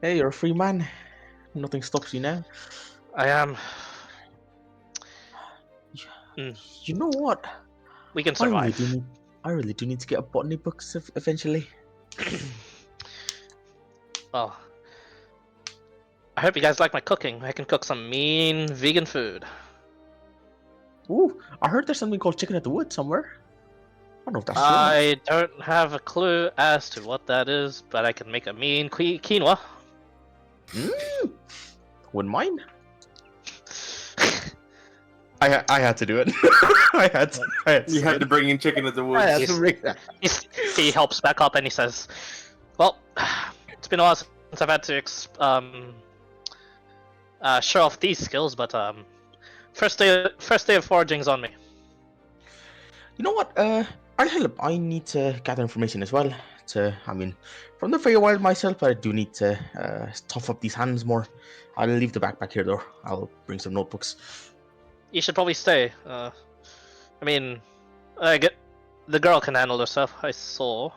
Hey, you're a free man. Nothing stops you now. I am. You know what? We can I survive. really do need to get a botany books eventually. Well, I hope you guys like my cooking. I can cook some mean vegan food. Ooh, I heard there's something called chicken at the wood somewhere. I don't know if that's true. I don't have a clue as to what that is, but I can make a mean quinoa. Wouldn't mind. I had to do it. I had to. You had to bring in chicken at the I had woods. to make that. He helps back up and he says, "Well, it's been a while since I've had to show off these skills, but first day of foraging's on me." You know what? I'll help. I need to gather information as well. From the Feywild myself, I do need to tough up these hands more. I'll leave the backpack here though. I'll bring some notebooks. You should probably stay. I mean, the girl can handle herself. I saw.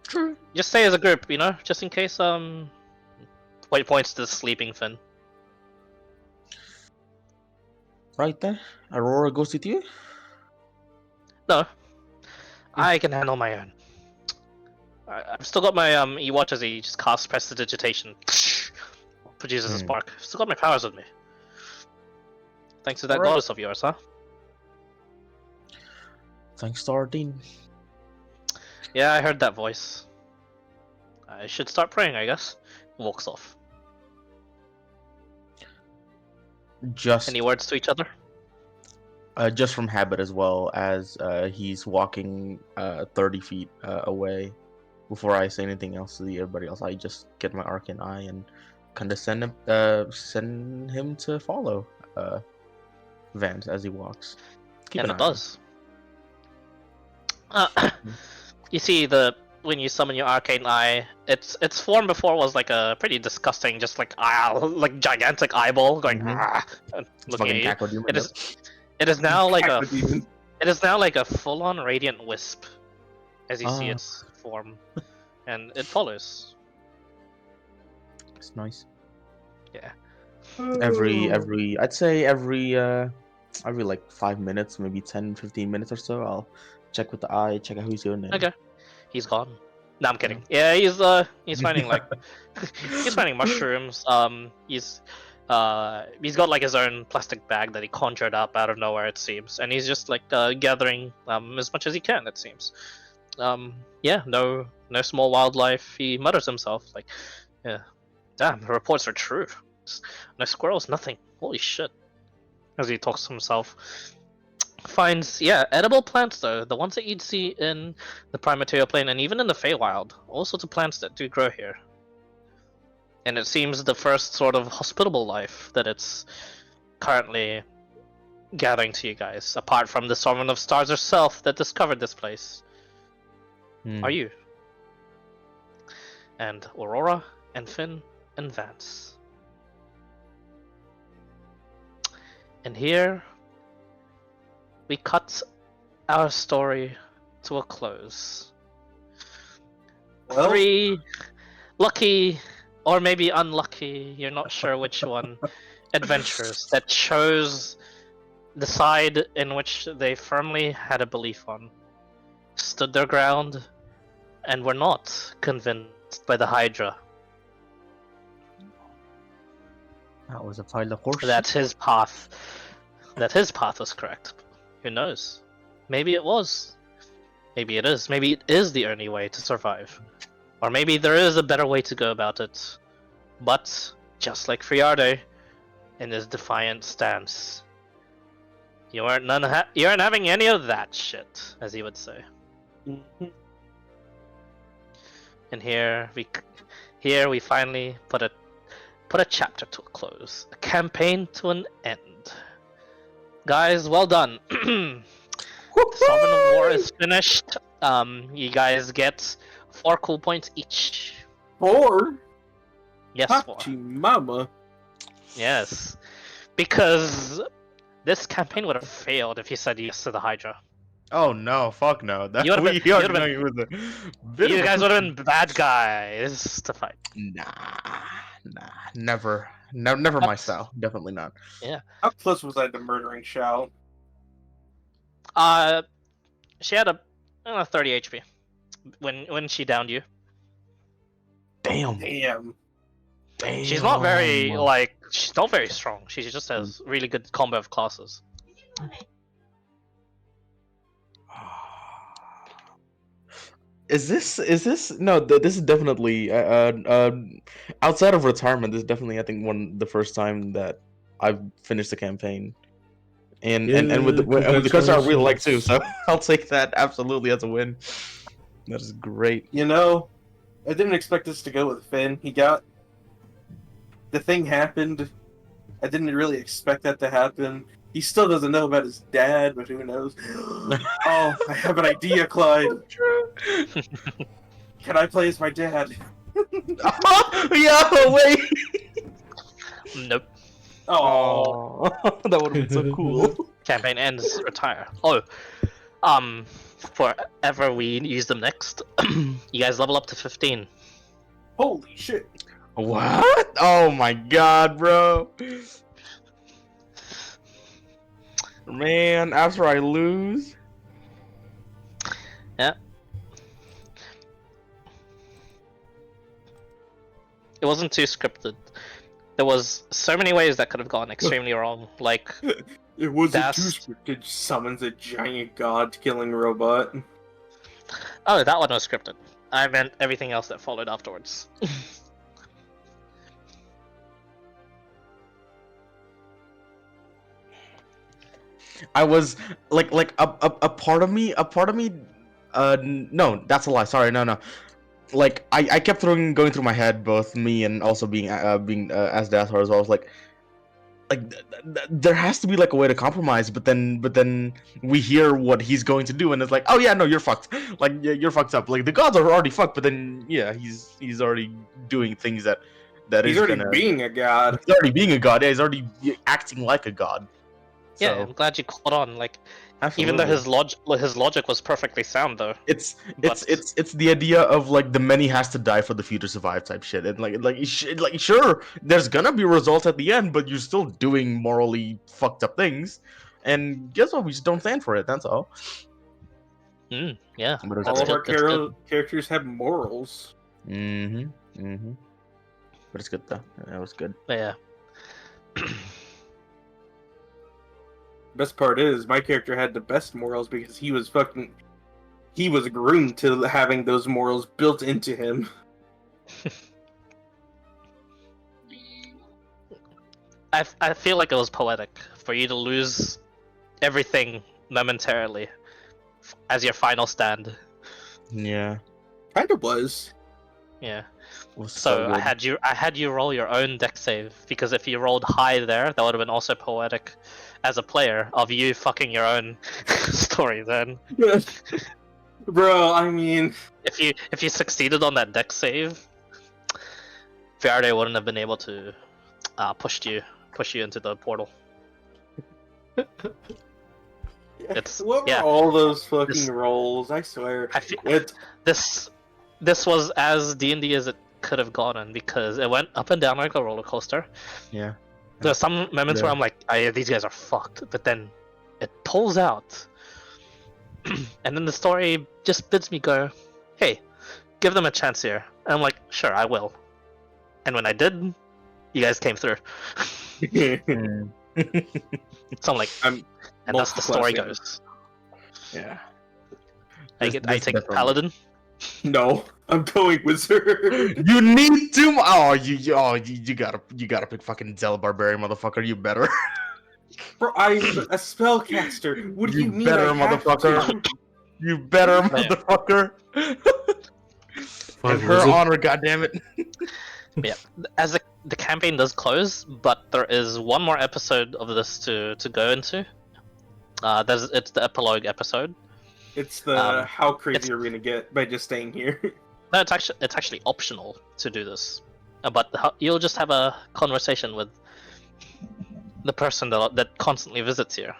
True. Just stay as a group, just in case. Points to the sleeping Finn. Right then. Aurora goes with you. No, I can handle my own. I've still got my he watches. He just casts prestidigitation, produces a spark. I've still got my powers with me. Thanks to that Alright. goddess of yours, huh? Thanks to Ardeen. Yeah, I heard that voice. I should start praying, I guess. Walks off. Just Any words to each other? just from habit as well as he's walking 30 feet away. Before I say anything else to everybody else, I just get my arcane eye and kind of send him to follow Vance as he walks. Keep And an it eye on him. does. You see when you summon your arcane eye, its form before was like a pretty disgusting, just like gigantic eyeball going and looking at you. It is now like a Demon. it is now like a full-on radiant wisp, as you see its form, and it follows. It's nice. Yeah. I'd say every like 5 minutes, maybe 10-15 minutes or so, I'll check with the eye, check out who's doing it. Okay. He's gone. No, I'm kidding. Yeah, he's finding he's finding mushrooms. He's got like his own plastic bag that he conjured up out of nowhere, it seems, and he's just like gathering as much as he can, it seems. Yeah, no small wildlife. He mutters himself like, yeah, damn, the reports are true. No squirrels, nothing. Holy shit. As he talks to himself. Finds, edible plants though, the ones that you'd see in the Primaterial plane and even in the Feywild. All sorts of plants that do grow here. And it seems the first sort of hospitable life that it's currently gathering to you guys, apart from the Sovereign of Stars herself that discovered this place. Are you? And Aurora, and Finn, and Vance. And here we cut our story to a close. Well, 3 lucky, or maybe unlucky, you're not sure which one, adventurers that chose the side in which they firmly had a belief on, stood their ground, and were not convinced by the Hydra. That was a pile of horse. that his path was correct. Who knows? Maybe it was. Maybe it is. Maybe it is the only way to survive. Or maybe there is a better way to go about it. But, just like Friarde, in his defiant stance, you aren't having any of that shit, as he would say. Mhm. And here we finally put a chapter to a close, a campaign to an end. Guys, well done. The Sovereign of War is finished. You guys get 4 cool points each. 4? Yes, 4. Hachi mama. Yes, because this campaign would have failed if you said yes to the Hydra. Oh no! Fuck no! That You would've we been- already you know would've you was a bit You of a guys would have pussy. been bad guys to fight. Nah, never, never my But- style. Definitely not. How close was I to murdering Shao? She had a 30 HP when she downed you. Damn. Damn. Damn. She's not she's not very strong. She just has really good combo of classes. Is this no? This is definitely outside of retirement. This is definitely, I think, the first time that I've finished the campaign, and with the cursor I really like too. So I'll take that absolutely as a win. That is great. You know, I didn't expect this to go with Finn. The thing happened. I didn't really expect that to happen. He still doesn't know about his dad, but who knows? Oh, I have an idea, Clyde. Can I play as my dad? Yeah, wait. Nope. Oh, That would have been so cool. Campaign ends. Retire. Oh, forever we use them next. You guys level up to 15. holy shit! What? Oh my god, bro. Man, after I lose. Yeah. It wasn't too scripted. There was so many ways that could have gone extremely wrong. Like, It wasn't too That's- scripted. Summons a giant god-killing robot. oh, that one was scripted. I meant everything else that followed afterwards. I was like a part of me no, that's a lie. Sorry, no. Like I kept going through my head, both me and also being as Dathor as well. I was like there has to be like a way to compromise, but then we hear what he's going to do, and it's like, oh yeah, no, you're fucked. Like you're fucked up. Like the gods are already fucked, but then yeah, he's already doing things that He's is already gonna, being a god. he's already being a god. Yeah, he's already acting like a god. Yeah, So, I'm glad you caught on. Like, even absolutely. though his logic was perfectly sound, though. It's But- it's the idea of like the many has to die for the few to survive type shit, and like sure, there's gonna be results at the end, but you're still doing morally fucked up things, and guess what? We just don't stand for it. That's all. Yeah. But All of our good, that's good. characters have morals. But it's good though. That was good. But yeah. Best part is, my character had the best morals because he was groomed to having those morals built into him. I feel like it was poetic for you to lose everything momentarily as your final stand. Yeah. Kind of was. Yeah. It was So good. I had you roll your own deck save, because if you rolled high there, that would have been also poetic as a player of you fucking your own story then. Bro, I mean, If you succeeded on that deck save, Faraday wouldn't have been able to push you into the portal. It's- what were yeah. all those fucking This- rolls? I swear. I feel, It, this was as D&D as it could have gotten, because it went up and down like a roller coaster. Yeah. There are some moments where Yeah. I'm like, these guys are fucked, but then it pulls out, and then the story just bids me go, hey, give them a chance here. And I'm like, sure, I will. And when I did, You guys came through. Mm. So I'm like, I'm and thus the story multi-classing. goes. Yeah. I take Paladin. No, I'm going wizard. You need to. You gotta pick fucking Zella Barbarian, motherfucker. You better. Bro, I'm a spellcaster. What do you mean better, I have motherfucker. to? You better, Yeah. motherfucker. In her wizard. honor, goddammit. Yeah, as the campaign does close, but there is one more episode of this to go into. It's the epilogue episode. It's the how crazy are we gonna get by just staying here? No, it's actually optional to do this, but you'll just have a conversation with the person that constantly visits here.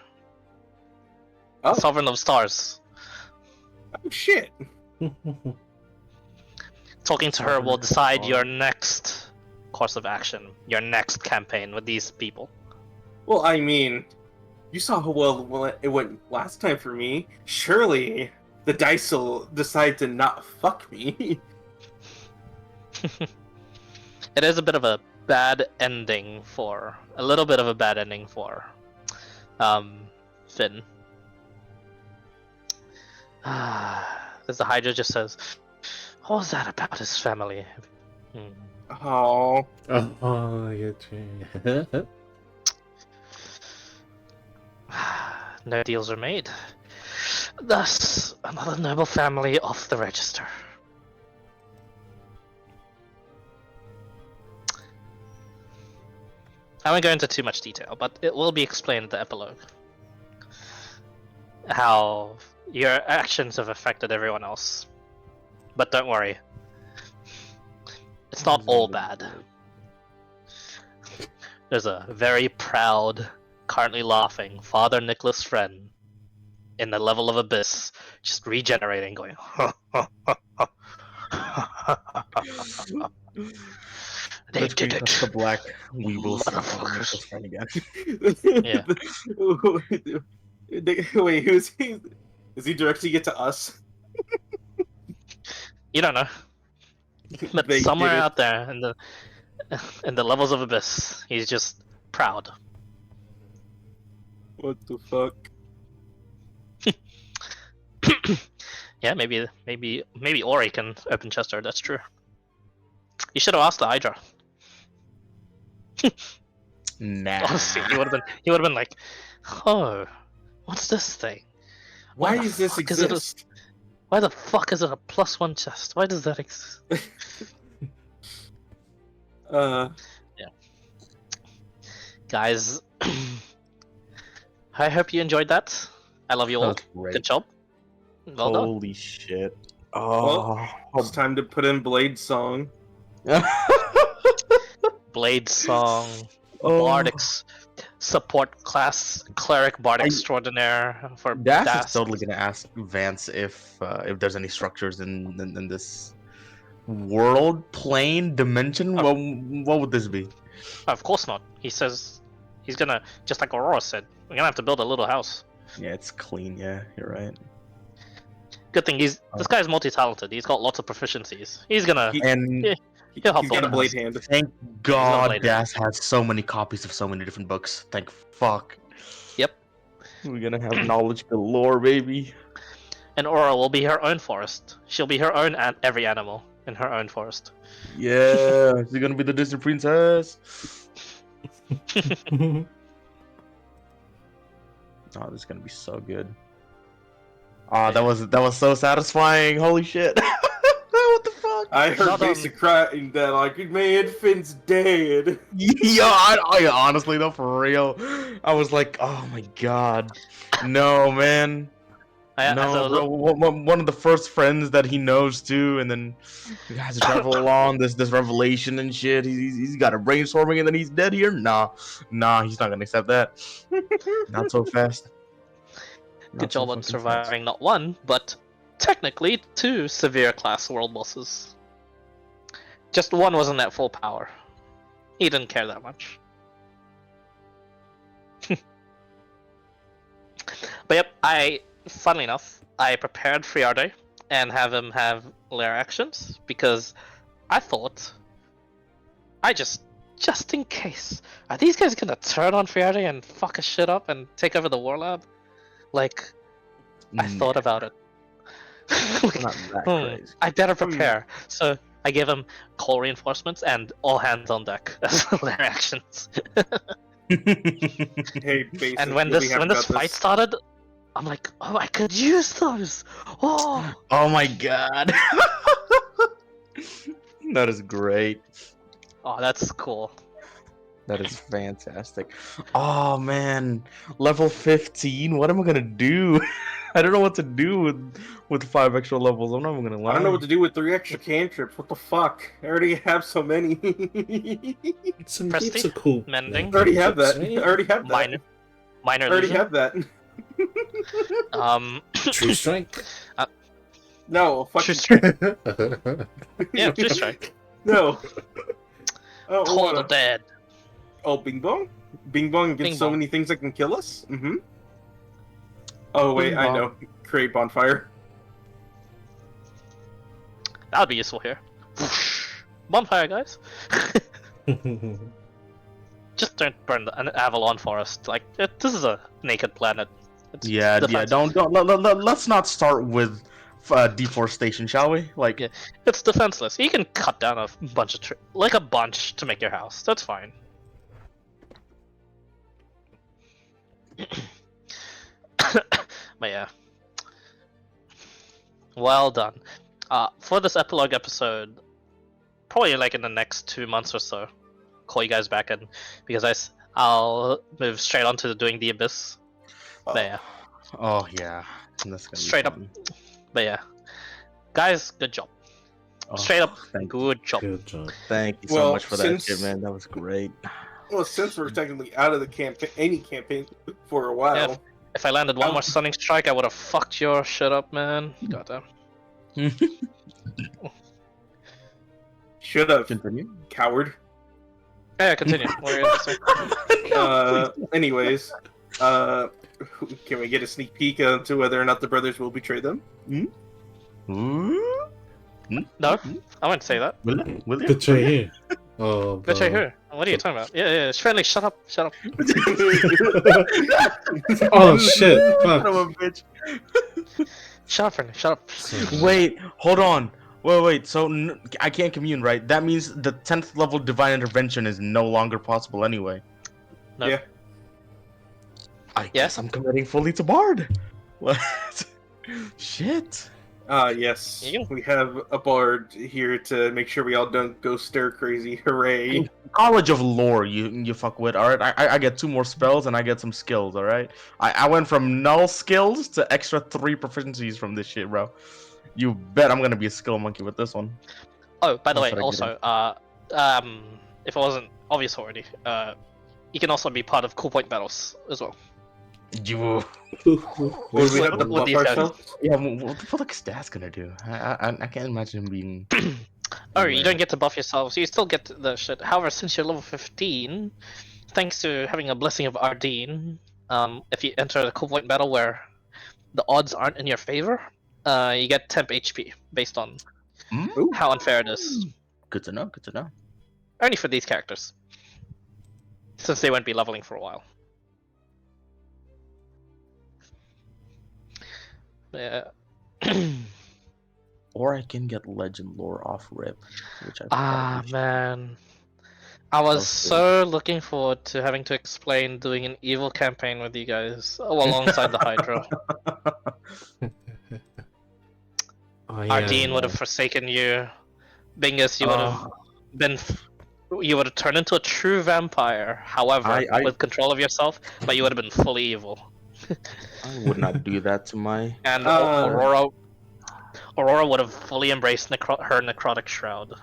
Oh. Sovereign of Stars. Oh shit! Talking to her Sovereign will of decide your Stars. next course of action, your next campaign with these people. Well, I mean, you saw how well it went last time for me. Surely the dice will decide to not fuck me. It is a bit of a bad ending for Finn. As the Hydra just says, "What was that about his family?" Hmm. Oh, Oh, yeah, true. No deals are made. Thus, another noble family off the register. I won't go into too much detail, but it will be explained in the epilogue. How your actions have affected everyone else. But don't worry. It's not all bad. There's a very proud, currently laughing Father Nicholas Friend in the level of abyss, just regenerating, going. They Let's did green it. touch the black. We will see Motherfuckers. this friend again. Yeah. Wait, who's he? Is he directing it to us? You don't know, but They somewhere did it. out there in the levels of abyss, he's just proud. What the fuck? Yeah, maybe Ori can open Chester. That's true. You should have asked the Hydra. Nah. Honestly, he would have been like, "Oh, what's this thing? Why the does this fuck is it exist? Why the fuck is it a +1 chest? Why does that exist?" Guys, I hope you enjoyed that. I love you all. That's great. Good job. Well done. Holy shit. Well, Oh. it's time to put in Blade song. Blade song, Oh. Bardic's support class, cleric Bard extraordinaire for Das Das. is totally gonna ask Vance if there's any structures in this world, plane, dimension. Oh. What would this be? Of course not. He says he's gonna, just like Aurora said, we're gonna have to build a little house. Yeah, it's clean. Yeah, you're right. Good thing this guy's multi-talented. He's got lots of proficiencies. He's gonna. And Yeah. He'll help He's got a build blade house. hand. thank got God blade Das has so many copies of so many different books. Thank fuck. Yep. We're gonna have knowledge galore, baby. And Aurora will be her own forest. She'll be her own every animal in her own forest. Yeah, she's gonna be the Disney princess. Oh, this is gonna be so good. Oh, that was so satisfying. Holy shit. What the fuck? I heard Not, Basic crying that like, man, Finn's dead. Yeah, I honestly though, for real, I was like, oh my god, no man, no, bro. One of the first friends that he knows too, and then he has to travel along this revelation and shit. He's got a brainstorming, and then he's dead here. Nah, he's not gonna accept that. Not so fast. Good Not so job on fucking fast. surviving not one, but technically 2 severe class world bosses. Just one wasn't at full power. He didn't care that much. But yep, funnily enough, I prepared Friarde and have him have lair actions because I thought I just just in case, are these guys gonna turn on Friday and fuck a shit up and take over the war lab? Like, I thought about it. Like, Not that crazy. I better prepare. So I gave them call reinforcements and all hands on deck as their actions. Hey, Basin, And when you'll be this happy about fight this. started, I'm like, oh, I could use those. Oh, Oh my god. That is great. oh, that's cool. That is fantastic. Oh man, level 15. What am I gonna do? I don't know what to do with 5 extra levels. I'm not even gonna lie. I don't know what to do with 3 extra cantrips. What the fuck? I already have so many. Some Prestige, heaps of cool. mending. I already have that. Right? I already have that. Minor I already illusion. have that. True strike. No, True fucking strike. Yeah, true strike. no. Oh, Toll what the a- dead. oh, Bing Bong? Bing Bong gets Bing so Bong. many things that can kill us? Mm-hmm. Oh, wait, Bing I Bong. know. Create bonfire. That would be useful here. Bonfire, guys. Just don't burn an Avalon forest. Like, this is a naked planet. It's Yeah, defenseless. let's not start with deforestation, shall we? Like, Yeah. It's defenseless. You can cut down a bunch of trees, like a bunch, to make your house. That's fine. But yeah. Well done. For this epilogue episode, probably like in the next 2 months or so, call you guys back in because I'll move straight on to doing the abyss. But yeah, oh yeah, that's gonna be Straight up. fun. but yeah, guys, good job. Oh, Straight up, thank good job. Good job. Thank you so Well, much for that since- shit, man. That was great. Well, since we're technically out of the campaign, any campaign for a while, Yeah. If I landed one Oh. more stunning strike, I would have fucked your shit up, man. Goddamn. should have, Continue. coward. Yeah, continue. What were you gonna say? Anyways, can we get a sneak peek into whether or not the brothers will betray them? Ooh. No, I wouldn't say that. Will it? Will it? Betray here. Oh, Betray who? What are you talking about? Yeah, friendly. Shut up. Shut up. Oh shit! Son Fuck. of a bitch. Shut up, friendly. Shut up. Wait, hold on. Wait. So I can't commune, right? That means the 10th level divine intervention is no longer possible anyway. No. Yeah. I guess I'm committing fully to Bard. What? Shit. Yes. You- We have a bard here to make sure we all don't go stir crazy. Hooray. College of Lore, you fuck with. All right, I get 2 more spells and I get some skills. All right, I went from null skills to extra 3 proficiencies from this shit, bro. You bet I'm gonna be a skill monkey with this one. Oh, by the How way, should I get also, if it wasn't obvious already, you can also be part of cool point battles as well. You. Would we have to What buff these guys- ourselves? Yeah, what the fuck is Stas gonna do? I can't imagine him being. Oh, you don't get to buff yourselves. You still get the shit. However, since you're level 15, thanks to having a blessing of Ardeen, if you enter a cool point battle where the odds aren't in your favor, you get temp HP based on Mm, how unfair it is. Good to know. Good to know. Only for these characters, since they won't be leveling for a while. Yeah. Or I can get legend lore off rip, which I. probably should. Man. I was Okay. so looking forward to having to explain doing an evil campaign with you guys alongside the Hydra. Oh, yeah, Ardeen would have forsaken you. Bingus, you would have been. You would have turned into a true vampire, however, I- with control of yourself, but you would have been fully evil. I would not do that to my. And Uh. Aurora would have fully embraced her necrotic shroud.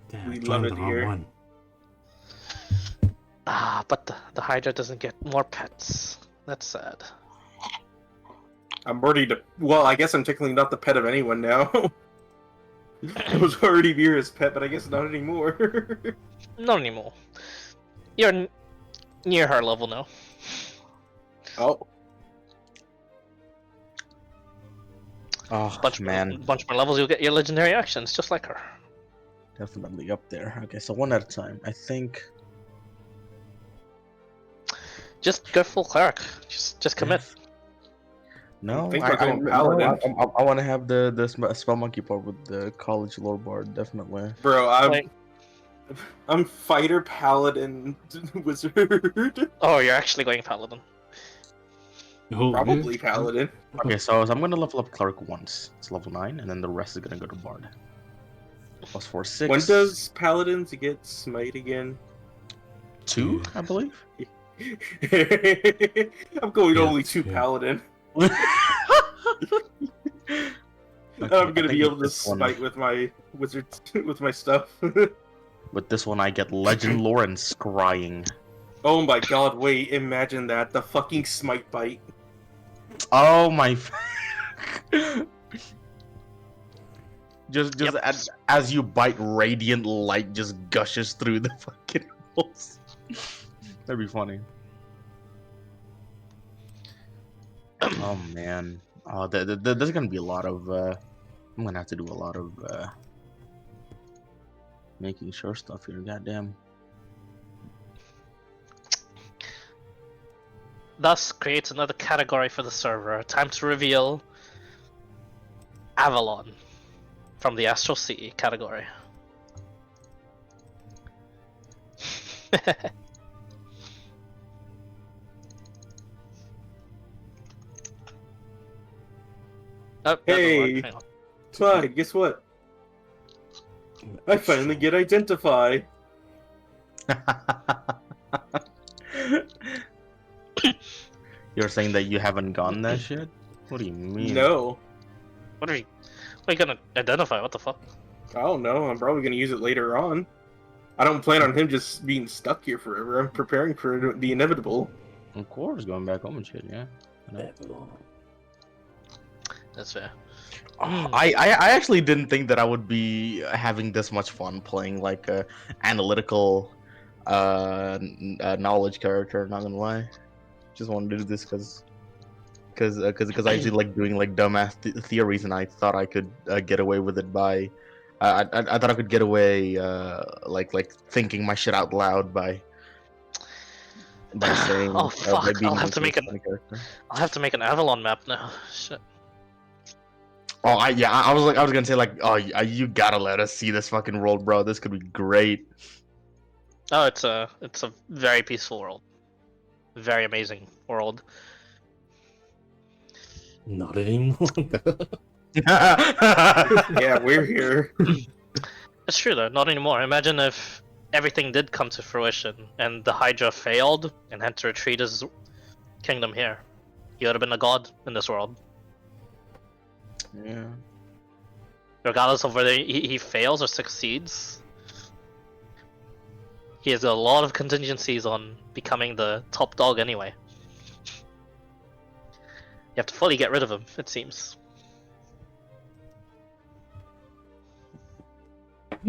Damn, We I love joined it the wrong here. one. But the Hydra doesn't get more pets. That's sad. I'm ready to. Well, I guess I'm technically not the pet of anyone now. I was already Mira's pet, but I guess not anymore. Not anymore. You're near her level now. Oh, Oh Bunch man. bunch more levels, you'll get your legendary actions, just like her. Definitely up there. Okay, so one at a time. I think. Just go full cleric. Just commit. No, think we're going paladin. I want to have the spell monkey part with the college lore bard. Definitely. Bro, Wait. I'm fighter paladin wizard. Oh, you're actually going paladin. Oh, Probably yeah. paladin. Okay, so I'm gonna level up cleric once. It's level 9, and then the rest is gonna go to bard. Plus 4, 6. When does paladins get smite again? 2, I believe. I'm going Yeah, only 2 yeah. paladin. Okay, I'm gonna I be think able to this one- smite with my wizard with my stuff. With this one, I get legend lore and scrying. Oh my god! Wait, imagine that, the fucking smite bite. Oh my! just Yep. as you bite, radiant light just gushes through the fucking holes. That'd be funny. Oh man, there's gonna be a lot of. I'm gonna have to do a lot of making sure stuff here. Goddamn. Thus creates another category for the server. Time to reveal Avalon from the Astral Sea category. Oh, Hey. hang on. Fine, guess what? I finally get identify. You're saying that you haven't gotten that shit? What do you mean? No, What are you gonna identify? What the fuck? I don't know. I'm probably gonna use it later on. I don't plan on him just being stuck here forever. I'm preparing for the inevitable. Of course, going back home and shit, yeah. That's fair. I actually didn't think that I would be having this much fun playing like a analytical knowledge character, not gonna lie. Just wanted to do this because I usually like doing like dumbass theories, and I thought I could get away with it by I thought I could get away like thinking my shit out loud by saying Oh, fuck, by being I'll have to like make a an- funny character. I'll have to make an Avalon map now. Shit. Oh, I was gonna say like, oh, you gotta let us see this fucking world, bro. This could be great. Oh, it's a very peaceful world. Very amazing world. Not anymore. Yeah, we're here. It's true though, not anymore. Imagine if everything did come to fruition and the Hydra failed and had to retreat his kingdom here. He would have been a god in this world. Yeah. Regardless of whether he fails or succeeds, he has a lot of contingencies on becoming the top dog anyway. You have to fully get rid of him, it seems.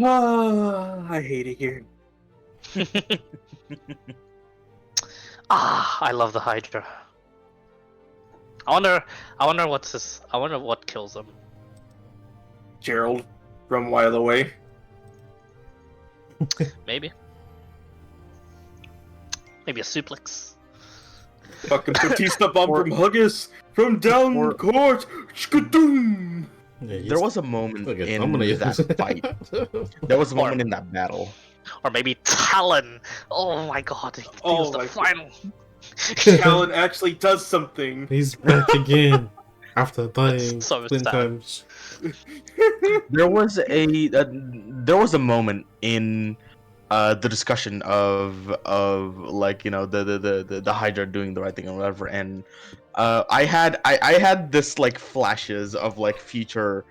I hate it here. Ah, I love the Hydra. I wonder what kills him. Gerald from While Away. Maybe a suplex. Fucking Batista bomb from Huggis from down court. Shkadoom! Yeah, There was a moment Okay, in I'm gonna use that fight. There was a moment in that battle. Or maybe Talon. Oh my god, he Oh deals the my final. Talon actually does something. He's back again after dying so 10 sad. times. There was a moment in the discussion of like, you know, the Hydra doing the right thing or whatever, and I had this like flashes of like future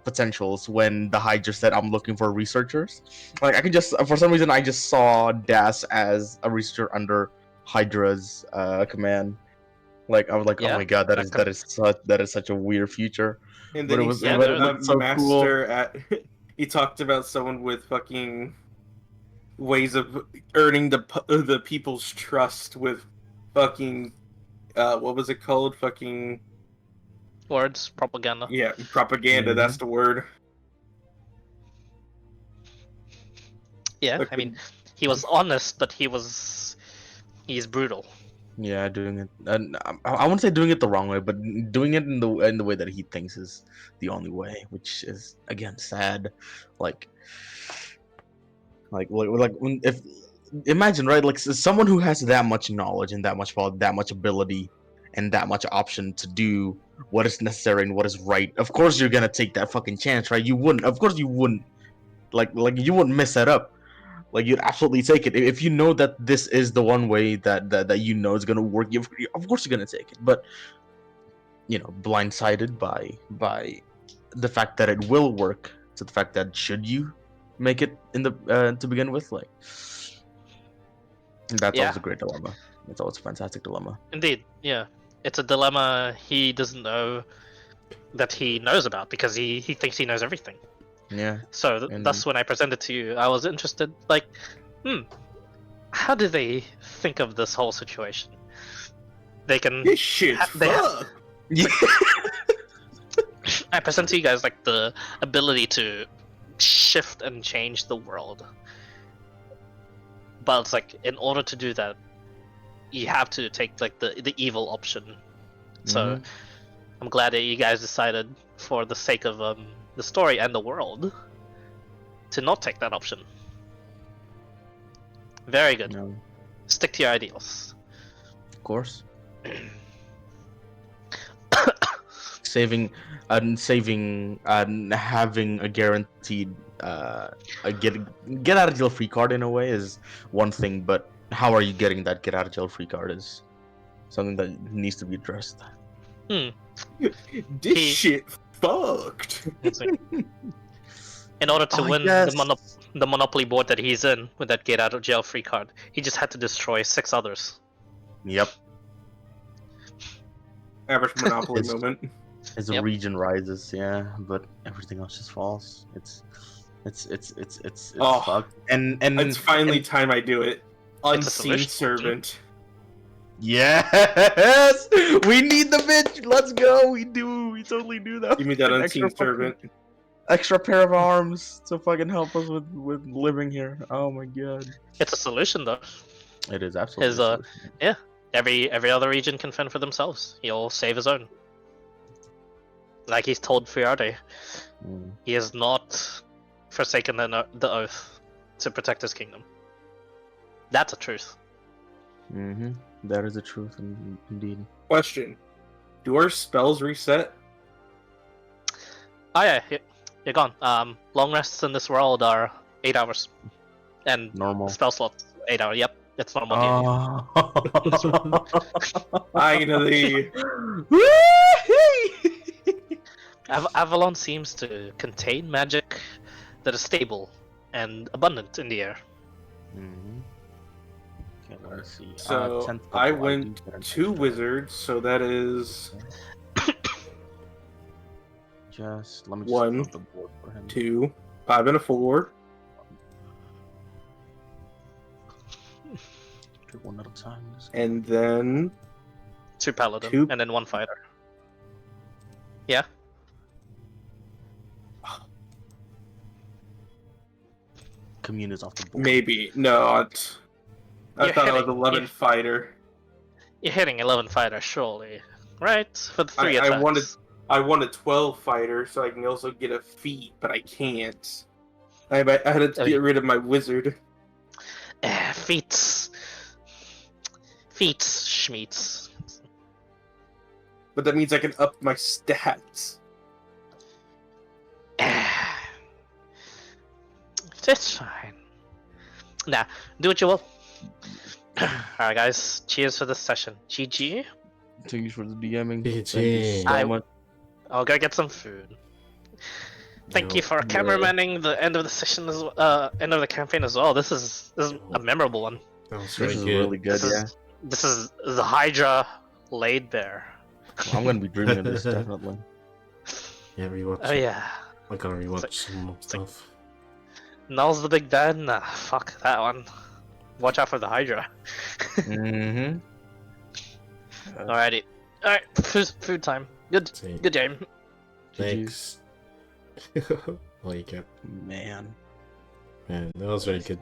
potentials when the Hydra said, "I'm looking for researchers." Like I could just, for some reason, I just saw Das as a researcher under Hydra's command. Like I was like, Yeah, oh my god, that is such a weird future. And But then it he was- said but it a was so master at. He talked about someone with fucking ways of earning the people's trust with fucking what was it called? Fucking Words, propaganda. yeah, propaganda. Mhm. That's the word. Yeah, Like I mean, he was honest, but he's brutal. Yeah, doing it, and I wouldn't say doing it the wrong way, but doing it in the way that he thinks is the only way, which is again sad. Like, when if imagine, right, like someone who has that much knowledge and that much power, that much ability, and that much option to do what is necessary and what is right. Of course, you're gonna take that fucking chance, right? You wouldn't. Of course, you wouldn't. Like you wouldn't mess that up. Like you'd absolutely take it if you know that this is the one way that you know is gonna work. Of course, you're gonna take it. But blindsided by the fact that it will work, to the fact that should you make it in the to begin with, like, and that's Yeah. always a great dilemma. It's always a fantastic dilemma. Indeed, yeah. It's a dilemma he doesn't know that he knows about because he thinks he knows everything. Yeah. So And that's when I presented to you. I was interested, like, how do they think of this whole situation? They can. This shit's They have- fucked. yeah. I present to you guys like the ability to shift and change the world. But it's like, in order to do that, you have to take like the evil option. So I'm glad that you guys decided, for the sake of the story and the world, to not take that option. Very good. No, Stick to your ideals. of course. saving and having a guaranteed a get out of jail free card in a way is one thing, but how are you getting that get out of jail free card is something that needs to be addressed. This shit fucked. In order to win yes. the Monopoly board that he's in with that get out of jail free card, he just had to destroy 6 others. Yep. Average Monopoly moment. As the Yep. region rises, yeah, but everything else just falls. It's Oh. fucked. And It's finally time I do it. It's a Unseen solution. servant. yes, we need the bitch. Let's go. We totally do that. Give me that An unseen servant. Extra pair of arms to fucking help us with living here. Oh my god. It's a solution though. It is absolutely. His, a solution. Every other region can fend for themselves. He'll save his own. Like he's told Friarde, he has not forsaken the oath to protect his kingdom. That's a truth. That is the truth, indeed. Question: do our spells reset? Oh yeah, you're gone. Long rests in this world are 8 hours, and Normal. spell slots 8 hours. Yep, it's normal. Finally. Avalon seems to contain magic that is stable and abundant in the air. Okay, let me see. So 10th I level, went do get an 2 extra. wizards, so that is Just let me just 1, flip the board for him. 2, 5, and a 4. Do one at a time. And then 2 paladin, 2 and then 1 fighter. Yeah. Commune is off the board. maybe no. I You're thought I was hitting- 11 fighter. You're hitting 11 fighter, surely, right? For the 3 I attacks. wanted 12 fighter, so I can also get a feat, but I can't. I had to Oh, get rid of my wizard. Feats, schmeats. But that means I can up my stats. It's fine. Now, do what you will. Alright, guys. Cheers for this session. GG. Thank you for the DMing. GG. Thank you so much. I'll go get some food. Thank you for Yeah. cameramanning the end of the session end of the campaign as well. This is a memorable one. That was This very is good. really good, yeah. This is the Hydra laid bare. I'm gonna be dreaming of this, definitely. Yeah, rewatch. Oh yeah. I gotta rewatch some more stuff. Null's the big bad? Nah, fuck that one. Watch out for the Hydra. Mm-hmm. Alrighty. Alright, food time. Good See. good game. Thanks. Well, you get. Man. Yeah, that was very good